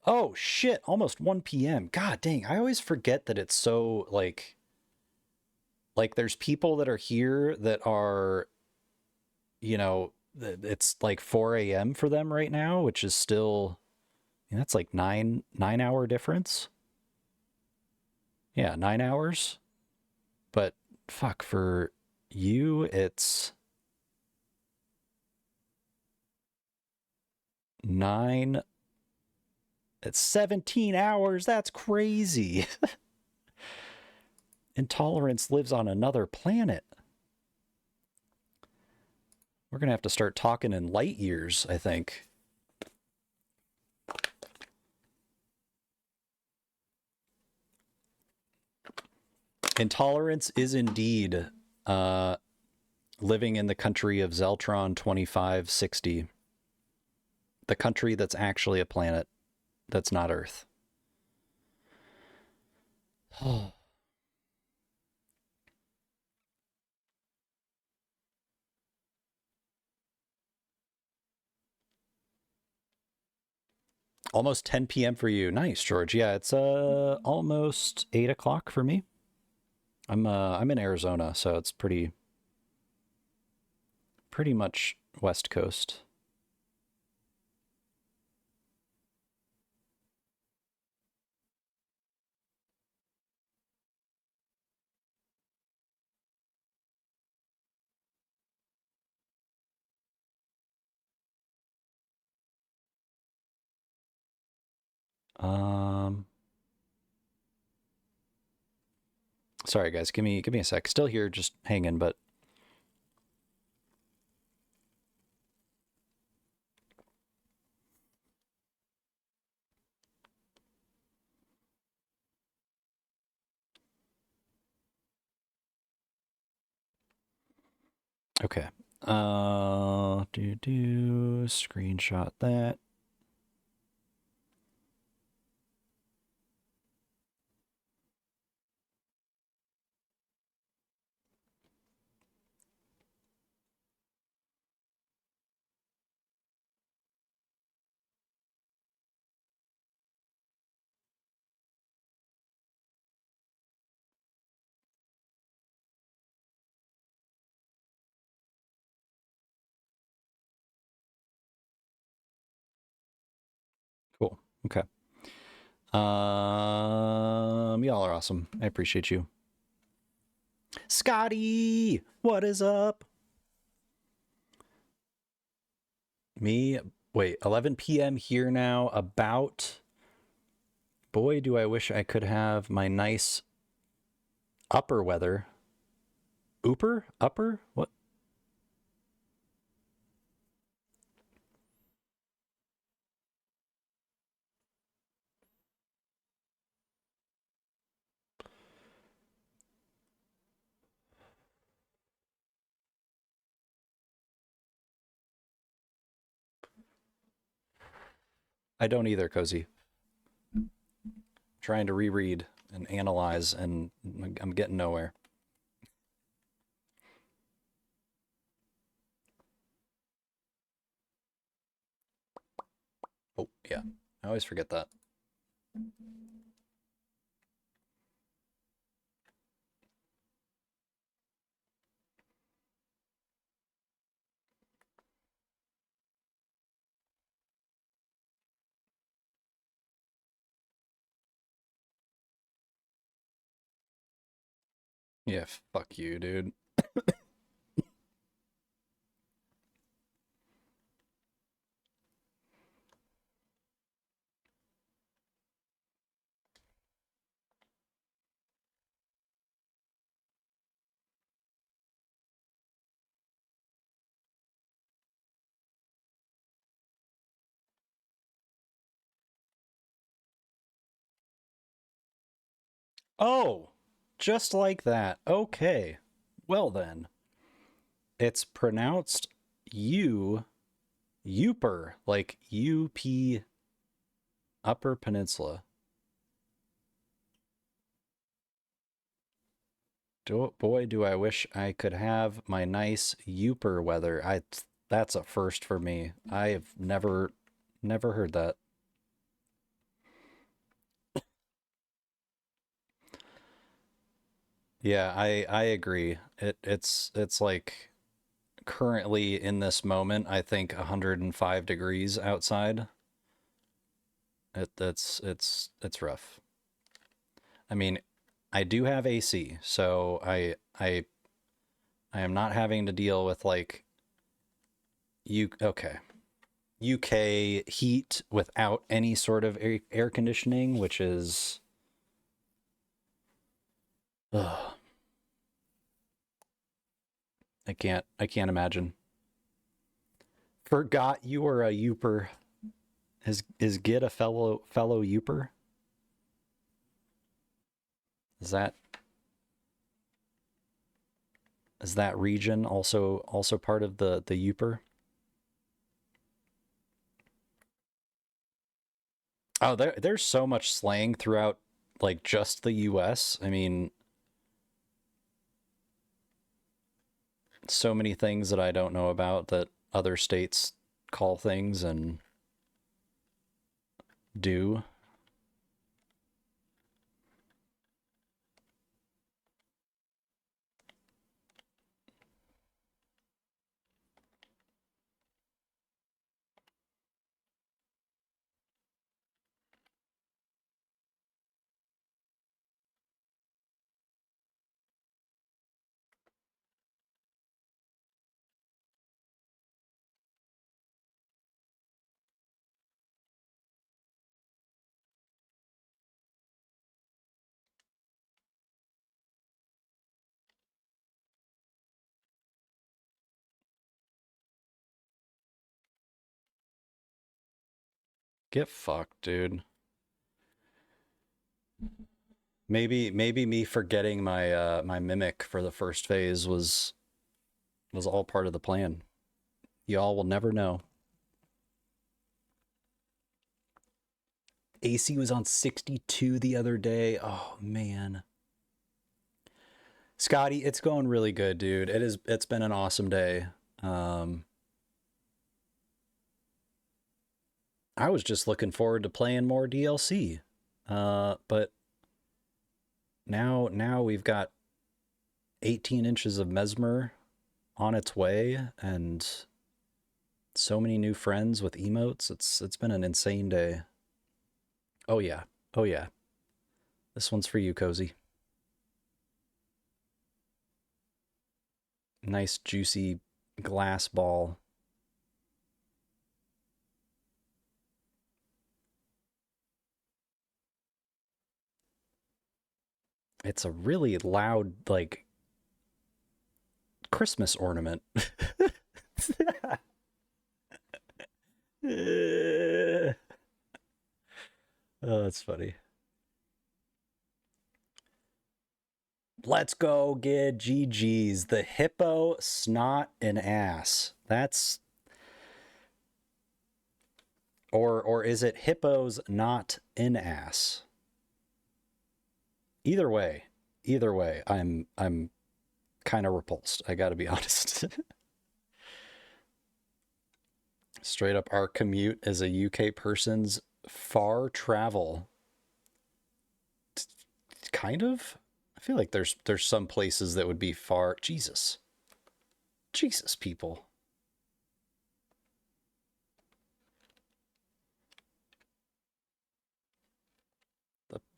oh shit, almost 1 p.m. God dang, I always forget that it's so like there's people that are here that are, you know, it's like 4 a.m. for them right now, which is still, I mean, that's like 9 hour difference. Yeah, 9 hours. But fuck, for you, nine, it's 17 hours. That's crazy. Intolerance lives on another planet. We're going to have to start talking in light years, I think. Intolerance is indeed uh, living in the country of Zeltron 2560, the country that's actually a planet that's not Earth. Almost 10 p.m. for you. Nice, George. Yeah, it's almost 8 o'clock for me. I'm in Arizona, so it's pretty much West Coast. Um, Sorry guys, give me a sec. Still here, just hanging, but okay. Screenshot that. Okay. Y'all are awesome. I appreciate you. Scotty, what is up? Me, wait, 11 p.m. here now. About, boy, do I wish I could have my nice upper weather. Ooper? Upper? What? I don't either, Cozy. Trying to reread and analyze, and I'm getting nowhere. Oh, yeah. I always forget that. Yeah, fuck you, dude. Oh, just like that. Okay. Well then. It's pronounced Youper, like UP Upper Peninsula. Boy, do I wish I could have my nice Youper weather. That's a first for me. I have never heard that. Yeah, I agree. It's like currently in this moment, I think 105 degrees outside. It's rough. I mean, I do have AC, so I am not having to deal with like okay. UK heat without any sort of air conditioning, which is ugh, I can't imagine. Forgot you were a Youper. Is Git a fellow Youper? Is that is that region also part of the Youper? Oh, there's so much slang throughout like just the US. I mean, so many things that I don't know about that other states call things and do. Get fucked, dude. Maybe me forgetting my my mimic for the first phase was all part of the plan. Y'all will never know. AC was on 62 the other day. Oh man. Scotty, it's going really good, dude. It's been an awesome day. Um I was just looking forward to playing more DLC. But now we've got 18 inches of Messmer on its way and so many new friends with emotes. It's been an insane day. Oh yeah. Oh yeah. This one's for you, Cozy. Nice juicy glass ball. It's a really loud, like, Christmas ornament. Oh, that's funny. Let's go get GG's. The hippo, snot, and ass. That's, or is it hippos not in ass? Either way, I'm kind of repulsed. I got to be honest. Straight up, our commute as a UK person's far travel. Kind of. I feel like there's some places that would be far. Jesus, people.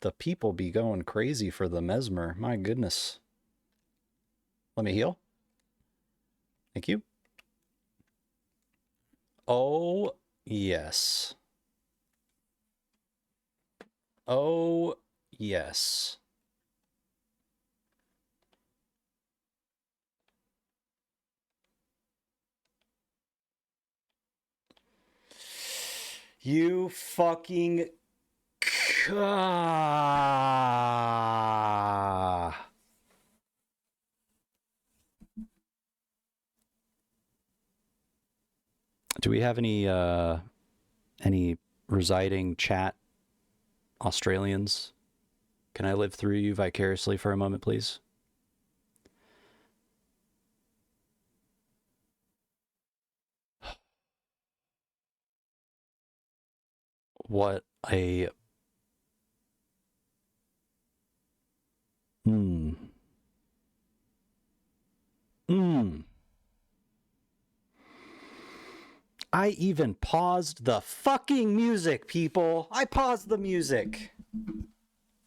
The people be going crazy for the Messmer. My goodness. Let me heal. Thank you. Oh, yes. Oh, yes. You fucking. Do we have any residing chat Australians? Can I live through you vicariously for a moment, please? What a hmm. Hmm. I even paused the fucking music, people. I paused the music.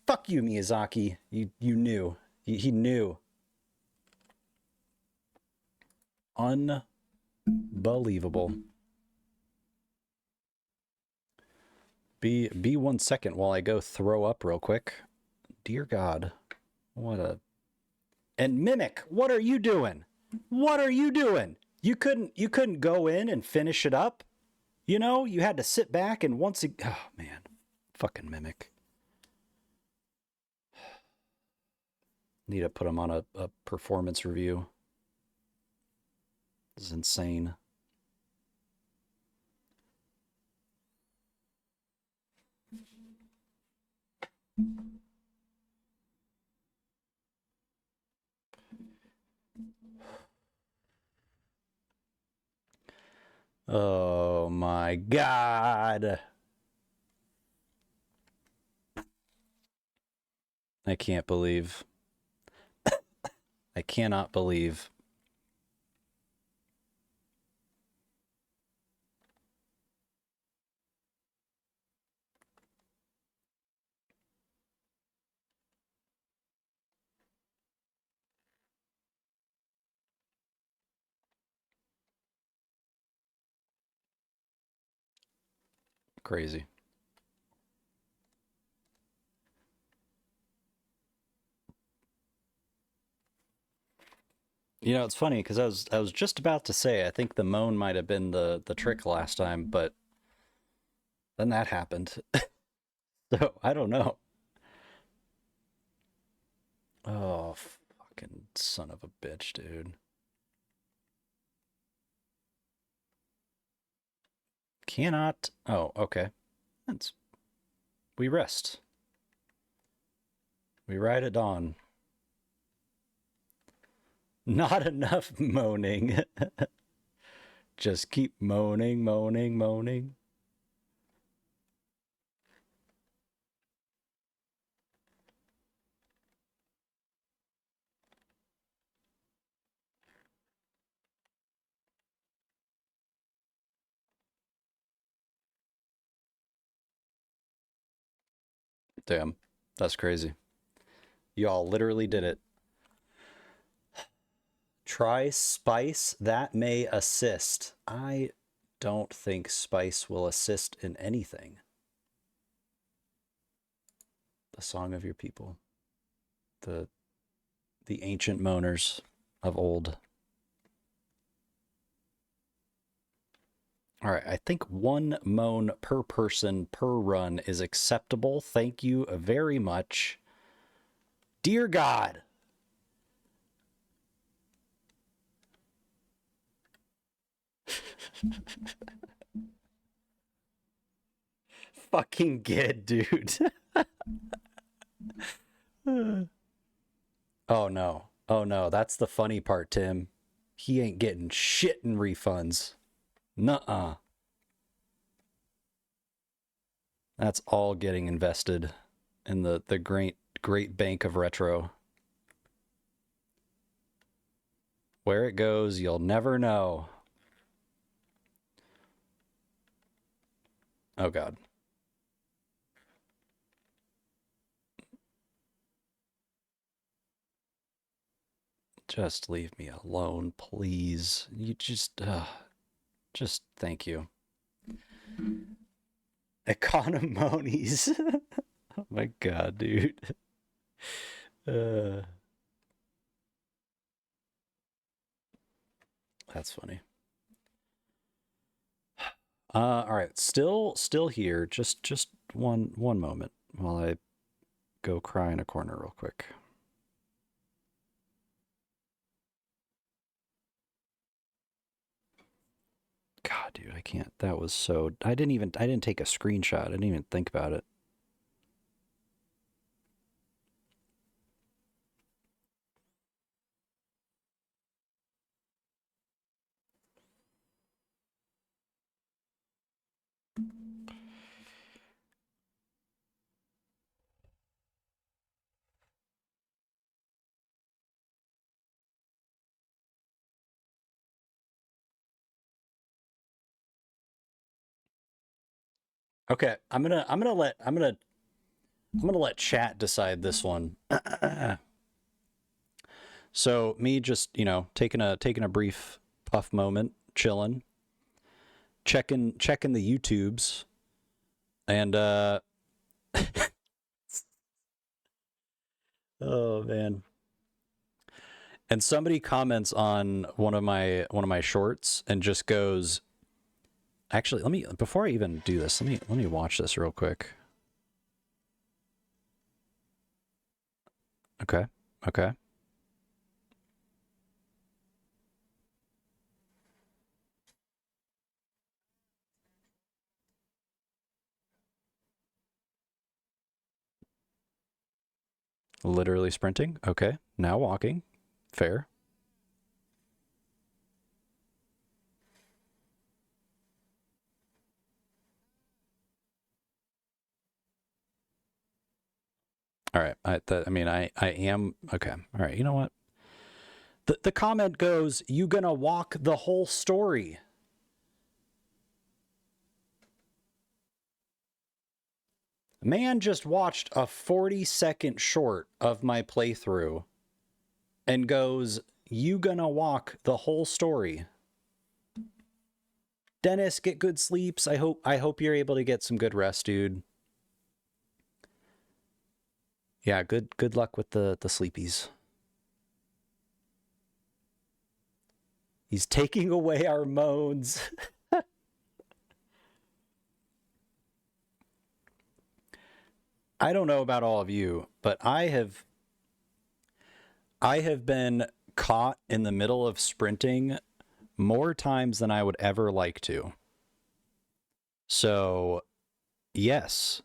Fuck you, Miyazaki. You knew. He knew. Unbelievable. Be 1 second while I go throw up real quick. Dear God. What a and Mimic, what are you doing? What are you doing? You couldn't go in and finish it up? You know, you had to sit back and once again. Oh man. Fucking Mimic. Need to put him on a performance review. This is insane. Oh my God. I can't believe. I cannot believe. Crazy. You know, it's funny because I was just about to say I think the moan might have been the trick last time, but then that happened. So I don't know. Oh, fucking son of a bitch, dude. Cannot. Oh, okay. That's we rest. We ride at dawn. Not enough moaning. Just keep moaning, moaning, moaning. Damn, that's crazy. Y'all literally did it. Try spice, that may assist. I don't think spice will assist in anything. The song of your people. The ancient moaners of old. All right, I think 1 moan per person per run is acceptable. Thank you very much. Dear God. Fucking good, dude. Oh no. Oh no, that's the funny part, Tim. He ain't getting shit in refunds. Nuh-uh. That's all getting invested in the great bank of retro. Where it goes, you'll never know. Oh God. Just leave me alone, please. You just thank you. Economonies. Oh my God, dude. That's funny. All right, still here. Just one moment while I go cry in a corner real quick. God, dude, I can't. That was so. I didn't take a screenshot. I didn't even think about it. Okay, I'm gonna let chat decide this one. So me just, taking a brief puff moment, chilling, checking the YouTubes, and oh man. And somebody comments on one of my shorts and just goes, actually, before I even do this, let me watch this real quick. Okay. Okay. Literally sprinting. Okay. Now walking. Fair. All right. I am okay. All right. You know what? The comment goes, "You gonna walk the whole story?" Man just watched a 40-second short of my playthrough and goes, "You gonna walk the whole story?" Dennis, get good sleeps. I hope you're able to get some good rest, dude. Yeah, good luck with the sleepies. He's taking away our moans. I don't know about all of you, but I have been caught in the middle of sprinting more times than I would ever like to. So, yes,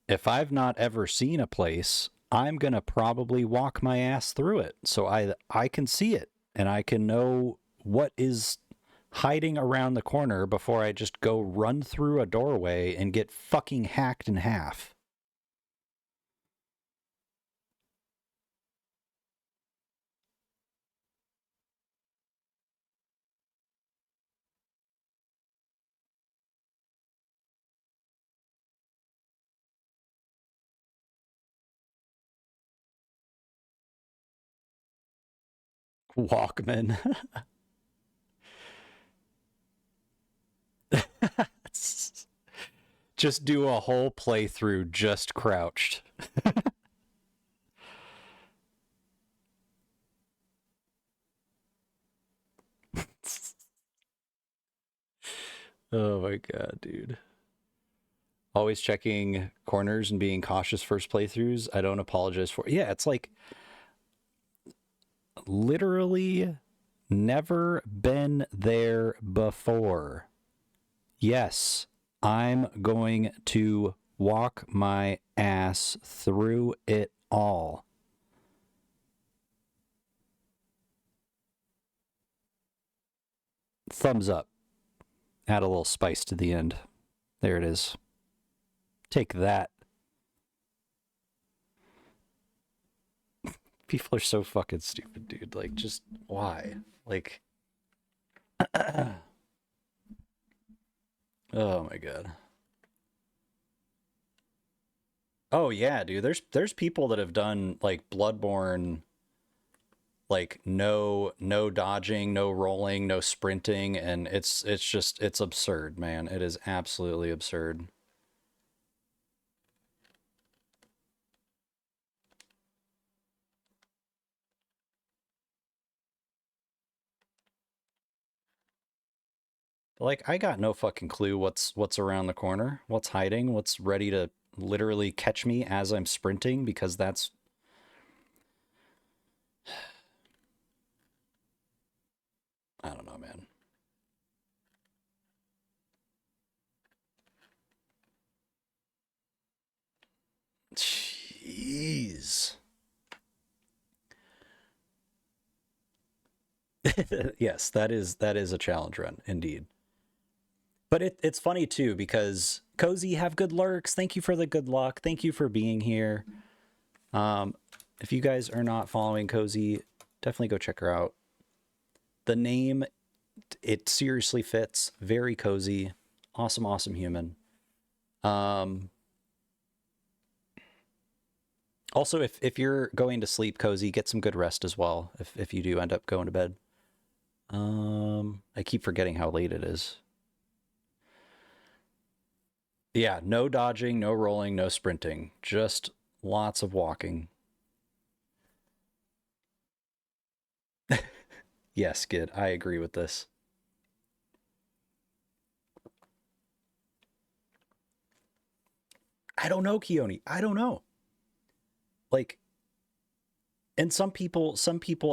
if I've not ever seen a place, I'm going to probably walk my ass through it. So I can see it and I can know what is hiding around the corner before I just go run through a doorway and get fucking hacked in half. Walkman. Just do a whole playthrough just crouched. Oh my god, dude. Always checking corners and being cautious first playthroughs. I don't apologize for. Yeah, it's like literally never been there before. Yes, I'm going to walk my ass through it all. Thumbs up. Add a little spice to the end. There it is. Take that. People are so fucking stupid, dude. Like, just why? Like, oh my god. Oh yeah, dude. There's people that have done like Bloodborne, like no dodging, no rolling, no sprinting, and it's absurd, man. It is absolutely absurd. Like, I got no fucking clue what's around the corner, what's hiding, what's ready to literally catch me as I'm sprinting, because that's I don't know, man. Jeez. Yes, that is a challenge run indeed. But it's funny too because Cozy have good lurks. Thank you for the good luck. Thank you for being here. Um, if you guys are not following Cozy, definitely go check her out. The name, it seriously fits. Very cozy. Awesome, awesome human. Um, also, if you're going to sleep, Cozy, get some good rest as well. If you do end up going to bed. I keep forgetting how late it is. Yeah, no dodging, no rolling, no sprinting. Just lots of walking. Yes, good. I agree with this. I don't know, Keone. I don't know. Like, and some people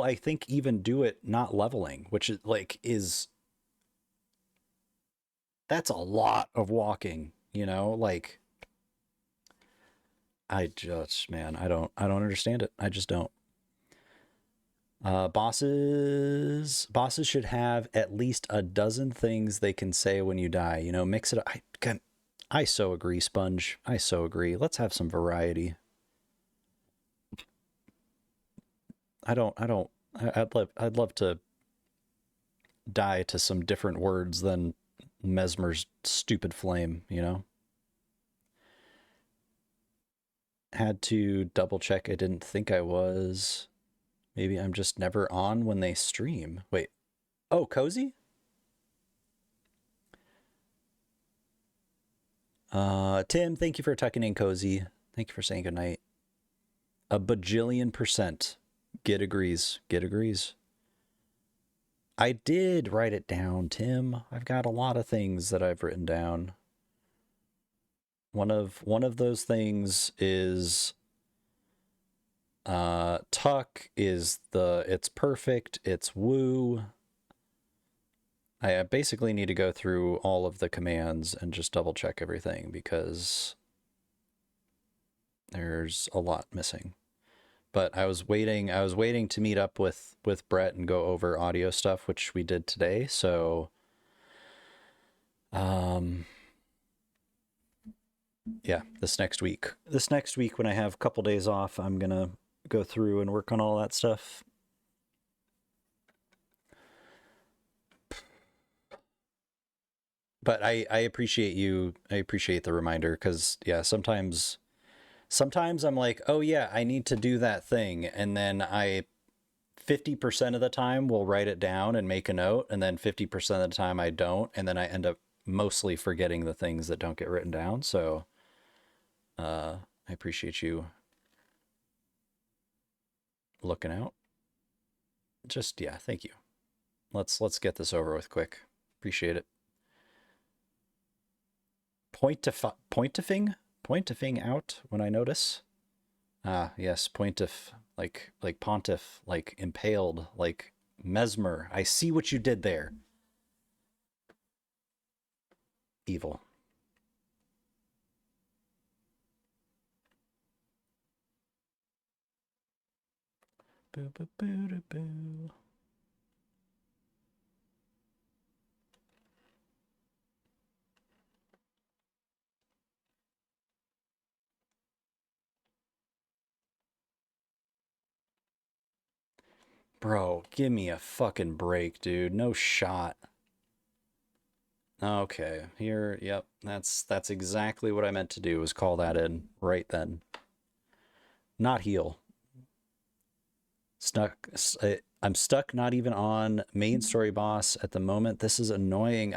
I think even do it not leveling, which is like is that's a lot of walking, you know? Like I just man, I don't understand it. I just don't. Bosses should have at least a dozen things they can say when you die. You know, mix it up. I so agree, Sponge. I so agree. Let's have some variety. I don't. I'd love to die to some different words than Messmer's stupid flame. You know. Had to double check. I didn't think I was. Maybe I'm just never on when they stream. Wait. Oh, Cozy? Tim, thank you for tucking in, Cozy. Thank you for saying goodnight. A bajillion percent. Get agrees. Get agrees. I did write it down, Tim. I've got a lot of things that I've written down. One of those things is tuck is it's perfect, it's woo. I basically need to go through all of the commands and just double check everything because there's a lot missing. But I was waiting to meet up with Brett and go over audio stuff, which we did today. So yeah, this next week when I have a couple days off, I'm gonna go through and work on all that stuff. But I appreciate you. I appreciate the reminder because yeah, sometimes I'm like, oh yeah, I need to do that thing, and then I 50% of the time will write it down and make a note, and then 50% of the time I don't, and then I end up mostly forgetting the things that don't get written down. So I appreciate you looking out. Just, yeah, thank you. Let's get this over with quick. Appreciate it. Pointifying out when I notice. Ah, yes, pointif, like pontiff, like impaled, like Messmer. I see what you did there. Evil. Boo, boo, boo, boo, boo. Bro, give me a fucking break, dude. No shot. Okay, here, yep, that's exactly what I meant to do, was call that in right then. Not heal. I'm stuck not even on main story boss at the moment. This is annoying.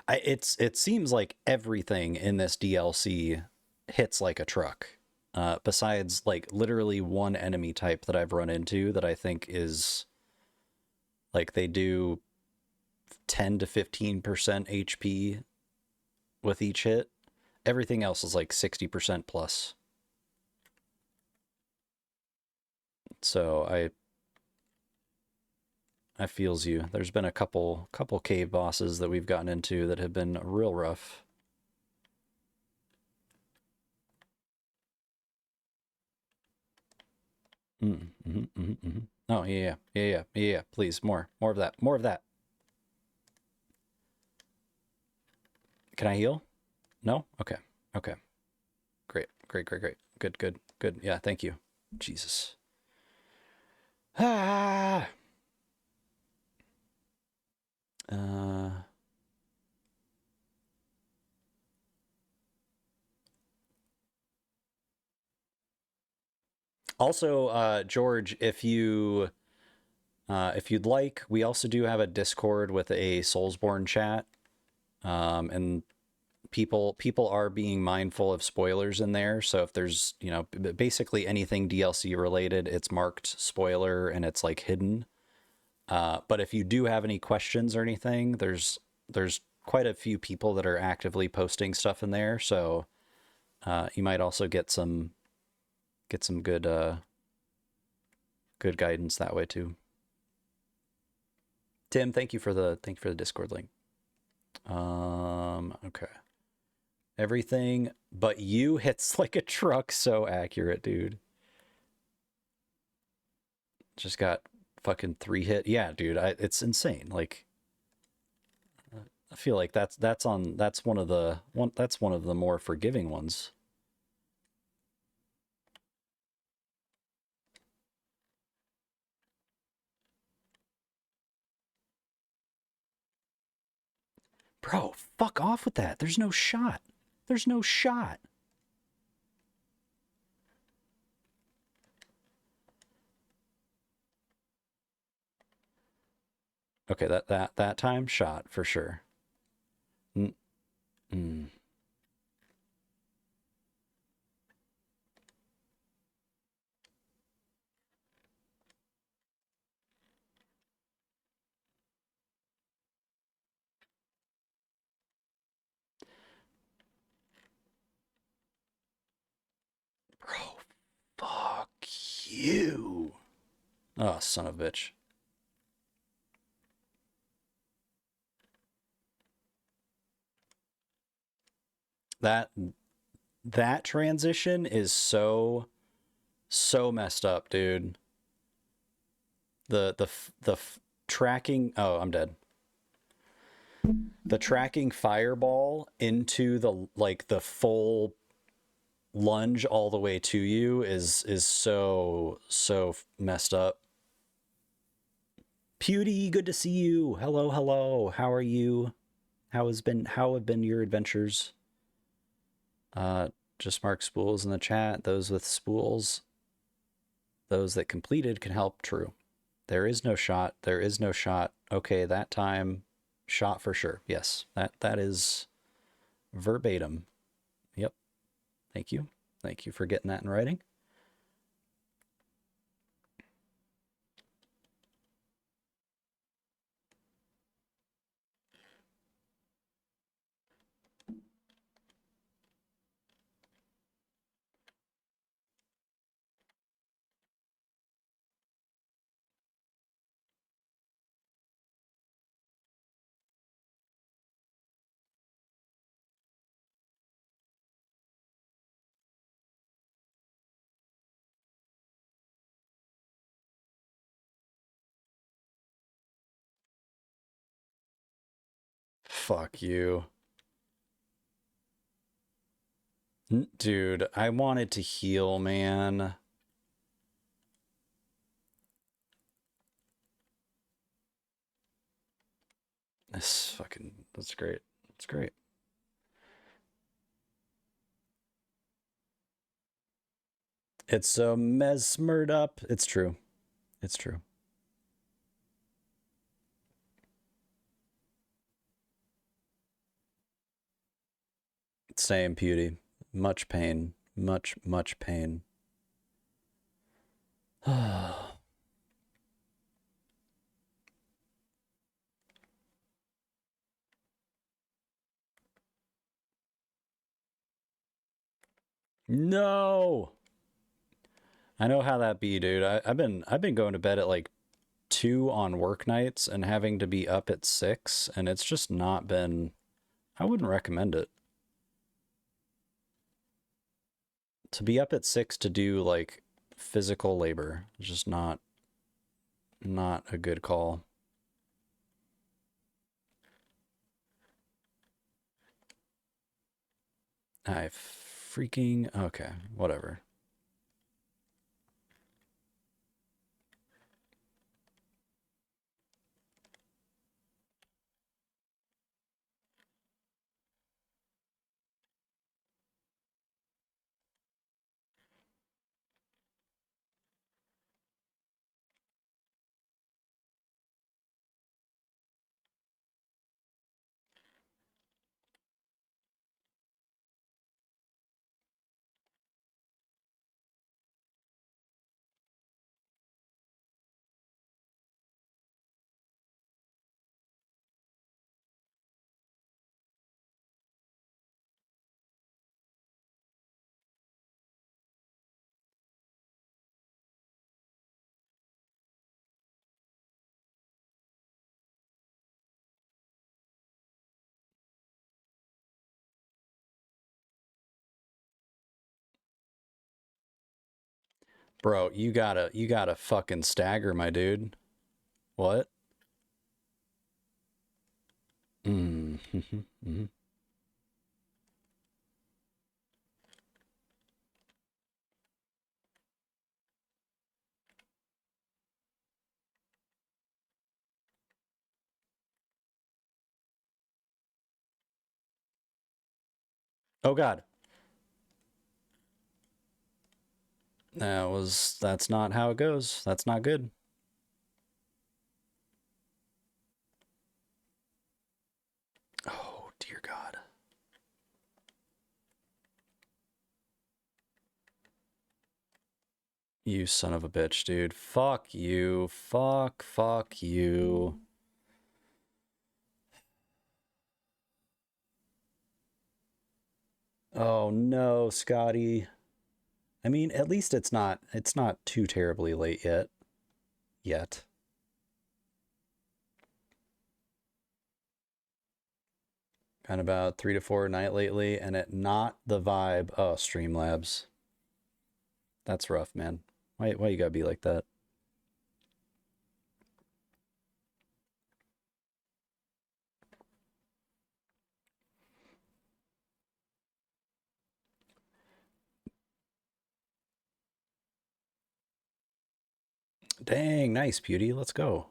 It seems like everything in this DLC hits like a truck. Besides like literally one enemy type that I've run into that I think is like they do 10 to 15% HP with each hit. Everything else is like 60% plus. So I feels you. There's been a couple cave bosses that we've gotten into that have been real rough. Oh yeah. Please, more of that. More of that. Can I heal? No? Okay. Okay. Great. Good. Yeah, thank you. Jesus. Ah. Also, George, if you'd like, we also do have a Discord with a Soulsborne chat, and people are being mindful of spoilers in there. So if there's, you know, basically anything DLC related, it's marked spoiler and it's like hidden. But if you do have any questions or anything, there's quite a few people that are actively posting stuff in there. So you might also get some good good guidance that way too. Tim, thank you for the Discord link. Okay. Everything but you hits like a truck. So accurate, dude. Just got fucking 3 hit. Yeah, dude, it's insane. Like, I feel like that's one of the more forgiving ones. Bro, fuck off with that. There's no shot. There's no shot. Okay, that time shot for sure. Bro, fuck you. Oh, son of a bitch. That transition is so messed up, dude. The tracking. Oh, I'm dead. The tracking fireball into the full lunge all the way to you is so messed up. Pewdie, good to see you. Hello. How are you? How have been your adventures? Just mark spools in the chat. Those with spools Those that completed can help. True. There is no shot. There is no shot. Okay, that time, shot for sure. Yes, that is verbatim. Yep. Thank you. Thank you for getting that in writing. Fuck you. Dude, I wanted to heal, man. That's great. That's great. It's so mesmered up. It's true. It's true. Same, Beauty. Much pain. Much pain. No! I know how that be, dude. I've been going to bed at like 2 on work nights and having to be up at 6, and it's just not been. I wouldn't recommend it. To be up at 6 to do like physical labor is just not a good call. I freaking okay, whatever. Bro, you gotta fucking stagger, my dude. What? Mm. Mm-hmm. Oh God. That's not how it goes. That's not good. Oh dear God. You son of a bitch, dude. Fuck you. Fuck you. Oh no, Scotty. I mean, at least it's not too terribly late yet. Yet. Kind of about 3 to 4 a night lately, and it not the vibe. Oh, Streamlabs. That's rough, man. Why you gotta be like that? Dang, nice, Beauty. Let's go.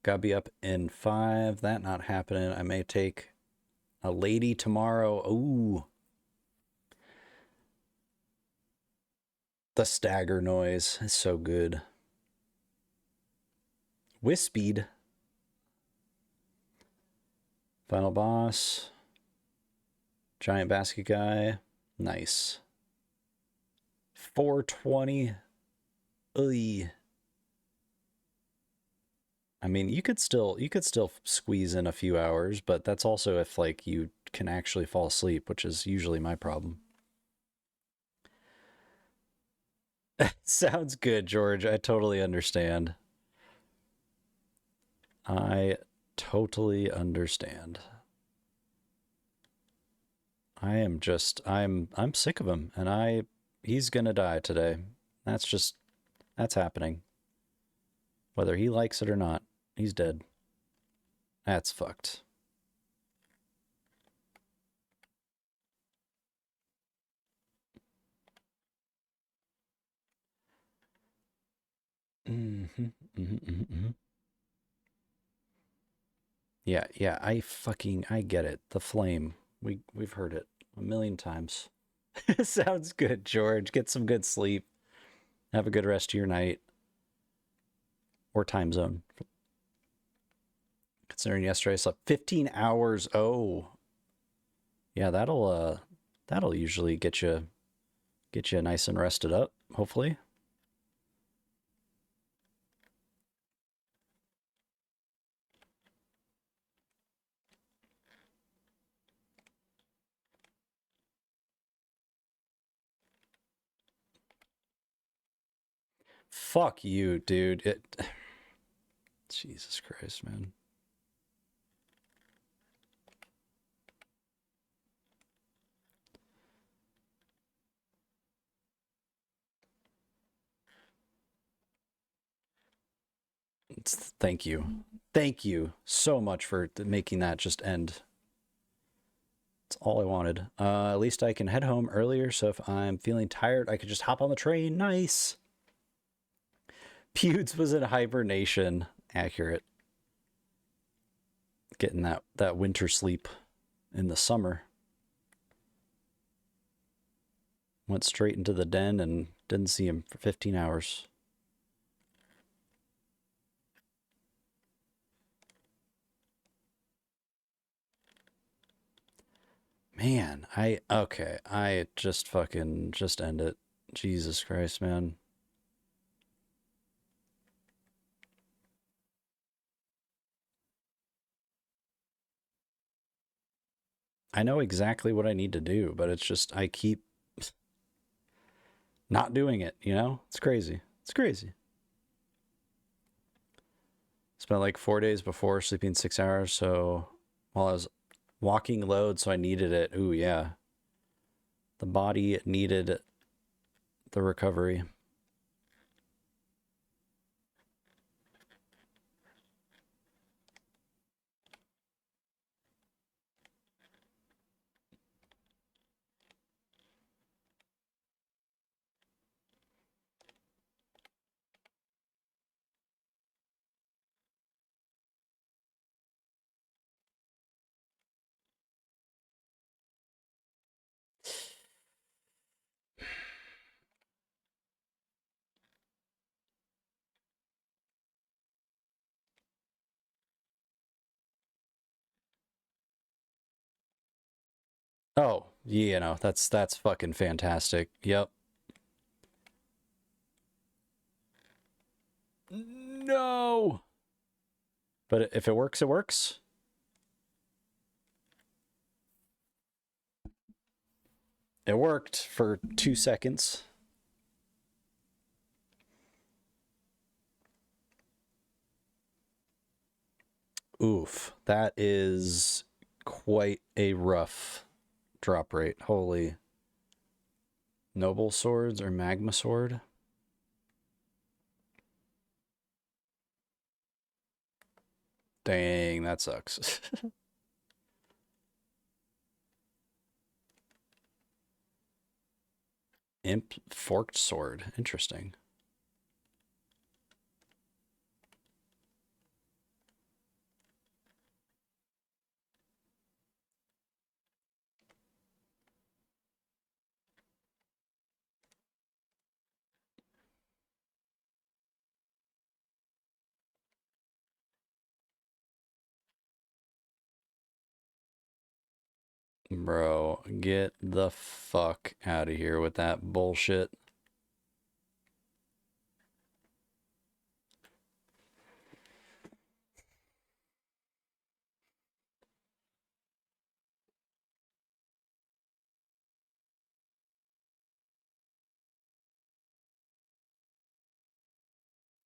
Gotta be up in 5. That not happening. I may take a lady tomorrow. Ooh. The stagger noise is so good. Wispied. Final boss. Giant basket guy. Nice. 420. Oy. I mean, you could still squeeze in a few hours, but that's also if like you can actually fall asleep, which is usually my problem. Sounds good, George. I totally understand. I totally understand. I'm sick of him, and he's gonna die today. That's happening. Whether he likes it or not, he's dead. That's fucked. Mm-hmm, mm-hmm, mm-hmm. Yeah, I get it. The flame. We've heard it a million times. Sounds good, George. Get some good sleep. Have a good rest of your night. Or time zone. Considering yesterday I slept 15 hours. Oh. Yeah, that'll usually get you nice and rested up, hopefully. Fuck you, dude. Jesus Christ, man. Thank you. Thank you so much for making that just end. That's all I wanted. At least I can head home earlier, so if I'm feeling tired, I could just hop on the train. Nice. Pewds was in hibernation. Accurate. Getting that winter sleep in the summer. Went straight into the den and didn't see him for 15 hours. Man, okay. I just end it. Jesus Christ, man. I know exactly what I need to do, but it's just I keep not doing it, you know? It's crazy. It's crazy. Spent like 4 days before sleeping 6 hours, so while I was walking load, so I needed it. Ooh, yeah. The body needed the recovery. Oh, you know, that's fucking fantastic. Yep. No. But if it works, it works. It worked for 2 seconds. Oof. That is quite a rough drop rate. Holy. Noble swords or magma sword? Dang, that sucks. Imp forked sword. Interesting. Bro, get the fuck out of here with that bullshit.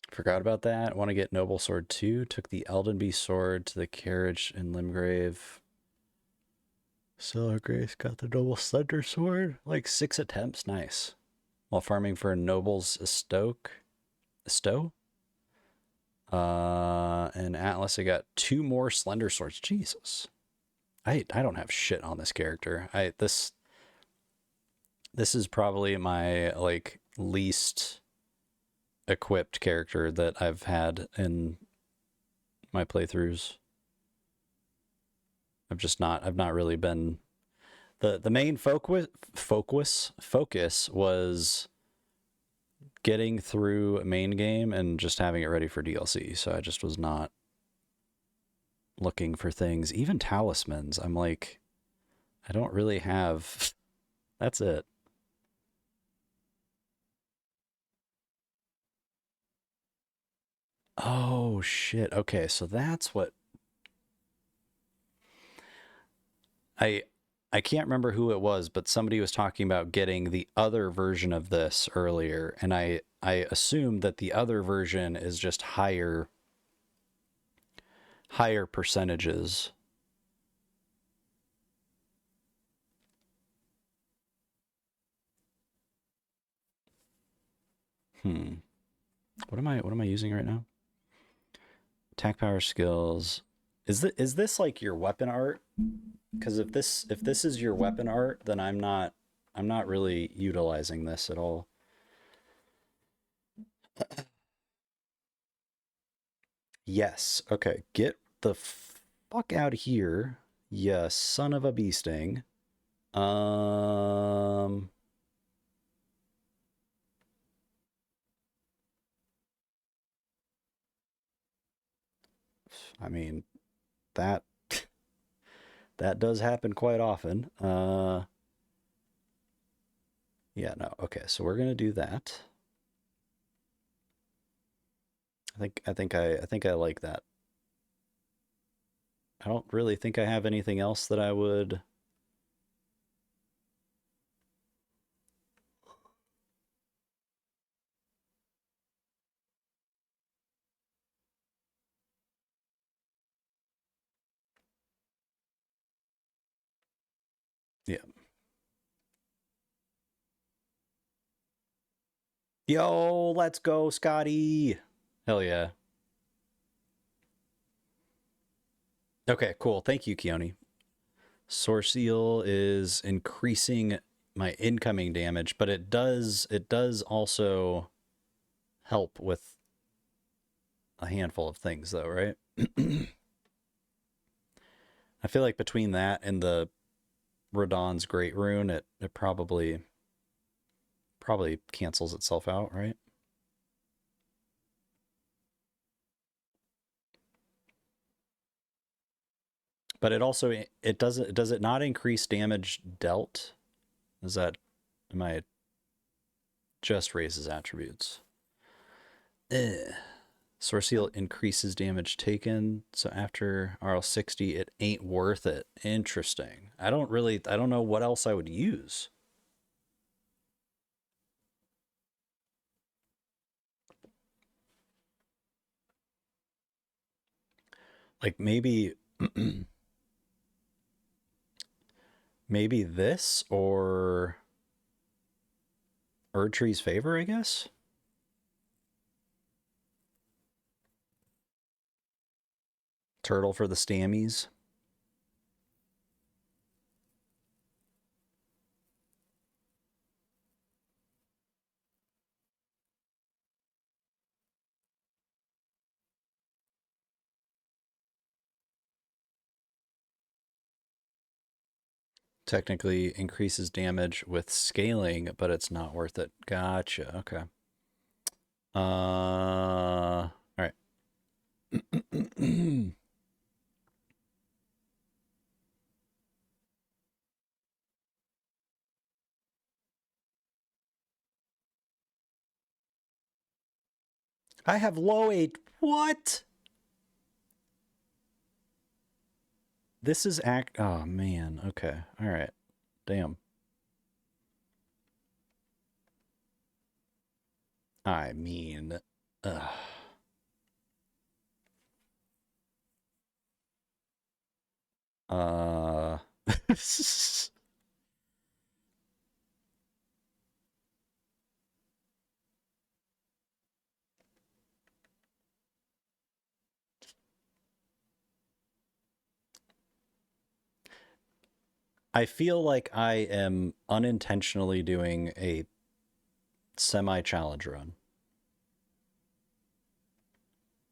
Forgot about that. Want to get Noble Sword 2. Took the Elden Beast Sword to the carriage in Limgrave. Stellar Grace got the Noble Thunder Sword. Like 6 attempts. Nice. While farming for Noble's Stow? And Atlas, I got 2 more Slender Swords. Jesus. I don't have shit on this character. This is probably my like least equipped character that I've had in my playthroughs. I've not really been the main focus was getting through a main game and just having it ready for DLC. So I just was not looking for things, even talismans. I'm like, I don't really have. That's it. Oh shit. Okay, so that's what I I can't remember who it was, but somebody was talking about getting the other version of this earlier, and I assumed that the other version is just higher percentages. Hmm. What am I using right now? Attack power skills. Is this like your weapon art? Because if this is your weapon art, then I'm not really utilizing this at all. Yes. Okay. Get the fuck out of here, you son of a bee sting. Um, I mean that that does happen quite often. Yeah, no. Okay, so we're gonna do that. I think I like that. I don't really think I have anything else that I would. Yeah. Yo, let's go, Scotty. Hell yeah. Okay, cool. Thank you, Keone. Source Seal is increasing my incoming damage, but it does also help with a handful of things though, right? I feel like between that and the Radon's Great Rune, it probably cancels itself out, right? But it also it does it not increase damage dealt? Is that am I just raises attributes? Eh. Source Seal increases damage taken, so after RL60 it ain't worth it. Interesting. I don't know what else I would use. Like maybe maybe this or Erdtree's Favor, I guess. Turtle for the stammies. Technically increases damage with scaling, but it's not worth it. Gotcha. Okay. All right. I have low H. What? This is act. Oh, man. Okay. All right. Damn. I mean, ugh. Uh. I feel like I am unintentionally doing a semi-challenge run,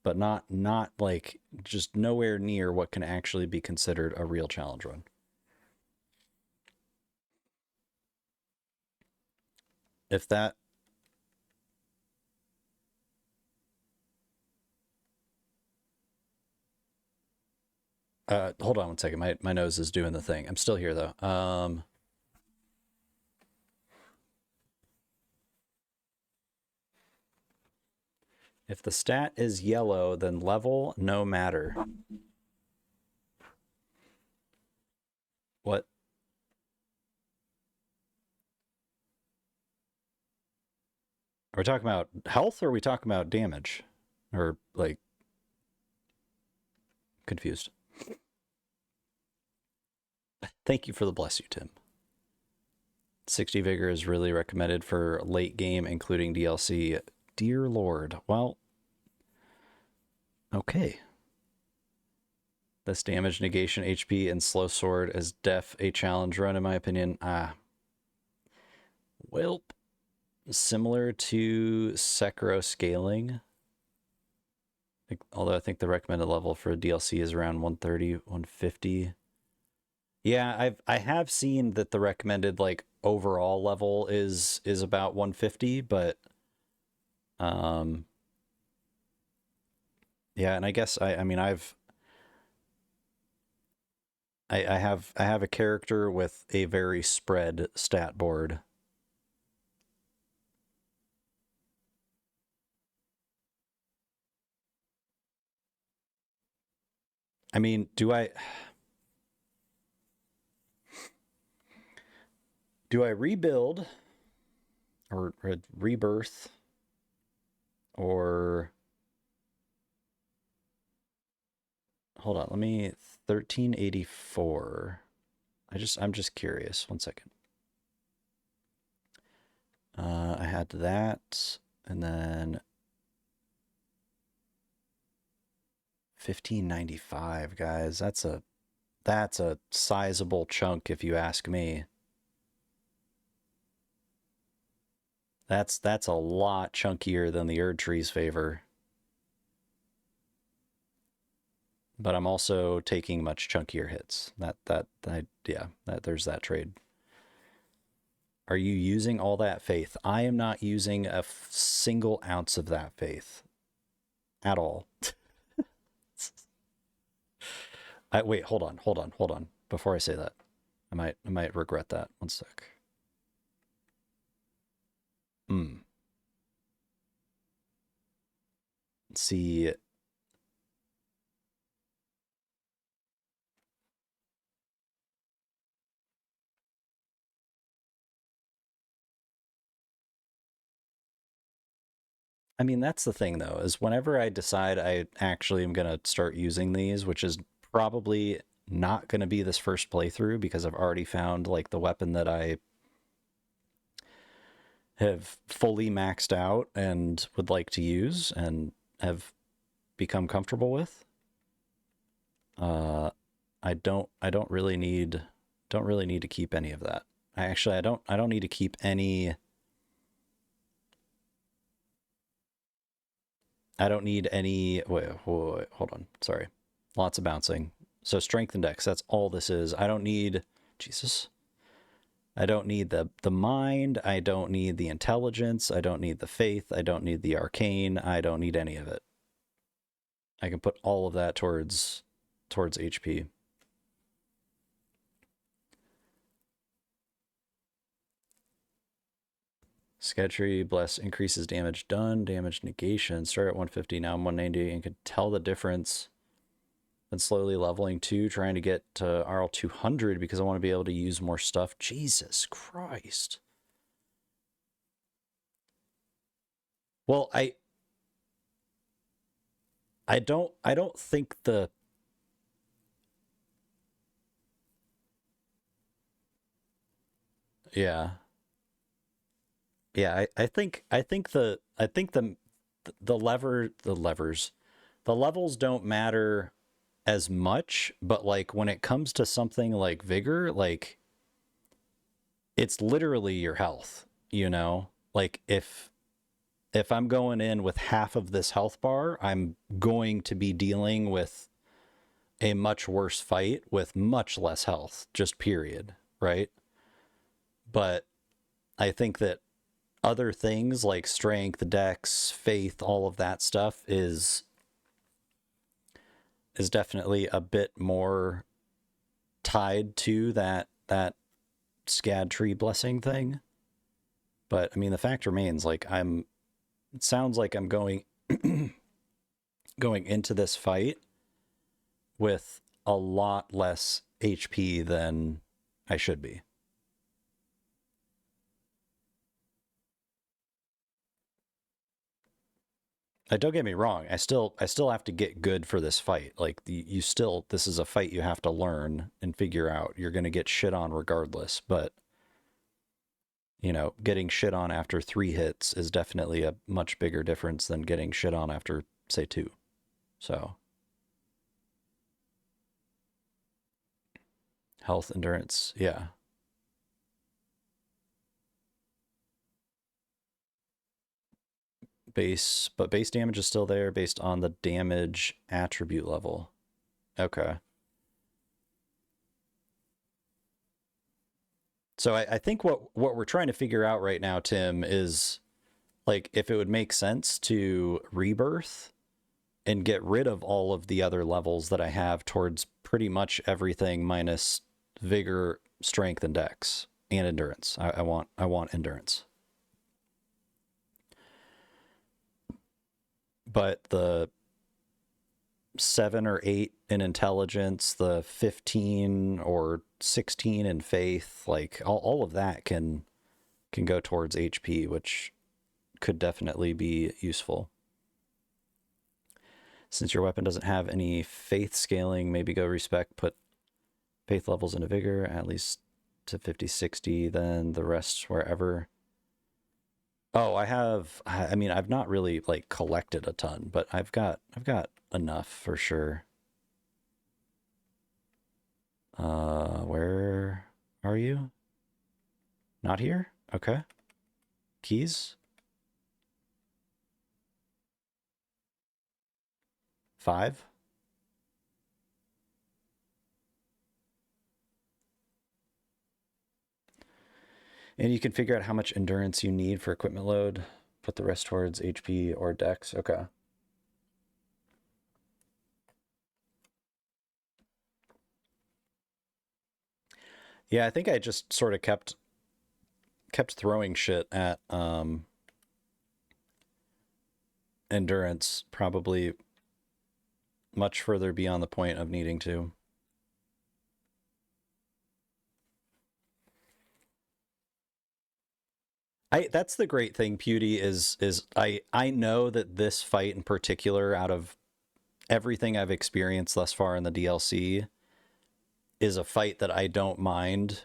but not like just nowhere near what can actually be considered a real challenge run. If that hold on one second. My nose is doing the thing. I'm still here though. If the stat is yellow, then level no matter. What? Are we talking about health or are we talking about damage? Or like confused. Thank you for the bless you, Tim. 60 vigor is really recommended for late game, including DLC. Dear Lord. Well, okay. This damage, negation, HP, and slow sword is def a challenge run, in my opinion. Welp. Similar to Sekiro scaling. Although I think the recommended level for DLC is around 130, 150. Yeah, I have seen that the recommended like overall level is about 150, but yeah, and I guess I mean I have a character with a very spread stat board. I mean, do I rebuild or rebirth or hold on, let me 1384. I'm just curious. One second. I had that and then 1595, guys. That's a sizable chunk if you ask me. That's a lot chunkier than the Erdtree's favor. But I'm also taking much chunkier hits. There's that trade. Are you using all that faith? I am not using a single ounce of that faith at all. Wait, hold on. Before I say that, I might regret that. One sec. See. I mean, that's the thing though, is whenever I decide I actually am going to start using these, which is probably not going to be this first playthrough because I've already found like the weapon that I have fully maxed out and would like to use and have become comfortable with. I don't really need to keep any of that. I don't need to keep any. I don't need any. Wait, hold on. Sorry. Lots of bouncing. So strength and dex, that's all this is. I don't need. Jesus. I don't need the mind. I don't need the intelligence. I don't need the faith. I don't need the arcane. I don't need any of it. I can put all of that towards HP. Erdtree bless increases damage done, damage negation. Start at 150, now I'm 190, and can tell the difference. And slowly leveling too, trying to get to RL 200 because I want to be able to use more stuff. Jesus Christ. Well, I don't think the yeah. Yeah, I think the levers the levels don't matter as much, but like when it comes to something like vigor, like it's literally your health, you know? Like if I'm going in with half of this health bar, I'm going to be dealing with a much worse fight with much less health, just period, right? But I think that other things like strength, dex, faith, all of that stuff is definitely a bit more tied to that scad tree blessing thing. But I mean, the fact remains, like it sounds like I'm going going into this fight with a lot less HP than I should be. Don't get me wrong. I still have to get good for this fight. Like you still, this is a fight you have to learn and figure out. You're going to get shit on regardless. But you know, getting shit on after 3 hits is definitely a much bigger difference than getting shit on after say 2. So health, endurance, yeah. But base damage is still there based on the damage attribute level. Okay. So I think what we're trying to figure out right now, Tim, is like if it would make sense to rebirth and get rid of all of the other levels that I have towards pretty much everything minus vigor, strength, and dex and endurance. I want endurance. But the 7 or 8 in intelligence, the 15 or 16 in faith, like all of that can go towards HP, which could definitely be useful. Since your weapon doesn't have any faith scaling, maybe go respec, put faith levels into vigor at least to 50, 60, then the rest wherever. Oh, I mean, I've not really like collected a ton, but I've got enough for sure. Where are you? Not here? Okay. Keys? 5? And you can figure out how much endurance you need for equipment load. Put the rest towards HP or dex. Okay. Yeah, I think I just sort of kept throwing shit at endurance, probably much further beyond the point of needing to. That's the great thing, Pewdie, is I know that this fight in particular, out of everything I've experienced thus far in the DLC, is a fight that I don't mind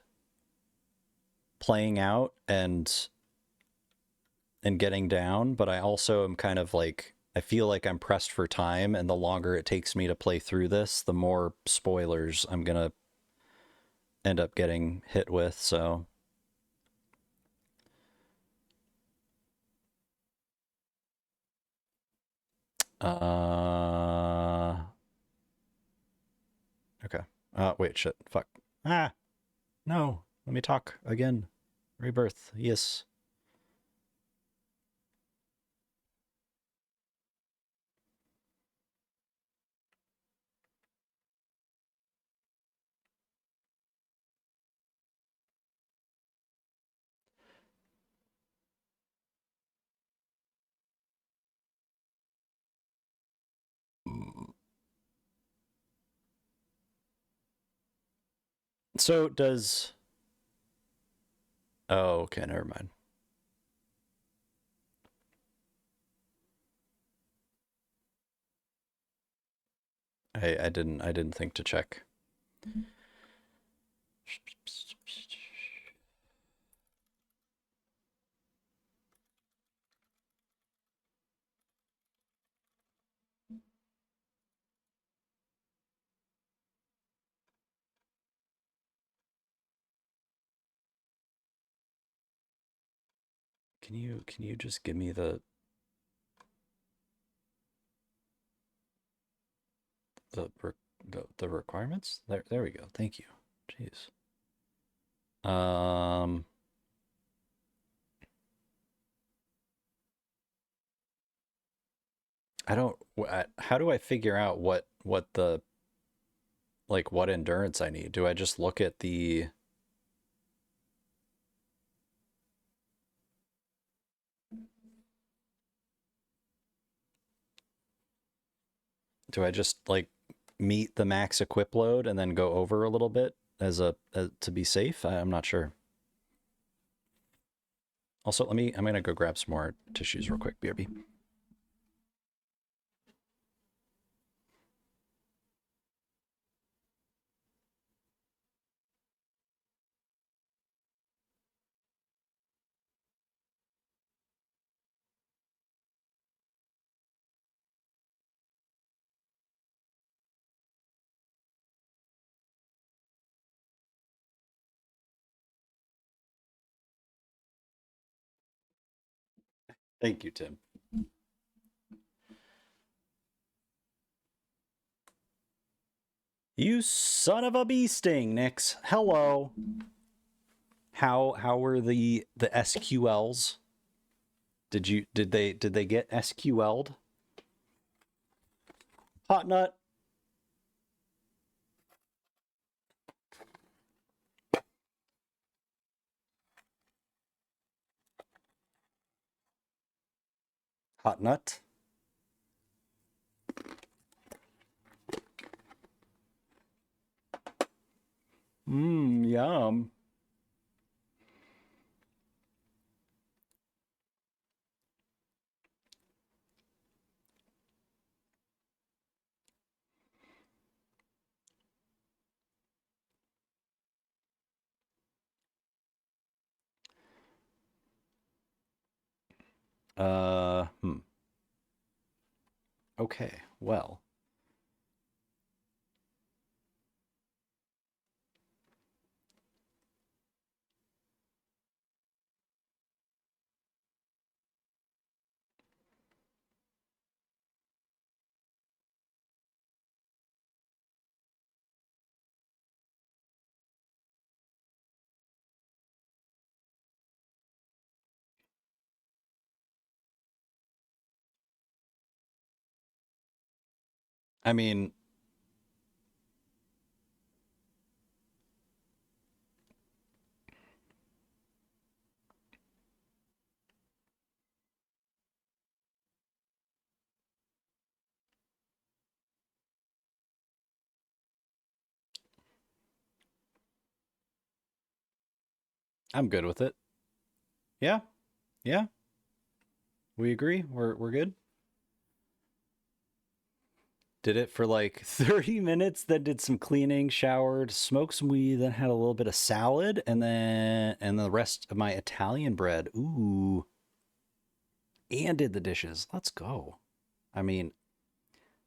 playing out and getting down, but I also am kind of like, I feel like I'm pressed for time, and the longer it takes me to play through this, the more spoilers I'm gonna end up getting hit with, so okay. Wait, shit. Fuck. Ah, no. Let me talk again. Rebirth. Yes. So does... Oh, okay, never mind. I didn't think to check. Can you just give me the the requirements? There we go. Thank you. Jeez. I don't. How do I figure out what the like what endurance I need? Do I just look at the? Do I just like meet the max equip load and then go over a little bit as to be safe? I'm not sure. Also, I'm gonna go grab some more tissues real quick, BRB. Thank you, Tim. You son of a bee sting, Nix. Hello. How were the SQLs? Did they get SQL'd? Hot nut. Hot nut. Yum. Uh, hmm. Okay, well. I mean, I'm good with it. Yeah, yeah. We agree. We're good. Did it for like 30 minutes, then did some cleaning, showered, smoked some weed, then had a little bit of salad, and the rest of my Italian bread. Ooh. And did the dishes. Let's go. I mean,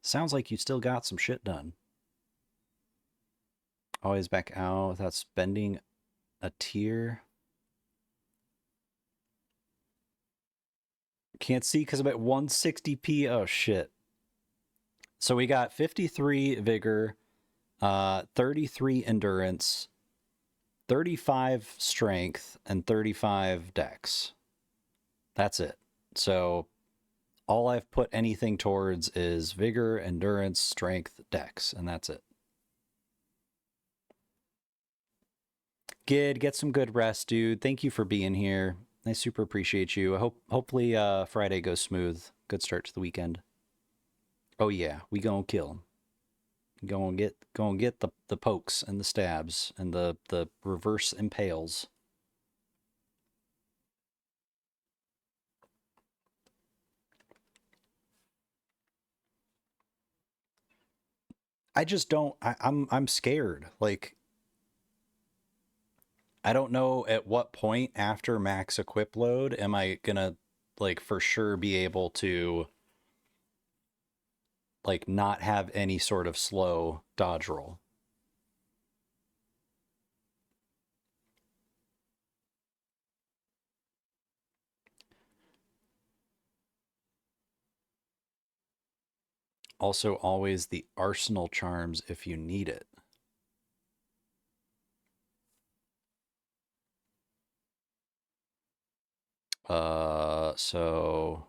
sounds like you still got some shit done. Always back out without spending a tear. Can't see because I'm at 160p. Oh shit. So we got 53 vigor, 33 endurance, 35 strength, and 35 dex. That's it. So all I've put anything towards is vigor, endurance, strength, dex, and that's it. Gid, get some good rest, dude. Thank you for being here. I super appreciate you. Hopefully Friday goes smooth. Good start to the weekend. Oh yeah, we gonna kill him. Go and get the pokes and the stabs and the reverse impales. I just don't. I'm scared. Like, I don't know at what point after max equip load am I gonna, like, for sure be able to, like, not have any sort of slow dodge roll. Also, always the arsenal charms if you need it. So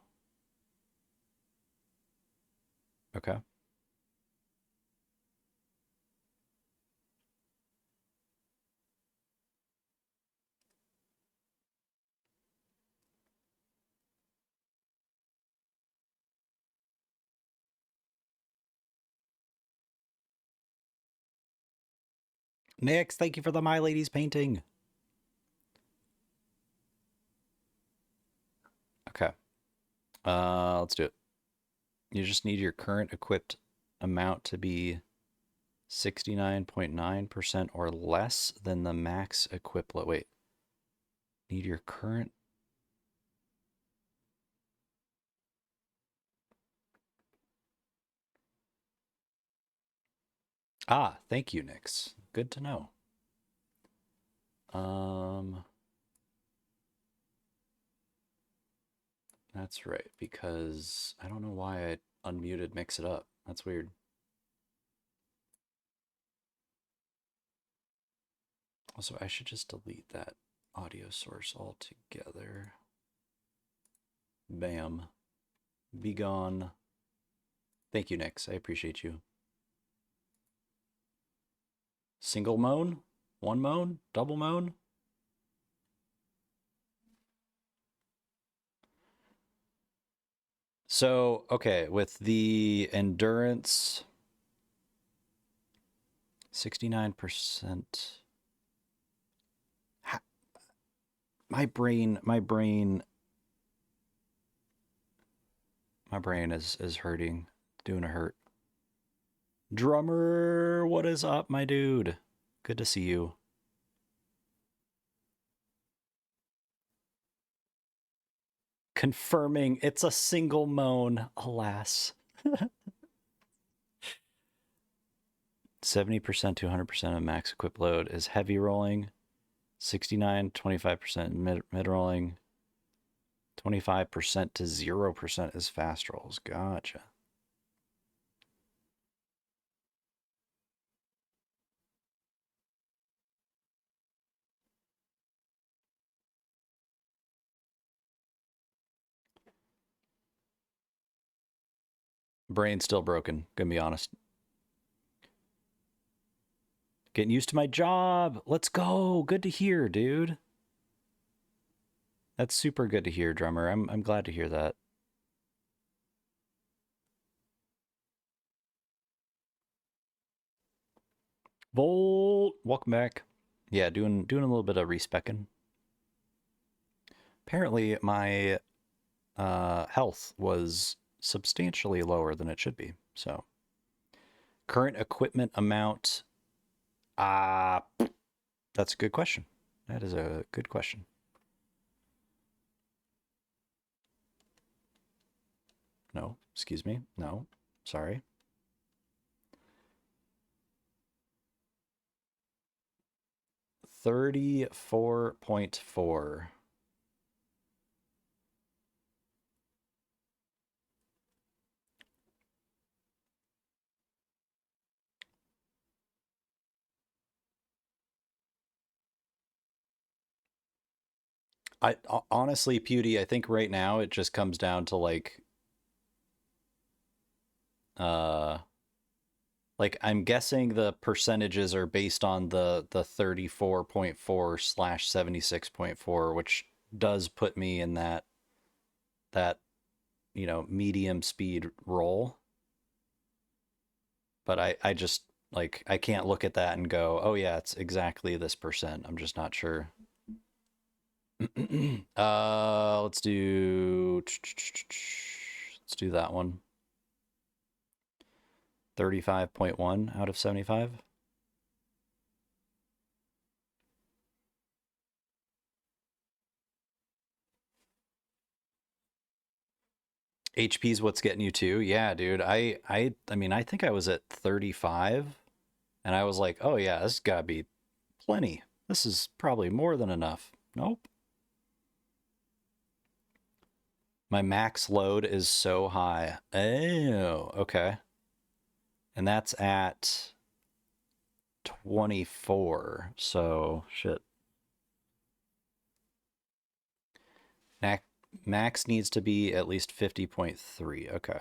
okay. Nix, thank you for the My Lady's painting. Okay. Let's do it. You just need your current equipped amount to be 69.9% or less than the max equip load. Wait. Need your current. Ah, thank you, Nix. Good to know. That's right, because I don't know why I unmuted Mix It Up. That's weird. Also, I should just delete that audio source altogether. Bam. Be gone. Thank you, Nix. I appreciate you. Single moan? One moan? Double moan? So, okay, with the endurance, 69%. My brain is hurting, doing a hurt. Drummer, what is up, my dude? Good to see you. Confirming it's a single moan, alas. 70% to 100% of max equip load is heavy rolling. 69, 25% mid rolling. 25% to 0% is fast rolls. Gotcha. Brain's still broken, gonna be honest. Getting used to my job. Let's go. Good to hear, dude. That's super good to hear, drummer. I'm glad to hear that. Volt, welcome back. Yeah, doing a little bit of respecking. Apparently, my health was substantially lower than it should be. So, current equipment amount. That's a good question. That is a good question. No, excuse me. No, sorry. 34.4. I honestly, Pewdie, I think right now it just comes down to uh like I'm guessing the percentages are based on the 34.4/76.4, which does put me in that medium speed roll. but I just like I can't look at that and go, oh yeah, it's exactly this percent. I'm just not sure. Let's do that one. 35.1 out of 75. HP's what's getting you too. Yeah, dude. I mean, I think I was at 35 and I was like, "Oh yeah, this has got to be plenty. This is probably more than enough." Nope. My max load is so high. Oh, okay. And that's at 24. So, shit. Max needs to be at least 50.3. Okay.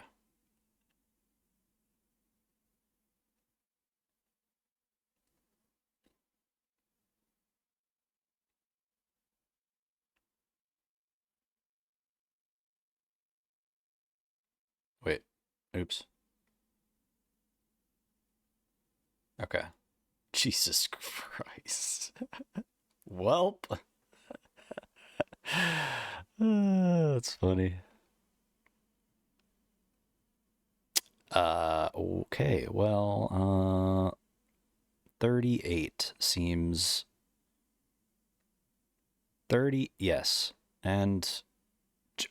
Wait. Oops. Okay. Jesus Christ. Welp. That's funny. Okay. Well, 38 seems 30, yes. And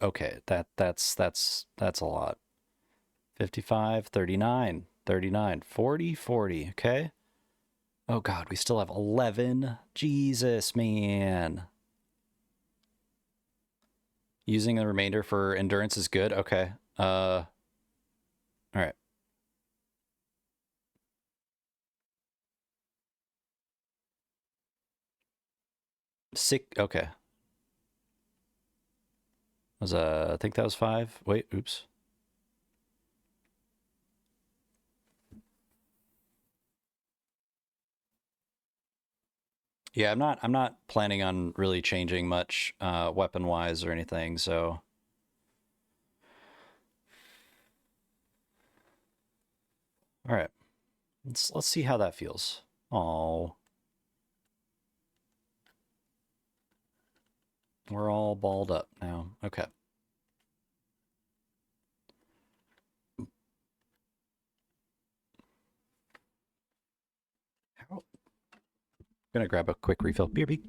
okay, that's a lot. 55, 39, 39, 40, 40, okay? Oh god, we still have 11. Jesus, man. Using the remainder for endurance is good. Okay. All right. Sick. Okay. Was I think that was 5. Wait, oops. Yeah, I'm not planning on really changing much weapon wise or anything, so all right. Let's see how that feels. Oh, we're all balled up now. Okay. How? Gonna grab a quick refill. BRB.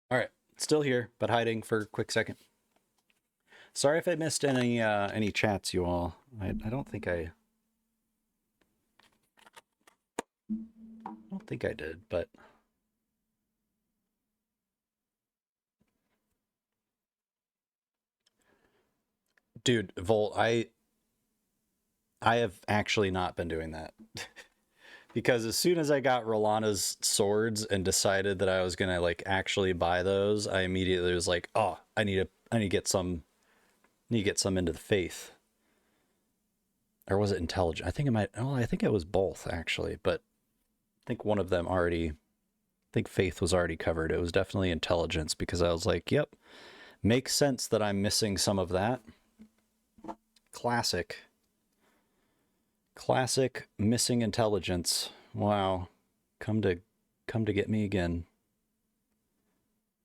All right. Still here, but hiding for a quick second. Sorry if I missed any chats, you all. I don't think I did, but dude, Volt, I have actually not been doing that. Because as soon as I got Rolana's swords and decided that I was gonna like actually buy those, I immediately was like, oh, I need to get some into the faith. Or was it intelligent? I think it might I think it was both actually, but I think one of them already I think faith was already covered. It was definitely intelligence because I was like, yep, makes sense that I'm missing some of that. Classic. Classic missing intelligence. Wow. Come to get me again.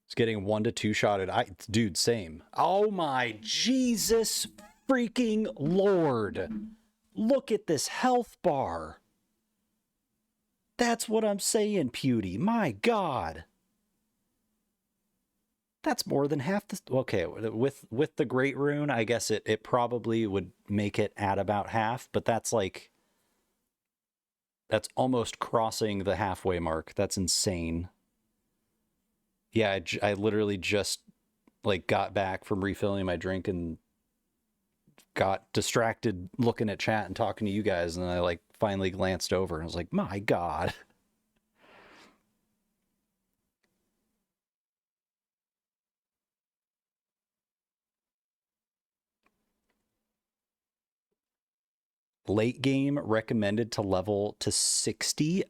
It's getting 1 to 2 shotted. Dude, same. Oh my Jesus freaking Lord. Look at this health bar. That's what I'm saying, Pewdie. My God. That's more than half the... Okay, with the Great Rune, I guess it probably would make it at about half, but that's like... That's almost crossing the halfway mark. That's insane. Yeah, I literally just like got back from refilling my drink and got distracted looking at chat and talking to you guys, and I like finally glanced over and I was like, my God. Late game recommended to level to 60.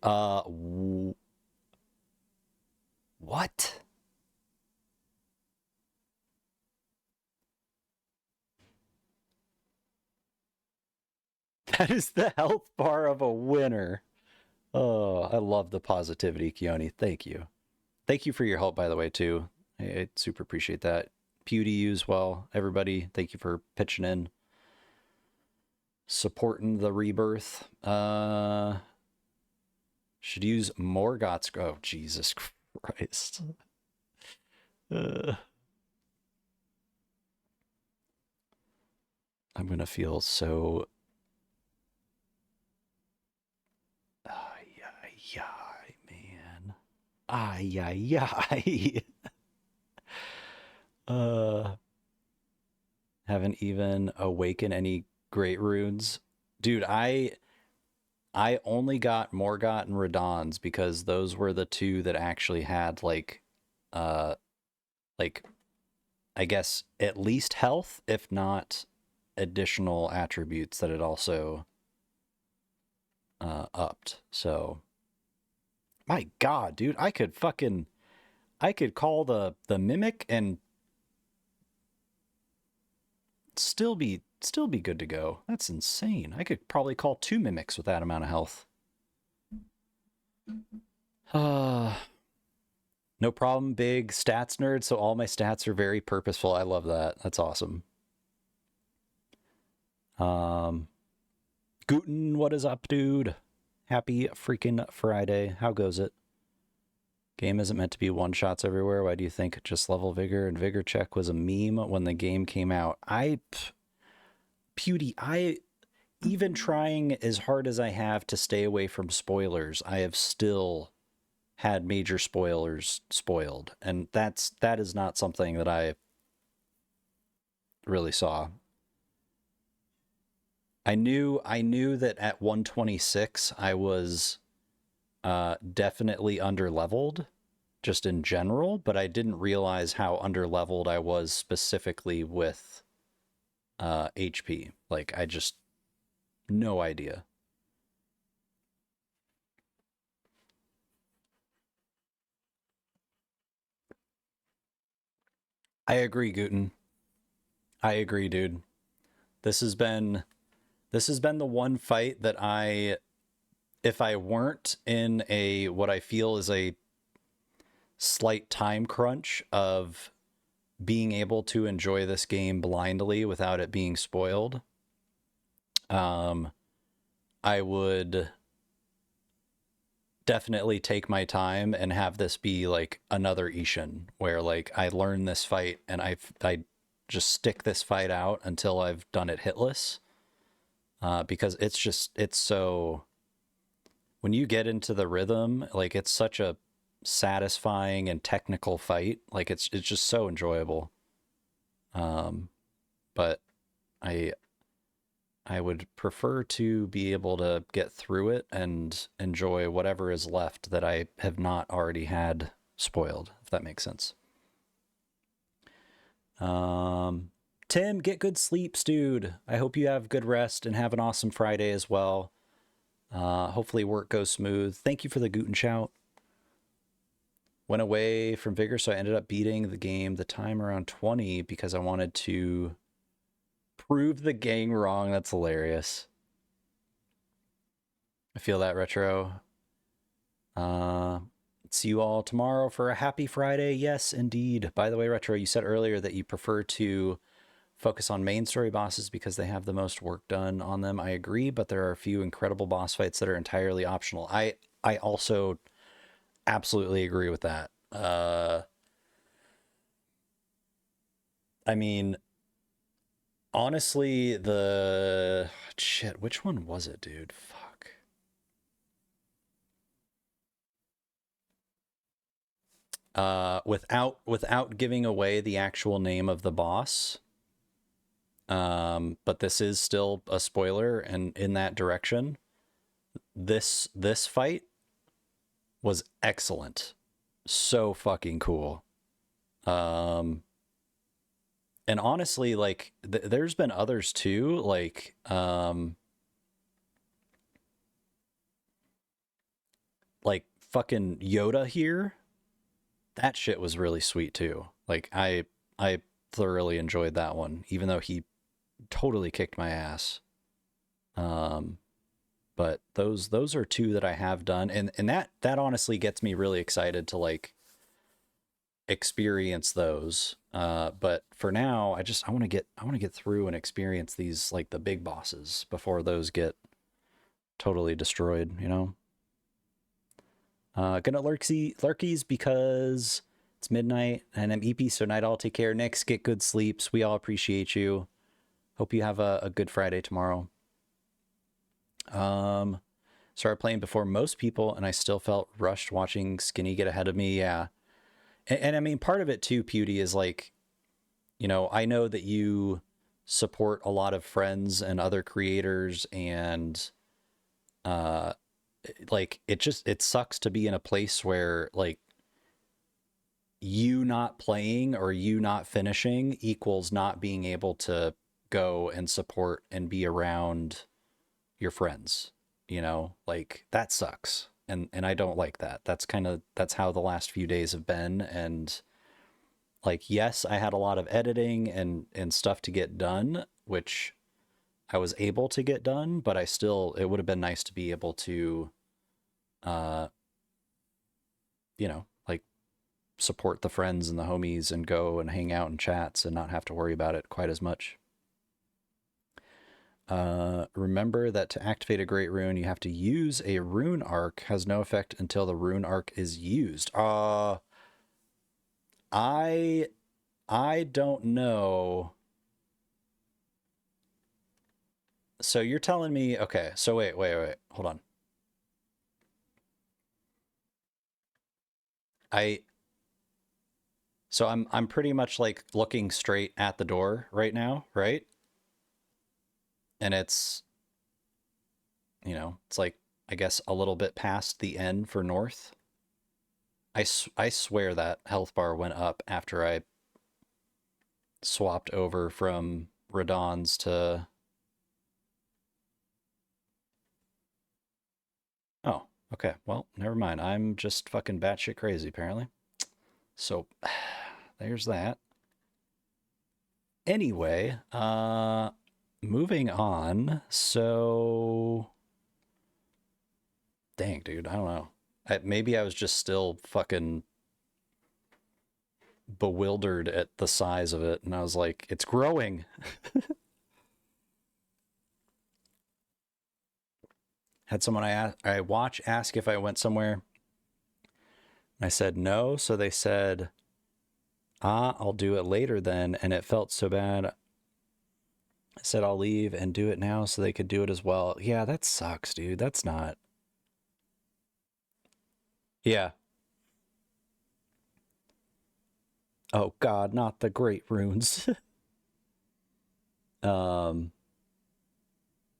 What? That is the health bar of a winner. Oh, I love the positivity, Keone. Thank you. Thank you for your help, by the way, too. I super appreciate that. Pewdie, you as well. Everybody, thank you for pitching in, supporting the rebirth. Should use Morgoth's. Oh, Jesus Christ. I'm gonna feel so. Ay, ay, ay, man. Ay, ay, ay. Haven't even awakened any great runes. Dude, I only got Morgott and Radon's because those were the two that actually had like like I guess at least health, if not additional attributes that it also upped. So my God, dude, I could call the mimic and still be good to go. That's insane. I could probably call 2 mimics with that amount of health. No problem, big stats nerd, so all my stats are very purposeful. I love that. That's awesome. Guten, what is up, dude? Happy freaking Friday. How goes it? Game isn't meant to be one-shots everywhere. Why do you think just level vigor and vigor check was a meme when the game came out? Pewdie, even trying as hard as I have to stay away from spoilers, I have still had major spoilers spoiled, and that is not something that I really saw. I knew that at 126 I was definitely underleveled just in general, but I didn't realize how underleveled I was specifically with HP. Like, I just no idea. I agree, Guten. I agree, dude. This has been the one fight that if I weren't in a what I feel is a slight time crunch of being able to enjoy this game blindly without it being spoiled, I would definitely take my time and have this be like another Ishin where like I learn this fight and I just stick this fight out until I've done it hitless, because it's so, when you get into the rhythm, like it's such a satisfying and technical fight. Like it's just so enjoyable. But I would prefer to be able to get through it and enjoy whatever is left that I have not already had spoiled, if that makes sense. Tim, get good sleeps, dude. I hope you have good rest and have an awesome Friday as well. Hopefully work goes smooth. Thank you for the Guten shout. Went away from Vigor, so I ended up beating the game the time around 20 because I wanted to prove the gang wrong. That's hilarious. I feel that, Retro. See you all tomorrow for a happy Friday. Yes, indeed. By the way, Retro, you said earlier that you prefer to focus on main story bosses because they have the most work done on them. I agree, but there are a few incredible boss fights that are entirely optional. I also absolutely agree with that. I mean, honestly, which one was it, dude? Fuck. Without giving away the actual name of the boss, but this is still a spoiler and in that direction. This fight was excellent. So fucking cool. Um and honestly, like there's been others too, like fucking Yoda here. That shit was really sweet too. Like I thoroughly enjoyed that one, even though he totally kicked my ass. Um, but those are two that I have done, and that honestly gets me really excited to like experience those. But for now, I want to get through and experience these like the big bosses before those get totally destroyed. You know. Gonna lurkies because it's midnight and I'm EP, so night all. Take care. Next, get good sleeps. We all appreciate you. Hope you have a good Friday tomorrow. Started playing before most people, and I still felt rushed watching Skinny get ahead of me. Yeah, and I mean, part of it too, Pewdie, is like, you know, I know that you support a lot of friends and other creators, and uh, like it sucks to be in a place where like you not playing or you not finishing equals not being able to go and support and be around your friends, you know, like that sucks. And I don't like that. That's how the last few days have been. And like, yes, I had a lot of editing and stuff to get done, which I was able to get done, but it would have been nice to be able to, uh, you know, like support the friends and the homies and go and hang out in chats and not have to worry about it quite as much. Remember that to activate a great rune, you have to use a rune arc. Has no effect until the rune arc is used. I don't know. So you're telling me, okay, so wait, hold on. I so I'm pretty much like looking straight at the door right now, right? And it's, you know, it's like I guess a little bit past the N for north. I swear that health bar went up after I swapped over from Radon's to... Oh, okay. Well, never mind. I'm just fucking batshit crazy, apparently. So, there's that. Anyway, moving on. So, dang, dude, I don't know. Maybe I was just still fucking bewildered at the size of it, and I was like, it's growing. Had someone I watch ask if I went somewhere. I said no, so they said, I'll do it later then, and it felt so bad. I said I'll leave and do it now so they could do it as well. Yeah, that sucks, dude. That's not... Yeah. Oh God, not the great runes. um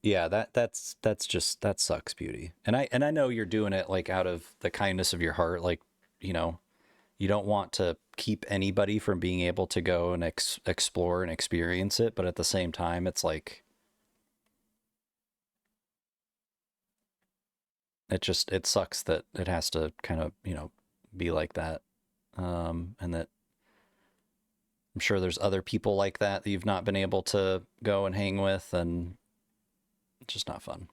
yeah, that's just, that sucks, Beauty. And I know you're doing it like out of the kindness of your heart, like, you know, you don't want to keep anybody from being able to go and explore and experience it, but at the same time it's like it sucks that it has to kind of, you know, be like that. And that I'm sure there's other people like that you've not been able to go and hang with, and it's just not fun.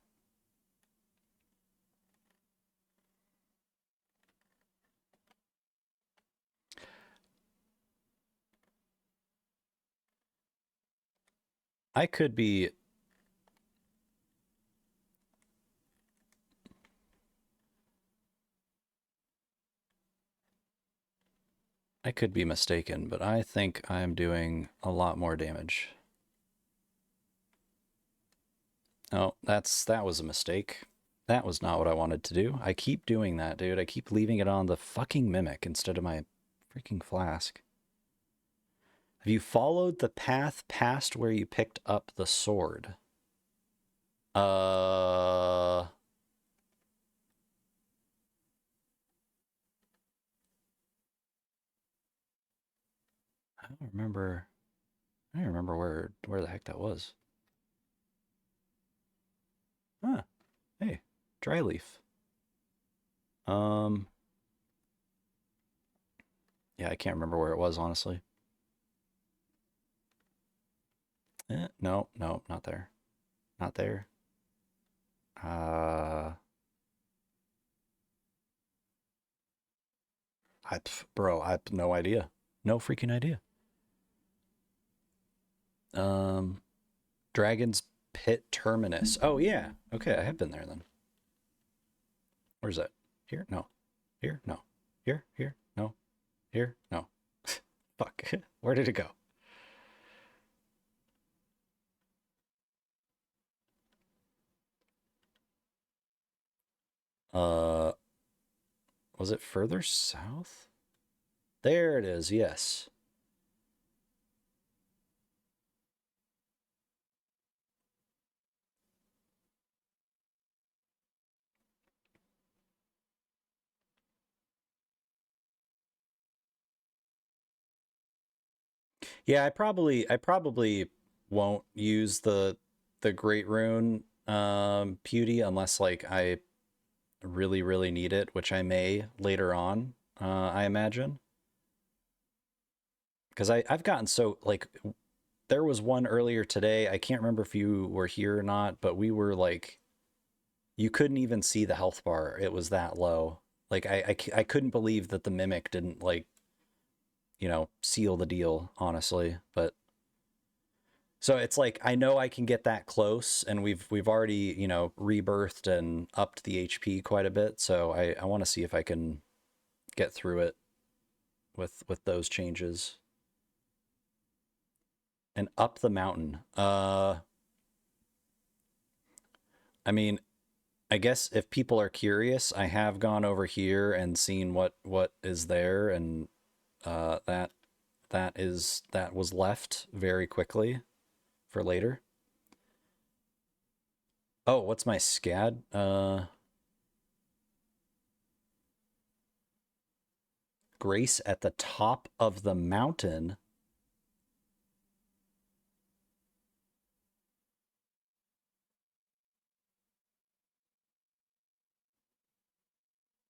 I could be... I could be mistaken, but I think I'm doing a lot more damage. Oh, that was a mistake. That was not what I wanted to do. I keep doing that, dude. I keep leaving it on the fucking mimic instead of my freaking flask. Have you followed the path past where you picked up the sword? I don't remember. I don't remember where the heck that was. Huh. Hey, dry leaf. Yeah, I can't remember where it was, honestly. No, no, not there. Not there. Uh, bro, I have no idea. No freaking idea. Um, Dragon's Pit Terminus. Oh, yeah. Okay, I have been there then. Where's that? Here? No. Here? No. Here? Here? No. Here? No. Fuck. Where did it go? Uh, was it further south? There it is, yes. Yeah, I probably won't use the Great Rune Beauty unless like I really need it, which I may later on, I imagine. Because I've gotten so like there was one earlier today. I can't remember if you were here or not, but we were like you couldn't even see the health bar. It was that low. Like I couldn't believe that the mimic didn't like, seal the deal, honestly. But so it's like I know I can get that close, and we've already, rebirthed and upped the HP quite a bit. So I want to see if I can get through it with those changes and up the mountain. I mean, I guess if people are curious, I have gone over here and seen what is there, and that was left very quickly for later. Oh, what's my scad? Grace at the top of the mountain.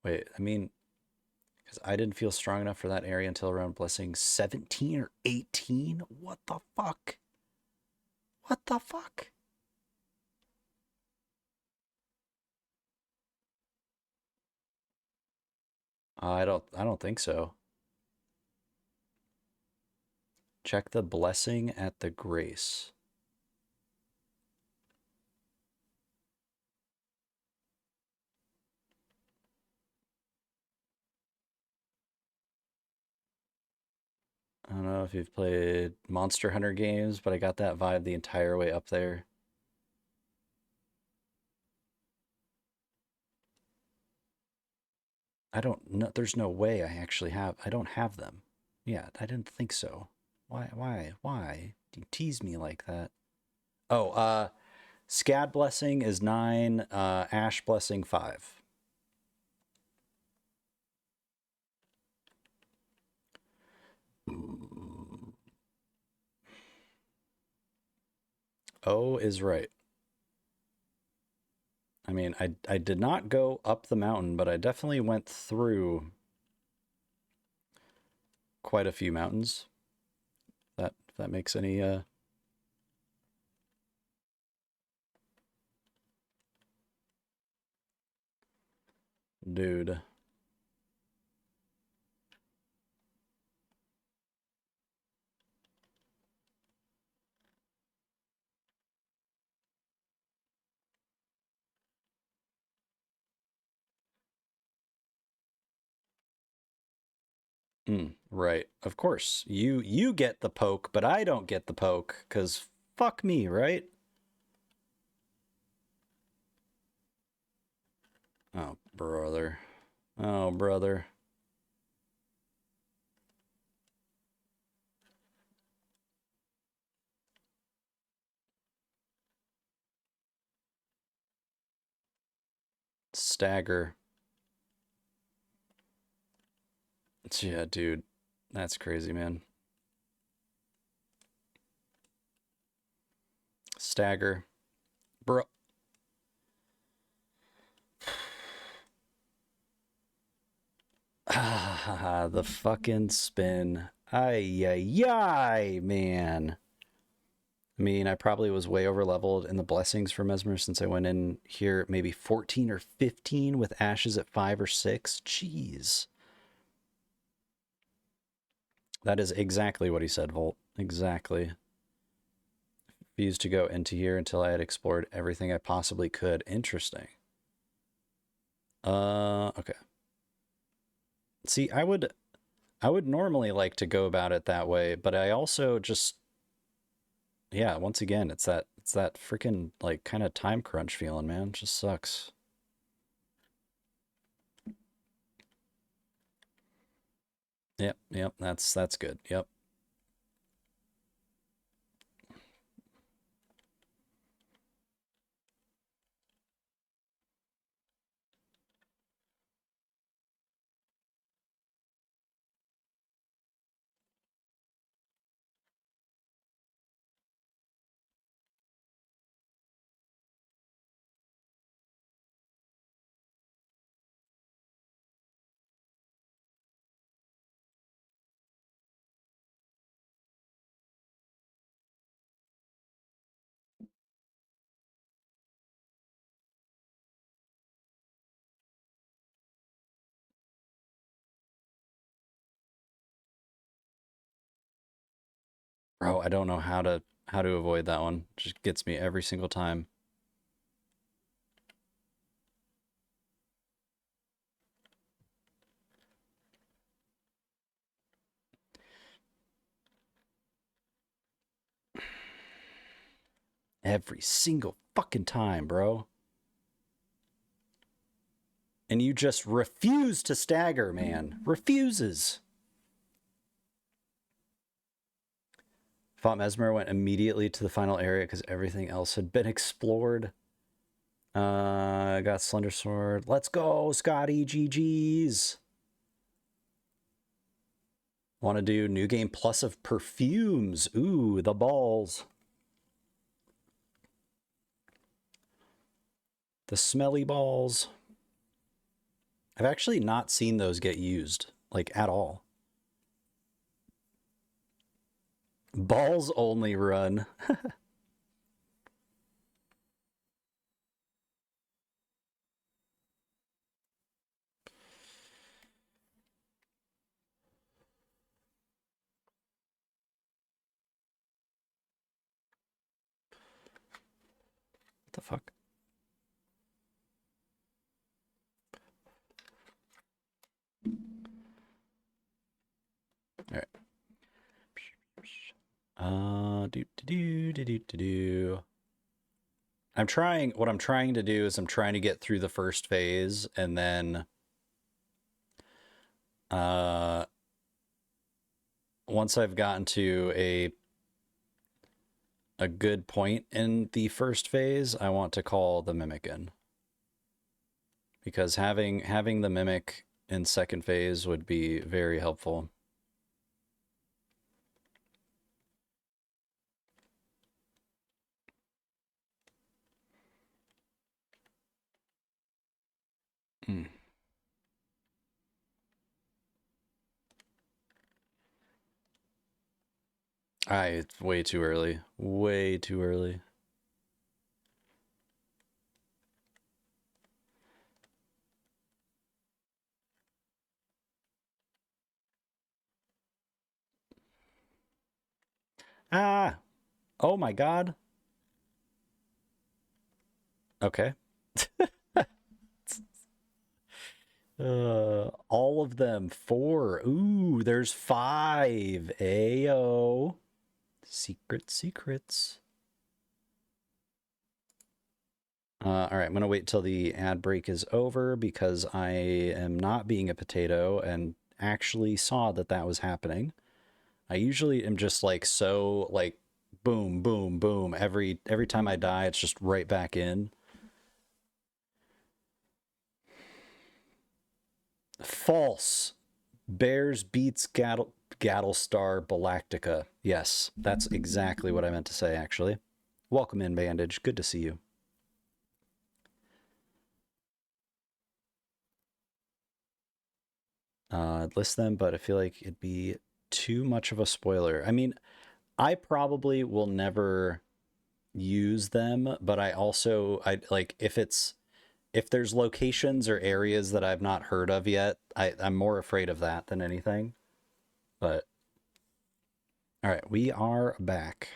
Wait, I mean, because I didn't feel strong enough for that area until around blessing 17 or 18. What the fuck? What the fuck? I don't think so. Check the blessing at the grace. I don't know if you've played Monster Hunter games, but I got that vibe the entire way up there. I don't know. There's no way I don't have them. Yeah, I didn't think so. Why? Do you tease me like that? Oh, Scad Blessing is 9, Ash Blessing 5. O is right. I mean, I did not go up the mountain, but I definitely went through quite a few mountains. If that makes any dude. Right. Of course. You get the poke, but I don't get the poke, 'cause fuck me, right? Oh, brother. Oh, brother. Stagger. Yeah, dude. That's crazy, man. Stagger. Bro. Ah, the fucking spin. Ay, ay, ay, man. I mean, I probably was way over leveled in the blessings for Messmer since I went in here maybe 14 or 15 with ashes at 5 or 6. Jeez. That is exactly what he said, Volt. Exactly. Refused to go into here until I had explored everything I possibly could. Interesting. Okay. See, I would normally like to go about it that way, but I also just, yeah, once again, it's that freaking like kind of time crunch feeling, man. It just sucks. Yep, that's good. Yep. Bro, I don't know how to avoid that one. It just gets me every single time. Every single fucking time, bro. And you just refuse to stagger, man. Refuses. Fought Messmer, went immediately to the final area because everything else had been explored. Got Slender Sword. Let's go, Scotty. GG's. Want to do new game plus of perfumes. Ooh, the balls. The smelly balls. I've actually not seen those get used, like, at all. Balls only run. What the fuck? All right. What I'm trying to do is I'm trying to get through the first phase and then once I've gotten to a good point in the first phase, I want to call the mimic in. Because having the mimic in second phase would be very helpful. Hmm. It's way too early. Way too early. Ah! Oh my god. Okay. All of them. 4. Ooh, there's 5. Ayo. Secrets. All right, I'm going to wait till the ad break is over because I am not being a potato and actually saw that that was happening. I usually am just like so like boom, boom, boom. Every time I die, it's just right back in. False. Bears beats Gattlestar Galactica. Yes, that's exactly what I meant to say, actually. Welcome in, Bandage. Good to see you. I'd list them, but I feel like it'd be too much of a spoiler. I mean, I probably will never use them, but I like if there's locations or areas that I've not heard of yet, I'm more afraid of that than anything. But all right, we are back.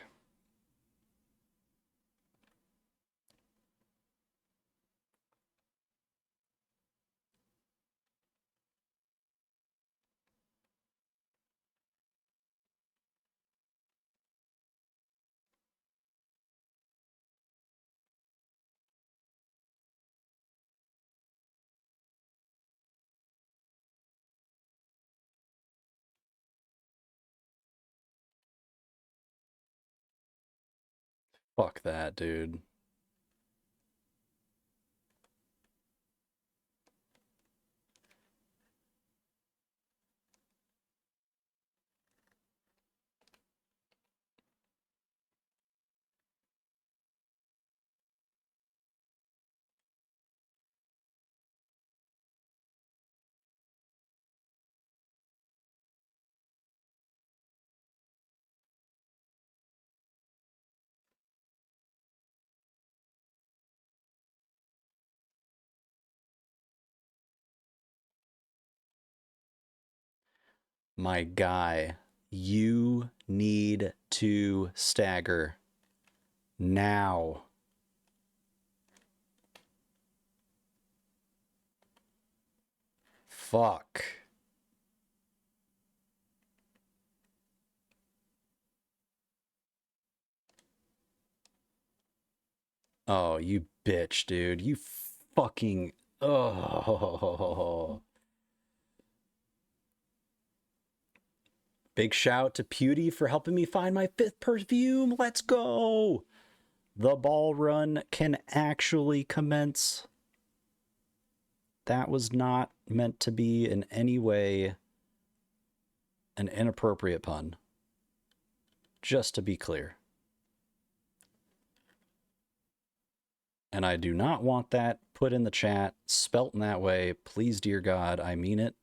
Fuck that, dude. My guy, you need to stagger now. Fuck. Oh, you bitch, dude. You fucking. Oh. Big shout to Pewdie for helping me find my 5th perfume. Let's go. The ball run can actually commence. That was not meant to be in any way an inappropriate pun. Just to be clear. And I do not want that put in the chat, spelt in that way. Please, dear God, I mean it.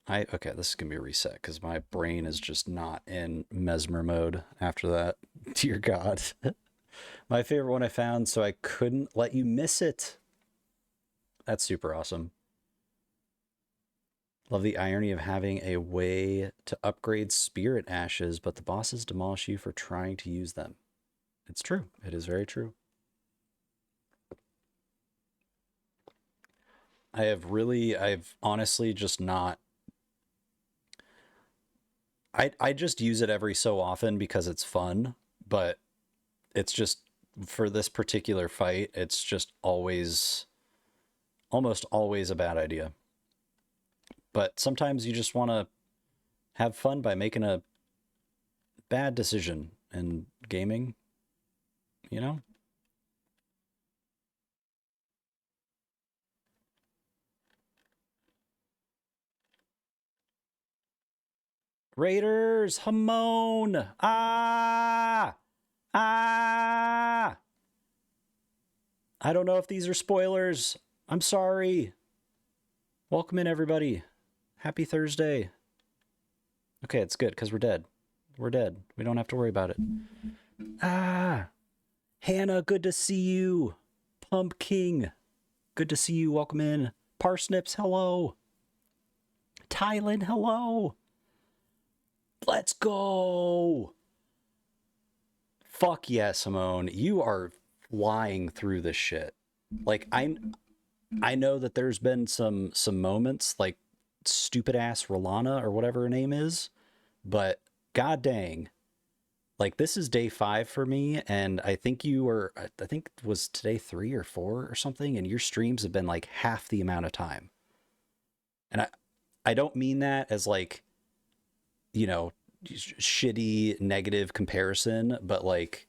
Okay, this is going to be a reset because my brain is just not in Messmer mode after that. Dear God. My favorite one I found, so I couldn't let you miss it. That's super awesome. Love the irony of having a way to upgrade spirit ashes, but the bosses demolish you for trying to use them. It's true. It is very true. I've honestly just not... I just use it every so often because it's fun, but it's just, for this particular fight, it's just almost always a bad idea. But sometimes you just want to have fun by making a bad decision in gaming, you know? Raiders, Hamon! Ah! Ah! I don't know if these are spoilers. I'm sorry. Welcome in, everybody. Happy Thursday. Okay, it's good, because we're dead. We're dead. We don't have to worry about it. Ah! Hannah, good to see you. Pumpkin, good to see you. Welcome in. Parsnips, hello. Tylen, hello. Let's go. Fuck yeah, Simone. You are flying through this shit. Like, I know that there's been some moments, like stupid ass Rolana or whatever her name is, but god dang. Like, this is day 5 for me, and I think it was today 3 or 4 or something, and your streams have been like half the amount of time. And I don't mean that as like, you know, shitty negative comparison, but like,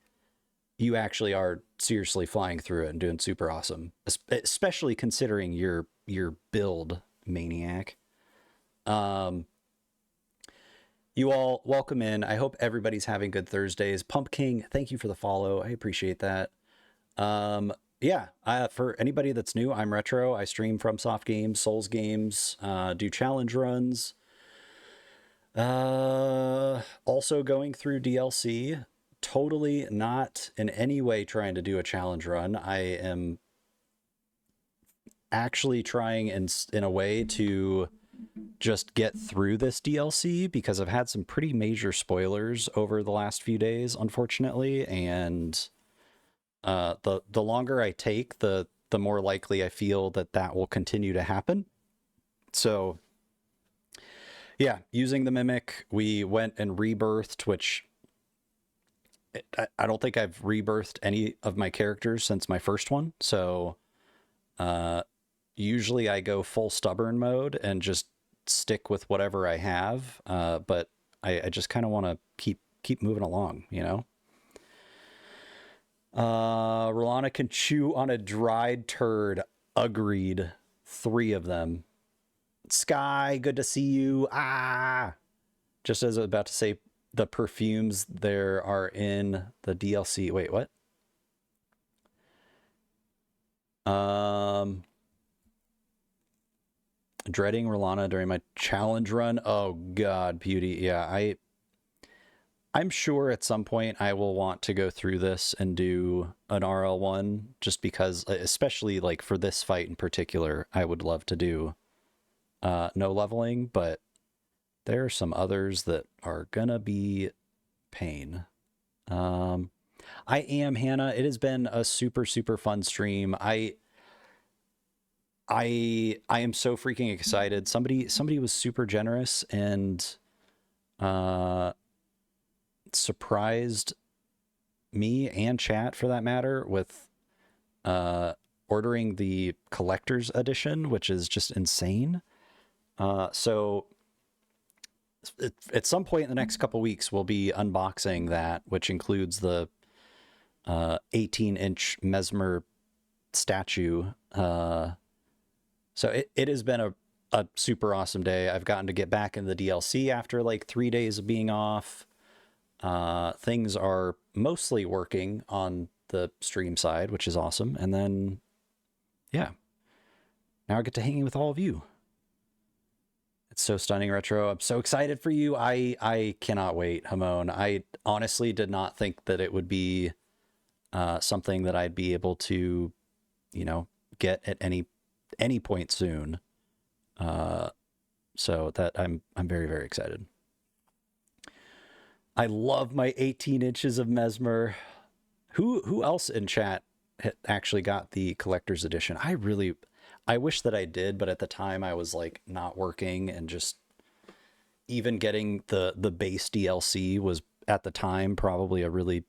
you actually are seriously flying through it and doing super awesome, especially considering your build, maniac. Um, you all, welcome in. I hope everybody's having good Thursdays. Pump King, thank you for the follow. I appreciate that. Yeah, for anybody that's new, I'm Retro. I stream from Soft Games, Souls games, do challenge runs. Also going through DLC. Totally not in any way trying to do a challenge run. I am actually trying in a way to just get through this DLC because I've had some pretty major spoilers over the last few days, unfortunately, and the longer I take, the more likely I feel that will continue to happen. So yeah, using the Mimic, we went and rebirthed, which I don't think I've rebirthed any of my characters since my first one. So usually I go full stubborn mode and just stick with whatever I have. But I just kind of want to keep moving along, you know? Rolana can chew on a dried turd. Agreed. 3 of them. Sky, good to see you. Just as I was about to say, the perfumes there are in the DLC. Wait, what? Dreading Rolana during my challenge run. Oh God, Beauty. Yeah, I'm sure at some point I will want to go through this and do an RL1 just because, especially like for this fight in particular, I would love to do no leveling, but there are some others that are gonna be pain. I am Hannah. It has been a super fun stream. I am so freaking excited. Somebody was super generous and surprised me and chat for that matter with ordering the collector's edition, which is just insane. So at some point in the next couple weeks, we'll be unboxing that, which includes the 18-inch Messmer statue. So it has been a super awesome day. I've gotten to get back in the DLC after like 3 days of being off. Things are mostly working on the stream side, which is awesome. And then, yeah, now I get to hang with all of you. It's so stunning, Retro. I'm so excited for you. I cannot wait, Hamon. I honestly did not think that it would be something that I'd be able to, you know, get at any point soon. So that I'm very excited. I love my 18 inches of Messmer. Who else in chat actually got the collector's edition? I wish that I did, but at the time I was like not working, and just even getting the base DLC was at the time probably a really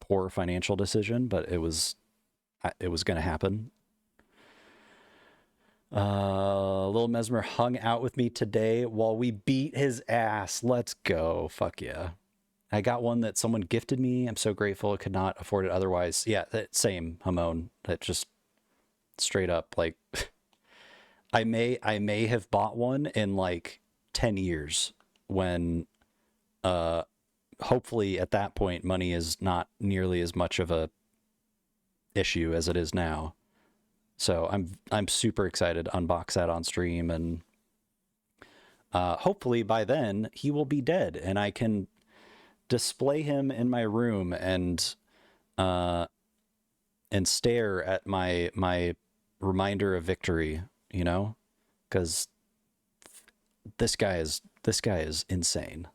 poor financial decision, but it was going to happen. Little Messmer hung out with me today while we beat his ass. Let's go. Fuck yeah. I got one that someone gifted me. I'm so grateful. I could not afford it otherwise. Yeah, that same Hamon. That just straight up like I may have bought one in like 10 years when hopefully at that point money is not nearly as much of a issue as it is now. So I'm super excited to unbox that on stream, and hopefully by then he will be dead and I can display him in my room and stare at my reminder of victory, you know, because this guy is insane.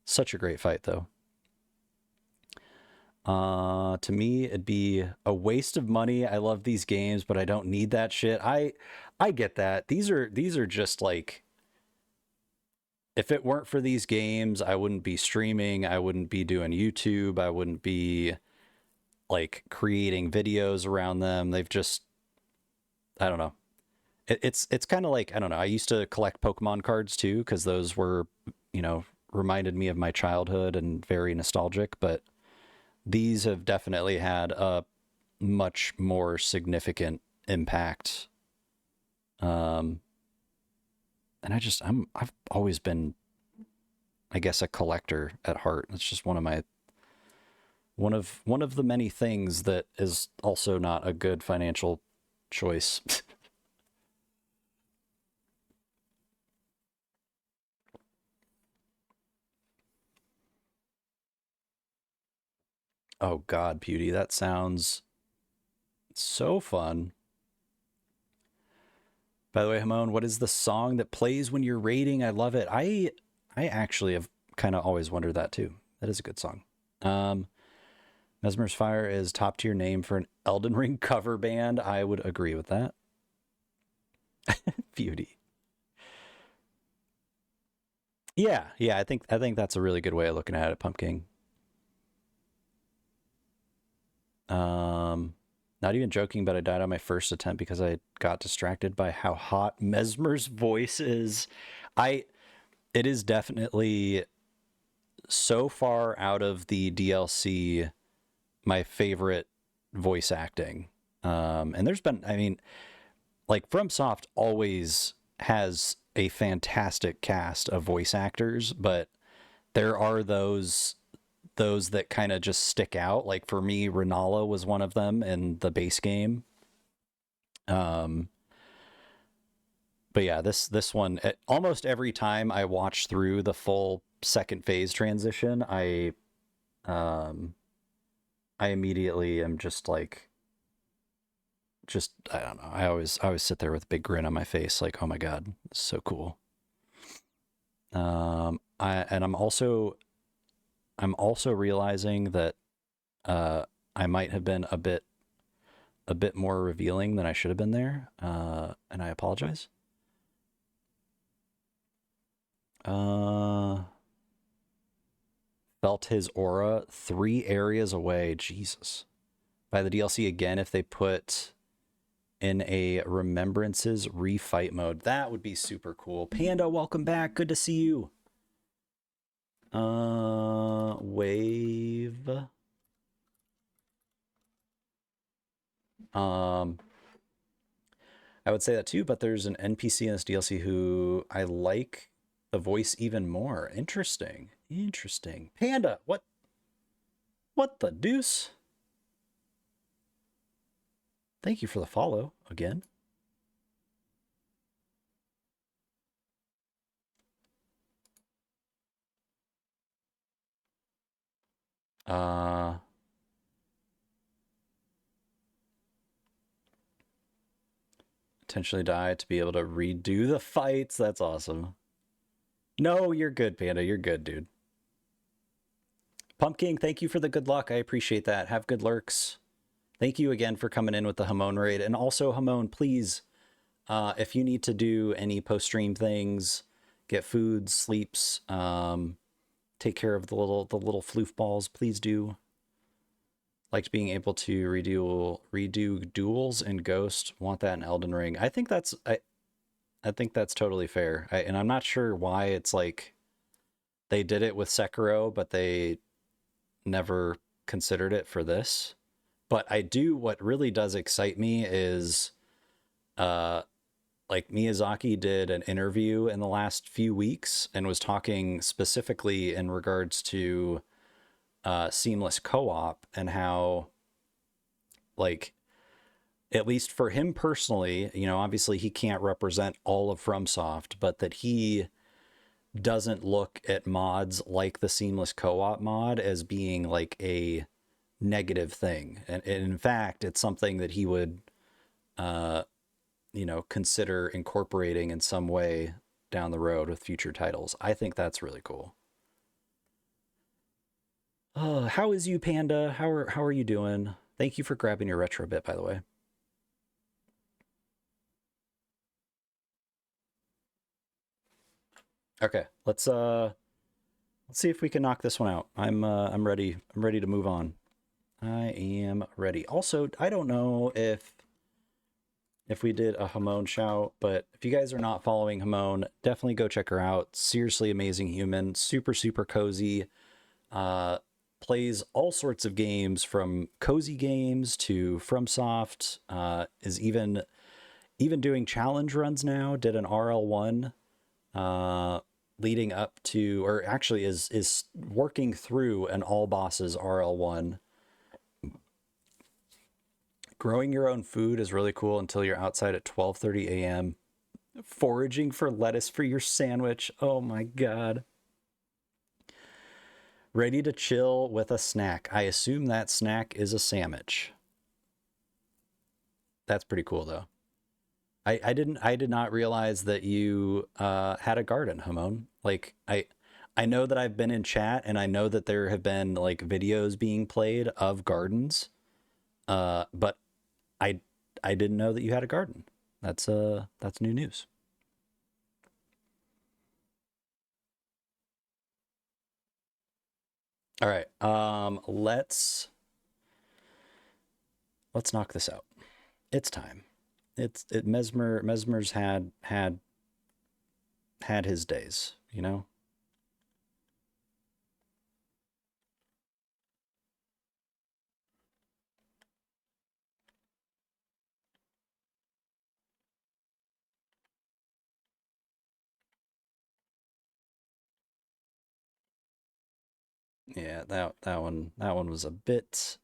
Such a great fight though. To me, it'd be a waste of money. I love these games, but I don't need that shit. I get that. These are just like, if it weren't for these games, I wouldn't be streaming. I wouldn't be doing YouTube. I wouldn't be like creating videos around them. They've just, I don't know. It's kind of like, I don't know. I used to collect Pokemon cards too, because those were, you know, reminded me of my childhood and very nostalgic, but these have definitely had a much more significant impact. And I've always been, I guess, a collector at heart. It's just one of the many things that is also not a good financial choice. Oh God, Beauty, that sounds so fun. By the way, Hamon, what is the song that plays when you're raiding? I love it. I actually have kind of always wondered that too. That is a good song. Mesmer's Fire is top tier name for an Elden Ring cover band. I would agree with that. Beauty. Yeah, I think that's a really good way of looking at it, Pumpkin. Not even joking, but I died on my first attempt because I got distracted by how hot Mesmer's voice is. It is definitely so far out of the DLC my favorite voice acting. And there's been, I mean, like FromSoft always has a fantastic cast of voice actors, but there are those that kind of just stick out. Like for me, Renala was one of them in the base game. Um, but yeah, this one, almost every time I watch through the full second phase transition, um, I immediately am just like, I don't know. I always sit there with a big grin on my face, like, oh my god, this is so cool. I'm also realizing that I might have been a bit more revealing than I should have been there, and I apologize. Felt his aura 3 areas away. Jesus. By the DLC again, if they put in a Remembrances refight mode, that would be super cool. Panda, welcome back. Good to see you. Wave. I would say that too, but there's an NPC in this DLC who I like the voice even more. Interesting. Panda, what the deuce? Thank you for the follow again. Potentially die to be able to redo the fights. That's awesome. No, you're good, Panda. You're good, dude. Pumpkin, thank you for the good luck. I appreciate that. Have good lurks. Thank you again for coming in with the Hamon raid. And also, Hamon, please, if you need to do any post-stream things, get food, sleeps, take care of the little floof balls, please do. Liked being able to redo duels in Ghost. Want that in Elden Ring. I think that's totally fair. And I'm not sure why it's like they did it with Sekiro, but they never considered it for this. But what really does excite me is like Miyazaki did an interview in the last few weeks and was talking specifically in regards to seamless co-op and how, like, at least for him personally, you know, obviously he can't represent all of FromSoft, but that he doesn't look at mods like the seamless co-op mod as being like a negative thing. And in fact, it's something that he would, you know, consider incorporating in some way down the road with future titles. I think that's really cool. How is you, Panda? How are you doing? Thank you for grabbing your retro bit, by the way. Okay, let's see if we can knock this one out. I'm ready. I'm ready to move on. I am ready. Also, I don't know if we did a Hamon shout, but if you guys are not following Hamon, definitely go check her out. Seriously amazing human, super cozy. plays all sorts of games from cozy games to FromSoft, is even doing challenge runs now, did an RL1 leading up to, or actually is working through an all bosses RL1. Growing your own food is really cool until you're outside at 12:30 a.m. foraging for lettuce for your sandwich. Oh my god. Ready to chill with a snack. I assume that snack is a sandwich. That's pretty cool though. I did not realize that you had a garden, Hamon. Like I know that I've been in chat and I know that there have been like videos being played of gardens. But I didn't know that you had a garden. That's new news. All right. Let's knock this out. It's time. Messmer's had his days, you know? Yeah, that one was a bit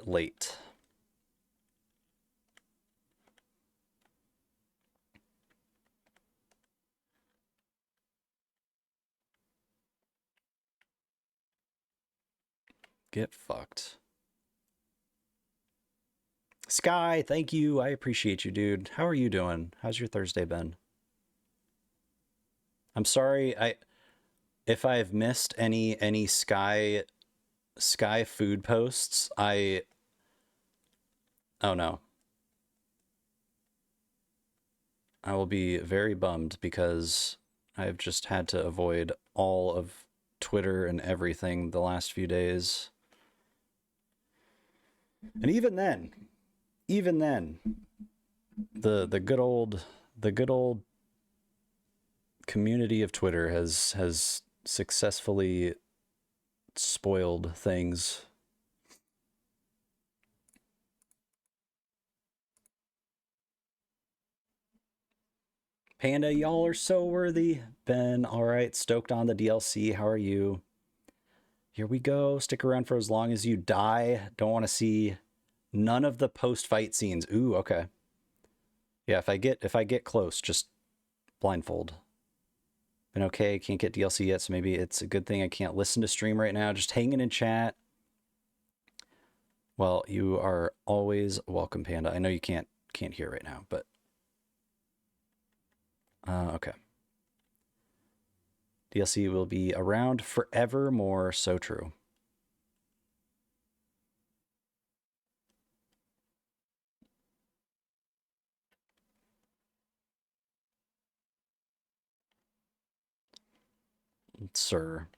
late. Get fucked. Sky, thank you. I appreciate you, dude. How are you doing? How's your Thursday been? I'm sorry if I've missed any Sky food posts. Oh no. I will be very bummed because I've just had to avoid all of Twitter and everything the last few days. And even then, the good old community of Twitter has successfully spoiled things. Panda, y'all are so worthy. Ben, all right, stoked on the DLC. How are you? Here we go. Stick around for as long as you die. Don't want to see none of the post-fight scenes. Ooh, okay. Yeah, if I get close, just blindfold. Been okay, can't get DLC yet, so maybe it's a good thing I can't listen to stream right now. Just hanging in chat. Well, you are always welcome, Panda. I know you can't hear right now, but okay. DLC will be around forevermore. So true. Sir.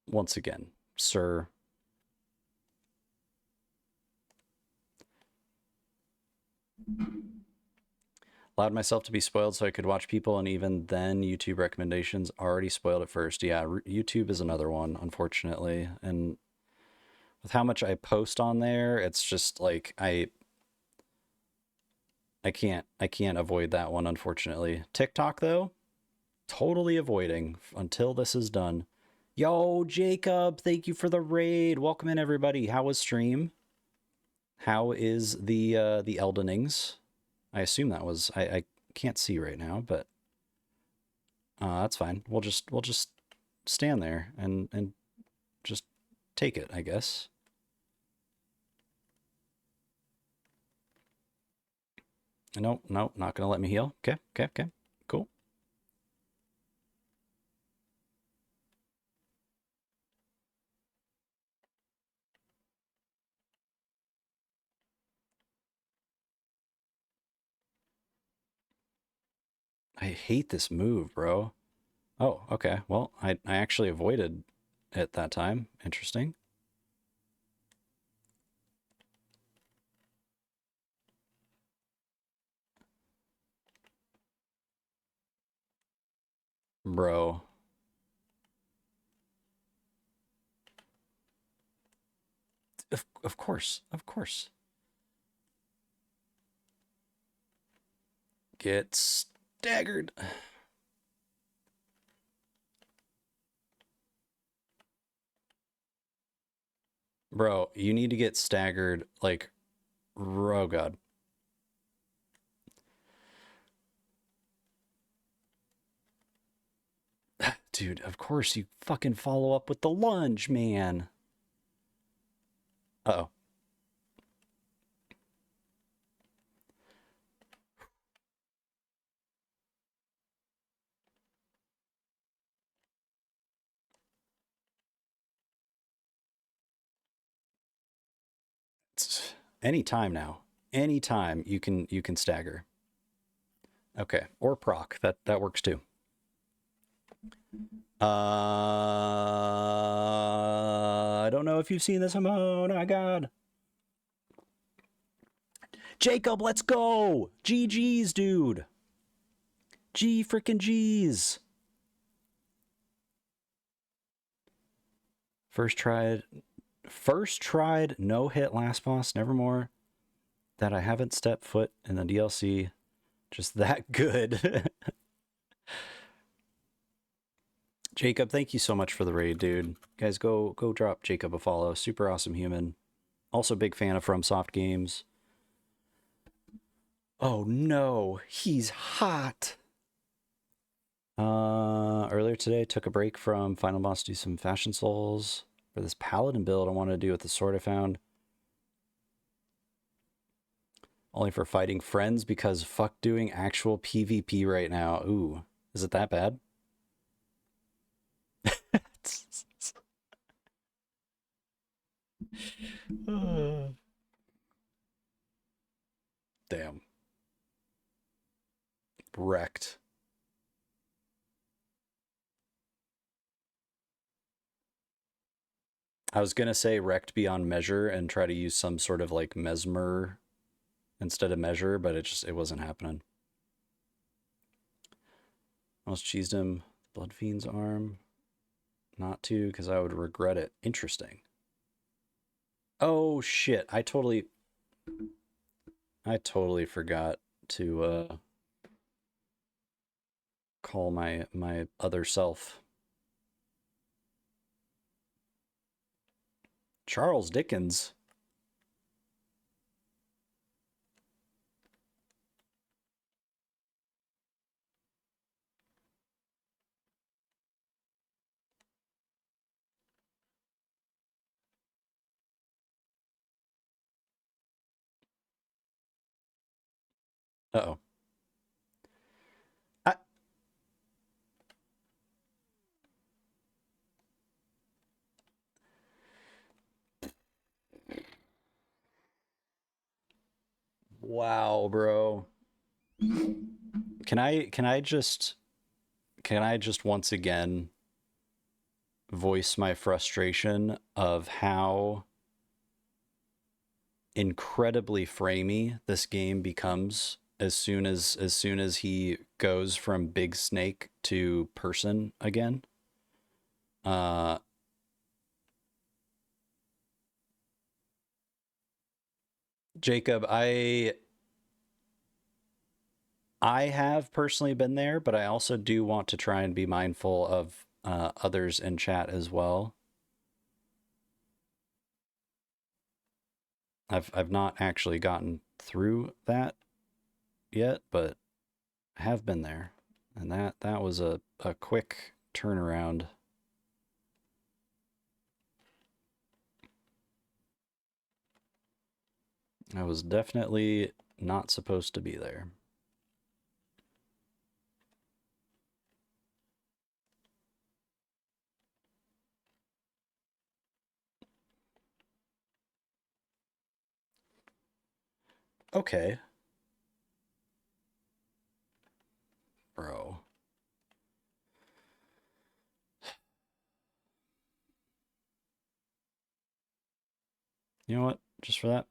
Once again, sir. Allowed myself to be spoiled so I could watch people, and even then YouTube recommendations already spoiled it first. Yeah, YouTube is another one, unfortunately. And with how much I post on there, it's just like I can't avoid that one, unfortunately. TikTok though, totally avoiding until this is done. Yo, Jacob, thank you for the raid. Welcome in, everybody. How was stream? How is the Eldenings? I assume that was I can't see right now, but that's fine. We'll just stand there and just take it, I guess. Nope, not gonna let me heal. Okay, cool. I hate this move, bro. Oh, okay. Well, I actually avoided it that time. Interesting. Bro. Of course. Of course. Get staggered. Bro, you need to get staggered like, oh god. Dude, of course you fucking follow up with the lunge, man. Uh-oh. Anytime now. Anytime you can stagger. Okay. Or proc. That works too. I don't know if you've seen this. Oh my god. Jacob, let's go! GG's, dude. G freaking G's. First tried, no hit last boss, nevermore. That I haven't stepped foot in the DLC. Just that good. Jacob, thank you so much for the raid, dude. Guys, go drop Jacob a follow. Super awesome human. Also big fan of FromSoft games. Oh no, he's hot. Earlier today, took a break from Final Boss to do some Fashion Souls for this Paladin build I wanted to do with the sword I found. Only for fighting friends because fuck doing actual PvP right now. Ooh, is it that bad? Damn. Wrecked. I was gonna say wrecked beyond measure and try to use some sort of like Messmer instead of measure, but it wasn't happening. Almost cheesed him. Blood Fiend's arm. Not to, because I would regret it. Interesting. Oh shit! I totally forgot to call my other self. Charles Dickens. Uh-oh. I, wow, bro. Can I just once again voice my frustration of how incredibly framey this game becomes as soon as he goes from big snake to person again. Uh Jacob, I have personally been there, but I also do want to try and be mindful of others in chat as well. I've not actually gotten through that yet, but I have been there, and that was a quick turnaround. I was definitely not supposed to be there. Okay, bro. You know what? Just for that.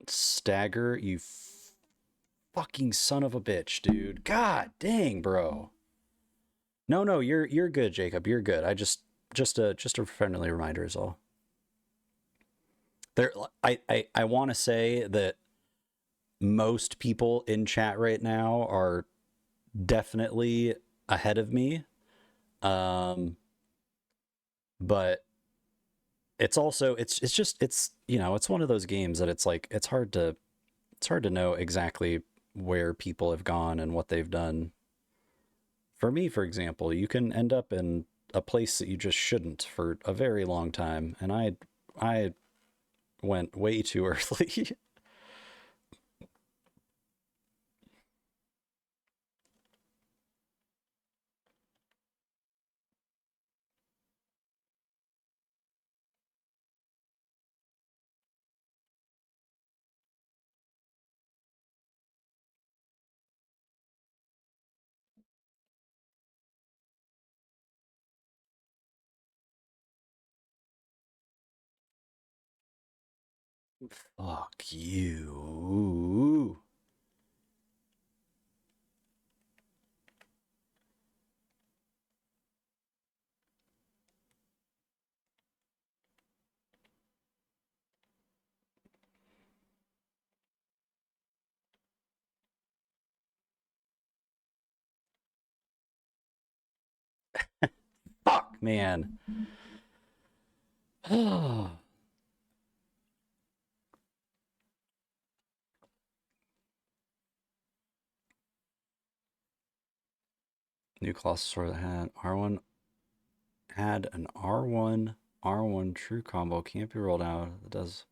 Stagger, you fucking son of a bitch, dude. God dang, bro. No, no, you're good, Jacob. You're good. I just a friendly reminder is all. There, I want to say that most people in chat right now are definitely ahead of me. But it's also it's just it's it's one of those games that it's like it's hard to know exactly where people have gone and what they've done. For me, for example, you can end up in a place that you just shouldn't for a very long time, and I went way too early. Fuck you. Fuck, man. New Colossus Sword that had R1 had an R1 true combo can't be rolled out. It does.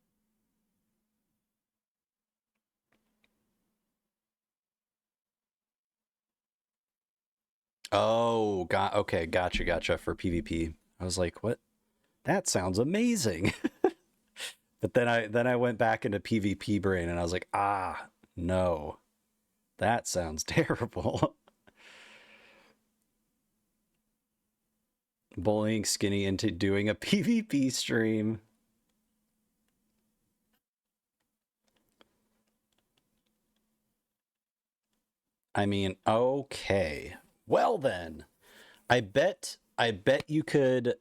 Oh, got okay, gotcha for PvP. I was like, what? That sounds amazing. But then I went back into PvP brain and I was like, ah, no. That sounds terrible. Bullying Skinny into doing a PvP stream. I mean, okay. Well then, I bet you could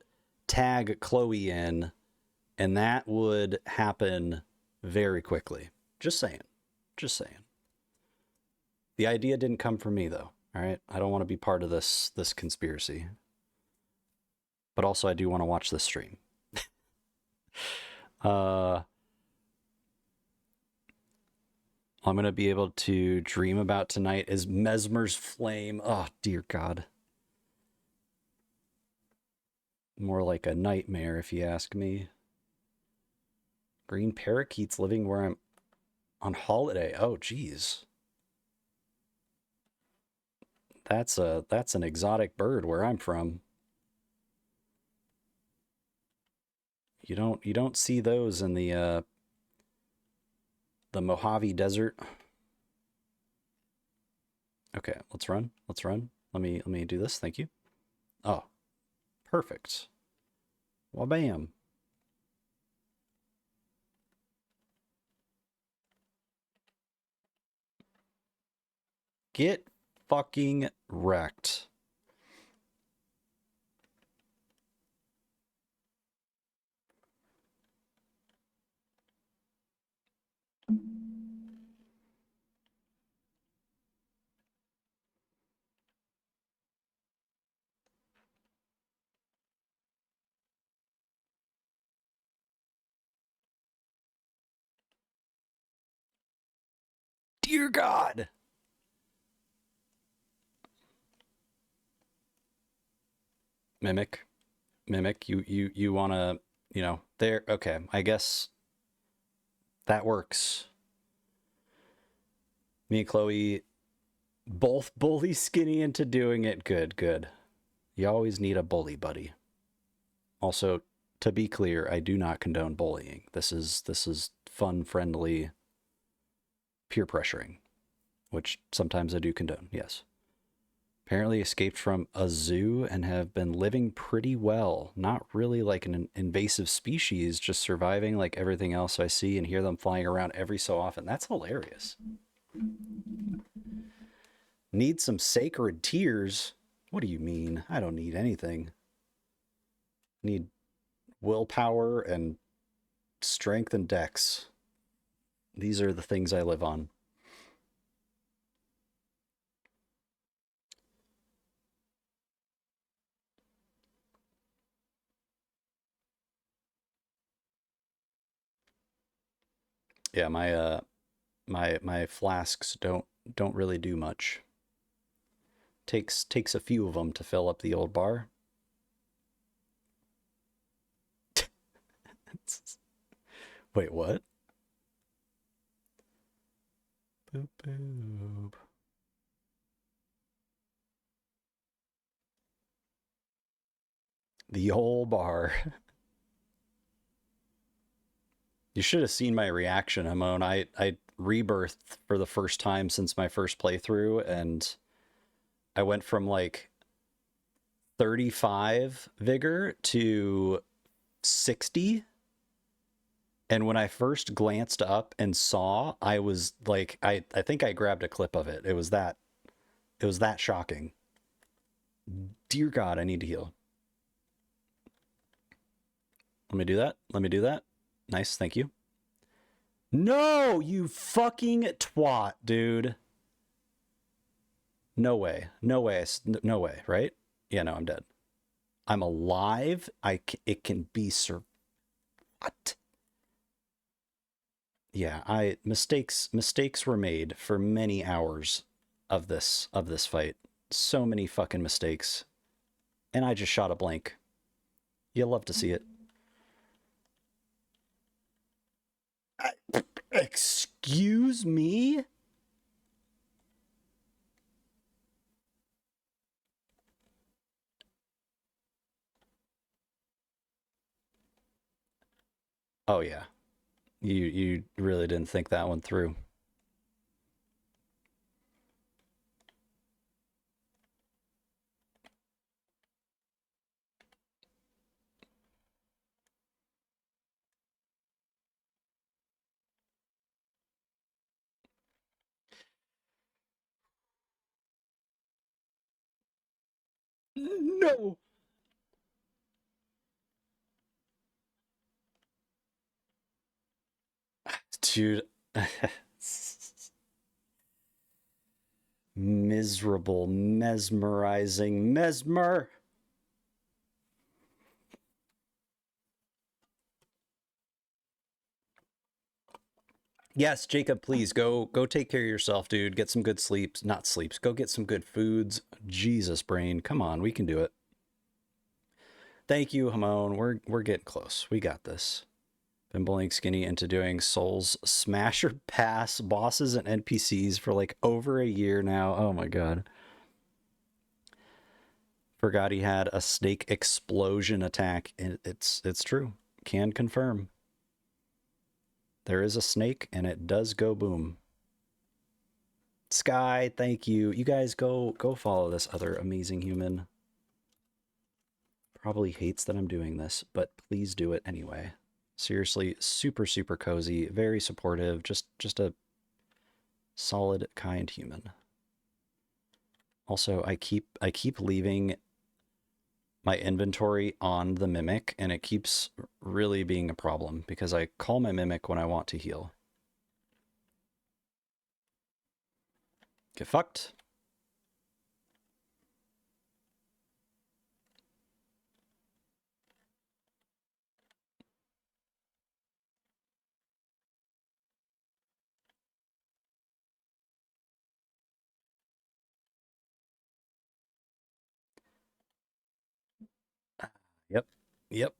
tag Chloe in and that would happen very quickly. Just saying. Just saying. The idea didn't come from me though. All right? I don't want to be part of this conspiracy. But also I do want to watch this stream. I'm going to be able to dream about tonight is Messmer's flame. Oh, dear God. More like a nightmare, if you ask me. Green parakeets living where I'm on holiday. Oh, geez. That's an exotic bird where I'm from. You don't see those in the Mojave Desert. Okay, let's run. Let's run. Let me do this. Thank you. Oh, perfect. Well, bam. Get fucking wrecked. Dear God. Mimic. Mimic, you want to, there. Okay, I guess that works. Me and Chloe both bully Skinny into doing it. Good, good. You always need a bully buddy. Also, to be clear, I do not condone bullying. This is fun, friendly peer pressuring, which sometimes I do condone, yes. Apparently escaped from a zoo and have been living pretty well. Not really like an invasive species, just surviving like everything else I see and hear them flying around every so often. That's hilarious. Need some sacred tears? What do you mean? I don't need anything. Need willpower and strength and dex. These are the things I live on. Yeah, my flasks don't really do much. Takes a few of them to fill up the old bar. Wait, what? Boop boop. The old bar. You should have seen my reaction, Hamon. I rebirthed for the first time since my first playthrough, and I went from like 35 vigor to 60. And when I first glanced up and saw, I was like, I think I grabbed a clip of it. It was that shocking. Dear God, I need to heal. Let me do that. Let me do that. Nice, thank you. No, you fucking twat, dude. No way. No way. No way, right? Yeah, no, I'm dead. I'm alive. It can be what? Yeah, mistakes were made for many hours of this fight. So many fucking mistakes. And I just shot a blank. You'll love to see it. Excuse me? Oh yeah. You really didn't think that one through. No. Dude. Miserable, mesmerizing Messmer. Yes, Jacob, please go take care of yourself, dude. Get some good sleeps, not sleeps. Go get some good foods. Jesus, brain, come on, we can do it. Thank you, Hamon. We're getting close. We got this. Been bullying Skinny into doing Souls Smasher Pass bosses and NPCs for like over a year now. Oh my god. Forgot he had a snake explosion attack. It's true. Can confirm. There is a snake and it does go boom. Sky, thank you. You guys go follow this other amazing human. Probably hates that I'm doing this, but please do it anyway. Seriously, super cozy, very supportive, just a solid, kind human. Also, I keep leaving my inventory on the mimic, and it keeps really being a problem because I call my mimic when I want to heal. Get fucked. Yep.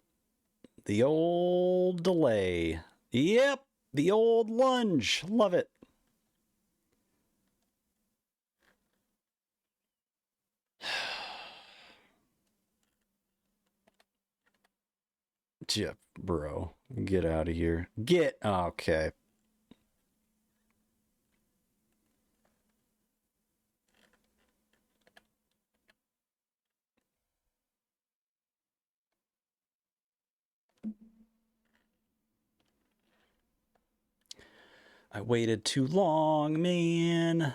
The old delay. Yep. The old lunge. Love it. Yeah, bro, get out of here. Get okay. I waited too long, man.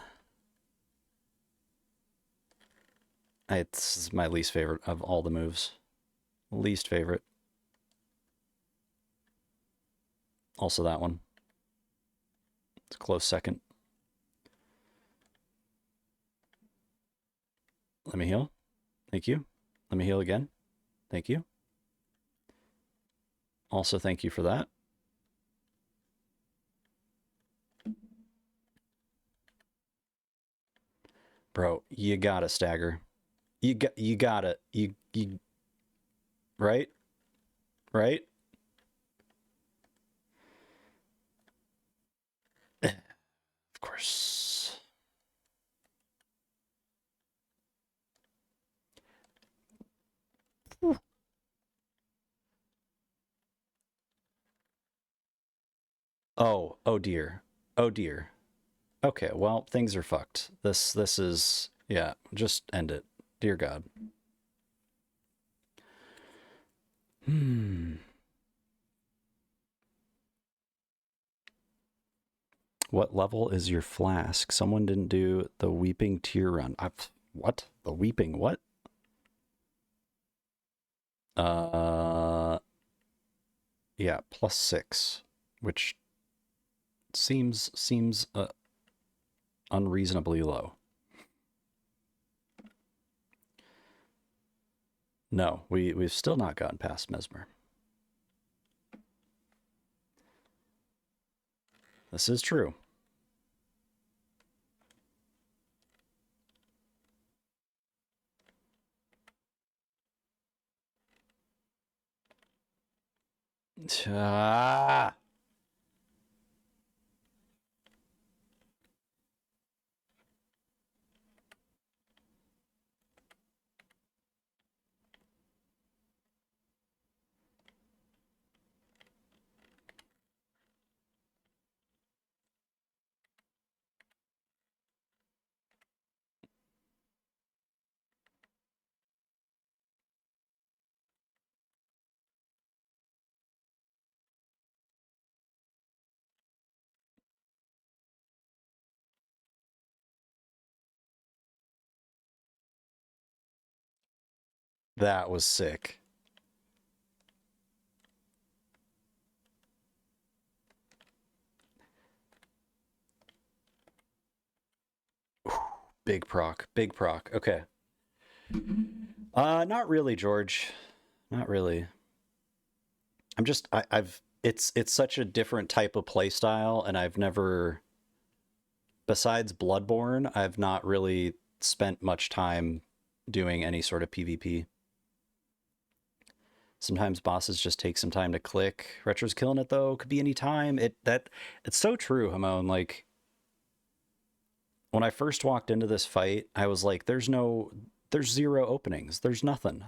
It's my least favorite of all the moves. Least favorite. Also that one. It's a close second. Let me heal. Thank you. Let me heal again. Thank you. Also, thank you for that. Bro, you gotta stagger. You gotta. You right? Right? Of course. Oh dear. Oh dear. Okay, well, things are fucked. This is yeah, just end it. Dear God. Hmm. What level is your flask? Someone didn't do the weeping tear run. What? The weeping what? Uh yeah, +6, which seems unreasonably low. No, we've still not gotten past Messmer. This is true. Ah, that was sick. Big proc, big proc. Okay. Not really, George. Not really. I've it's such a different type of play style, and I've never, besides Bloodborne, I've not really spent much time doing any sort of PvP. Sometimes bosses just take some time to click. Retro's killing it though. Could be any time. It's so true, Hamon. Like when I first walked into this fight, I was like, there's zero openings. There's nothing.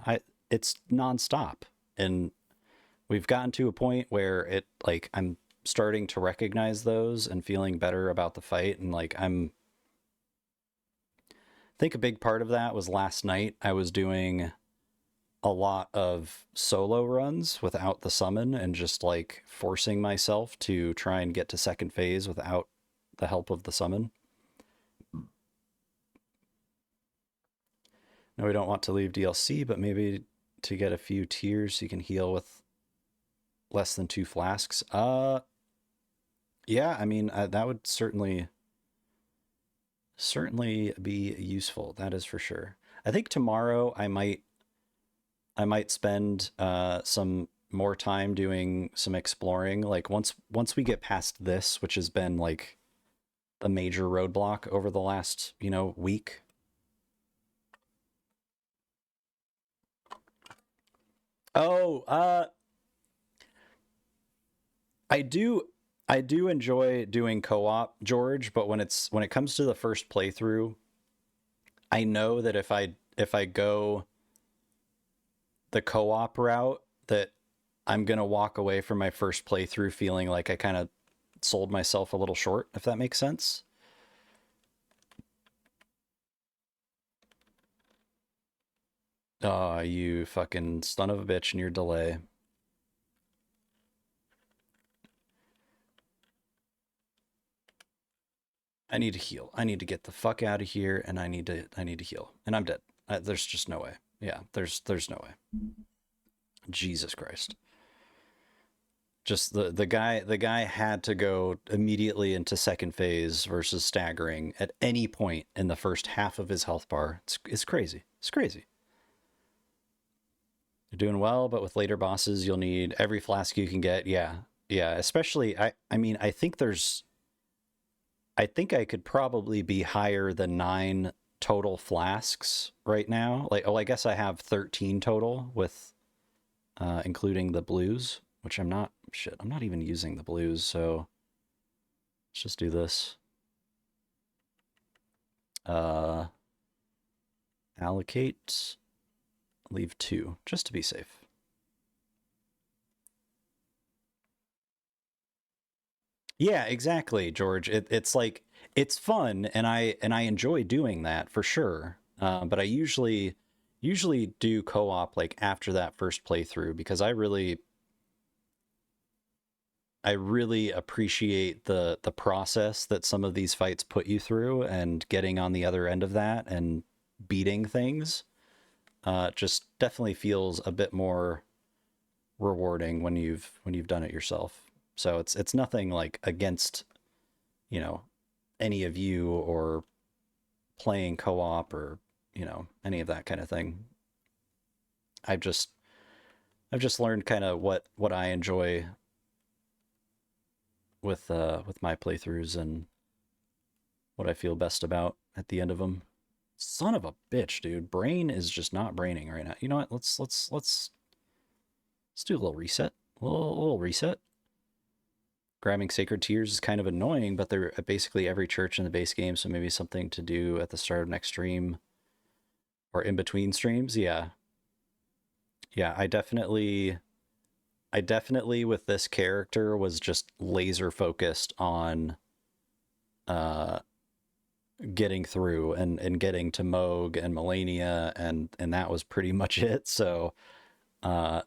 It's nonstop. And we've gotten to a point where I'm starting to recognize those and feeling better about the fight. And I think a big part of that was last night. I was doing a lot of solo runs without the summon and just like forcing myself to try and get to second phase without the help of the summon. No, we don't want to leave DLC, but maybe to get a few tears so you can heal with less than 2 flasks. Yeah, I mean, that would certainly be useful. That is for sure. I think tomorrow I might spend some more time doing some exploring. Like once we get past this, which has been like a major roadblock over the last, week. Oh, I do I do enjoy doing co-op, George, but when it comes to the first playthrough, I know that if I go the co-op route, that I'm gonna walk away from my first playthrough feeling like I kind of sold myself a little short, if that makes sense. Oh, you fucking son of a bitch and your delay. I need to heal. I need to get the fuck out of here, and I need to heal, and I'm dead. There's just no way. Yeah, there's no way. Jesus Christ. Just the guy had to go immediately into second phase versus staggering at any point in the first half of his health bar. It's crazy. It's crazy. You're doing well, but with later bosses, you'll need every flask you can get. Yeah, yeah. Especially, I mean, I think I could probably be higher than 9 total flasks right now. Like, oh, I guess I have 13 total with including the blues, which I'm not. Shit, I'm not even using the blues. So let's just do this. Uh, allocate, leave 2, just to be safe. Yeah, exactly, George. It's like it's fun, and I enjoy doing that for sure. But I usually do co-op like after that first playthrough because I really appreciate the process that some of these fights put you through, and getting on the other end of that and beating things just definitely feels a bit more rewarding when you've done it yourself. So it's nothing like against, you know, any of you or playing co-op or, any of that kind of thing. I've just I've just learned kind of what I enjoy with my playthroughs and what I feel best about at the end of them. Son of a bitch, dude. Brain is just not braining right now. You know what? Let's do a little reset. A little reset. Grabbing sacred tears is kind of annoying, but they're at basically every church in the base game, so maybe something to do at the start of next stream or in between streams. Yeah. Yeah, I definitely with this character was just laser focused on uh getting through and getting to Moog and Melania, and that was pretty much it. So uh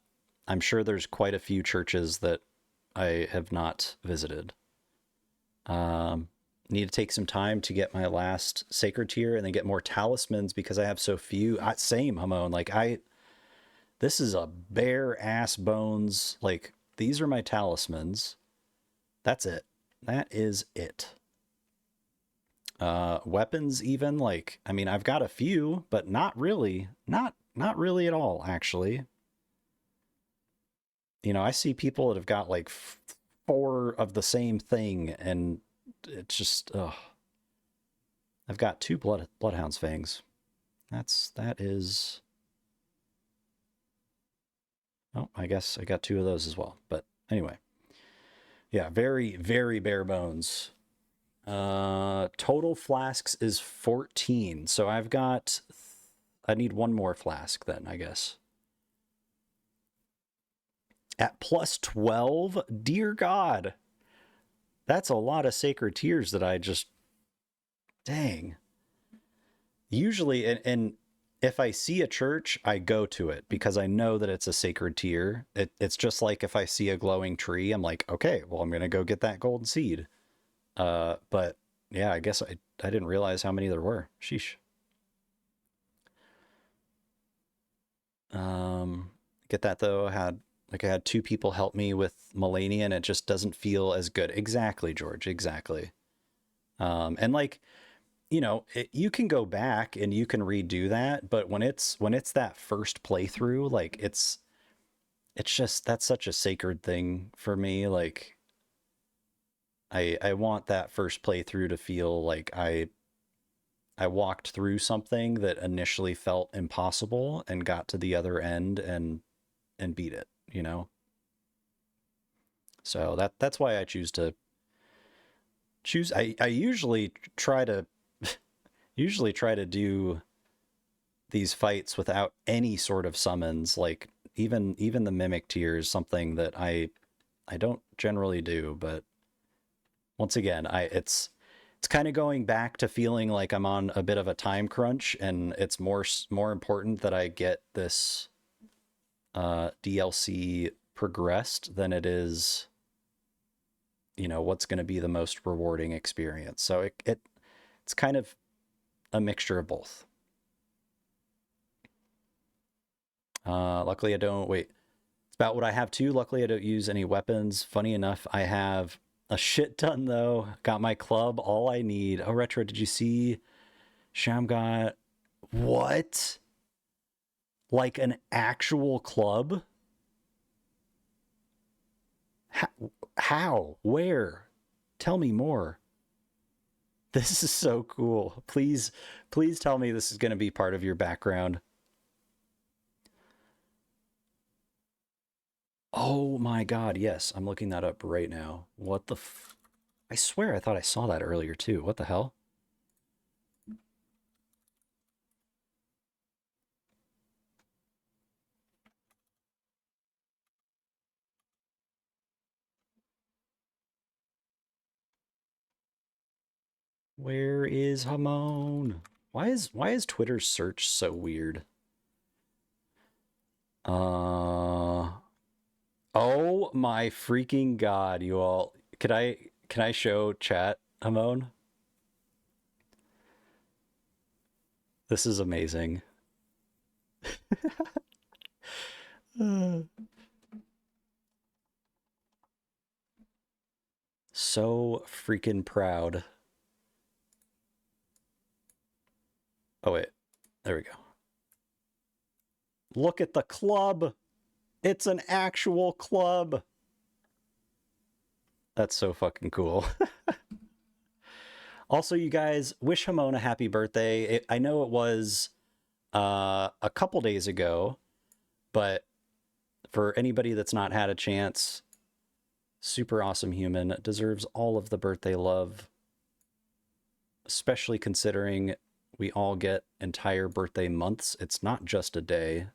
I'm sure there's quite a few churches that I have not visited. Um, Need to take some time to get my last sacred tier and then get more talismans because I have so few. Same, Hamon. This is a bare ass bones. Like, these are my talismans. That's it. That is it. Weapons, even like, I mean, I've got a few, but not really. Not really at all, actually. I see people that have got like 4 of the same thing, and it's just, ugh. I've got 2 bloodhound's fangs. That is. Oh, I guess I got 2 of those as well. But anyway, yeah, very very bare bones. Total flasks is 14, so I need 1 more flask then, I guess. At plus 12, dear God, that's a lot of sacred tears that I just, dang. Usually, and if I see a church, I go to it because I know that it's a sacred tier. It's just like if I see a glowing tree, I'm like, okay, well, I'm gonna go get that golden seed. But yeah, I guess I didn't realize how many there were. Sheesh. Um, get that though. I had 2 people help me with Melania, and it just doesn't feel as good. Exactly, George. Exactly. And like, you can go back and you can redo that, but when it's that first playthrough, like it's just that's such a sacred thing for me. Like I want that first playthrough to feel like I walked through something that initially felt impossible and got to the other end and beat it. So that's why I choose. I usually try to do these fights without any sort of summons, like even the mimic tier is something that I don't generally do, but once again, it's kind of going back to feeling like I'm on a bit of a time crunch, and it's more important that I get this DLC progressed than it is, you know, what's going to be the most rewarding experience. So it's kind of a mixture of both. Luckily, I don't wait. It's about what I have too. Luckily, I don't use any weapons. Funny enough, I have a shit ton though. Got my club, all I need. Oh, Retro, did you see Sham got what? Like an actual club? How? Where? Tell me more. This is so cool. Please tell me this is going to be part of your background. Oh my god, yes. I'm looking that up right now. What the I swear I thought I saw that earlier too. What the hell? Where is Hamon? Why is Twitter's search so weird? Oh my freaking god, you all. Can I show chat, Hamon? This is amazing. So freaking proud. Oh wait. There we go. Look at the club. It's an actual club. That's so fucking cool. Also, you guys, wish Hamon a happy birthday. I know it was a couple days ago, but for anybody that's not had a chance, super awesome human, deserves all of the birthday love, especially considering we all get entire birthday months. It's not just a day,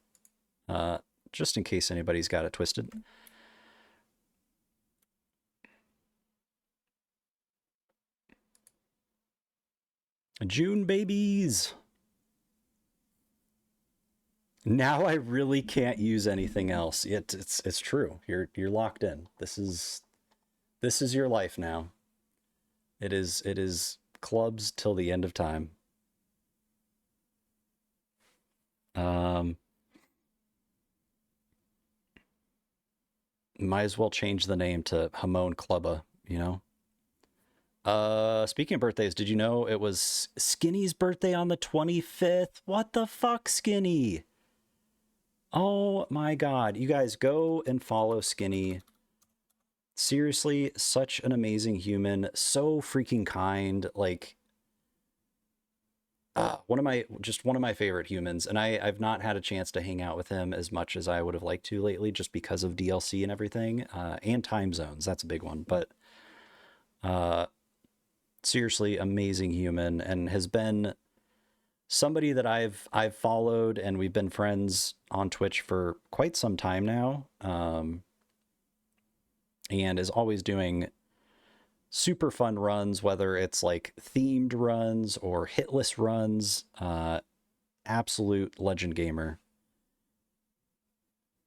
just in case anybody's got it twisted. June babies. Now I really can't use anything else. It's true. You're locked in. This is your life now. It is clubs till the end of time. Um, might as well change the name to Hamon Clubba, you know? Speaking of birthdays, did you know it was Skinny's birthday on the 25th? What the fuck, Skinny? Oh my god. You guys go and follow Skinny. Seriously, such an amazing human, so freaking kind, like one of my favorite humans, and I've not had a chance to hang out with him as much as I would have liked to lately, just because of DLC and everything, and time zones. That's a big one, but uh, seriously, amazing human, and has been somebody that I've followed, and we've been friends on Twitch for quite some time now, and is always doing super fun runs, whether it's like themed runs or hitless runs. Absolute legend gamer.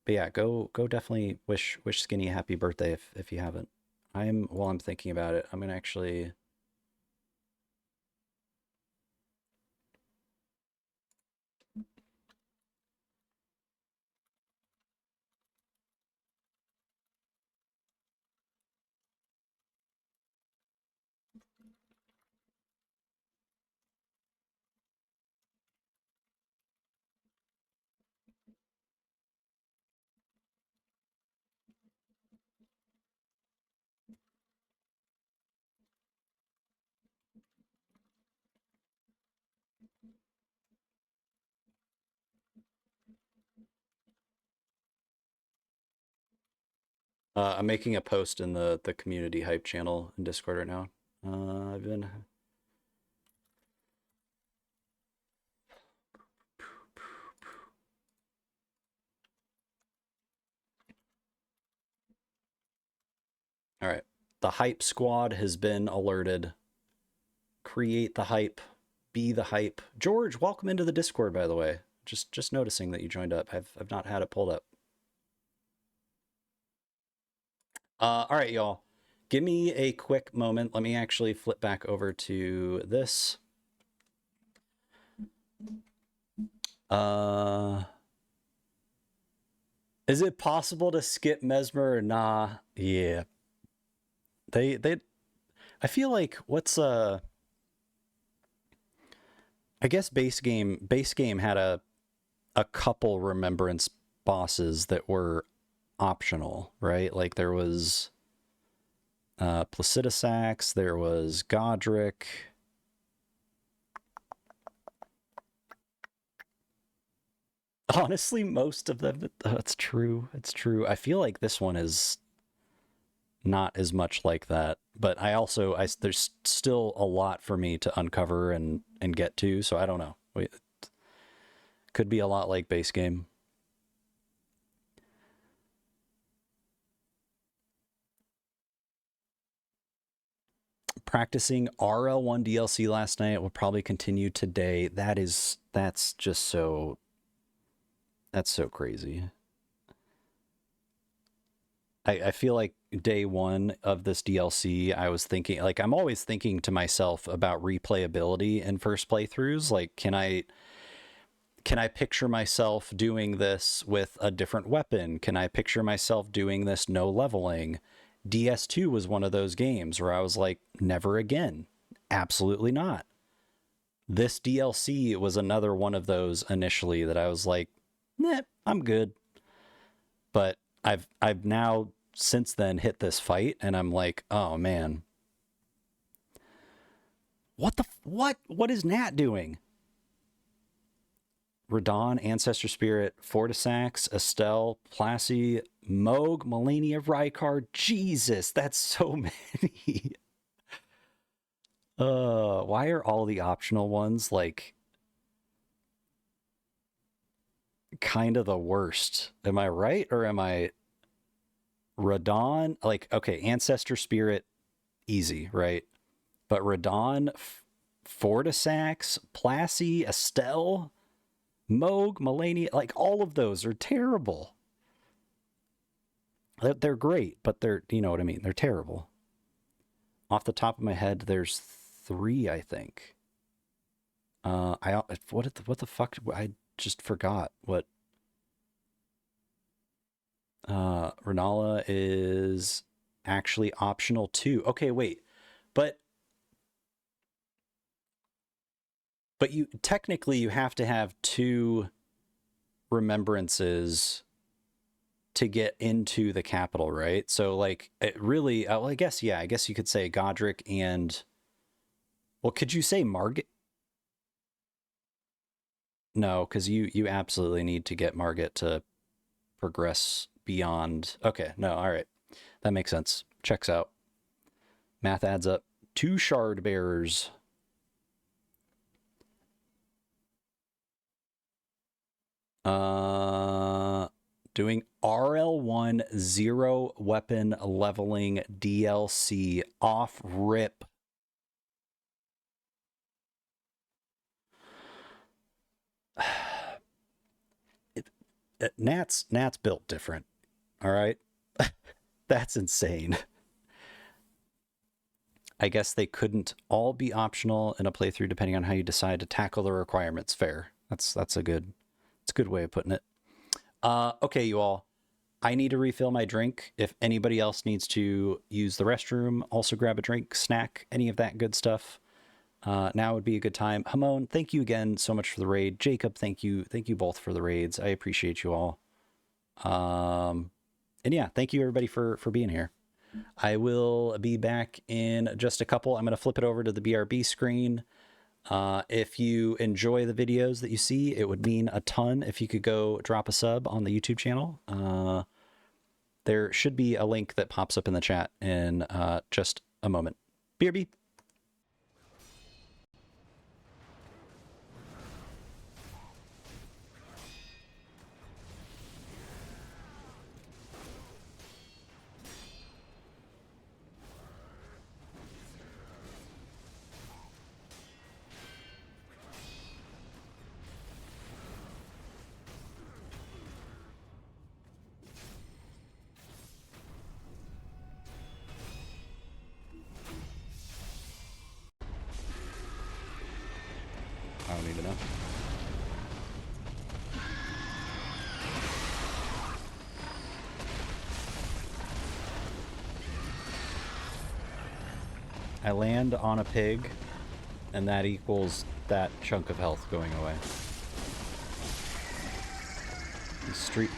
But yeah, go definitely wish Skinny a happy birthday if you haven't. While I'm thinking about it, I'm gonna actually I'm making a post in the community hype channel in Discord right now. I've been The hype squad has been alerted. Create the hype. Be the hype. George, welcome into the Discord, by the way. Just noticing that you joined up. I've not had it pulled up. All right, y'all. Give me a quick moment. Let me actually flip back over to this. Is it possible to skip Messmer or nah? Yeah. They I feel like what's I guess base game had a couple remembrance bosses that were optional, right? Like there was Placidusax, there was Godric. Honestly, most of them, it's true. It's true. I feel like this one is not as much like that, but there's still a lot for me to uncover and get to, so I don't know. It could be a lot like base game. Practicing RL1 DLC last night. Will probably continue today. That's so crazy. I feel like day one of this DLC, I was thinking, like, I'm always thinking to myself about replayability in first playthroughs. Like, can I picture myself doing this with a different weapon? Can I picture myself doing this no leveling? DS2 was one of those games where I was like, never again. Absolutely not. This DLC was another one of those initially that I was like, nah, I'm good. But I've now since then hit this fight and I'm like, oh man. What is Nat doing? Radon, Ancestor Spirit, Fortisax, Estelle, Plassey, Moog, Melania, Rykard. Jesus, that's so many. Why are all the optional ones like kind of the worst? Am I right or am I Radon? Like, okay, Ancestor Spirit, easy, right? But Radon, Fortisax, Plassey, Estelle, Moog, Melania, like all of those are terrible. They're great, but they're, you know what I mean? They're terrible. Off the top of my head, there's 3, I think. What the fuck? I just forgot what. Renala is actually optional too. Okay, wait, but you technically you have to have 2 remembrances to get into the capital, right? So like it really, well, I guess you could say Godric and, well, could you say Margit? No, because you absolutely need to get Margit to progress beyond. Okay, no, all right, that makes sense. Checks out. Math adds up. 2 shard bearers. Doing RL1 0 weapon leveling DLC off rip. Nat's built different. All right. That's insane. I guess they couldn't all be optional in a playthrough depending on how you decide to tackle the requirements. Fair. It's a good way of putting it. Okay, you all. I need to refill my drink. If anybody else needs to use the restroom, also grab a drink, snack, any of that good stuff. Now would be a good time. Hamon, thank you again so much for the raid. Jacob, thank you both for the raids. I appreciate you all. And yeah, thank you everybody for being here. I will be back in just a couple. I'm going to flip it over to the BRB screen. If you enjoy the videos that you see, it would mean a ton if you could go drop a sub on the YouTube channel. There should be a link that pops up in the chat in just a moment. BRB. don't need to know. I land on a pig, and that equals that chunk of health going away. Street.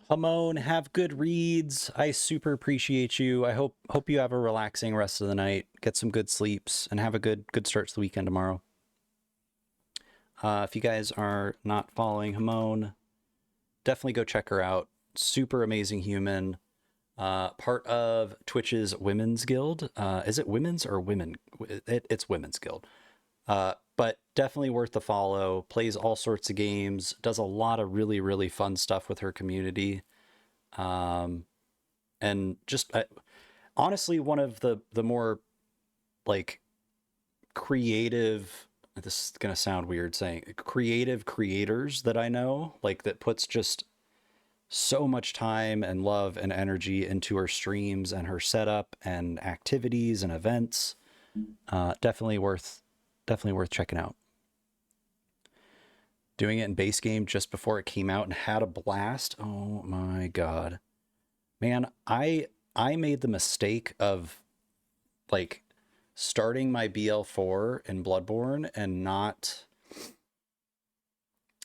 Hamon, have good reads. I super appreciate you. I hope you have a relaxing rest of the night. Get some good sleeps and have a good start to the weekend tomorrow. If you guys are not following Hamon, definitely go check her out. Super amazing human. Part of Twitch's Women's Guild. Is it women's or women? It's Women's Guild. But definitely worth the follow. Plays all sorts of games. Does a lot of really, really fun stuff with her community. And just honestly, one of the more like creative, this is going to sound weird saying, creative creators that I know, like that puts just so much time and love and energy into her streams and her setup and activities and events. Definitely worth checking out. Doing it in base game just before it came out and had a blast. Oh my god, man! I made the mistake of like starting my BL4 in Bloodborne and not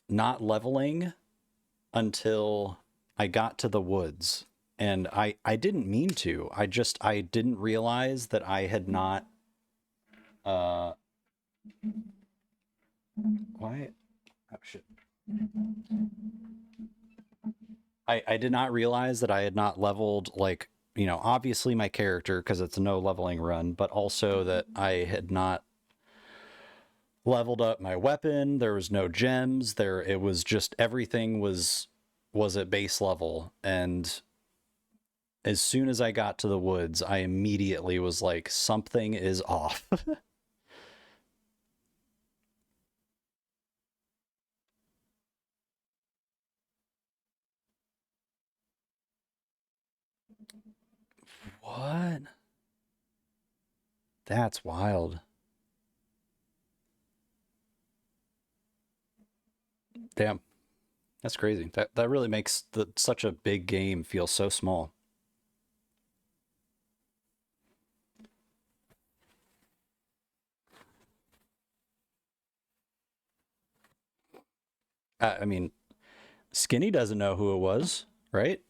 leveling until I got to the woods, and I didn't mean to. I didn't realize that I had not why oh shit. I did not realize that I had not leveled, like, you know, obviously my character because it's a no leveling run, but also that I had not leveled up my weapon. There was no gems there. It was just everything was at base level, and as soon as I got to the woods, I immediately was like, something is off. What? That's wild. Damn. That's crazy. That really makes such a big game feel so small. I mean, Skinny doesn't know who it was, right?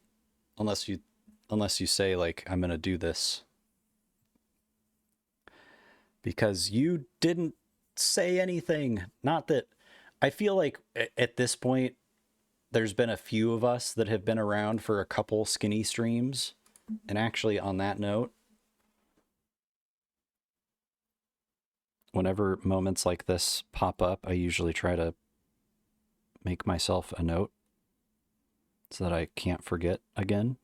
Unless you say like, I'm gonna do this. Because you didn't say anything. Not that I feel like at this point there's been a few of us that have been around for a couple Skinny streams. And actually, on that note, whenever moments like this pop up, I usually try to make myself a note so that I can't forget again.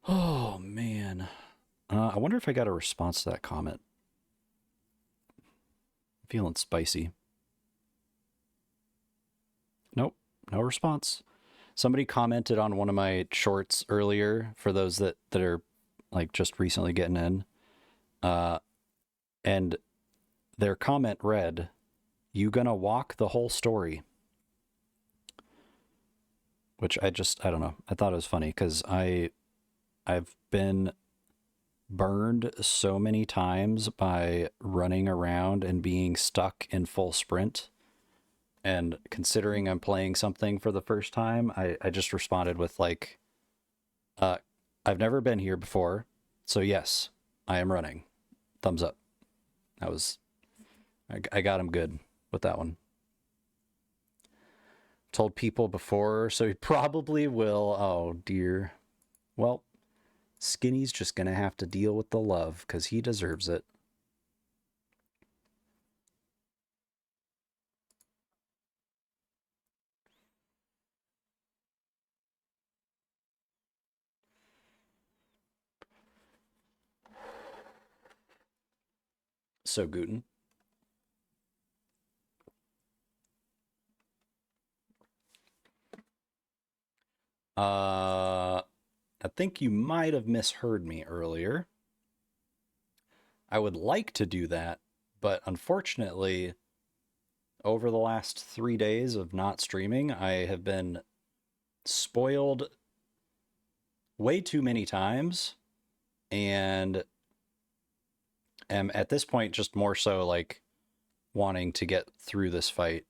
Oh, man. I wonder if I got a response to that comment. I'm feeling spicy. Nope, no response. Somebody commented on one of my shorts earlier, for those that are like just recently getting in. And their comment read, "You gonna walk the whole story?" Which I don't know. I thought it was funny because I've been burned so many times by running around and being stuck in full sprint. And considering I'm playing something for the first time, I just responded with like, I've never been here before, so yes, I am running. Thumbs up. That was, I got him good with that one. Told people before, so he probably will. Oh dear. Well, Skinny's just gonna have to deal with the love because he deserves it. So Guten. think you might have misheard me earlier. I would like to do that, but unfortunately, over the last 3 days of not streaming, I have been spoiled way too many times and am at this point just more so like wanting to get through this fight.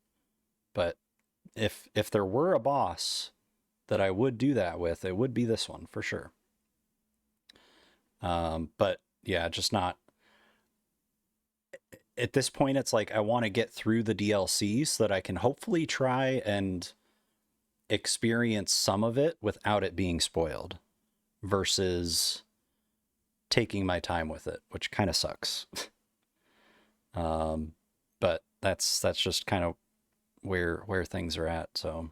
But if there were a boss that I would do that with, it would be this one for sure. But yeah, just not at this point. It's like I want to get through the DLC so that I can hopefully try and experience some of it without it being spoiled versus taking my time with it, which kind of sucks. But that's just kind of where things are at. So,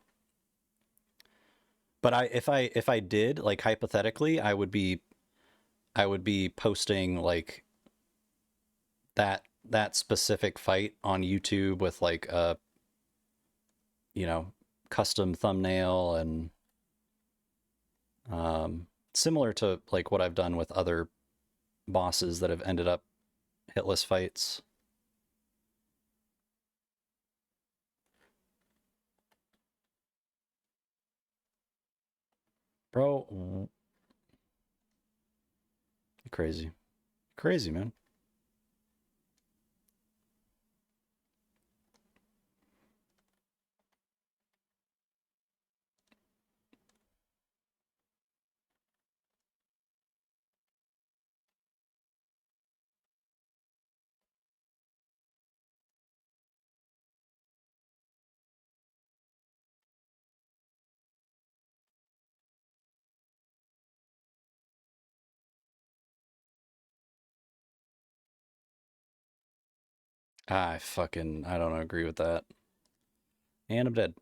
but if I did, like, hypothetically, I would be posting like that specific fight on YouTube with like a, you know, custom thumbnail and similar to like what I've done with other bosses that have ended up hitless fights. Bro, you're crazy. Crazy, man. I don't agree with that. And I'm dead.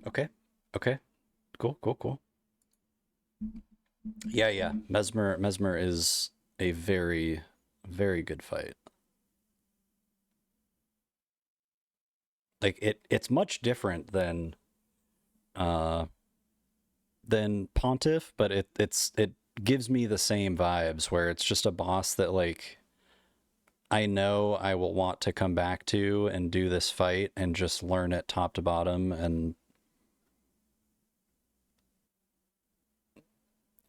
Okay. Okay. Cool, cool, cool. Yeah. Messmer is a very, very good fight. Like it's much different uh than Pontiff, but it gives me the same vibes where it's just a boss that like I know I will want to come back to and do this fight and just learn it top to bottom and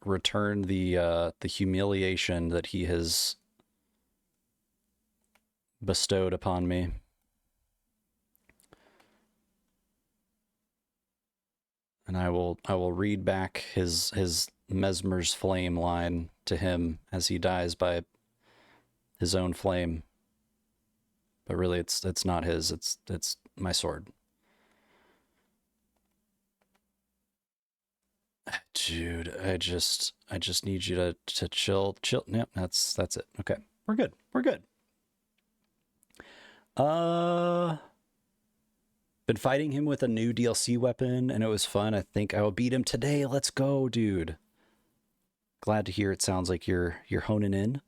return the humiliation that he has bestowed upon me. And I will read back his Messmer's flame line to him as he dies by his own flame. But really it's not his, it's my sword. Dude, I just need you to chill. Yep, that's it. Okay. We're good. We're good. Been fighting him with a new DLC weapon and it was fun. I think I will beat him today. Let's go, dude. Glad to hear it sounds like you're honing in.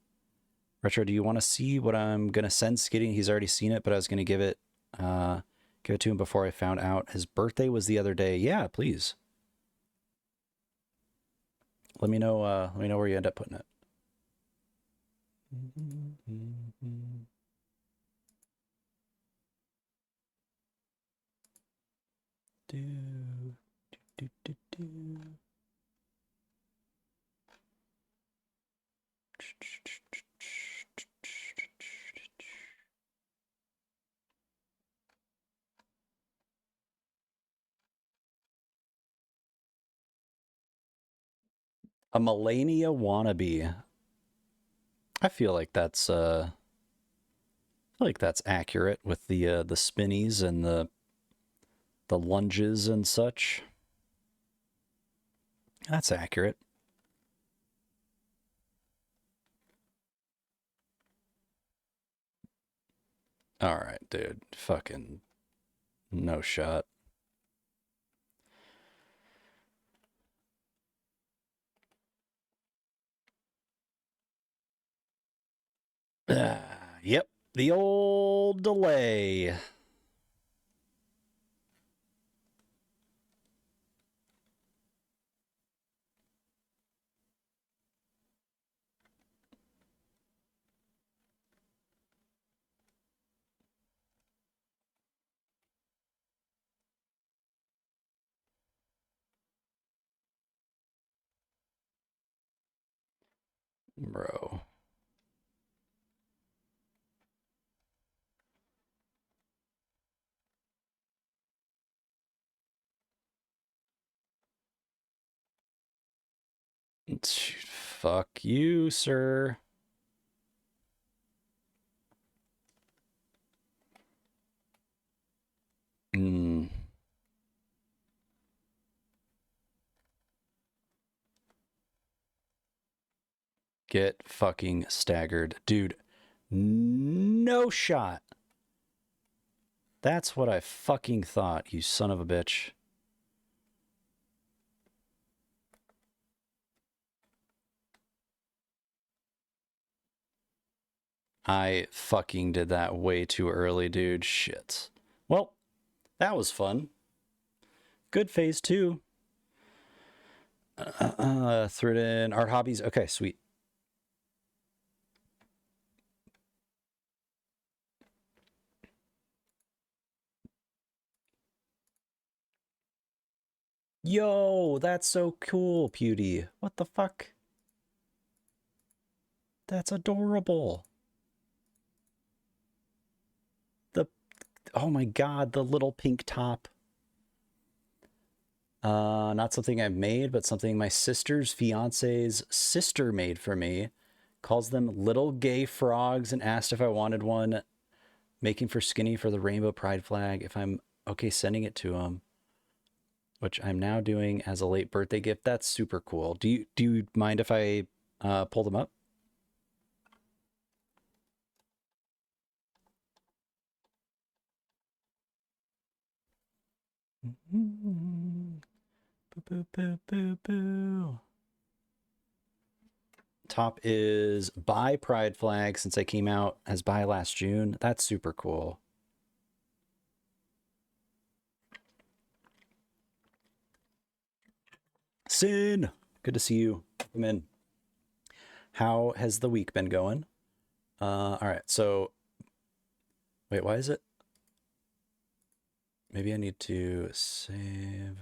Retro, do you want to see what I'm gonna send Skitty? He's already seen it, but I was gonna give it to him before I found out his birthday was the other day. Yeah, please. Let me know where you end up putting it. A Melania wannabe. I feel like that's accurate with the spinnies and the lunges and such. That's accurate. All right, dude. Fucking no shot. Yep, the old delay. Bro. Fuck you, sir. Mm. Get fucking staggered. Dude, no shot. That's what I fucking thought, you son of a bitch. I fucking did that way too early, dude. Shit. Well, that was fun. Good phase 2. Threw it in art hobbies. Okay, sweet. Yo, that's so cool, Pewdie. What the fuck? That's adorable. Oh my god, the little pink top. Not something I've made, but something my sister's fiance's sister made for me. Calls them little gay frogs and asked if I wanted one. Making for Skinny for the rainbow pride flag. If I'm okay sending it to him, which I'm now doing as a late birthday gift. That's super cool. Do you mind if I pull them up? Boo, boo, boo, boo, boo. Top is buy pride flag since I came out as buy last June. That's super cool. Sin, good to see you. Come in. How has the week been going? All right, so wait, why is it? Maybe I need to save.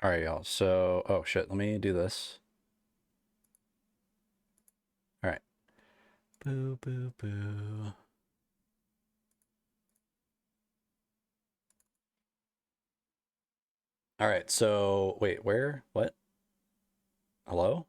All right, y'all. So, oh shit, let me do this. All right. Boo, boo, boo. All right, so wait, where? What? Hello?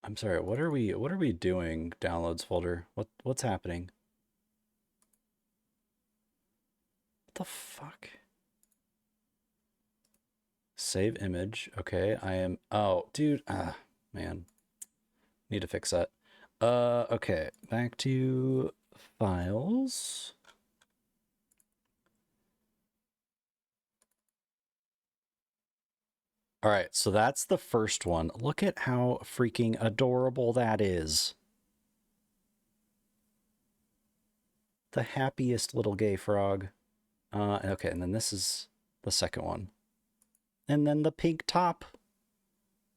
I'm sorry. What are we doing? Downloads folder. What's happening? What the fuck? Save image. Okay, I am. Oh, dude. Ah, man. Need to fix that. Okay. Back to files. All right, so that's the first one. Look at how freaking adorable that is. The happiest little gay frog. Okay, and then this is the second one. And then the pink top.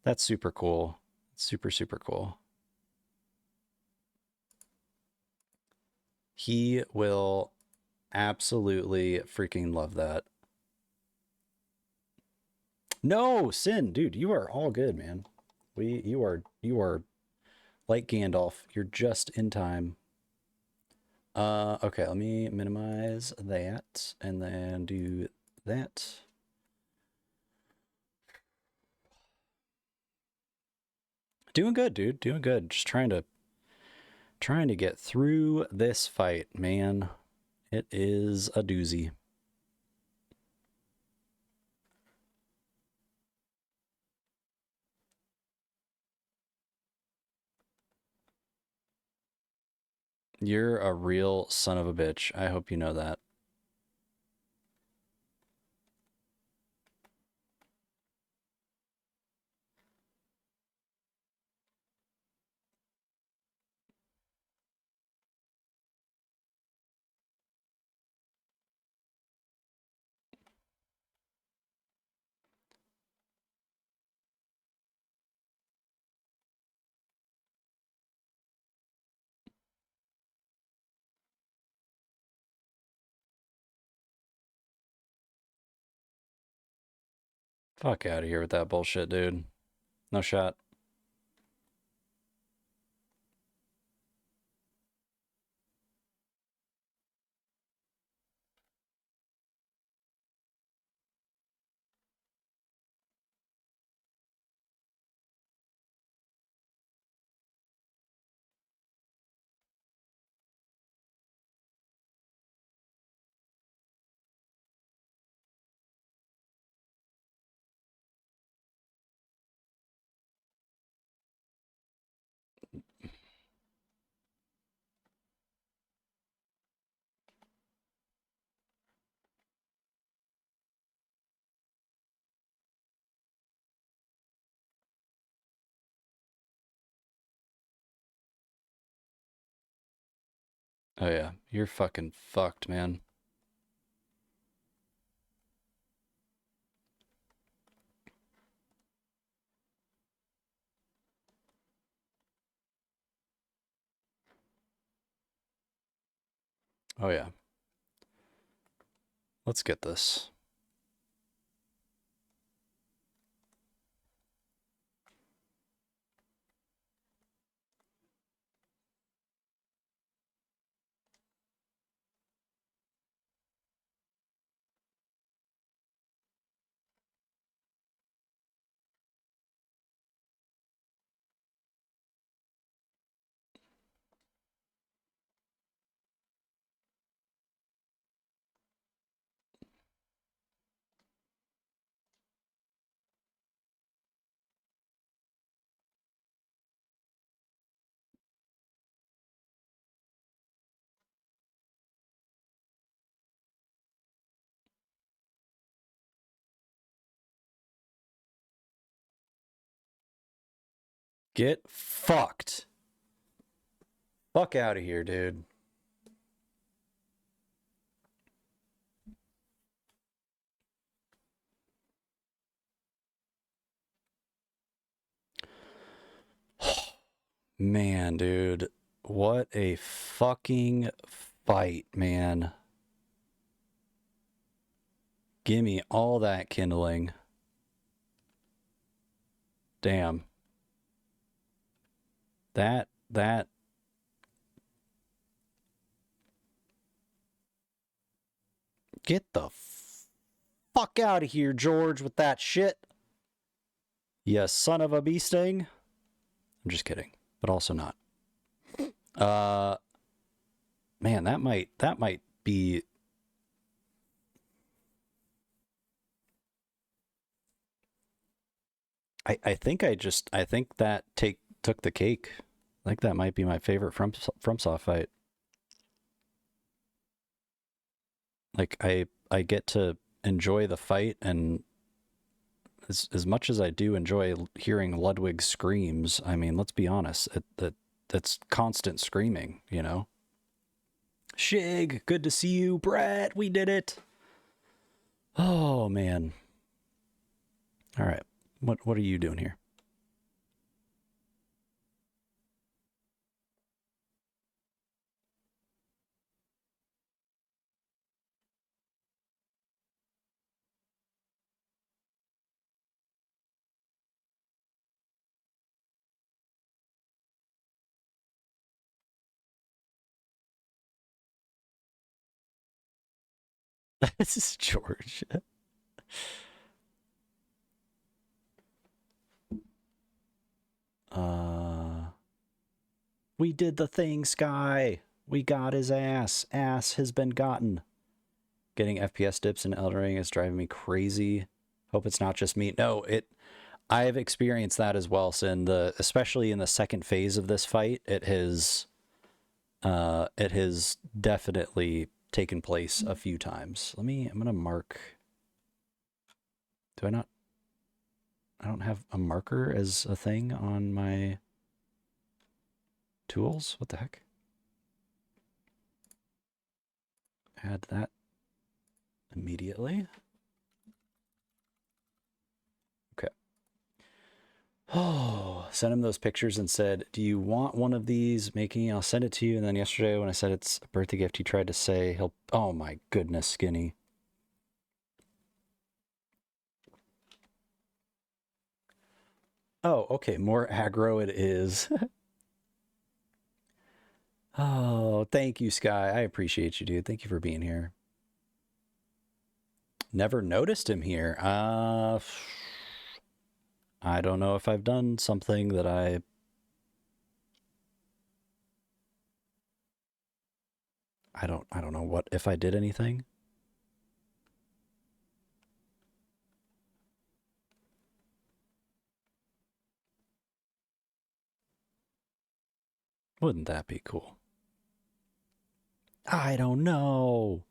That's super cool. Super, super cool. He will absolutely freaking love that. No, Sin, dude, you are all good, man. You are like Gandalf. You're just in time. Okay, let me minimize that and then do that. Doing good, dude. Doing good. Just trying to get through this fight, man. It is a doozy. You're a real son of a bitch. I hope you know that. Fuck out of here with that bullshit, dude. No shot. Oh yeah, you're fucking fucked, man. Oh yeah. Let's get this. Get fucked. Fuck out of here, dude. Man, dude. What a fucking fight, man. Gimme all that kindling. Damn. That. Get the fuck out of here, George, with that shit. You son of a bee sting. I'm just kidding, but also not. Man, that might be. I think that took the cake. I think that might be my favorite FromSoft fight. Like I get to enjoy the fight, and as much as I do enjoy hearing Ludwig's screams, I mean, let's be honest, that's constant screaming, you know. Shig, good to see you, Brett. We did it. Oh man. All right, what are you doing here? This is George. We did the thing, Sky. We got his ass. Ass has been gotten. Getting FPS dips in Elden Ring is driving me crazy. Hope it's not just me. No, I've experienced that as well, Sin. Especially in the second phase of this fight, it has definitely taken place a few times. I'm gonna mark. Do I not? I don't have a marker as a thing on my tools. What the heck? Add that immediately. Okay. Oh, sent him those pictures and said, do you want one of these? Making, I'll send it to you. And then yesterday when I said it's a birthday gift, he tried to say oh my goodness, Skinny. Oh, okay, more aggro it is. Oh, thank you, Sky. I appreciate you, dude. Thank you for being here. Never noticed him here. I don't know if I've done something that I don't know what if I did anything. Wouldn't that be cool? I don't know.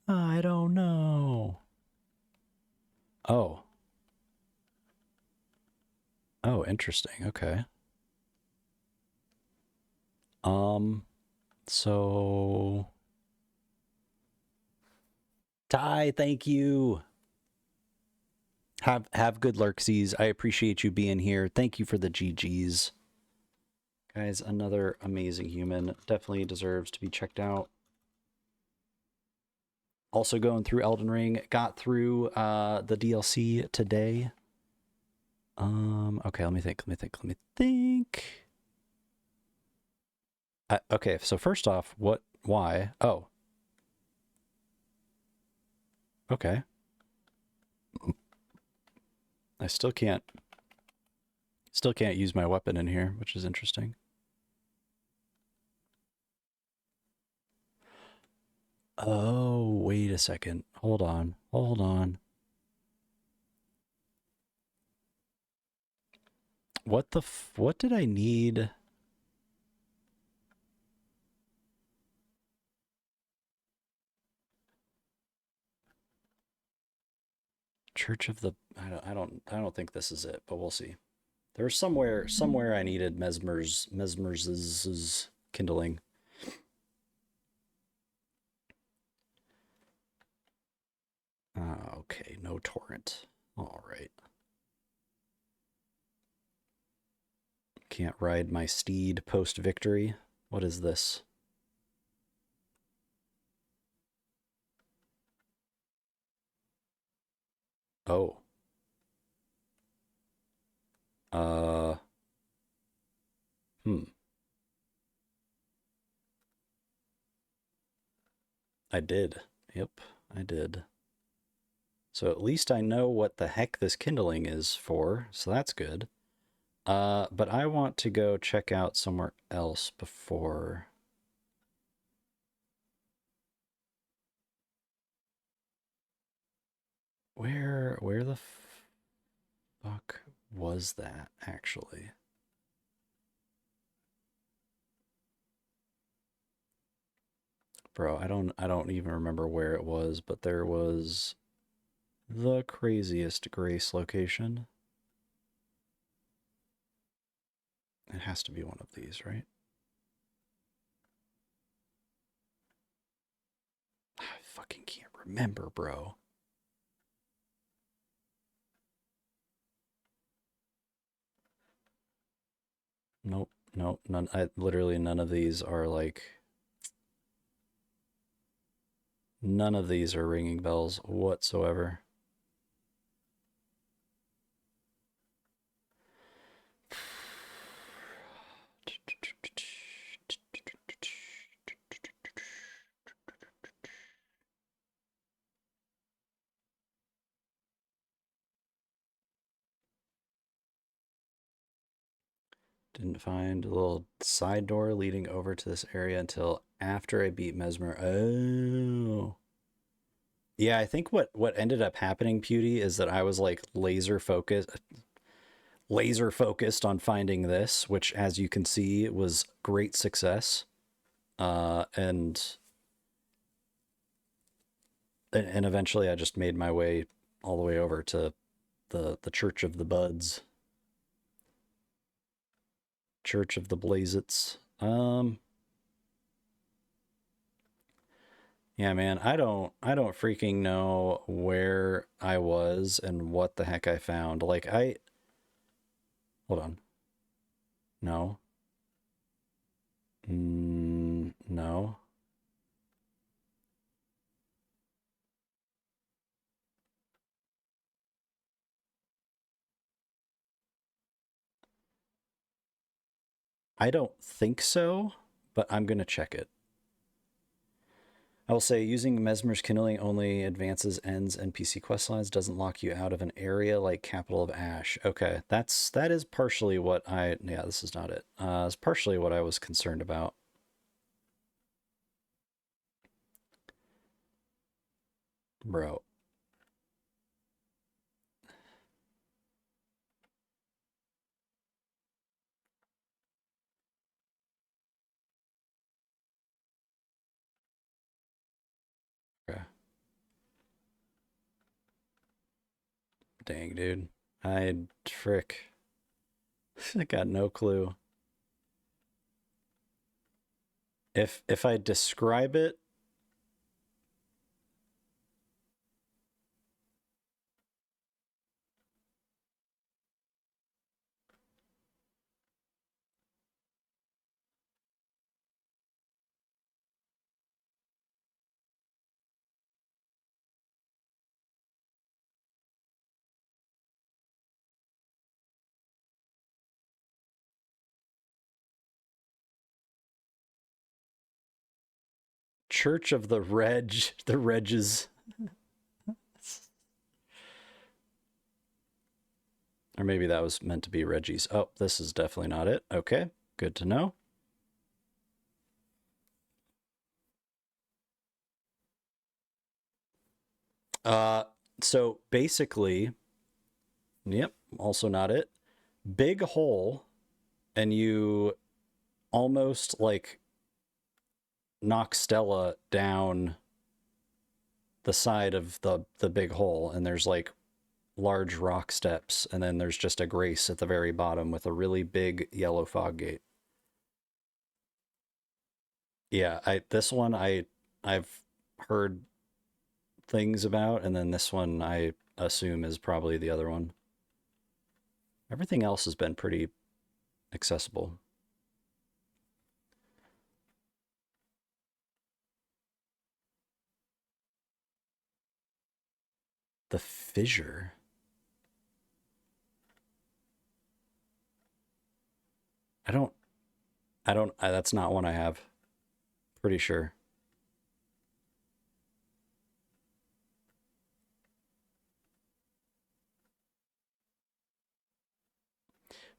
I don't know. Oh. Oh, interesting. Okay. Um, so Ty, thank you. Have good lurksies. I appreciate you being here. Thank you for the GGs. Guys, another amazing human. Definitely deserves to be checked out. Also going through Elden Ring. Got through the DLC today. Okay, let me think. Okay, so first off, why? Oh, okay. I still can't use my weapon in here, which is interesting. Oh, wait a second. Hold on. Hold on. What did I need? Church of the I don't think this is it, but we'll see. There's somewhere I needed Messmer's kindling. Okay, no torrent. All right. Can't ride my steed post victory. What is this? Oh. Uh. Hmm. I did. Yep, I did. So at least I know what the heck this kindling is for, so that's good. But I want to go check out somewhere else before. Where the fuck was that actually? Bro, I don't even remember where it was, but there was the craziest Grace location. It has to be one of these, right? I fucking can't remember, bro. Nope, nope, none. Literally none of these are like. None of these are ringing bells whatsoever. Didn't find a little side door leading over to this area until after I beat Messmer. Oh. Yeah, I think what ended up happening, Pewdie, is that I was like laser focused on finding this, which as you can see was great success. And eventually I just made my way all the way over to the Church of the Buds. Church of the Blazits. Yeah, man, I don't freaking know where I was and what the heck I found. Like hold on. No. No. I don't think so, but I'm going to check it. I will say using Messmer's kindling only advances ends NPC quest lines, doesn't lock you out of an area like Capital of Ash. Okay, that is partially what yeah, this is not it. It's partially what I was concerned about. Bro. Okay. Dang, dude. Frick. I got no clue. If I describe it, Church of the the Regs. Or maybe that was meant to be Reggie's. Oh, this is definitely not it. Okay, good to know. So basically, yep, also not it. Big hole, and you almost like knock Stella down the side of the big hole, and there's like large rock steps, and then there's just a grace at the very bottom with a really big yellow fog gate. Yeah, this one I've heard things about, and then this one I assume is probably the other one. Everything else has been pretty accessible. The Fissure. I don't that's not one I have. Pretty sure.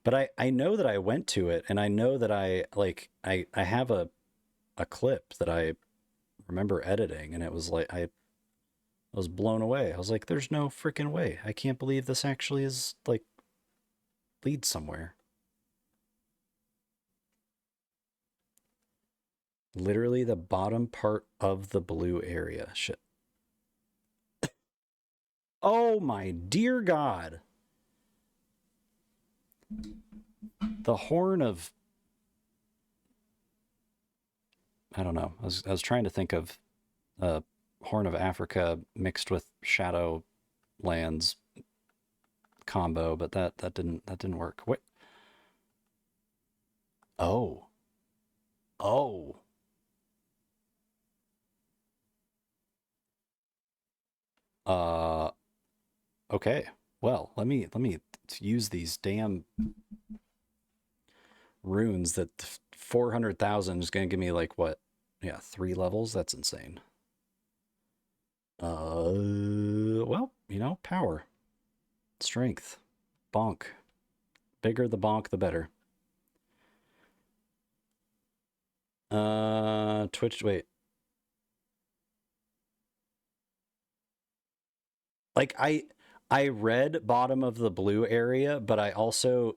But I know that I went to it, and I know that I have a clip that I remember editing, and it was like I was blown away. I was like, there's no freaking way. I can't believe this actually is like leads somewhere. Literally the bottom part of the blue area. Shit. Oh my dear God. The horn of, I don't know. I was trying to think of Horn of Africa mixed with Shadow Lands combo, but that didn't work. What? Oh. Oh. Uh okay. Well, let me use these damn runes that 400,000 is going to give me like what? Yeah, 3 levels. That's insane. Well, you know, power, strength, bonk. Bigger the bonk, the better. Twitch, wait. Like I read bottom of the blue area, but I also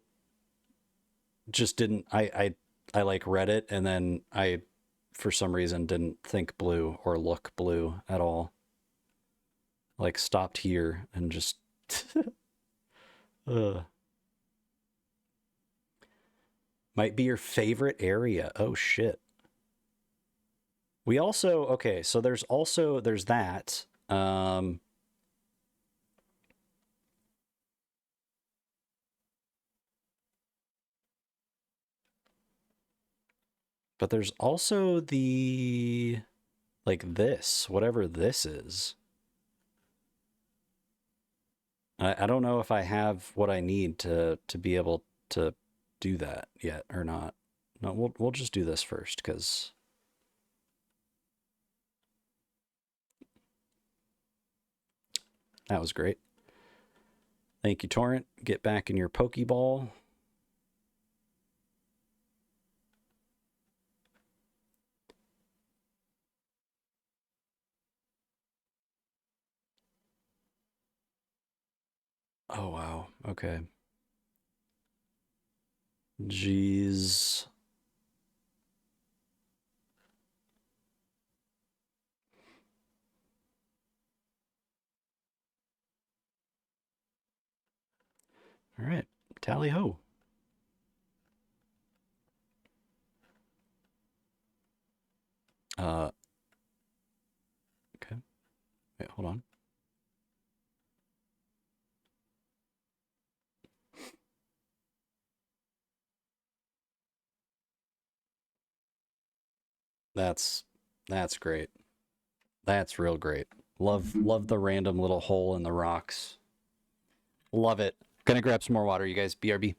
just didn't I like read it, and then I for some reason didn't think blue or look blue at all. Like stopped here and just might be your favorite area. Oh shit. We also, okay, so there's that. But there's also the like this, whatever this is. I don't know if I have what I need to be able to do that yet or not. No, we'll just do this first, because that was great. Thank you, Torrent. Get back in your Pokeball. Oh, wow. Okay. Jeez. All right. Tally ho. Okay. Wait, hold on. That's great. That's real great. Love the random little hole in the rocks. Love it. Gonna grab some more water, you guys. BRB.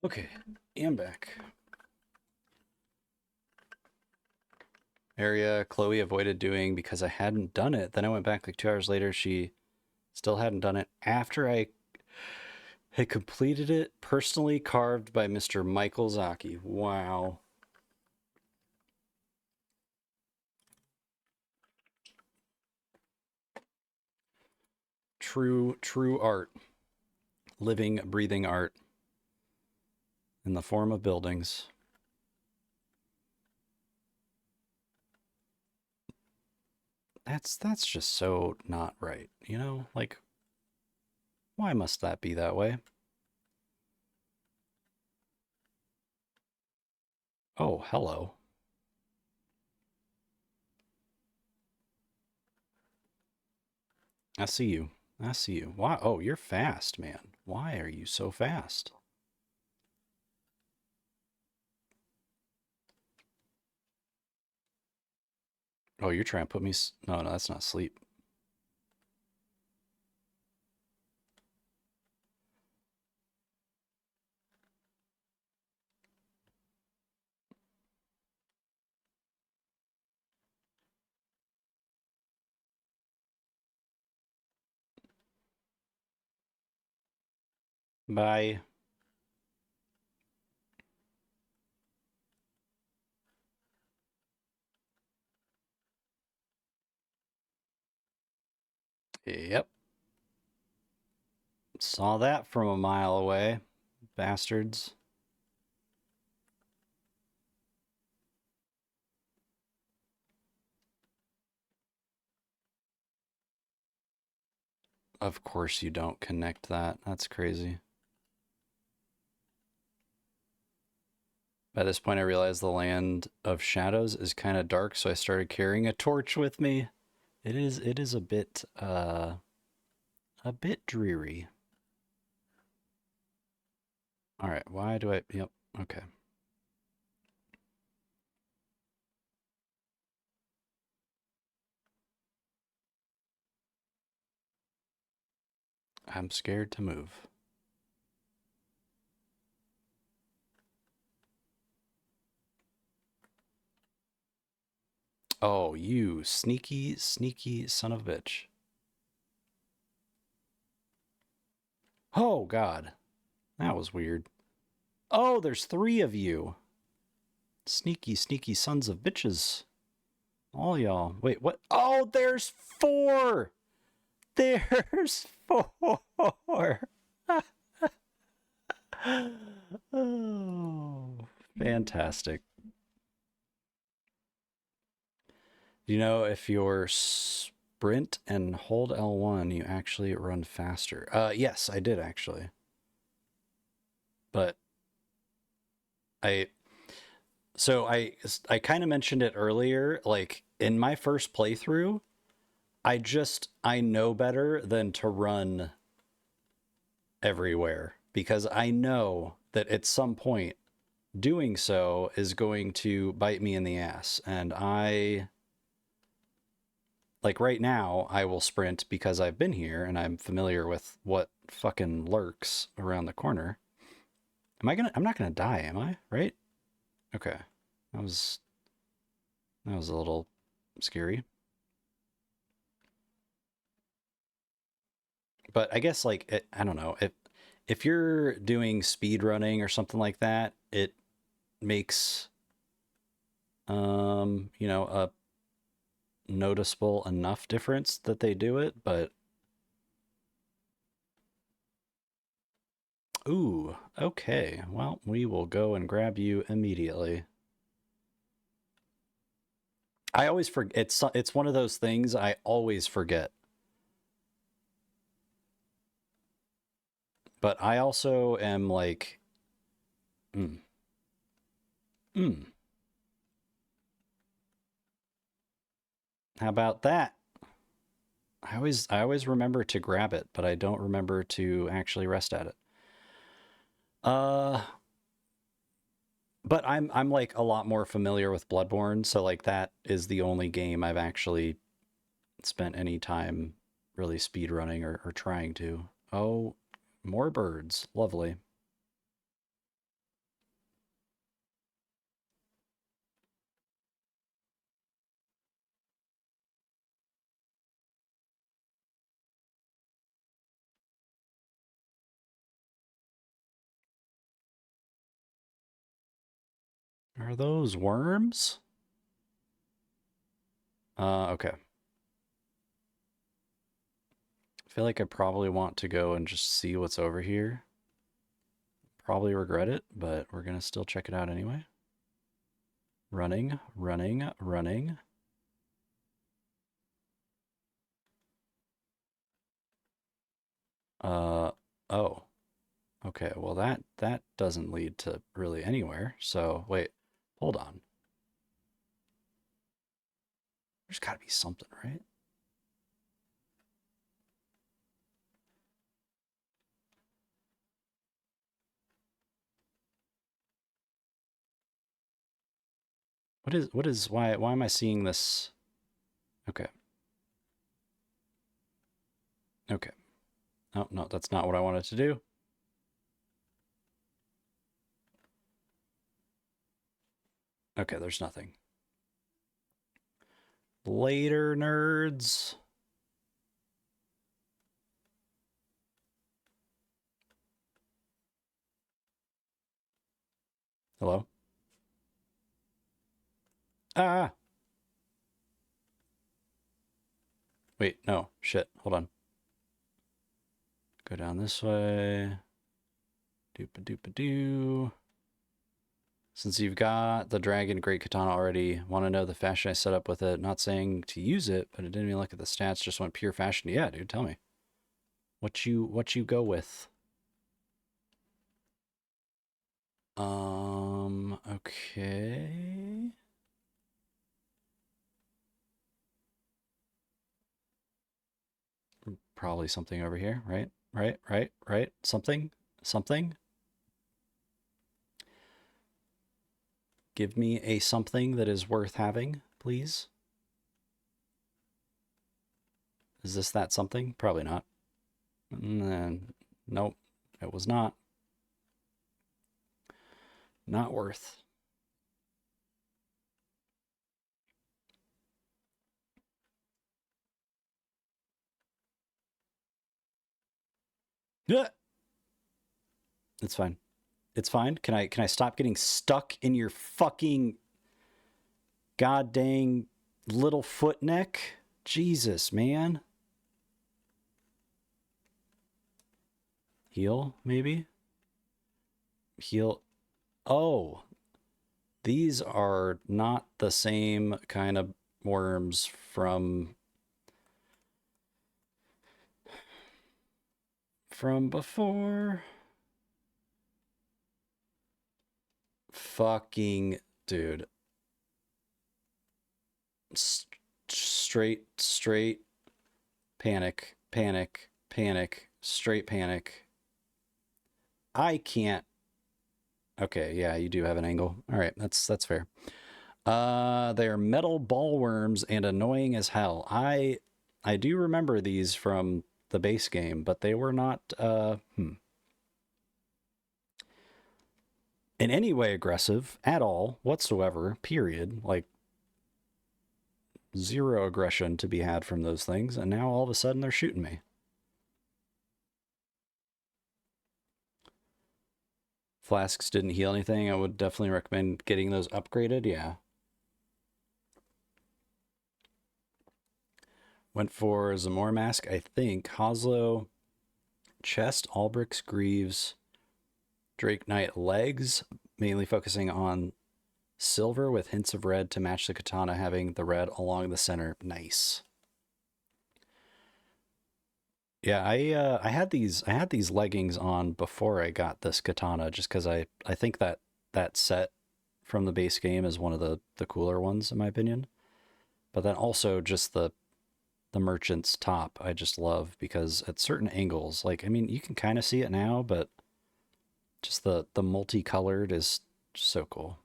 Okay, am back. Area Chloe avoided doing because I hadn't done it. Then I went back like 2 hours later. She still hadn't done it after I had completed it. Personally carved by Mr. Michael Zaki. Wow. True art. Living, breathing art in the form of buildings. That's just so not right, you know? Like, why must that be that way? Oh, hello. I see you. I see you. Why? Oh, you're fast, man. Why are you so fast? Oh, you're trying to put me... No, no, that's not sleep. Bye. Yep. Saw that from a mile away. Bastards. Of course you don't connect that. That's crazy. By this point, I realized the land of shadows is kind of dark, so I started carrying a torch with me. It is a bit dreary. All right, why do I? Yep, okay. I'm scared to move. Oh, you sneaky, sneaky son of a bitch. Oh, God. That was weird. Oh, there's 3 of you. Sneaky, sneaky sons of bitches. All y'all. Wait, what? Oh, there's 4! There's 4! Oh, fantastic. You know, if you're sprint and hold L1, you actually run faster. Yes, I did actually. But I I kind of mentioned it earlier, like in my first playthrough, I know better than to run everywhere because I know that at some point doing so is going to bite me in the ass, and like right now, I will sprint because I've been here and I'm familiar with what fucking lurks around the corner. I'm not gonna die, am I? Right? Okay. That was a little scary. But I guess like I don't know, if you're doing speed running or something like that, it makes you know, a noticeable enough difference that they do it, but ooh, okay. Well, we will go and grab you immediately. I always forget. It's one of those things I always forget. But I also am like, mm, mm. How about that? I always remember to grab it, but I don't remember to actually rest at it. Uh, but I'm like a lot more familiar with Bloodborne, so like that is the only game I've actually spent any time really speed running or trying to. Oh, more birds. Lovely. Are those worms? Okay. I feel like I probably want to go and just see what's over here. Probably regret it, but we're gonna still check it out anyway. Running, running, running. Oh. Okay, well that doesn't lead to really anywhere. So, wait. Hold on. There's got to be something, right? What is why am I seeing this? Okay. Okay. Oh, no, that's not what I wanted to do. Okay, there's nothing. Later, nerds. Hello? Ah! Wait, no. Shit. Hold on. Go down this way. Doop-a-doop-a-doo. Since you've got the Dragon Great Katana already, want to know the fashion I set up with it? Not saying to use it, but I didn't even look at the stats, just went pure fashion. Yeah, dude, tell me. What you go with? Okay. Probably something over here, right? Right. Something. Give me a something that is worth having, please. Is this that something? Probably not. Nope, it was not. Not worth. Yeah. It's fine. It's fine. Can I stop getting stuck in your fucking god dang little foot neck? Jesus, man. Heal, maybe? Heal. Oh, these are not the same kind of worms from before. Fucking dude. Straight panic, straight panic. I can't. Okay, yeah, you do have an angle. All right, that's fair. They're metal ball worms and annoying as hell. I do remember these from the base game, but they were not in any way aggressive at all whatsoever. Period. Like zero aggression to be had from those things, and now all of a sudden they're shooting me. Flasks didn't heal anything. I would definitely recommend getting those upgraded. Yeah. Went for Zamor Mask, I think. Hoslow, chest, Albrix, Greaves, Drake Knight legs, mainly focusing on silver with hints of red to match the katana having the red along the center. Nice. Yeah, I had these leggings on before I got this katana just because I think that set from the base game is one of the cooler ones in my opinion. But then also just the merchant's top I just love because at certain angles, like I mean you can kind of see it now, but just the multicolored is just so cool.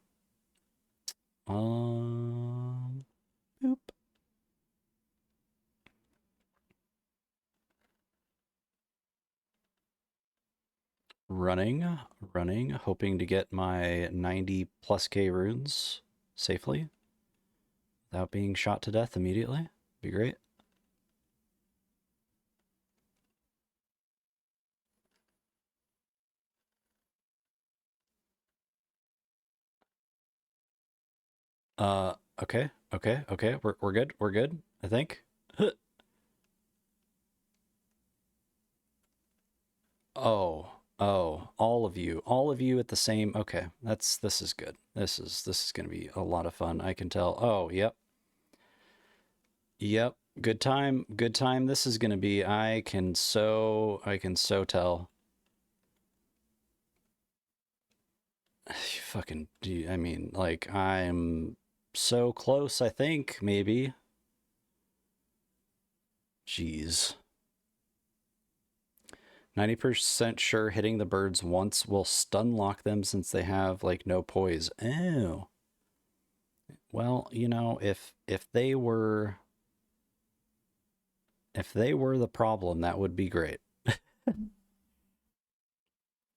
Boop. Running, hoping to get my 90 plus K runes safely without being shot to death immediately. Be great. Okay. We're good. We're good, I think. All of you at the same. Okay, this is good. This is gonna be a lot of fun. I can tell. Oh, yep. Good time. Good time. This is gonna be. I can so tell. Fucking. I mean, like I'm so close. I think maybe. Jeez. 90% sure hitting the birds once will stun lock them since they have like no poise. Oh. Well, you know, if they were the problem, that would be great.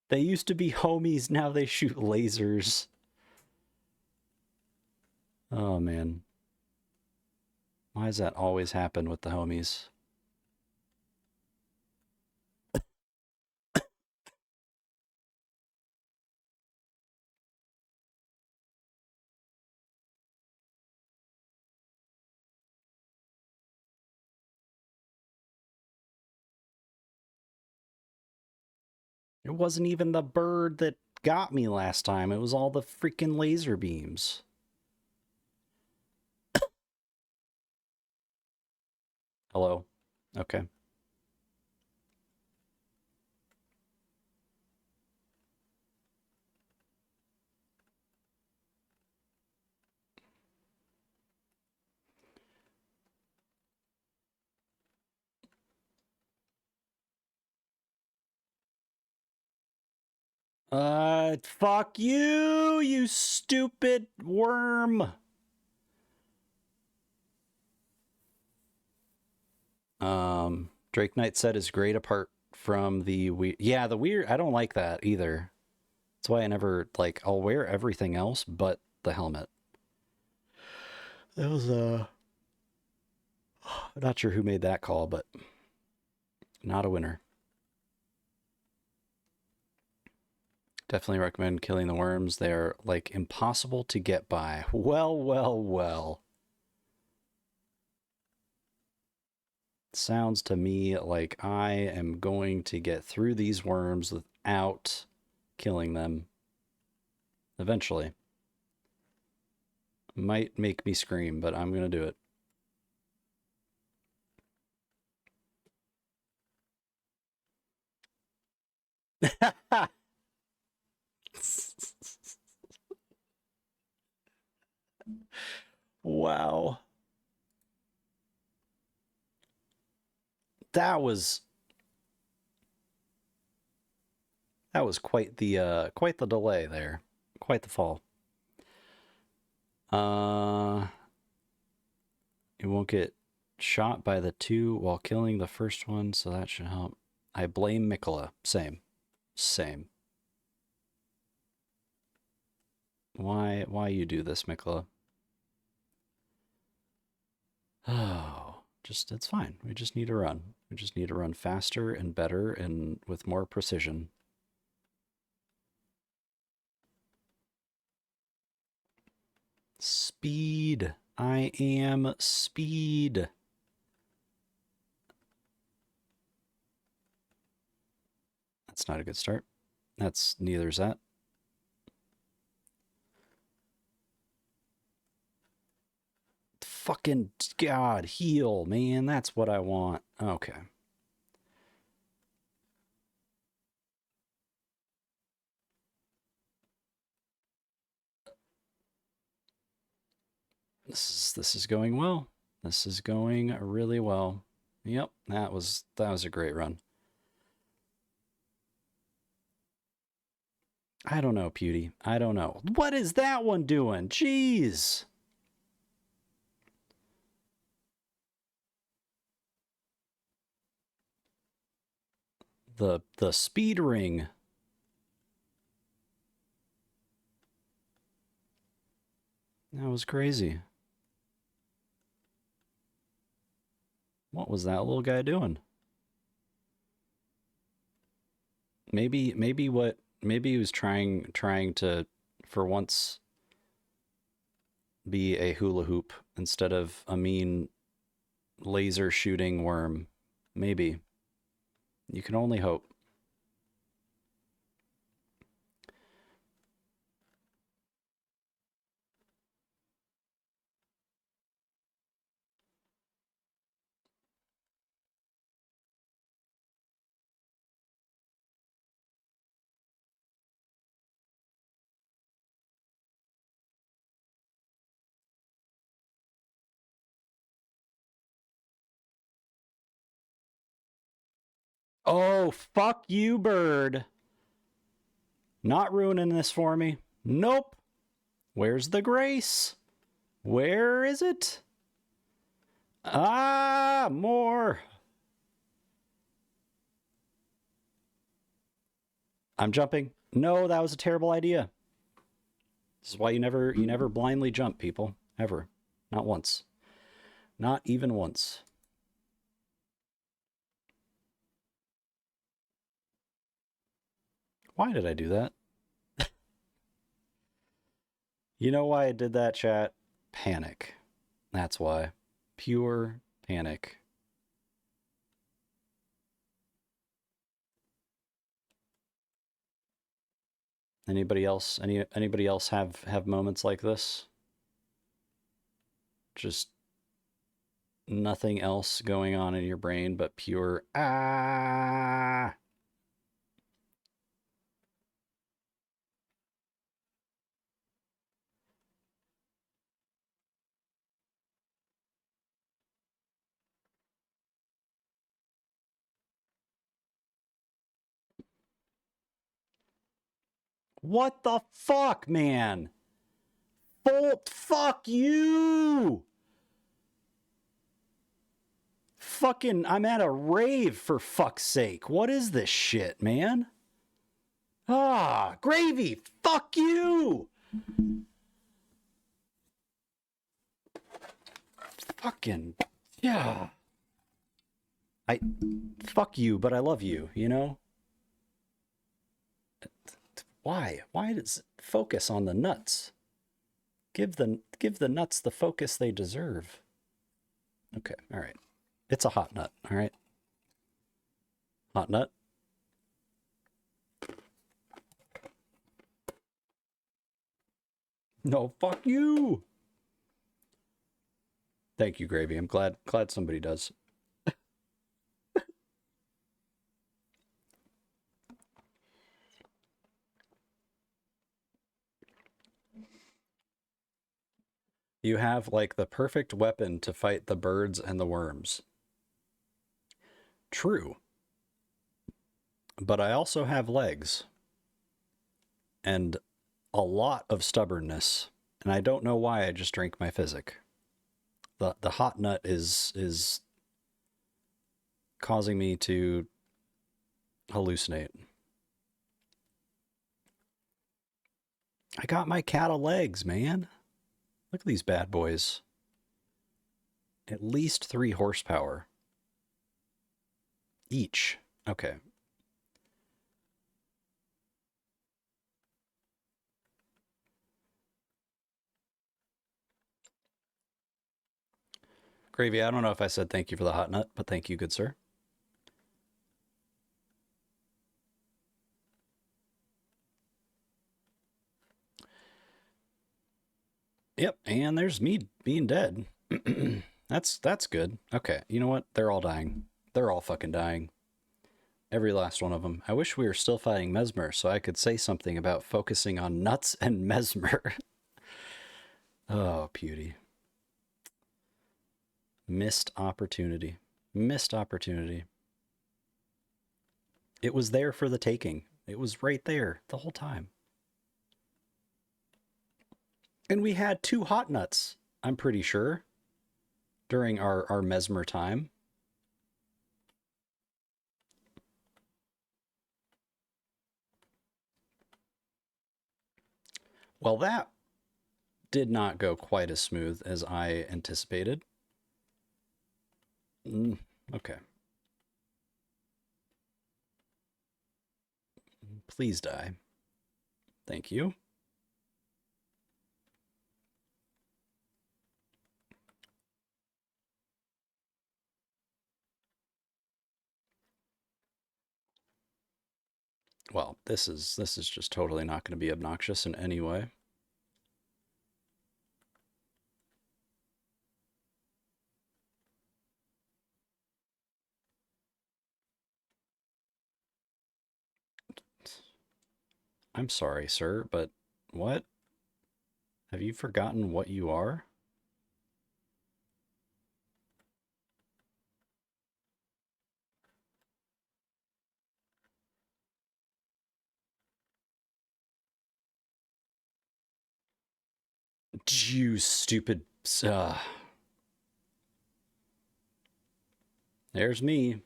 They used to be homies, now they shoot lasers. Oh man. Why does that always happen with the homies? It wasn't even the bird that got me last time. It was all the freaking laser beams. Hello. Okay. Fuck you, you stupid worm. Drake Knight set is great apart from the weird. Yeah, the weird. I don't like that either. That's why I never like. I'll wear everything else but the helmet. That was I'm not sure who made that call, but not a winner. Definitely recommend killing the worms. They're like impossible to get by. Well, well, well. Sounds to me like I am going to get through these worms without killing them eventually. Might make me scream, but I'm going to do it. Wow. That was quite the delay there. Quite the fall. You won't get shot by the two while killing the first one, so that should help. I blame Mikola. Same. Same. Why you do this, Mikola? Oh, just it's fine. We just need to run. We just need to run faster and better and with more precision. Speed. I am speed. That's not a good start. That's neither's that. Fucking God, heal, man. That's what I want. Okay. This is going well. This is going really well. Yep, that was a great run. I don't know, Pewdie. I don't know. What is that one doing? Jeez. The speed ring. That was crazy. What was that little guy doing? Maybe he was trying to for once be a hula hoop instead of a mean laser shooting worm. Maybe. You can only hope. Oh, fuck you, bird. Not ruining this for me. Nope. Where's the grace? Where is it? Ah, more. I'm jumping. No, that was a terrible idea. This is why you never blindly jump, people. Ever. Not once. Not even once. Why did I do that? You know why I did that, chat? Panic. That's why. Pure panic. Anybody else? Anybody else have moments like this? Just nothing else going on in your brain but pure ah. What the fuck, man? Fuck you! Fucking, I'm at a rave, for fuck's sake. What is this shit, man? Ah, Gravy, fuck you! Fucking, yeah. Fuck you, but I love you, you know? Why? Why does it focus on the nuts? Give the nuts the focus they deserve. Okay, all right. It's a hot nut, all right? Hot nut. No, fuck you. Thank you, Gravy. I'm glad somebody does. You have like the perfect weapon to fight the birds and the worms. True. But I also have legs. And a lot of stubbornness. And I don't know why I just drank my physic. The hot nut is causing me to hallucinate. I got my cattle legs, man. Look at these bad boys. At least 3 horsepower. Each. Okay. Gravy, I don't know if I said thank you for the hot nut, but thank you, good sir. Yep, and there's me being dead. That's good. Okay, you know what? They're all dying. They're all fucking dying. Every last one of them. I wish we were still fighting Messmer so I could say something about focusing on nuts and Messmer. Oh, beauty. Missed opportunity. Missed opportunity. It was there for the taking. It was right there the whole time. And we had 2 hot nuts, I'm pretty sure, during our Messmer time. Well, that did not go quite as smooth as I anticipated. Okay. Please die. Thank you. Well, this is just totally not going to be obnoxious in any way. I'm sorry, sir, but what? Have you forgotten what you are? You stupid... There's me.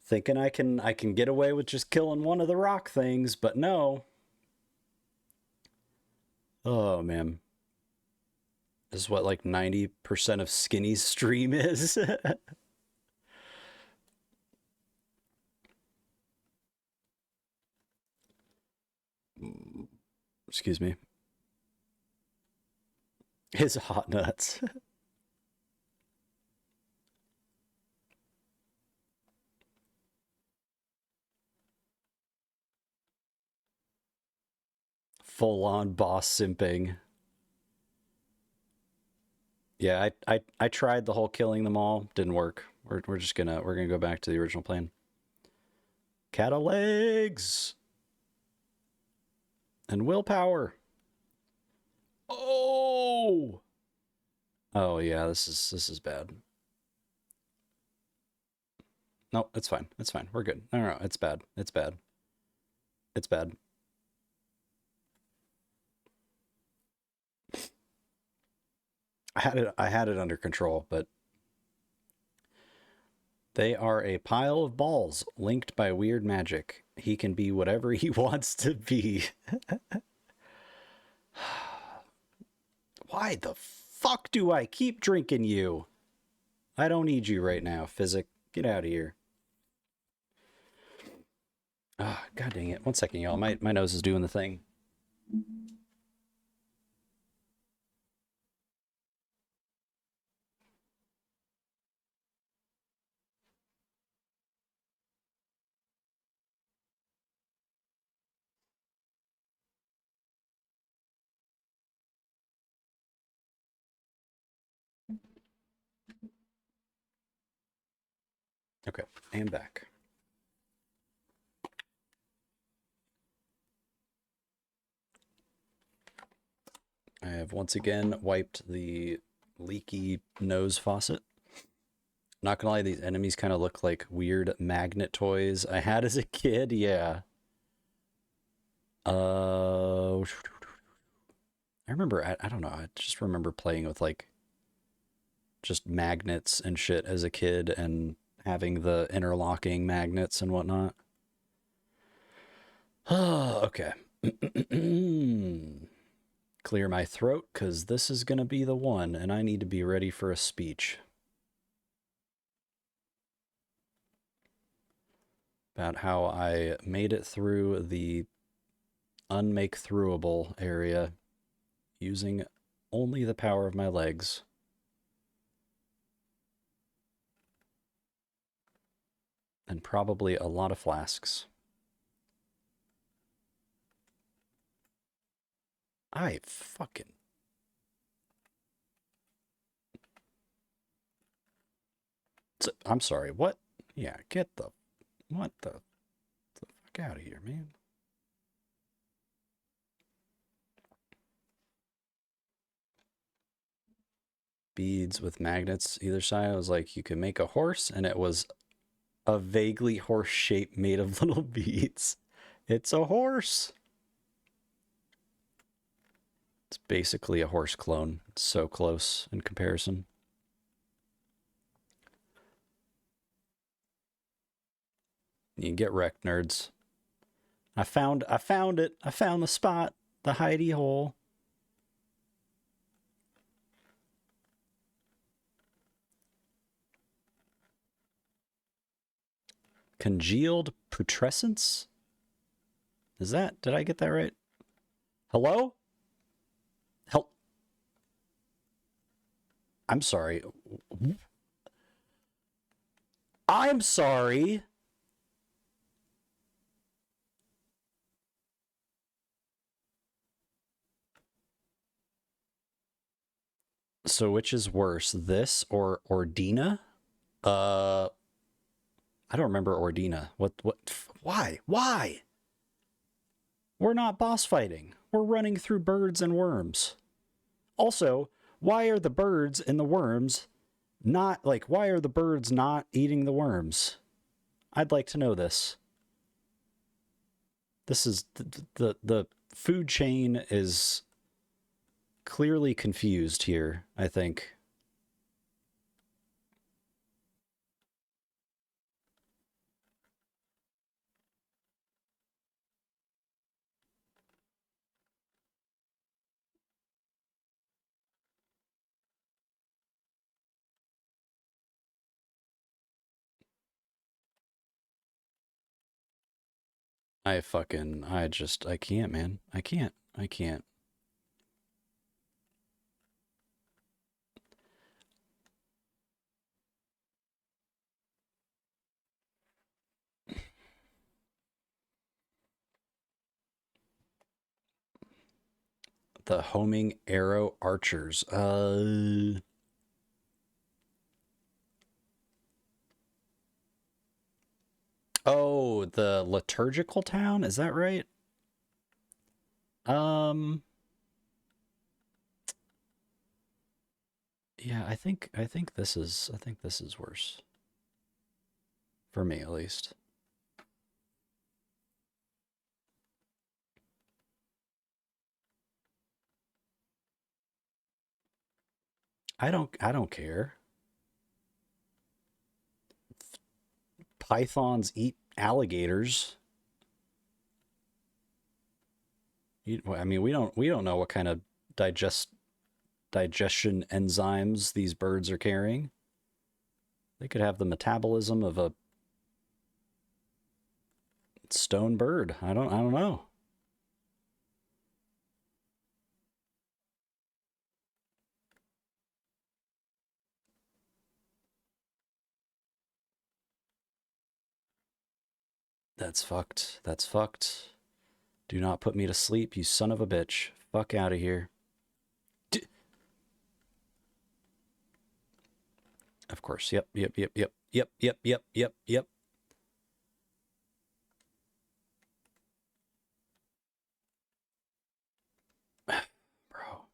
Thinking I can get away with just killing one of the rock things, but no. Oh, man. This is what, like, 90% of Skinny's stream is? Excuse me. His hot nuts. Full-on boss simping. Yeah, I tried the whole killing them all. Didn't work. We're just gonna go back to the original plan. Cattle legs and willpower. Oh. Oh yeah, this is bad. No, it's fine. It's fine. We're good. No, it's bad. It's bad. It's bad. I had it under control, but they are a pile of balls linked by weird magic. He can be whatever he wants to be. Why the fuck do I keep drinking you? I don't need you right now, Physic. Get out of here. Ah, god dang it. One second, y'all. My nose is doing the thing. Okay, and back. I have once again wiped the leaky nose faucet. Not gonna lie, these enemies kind of look like weird magnet toys I had as a kid. Yeah. I remember, I don't know, I just remember playing with like just magnets and shit as a kid and having the interlocking magnets and whatnot. Okay. Clear my throat, because this is going to be the one, and I need to be ready for a speech. About how I made it through the unmake-throughable area using only the power of my legs. And probably a lot of flasks. I fucking... I'm sorry, what? Yeah, get the... What the fuck out of here, man. Beads with magnets either side. I was like, you can make a horse, and it was a vaguely horse shape made of little beads. It's a horse. It's basically a horse clone. It's so close in comparison. You can get wrecked, nerds. I found it. I found the spot. The hidey hole. Congealed putrescence? Is that... Did I get that right? Hello? Help. I'm sorry. I'm sorry. So which is worse, this or Ordina? I don't remember Ordina. Why? Why? We're not boss fighting. We're running through birds and worms. Also, why are the birds and the worms not, like, why are the birds not eating the worms? I'd like to know this. This is, the food chain is clearly confused here, I think. I can't, man. I can't. The homing arrow archers. Oh, the liturgical town? Is that right? Yeah, I think this is worse. For me, at least. I don't care. Pythons eat alligators. I mean, we don't know what kind of digestion enzymes these birds are carrying. They could have the metabolism of a stone bird. I don't know. That's fucked. That's fucked. Do not put me to sleep, you son of a bitch. Fuck out of here. Of course. Yep, yep, yep, yep, yep, yep, yep, yep, yep. Bro.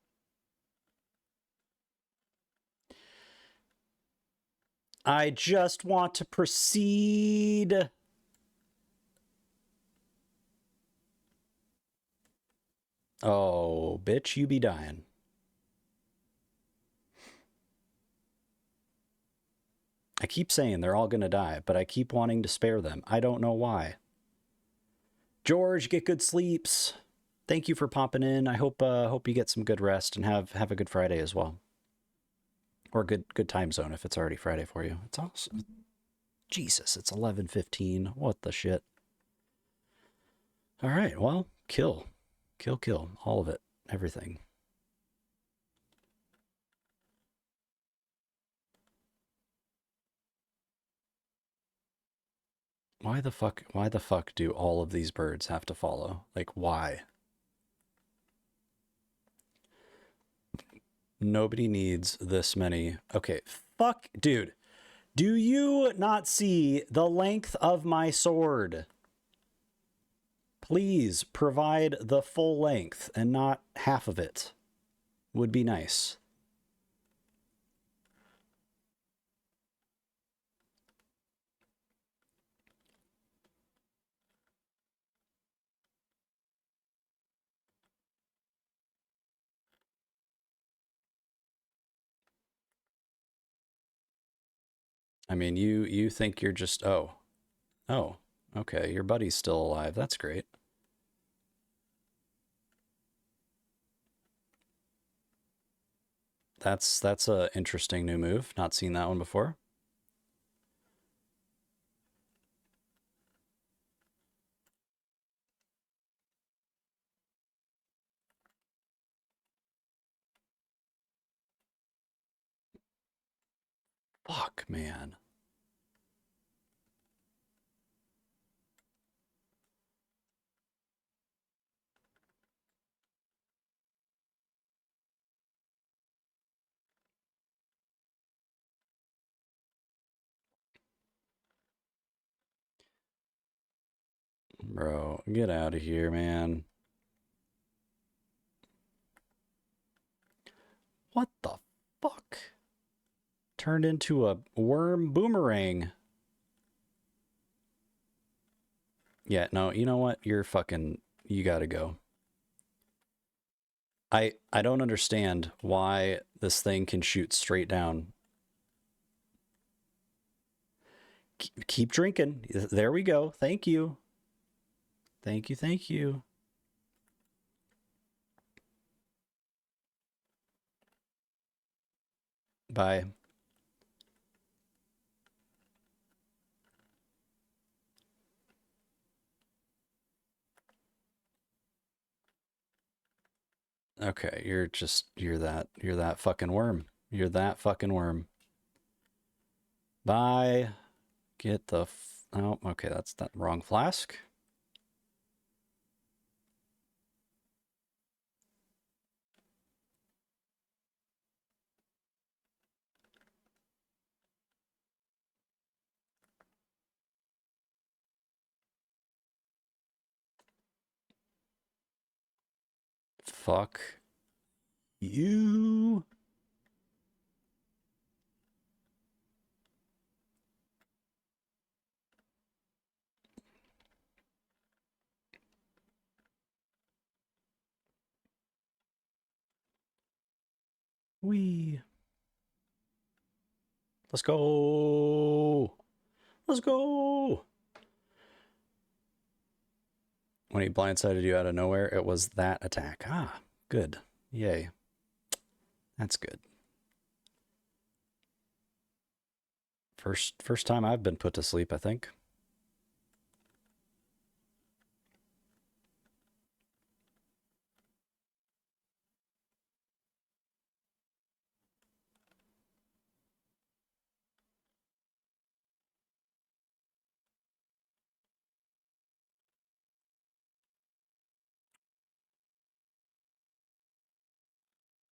I just want to proceed. Oh, bitch, you be dying. I keep saying they're all gonna die, but I keep wanting to spare them. I don't know why. George, get good sleeps. Thank you for popping in. I hope you get some good rest and have a good Friday as well. Or good time zone if it's already Friday for you. It's awesome. Jesus, it's 11:15. What the shit? All right, well, kill. Kill. All of it. Everything. Why the fuck do all of these birds have to follow? Like, why? Nobody needs this many. Okay, fuck, dude. Do you not see the length of my sword? Please provide the full length and not half of it. Would be nice. I mean, you think you're just oh, okay, your buddy's still alive. That's great. That's a interesting new move. Not seen that one before. Fuck, man. Bro, get out of here, man. What the fuck? Turned into a worm boomerang. Yeah, no, you know what? You gotta go. I don't understand why this thing can shoot straight down. Keep drinking. There we go. Thank you. Thank you, thank you. Bye. Okay, you're that fucking worm. You're that fucking worm. Bye. Get the oh, okay, that's that wrong flask. Fuck you. We Let's go. Let's go. When he blindsided you out of nowhere, it was that attack. Ah, good. Yay. That's good. First time I've been put to sleep, I think.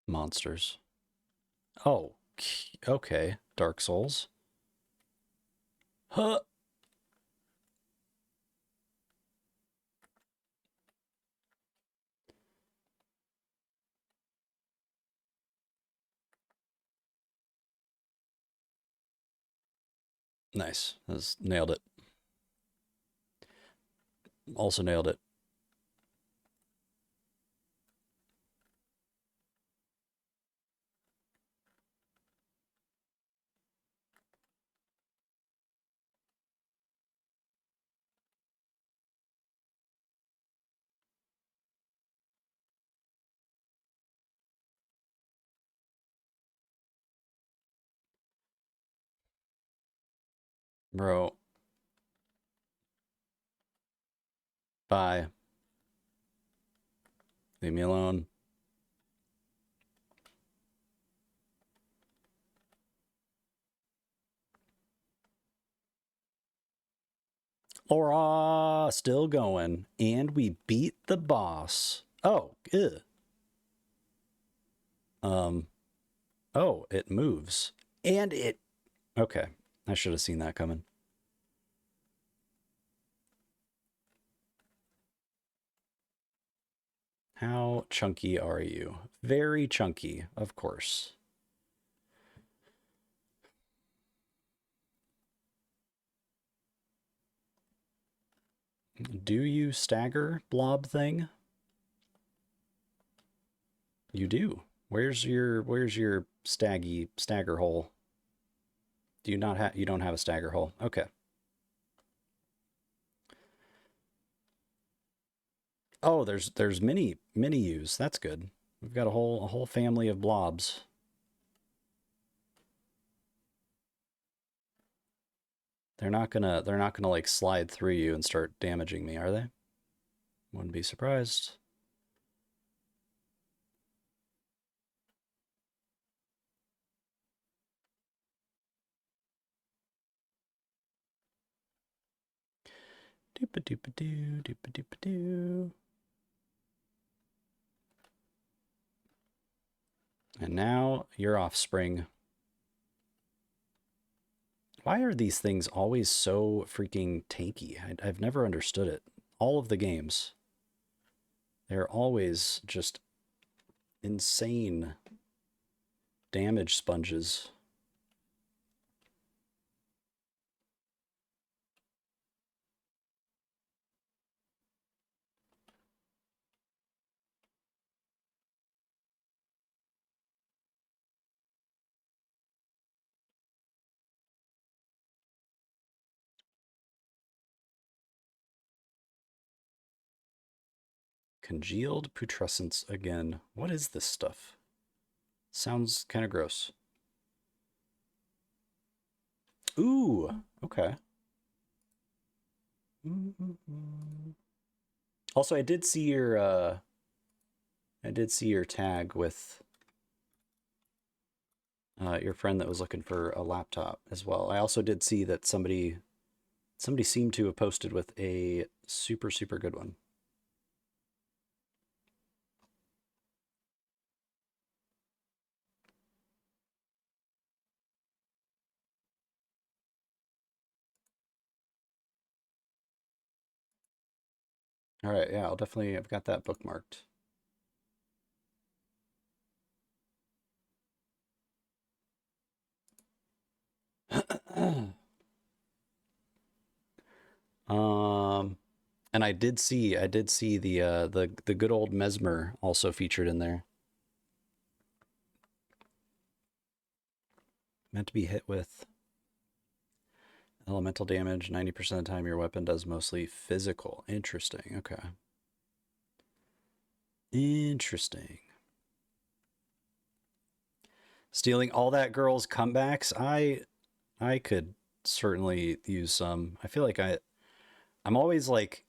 Monsters. Oh, okay. Dark Souls. Huh. Nice. That's nailed it. Also nailed it. Bro. Bye. Leave me alone. Laura, still going. And we beat the boss. Oh, ew. Oh, it moves. And it... Okay. I should have seen that coming. How chunky are you? Very chunky, of course. Do you stagger blob thing? You do. Where's your stagger hole? Do you not have you don't have a stagger hole? Okay. Oh, there's mini yous. That's good. We've got a whole family of blobs. They're not gonna like slide through you and start damaging me, are they? Wouldn't be surprised. Doopa doopa doo, doopa doopa doo. And now your offspring. Why are these things always so freaking tanky? I've never understood it. All of the games, they're always just insane damage sponges. Congealed putrescence again. What is this stuff? Sounds kind of gross. Ooh, okay. Also, I did see your tag with your friend that was looking for a laptop as well. I also did see that somebody seemed to have posted with a super good one. All right, yeah, I've got that bookmarked. And I did see the good old Messmer also featured in there. Meant to be hit with elemental damage. 90% of the time your weapon does mostly physical. Interesting. Okay. Interesting. Stealing all that girl's comebacks. I could certainly use some. I feel like I'm always like,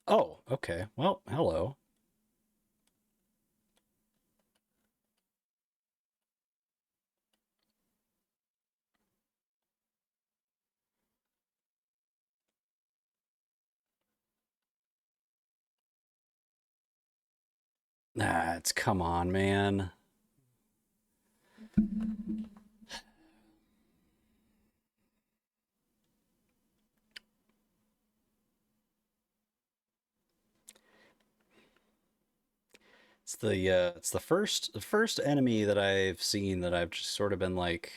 oh, okay. Well, hello. Nah, it's come on, man. It's the first enemy that I've seen that I've just sort of been like,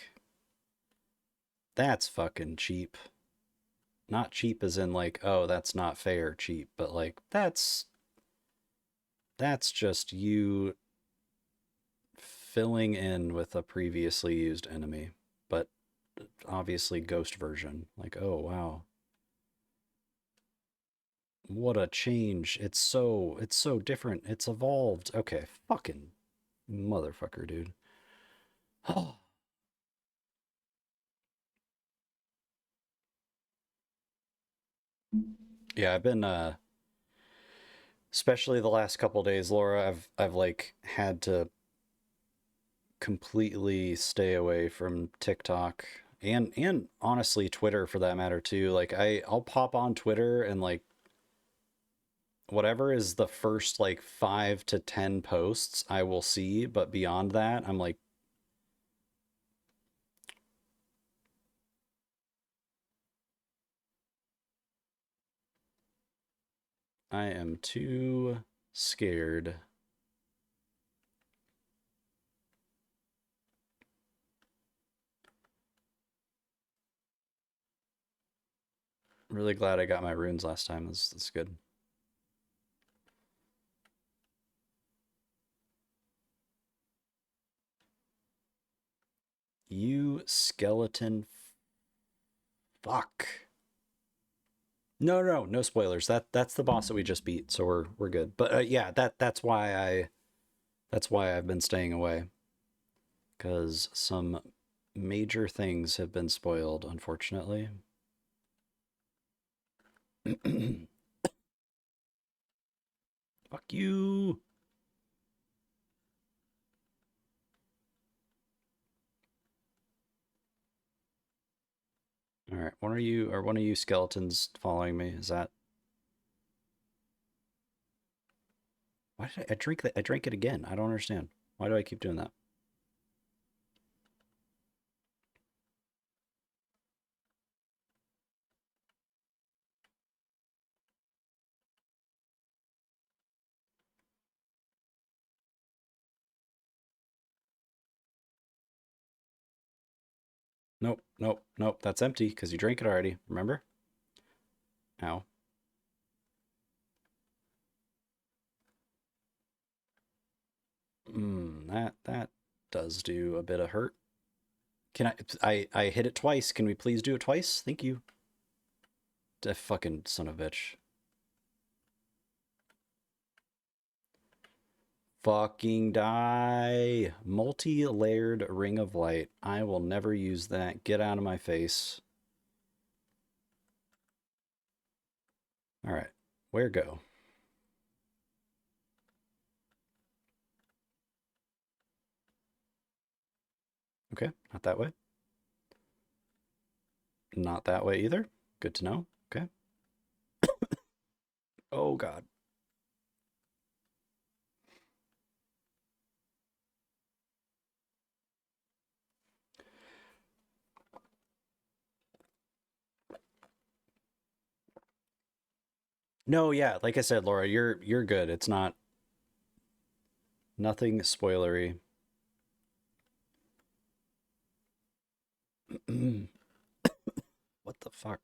that's fucking cheap. Not cheap as in like, oh, that's not fair cheap, but like that's just you filling in with a previously used enemy, but obviously ghost version. Like, oh wow. What a change. It's so different. It's evolved. Okay, fucking motherfucker, dude. Oh. Yeah, I've been especially the last couple days, Laura, I've like had to completely stay away from TikTok and honestly Twitter for that matter too. Like I'll pop on Twitter and like whatever is the first like 5 to 10 posts I will see, but beyond that, I'm like I am too scared. Really glad I got my runes last time. That's good. You skeleton fuck. No spoilers. That's the boss that we just beat, so we're good. But yeah, that's why I've been staying away, because some major things have been spoiled, unfortunately. Fuck you. All right, one of you skeletons following me? Is that? Why did I drink that? I drank it again. I don't understand. Why do I keep doing that? Nope. That's empty because you drank it already. Remember? Ow. That does do a bit of hurt. Can I hit it twice. Can we please do it twice? Thank you. The fucking son of a bitch. Fucking die. Multi-layered ring of light. I will never use that. Get out of my face. All right. Where go? Okay, not that way. Not that way either. Good to know. Okay. Oh god. No, yeah, like I said, Laura, you're good. It's not nothing spoilery. What the fuck?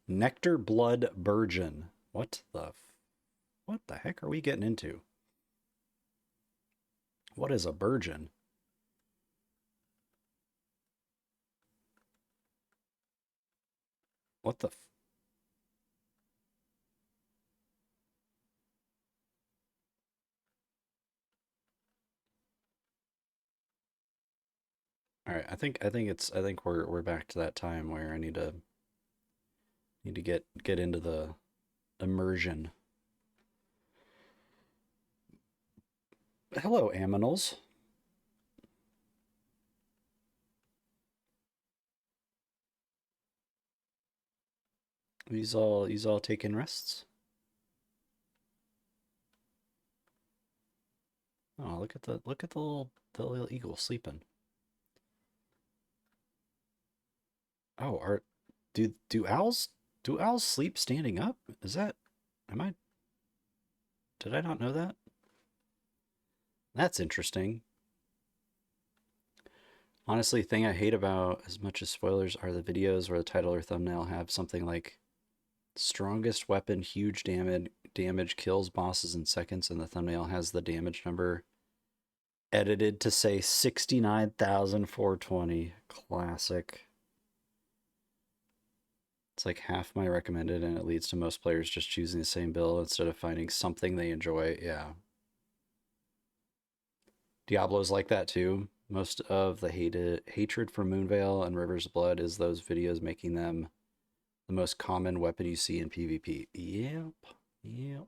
Nectar Blood Burgeon. What the heck are we getting into? What is a burgeon? What the? All right, I think we're back to that time where I need to get into the immersion. Hello, aminals. These all taking rests. Oh, look at the little eagle sleeping. Oh, are do owls sleep standing up? Is that am I did I not know that? That's interesting. Honestly, thing I hate about as much as spoilers are the videos where the title or thumbnail have something like strongest weapon, huge damage kills bosses in seconds, and the thumbnail has the damage number edited to say 69,420. Classic. It's like half my recommended, and it leads to most players just choosing the same build instead of finding something they enjoy. Yeah. Diablo's like that too. Most of the hatred for Moonveil and River's Blood is those videos making them the most common weapon you see in PvP. Yep. Yep.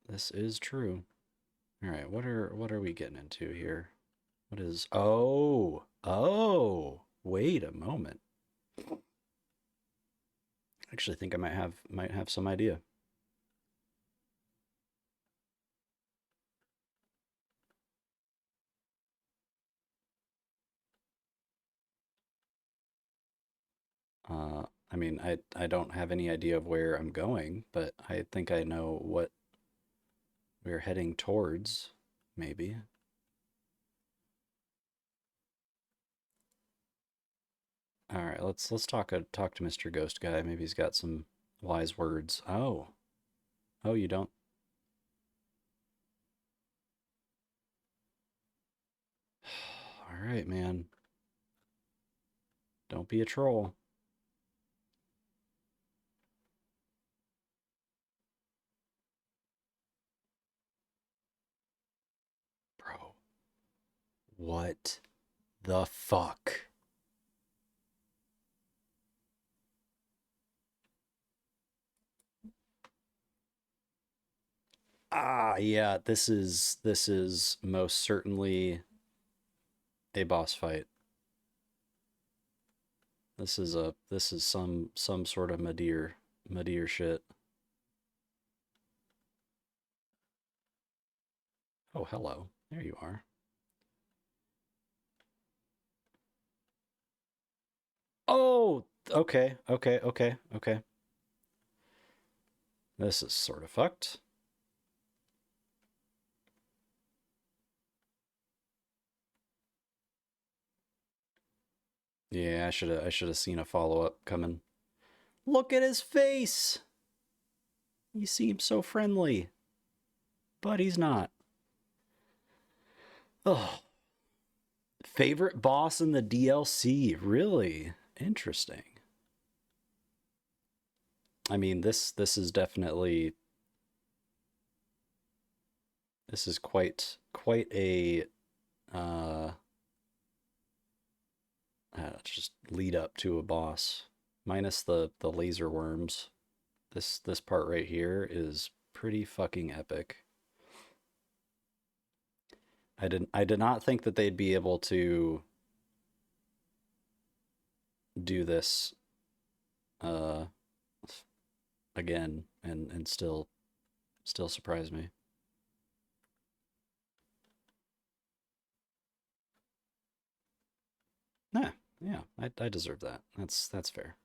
This is true. All right, what are we getting into here? What is oh, wait a moment. I actually think I might have some idea. I mean, I don't have any idea of where I'm going, but I think I know what we're heading towards, maybe. All right, let's talk to Mr. Ghost Guy. Maybe he's got some wise words. Oh. Oh, you don't. All right, man. Don't be a troll. Bro. What the fuck? Ah, yeah, this is most certainly a boss fight. This is some sort of Madir shit. Oh, hello. There you are. Oh, okay, okay, okay, okay. This is sort of fucked. Yeah, I should have seen a follow-up coming. Look at his face. He seems so friendly, but he's not. Oh, favorite boss in the DLC. Really interesting. I mean, this is definitely this is quite a uh just lead up to a boss. Minus the laser worms. This part right here is pretty fucking epic. I did not think that they'd be able to do this uh again and still surprise me. Yeah, yeah, I deserve that. That's fair.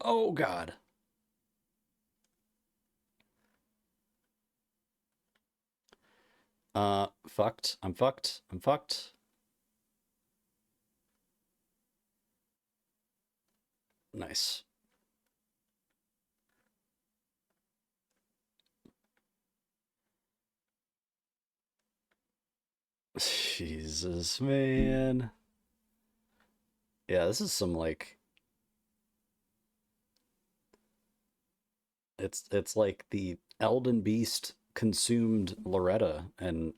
Oh God. Fucked. I'm fucked. I'm fucked. Nice. Jesus, man. Yeah, this is some like it's like the Elden Beast consumed Loretta and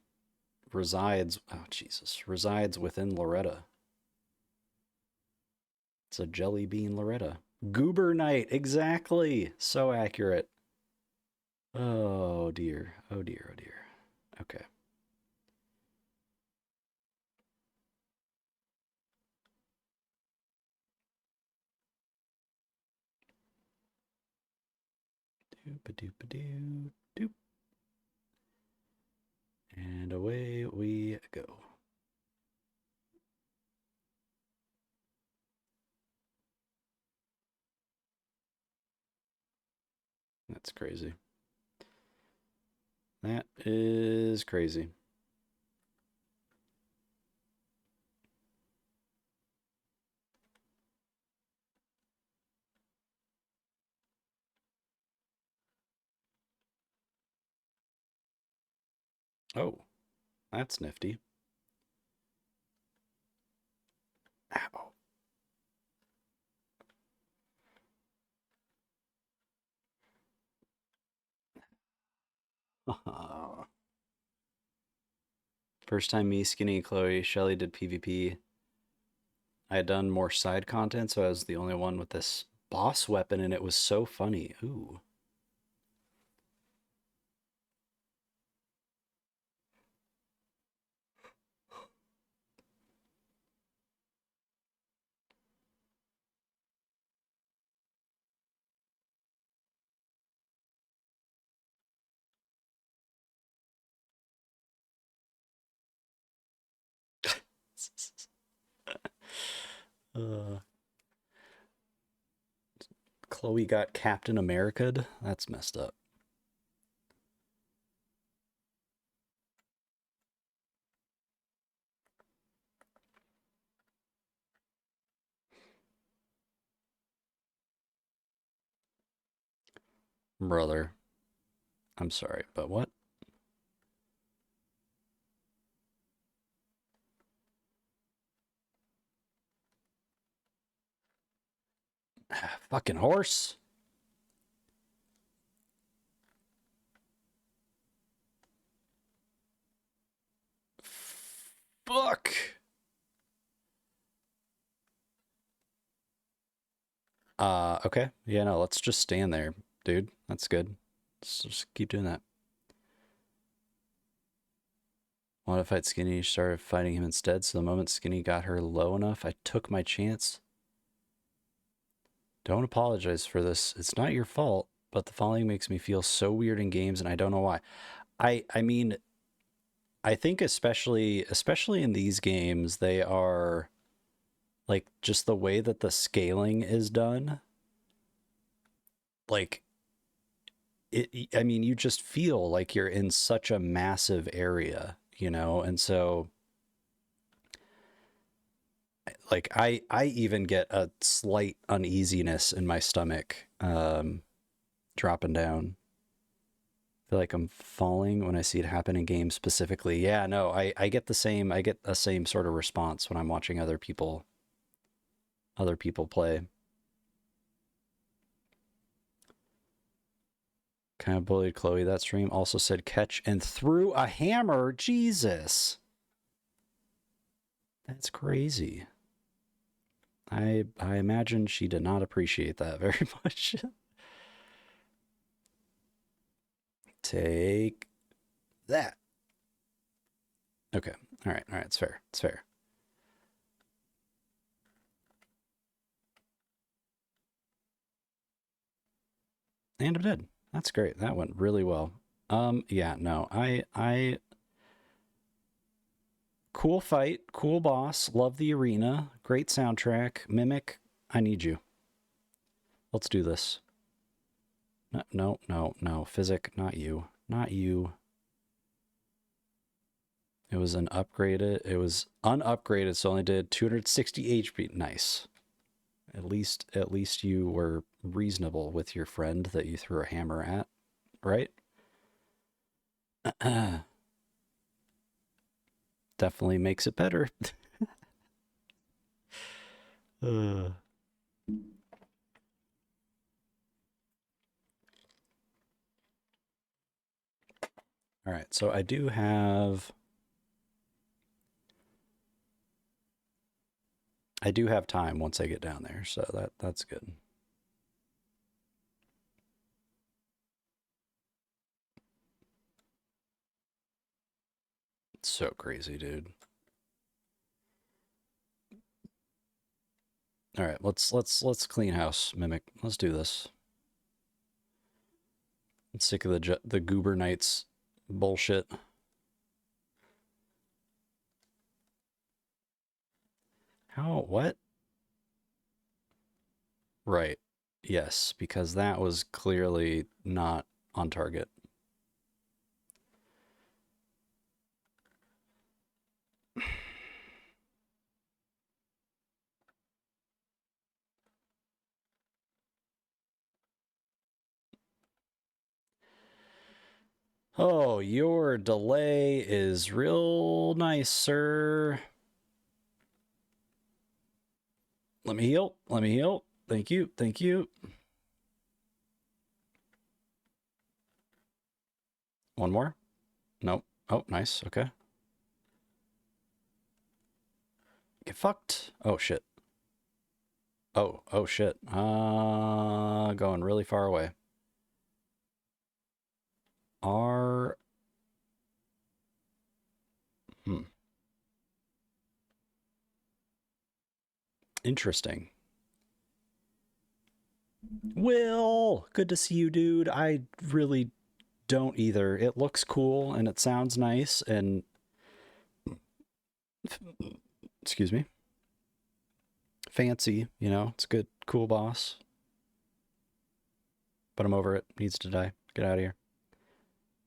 resides, oh Jesus, resides within Loretta. It's a jelly bean Loretta. Goober Knight, exactly. So accurate. Oh dear. Oh dear. Oh dear. Okay. Doop-a-doop-a-doo. Doop. And away we go. That's crazy. That is crazy. Oh, that's nifty. Ow. First time me, Skinny, Chloe, Shelly did PvP. I had done more side content, so I was the only one with this boss weapon, and it was so funny. Ooh. uh, Chloe got Captain America'd? That's messed up. Brother, I'm sorry, but what? Fucking horse. Fuck. Okay. Yeah, no, let's just stand there, dude. That's good. Let's just keep doing that. Wanted to fight Skinny, started fighting him instead, so the moment Skinny got her low enough, I took my chance. Don't apologize for this. It's not your fault, but the following makes me feel so weird in games and I don't know why. I mean, I think especially in these games, they are like just the way that the scaling is done. Like I mean, you just feel like you're in such a massive area, you know? And so like I even get a slight uneasiness in my stomach dropping down. I feel like I'm falling when I see it happen in games specifically. Yeah, no, I get the same sort of response when I'm watching other people play. Kind of bullied Chloe that stream. Also said catch and threw a hammer. Jesus. That's crazy. I imagine she did not appreciate that very much. Take that. Okay. All right. All right. It's fair. It's fair. And I'm dead. That's great. That went really well. Yeah, no. I cool fight, cool boss, love the arena, great soundtrack, Mimic, I need you. Let's do this. No, no, no, no. Physic, not you. Not you. It was an upgraded, it was unupgraded, so only did 260 HP. Nice. At least you were reasonable with your friend that you threw a hammer at, right? definitely makes it better. uh. All right, so I do have time once I get down there, so that's good. It's so crazy, dude. All right, let's clean house, Mimic. Let's do this. I'm sick of the Goober Knights bullshit. How? What? Right. Yes, because that was clearly not on target. Oh, your delay is real nice, sir. Let me heal. Let me heal. Thank you. Thank you. One more? Nope. Oh, nice. Okay. Get fucked. Oh, shit. Oh, shit. Going really far away. R. Interesting. Will, good to see you, dude. I really don't either. It looks cool and it sounds nice and excuse me. Fancy, you know, it's good, cool boss. But I'm over it. Needs to die. Get out of here.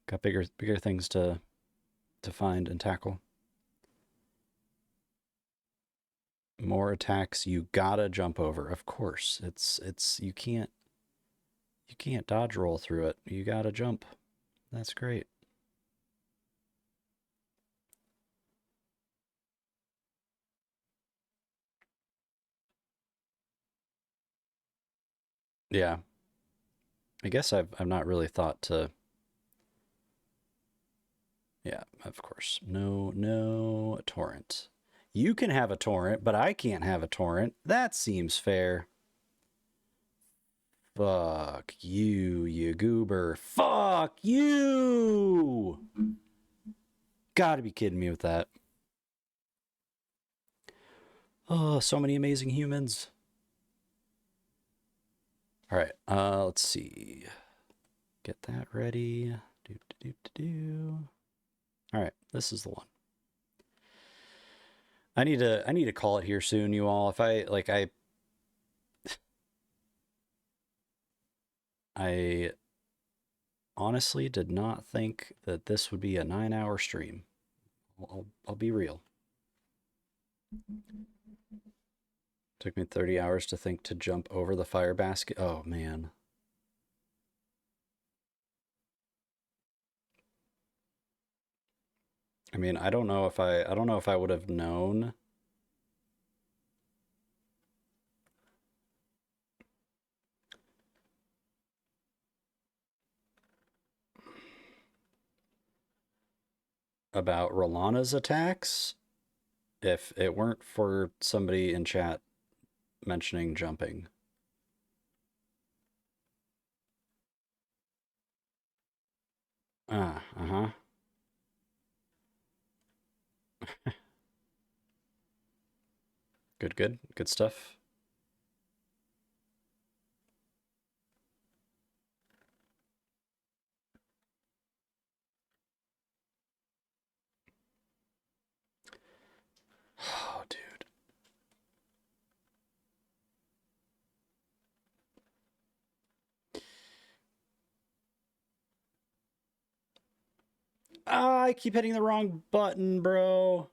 Got bigger things to find and tackle. More attacks you gotta jump over. Of course. It's you can't dodge roll through it. You gotta jump. That's great. Yeah. I guess I've not really thought to. Yeah, of course. No torrent. You can have a torrent, but I can't have a torrent. That seems fair. Fuck you, you goober. Fuck you! Gotta be kidding me with that. Oh, so many amazing humans. All right, let's see. Get that ready. All right, this is the one. I need to call it here soon, you all. If I honestly did not think that this would be a 9-hour stream. I'll be real. Took me 30 hours to think to jump over the fire basket. Oh man. I mean, I don't know if I would have known. About Rolana's attacks if it weren't for somebody in chat mentioning jumping. Uh-huh. Good stuff. Oh, dude. Ah, I keep hitting the wrong button, bro.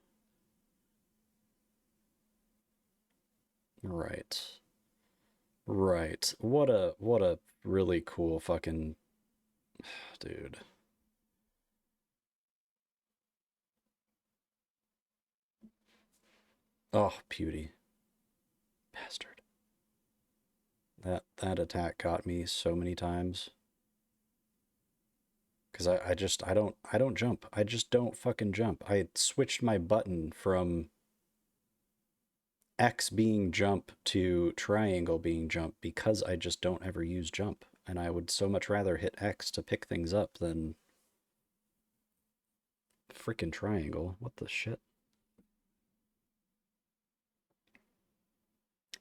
Right. Right. What a really cool fucking dude. Oh, beauty. Bastard. That attack got me so many times. Because I don't jump. I just don't fucking jump. I switched my button from X being jump to triangle being jump because I just don't ever use jump. And I would so much rather hit X to pick things up than freaking triangle. What the shit?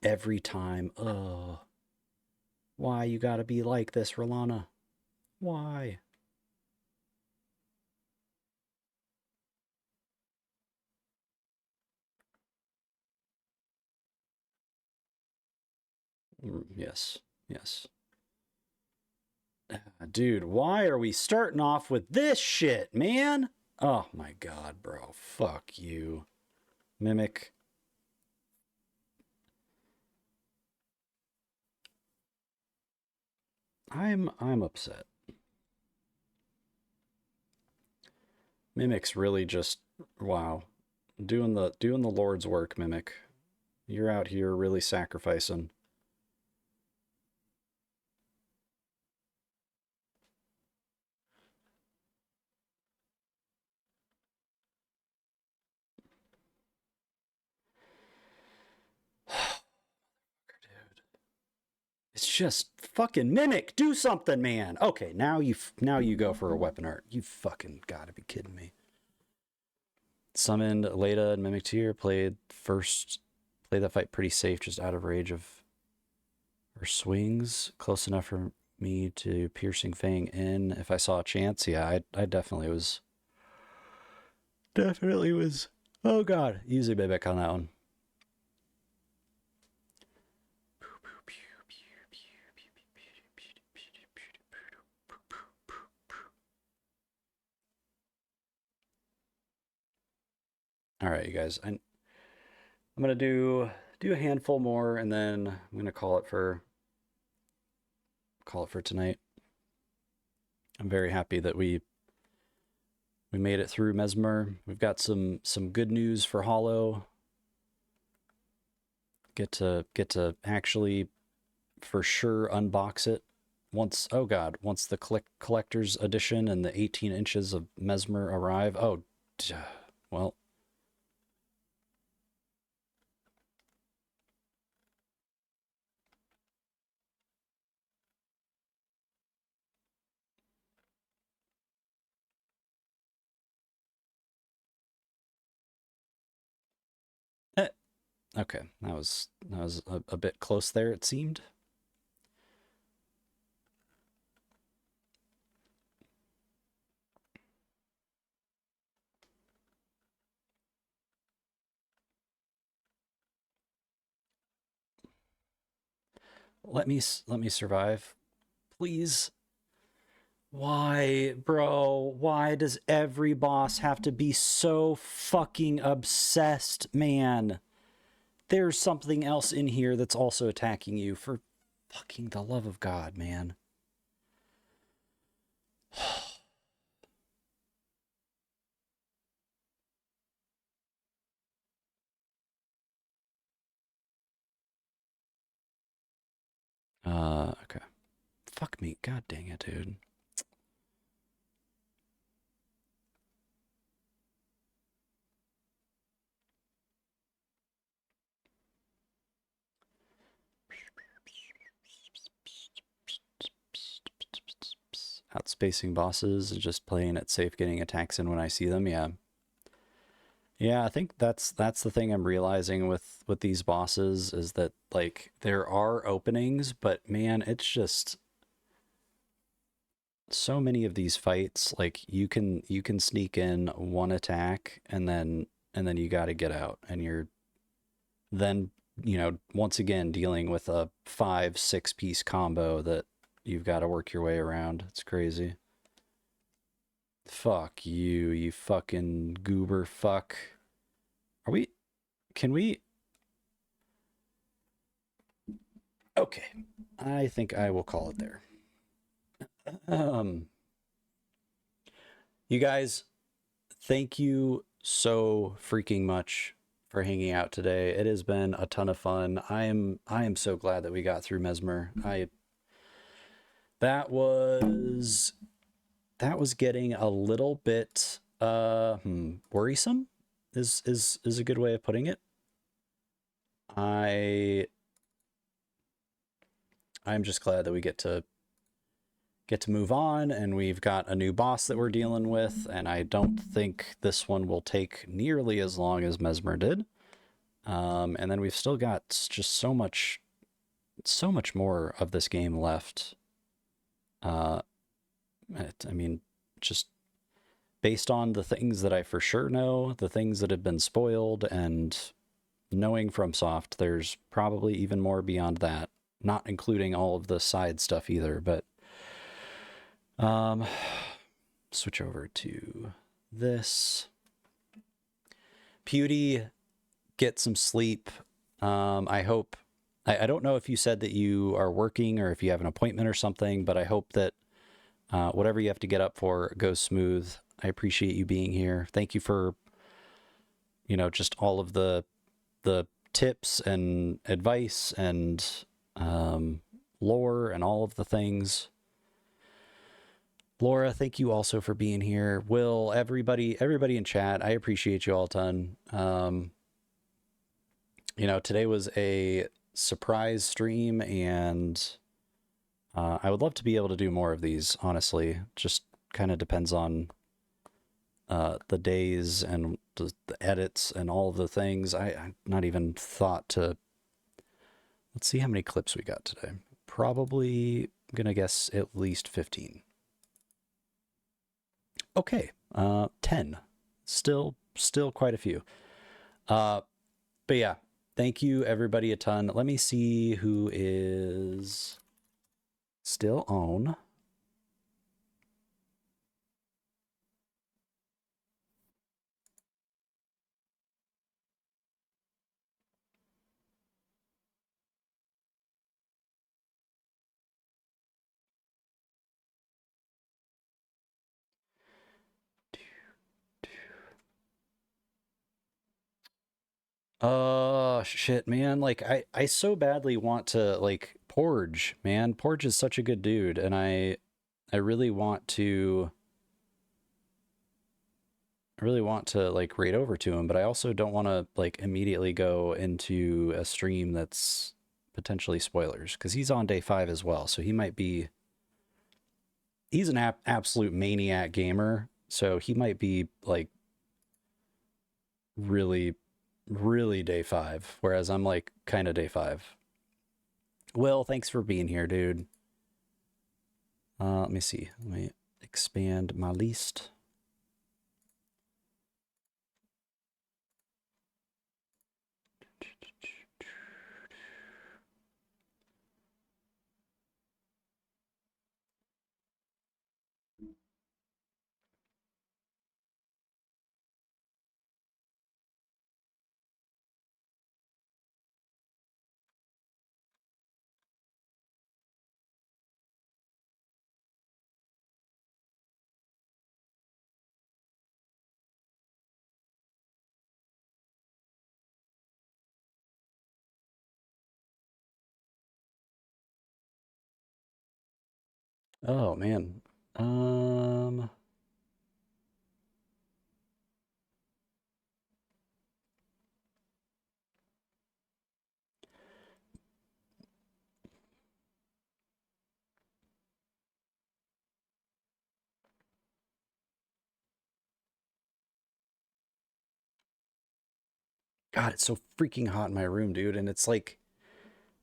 Every time. Ugh. Why you gotta be like this, Rolana? Why? Yes. Yes. Dude, why are we starting off with this shit, man? Oh my god, bro. Fuck you. Mimic. I'm upset. Mimic's really just wow. Doing the Lord's work, Mimic. You're out here really sacrificing. It's just fucking Mimic. Do something, man. Okay, now you go for a weapon art. You fucking gotta be kidding me. Summoned Leda and Mimic Tier. Played that fight pretty safe, just out of range of her swings. Close enough for me to piercing Fang in if I saw a chance. Yeah, I definitely was. Definitely was. Oh god, easy Mimic on that one. All right, you guys. I'm gonna do a handful more, and then I'm gonna call it for tonight. I'm very happy that we made it through Messmer. We've got some good news for Hollow. Get to actually for sure unbox it once. Oh god, once the collector's edition and the 18 inches of Messmer arrive. Oh, well. Okay, that was a bit close there, it seemed. Let me survive, please. Why, bro? Why does every boss have to be so fucking obsessed, man? There's something else in here that's also attacking you, for fucking the love of God, man. Okay. Fuck me. God dang it, dude. Outspacing bosses and just playing it safe, getting attacks in when I see them. Yeah. Yeah, I think that's the thing I'm realizing with these bosses is that like there are openings, but man, it's just so many of these fights like you can sneak in one attack and then you got to get out, and you're then, you know, once again dealing with a 5-6 piece combo that you've got to work your way around. It's crazy. Fuck you, you fucking goober fuck. Can we? Okay. I think I will call it there. You guys, thank you so freaking much for hanging out today. It has been a ton of fun. I am so glad that we got through Messmer. That was getting a little bit worrisome is a good way of putting it. I'm just glad that we get to move on, and we've got a new boss that we're dealing with, and I don't think this one will take nearly as long as Messmer did. And then we've still got just so much more of this game left. I mean, just based on the things that I for sure know, the things that have been spoiled, and knowing FromSoft, there's probably even more beyond that, not including all of the side stuff either, but switch over to this. Pewdie, get some sleep. I hope, I don't know if you said that you are working or if you have an appointment or something, but I hope that whatever you have to get up for goes smooth. I appreciate you being here. Thank you for, just all of the tips and advice and lore and all of the things. Laura, thank you also for being here. Will, everybody in chat, I appreciate you all a ton. Today was a surprise stream, and I would love to be able to do more of these, honestly. Just kind of depends on the days and the edits and all of the things. I not even thought to... Let's see how many clips we got today. Probably, I'm gonna guess at least 15. Okay, 10. Still quite a few. But yeah, thank you everybody a ton. Let me see who is still on. Shit, man. Like, I so badly want to, like, Porge, man. Porge is such a good dude, and I really want to... like, raid over to him, but I also don't want to, like, immediately go into a stream that's potentially spoilers, because he's on day 5 as well, so he might be... He's an absolute maniac gamer, so he might be, like, really day 5, whereas I'm like kind of day 5. Will, thanks for being here, dude. Let me see. Let me expand my list. Oh man. God, it's so freaking hot in my room, dude, and it's like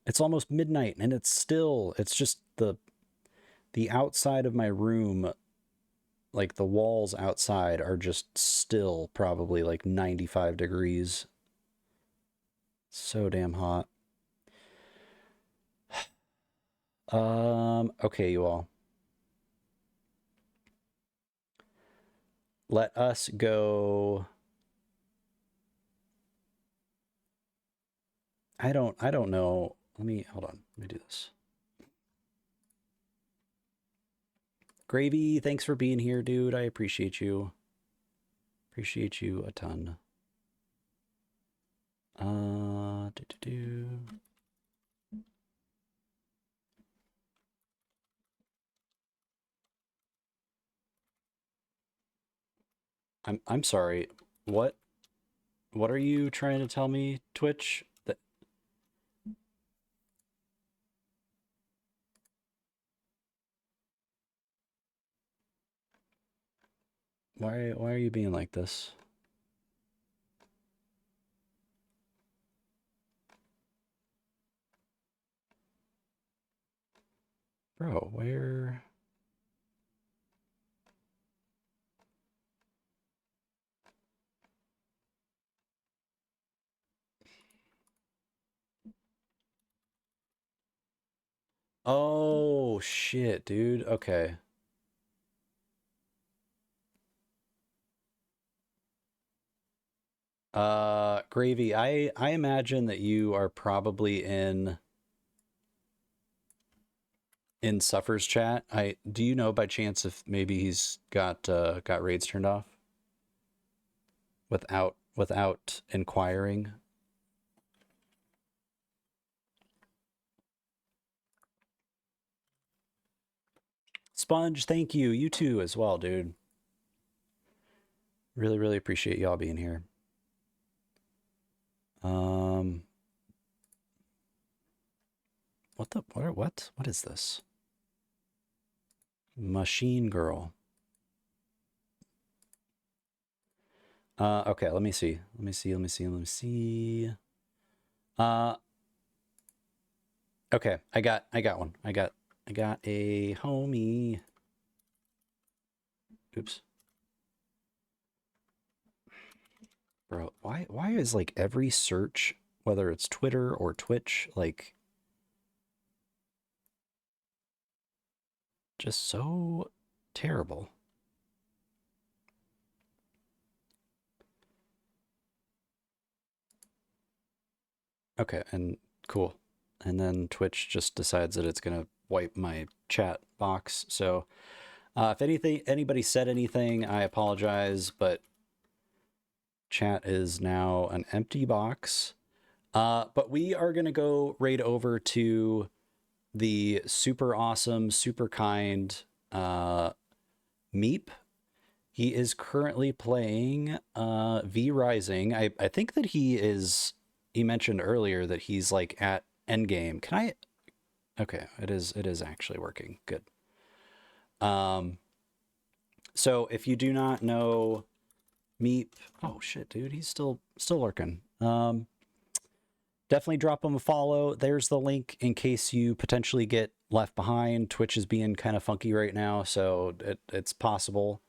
it's almost midnight, and it's just the outside of my room, like the walls outside are just still probably like 95 degrees. So damn hot. Okay, you all. Let us go. I don't know. Hold on. Let me do this. Gravy, thanks for being here, dude. I appreciate you. Appreciate you a ton. Do. I'm sorry. What are you trying to tell me, Twitch? That why are you being like this? Bro, where? Oh, shit, dude. Okay. Gravy, I imagine that you are probably in Suffer's chat. Do you know by chance if maybe he's got raids turned off without inquiring? Sponge, thank you. You too as well, dude. Really, really appreciate y'all being here. What is this? Machine Girl. Okay, let me see. Okay, I got one. I got a homie. Oops. Bro, why is like every search, whether it's Twitter or Twitch, like just so terrible? Okay, and cool. And then Twitch just decides that it's gonna wipe my chat box. So if anybody said anything, I apologize, but chat is now an empty box. But we are gonna go right over to the super awesome, super kind Meep. He is currently playing V Rising. I think that he mentioned earlier that he's like at endgame. Can I Okay, it is actually working. Good. So if you do not know Meep, oh shit, dude, he's still lurking. Definitely drop him a follow. There's the link in case you potentially get left behind. Twitch is being kind of funky right now, so it's possible.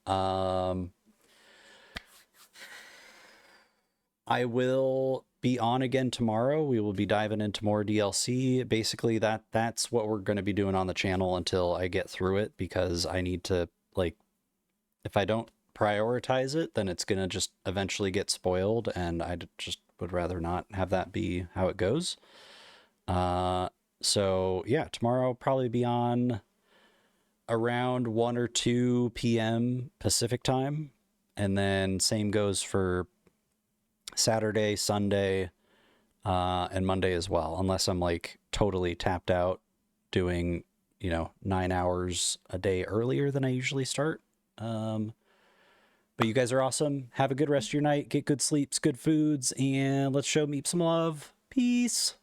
I will be on again tomorrow. We will be diving into more DLC. Basically, that's what we're going to be doing on the channel until I get through it, because I need to, like, if I don't prioritize it, then it's going to just eventually get spoiled, and I just would rather not have that be how it goes. So yeah, tomorrow I'll probably be on around 1 or 2 p.m. Pacific time, and then same goes for Saturday, Sunday, and Monday as well, unless I'm like totally tapped out doing, 9 hours a day earlier than I usually start. But you guys are awesome. Have a good rest of your night. Get good sleeps, good foods, and let's show Meep some love. Peace.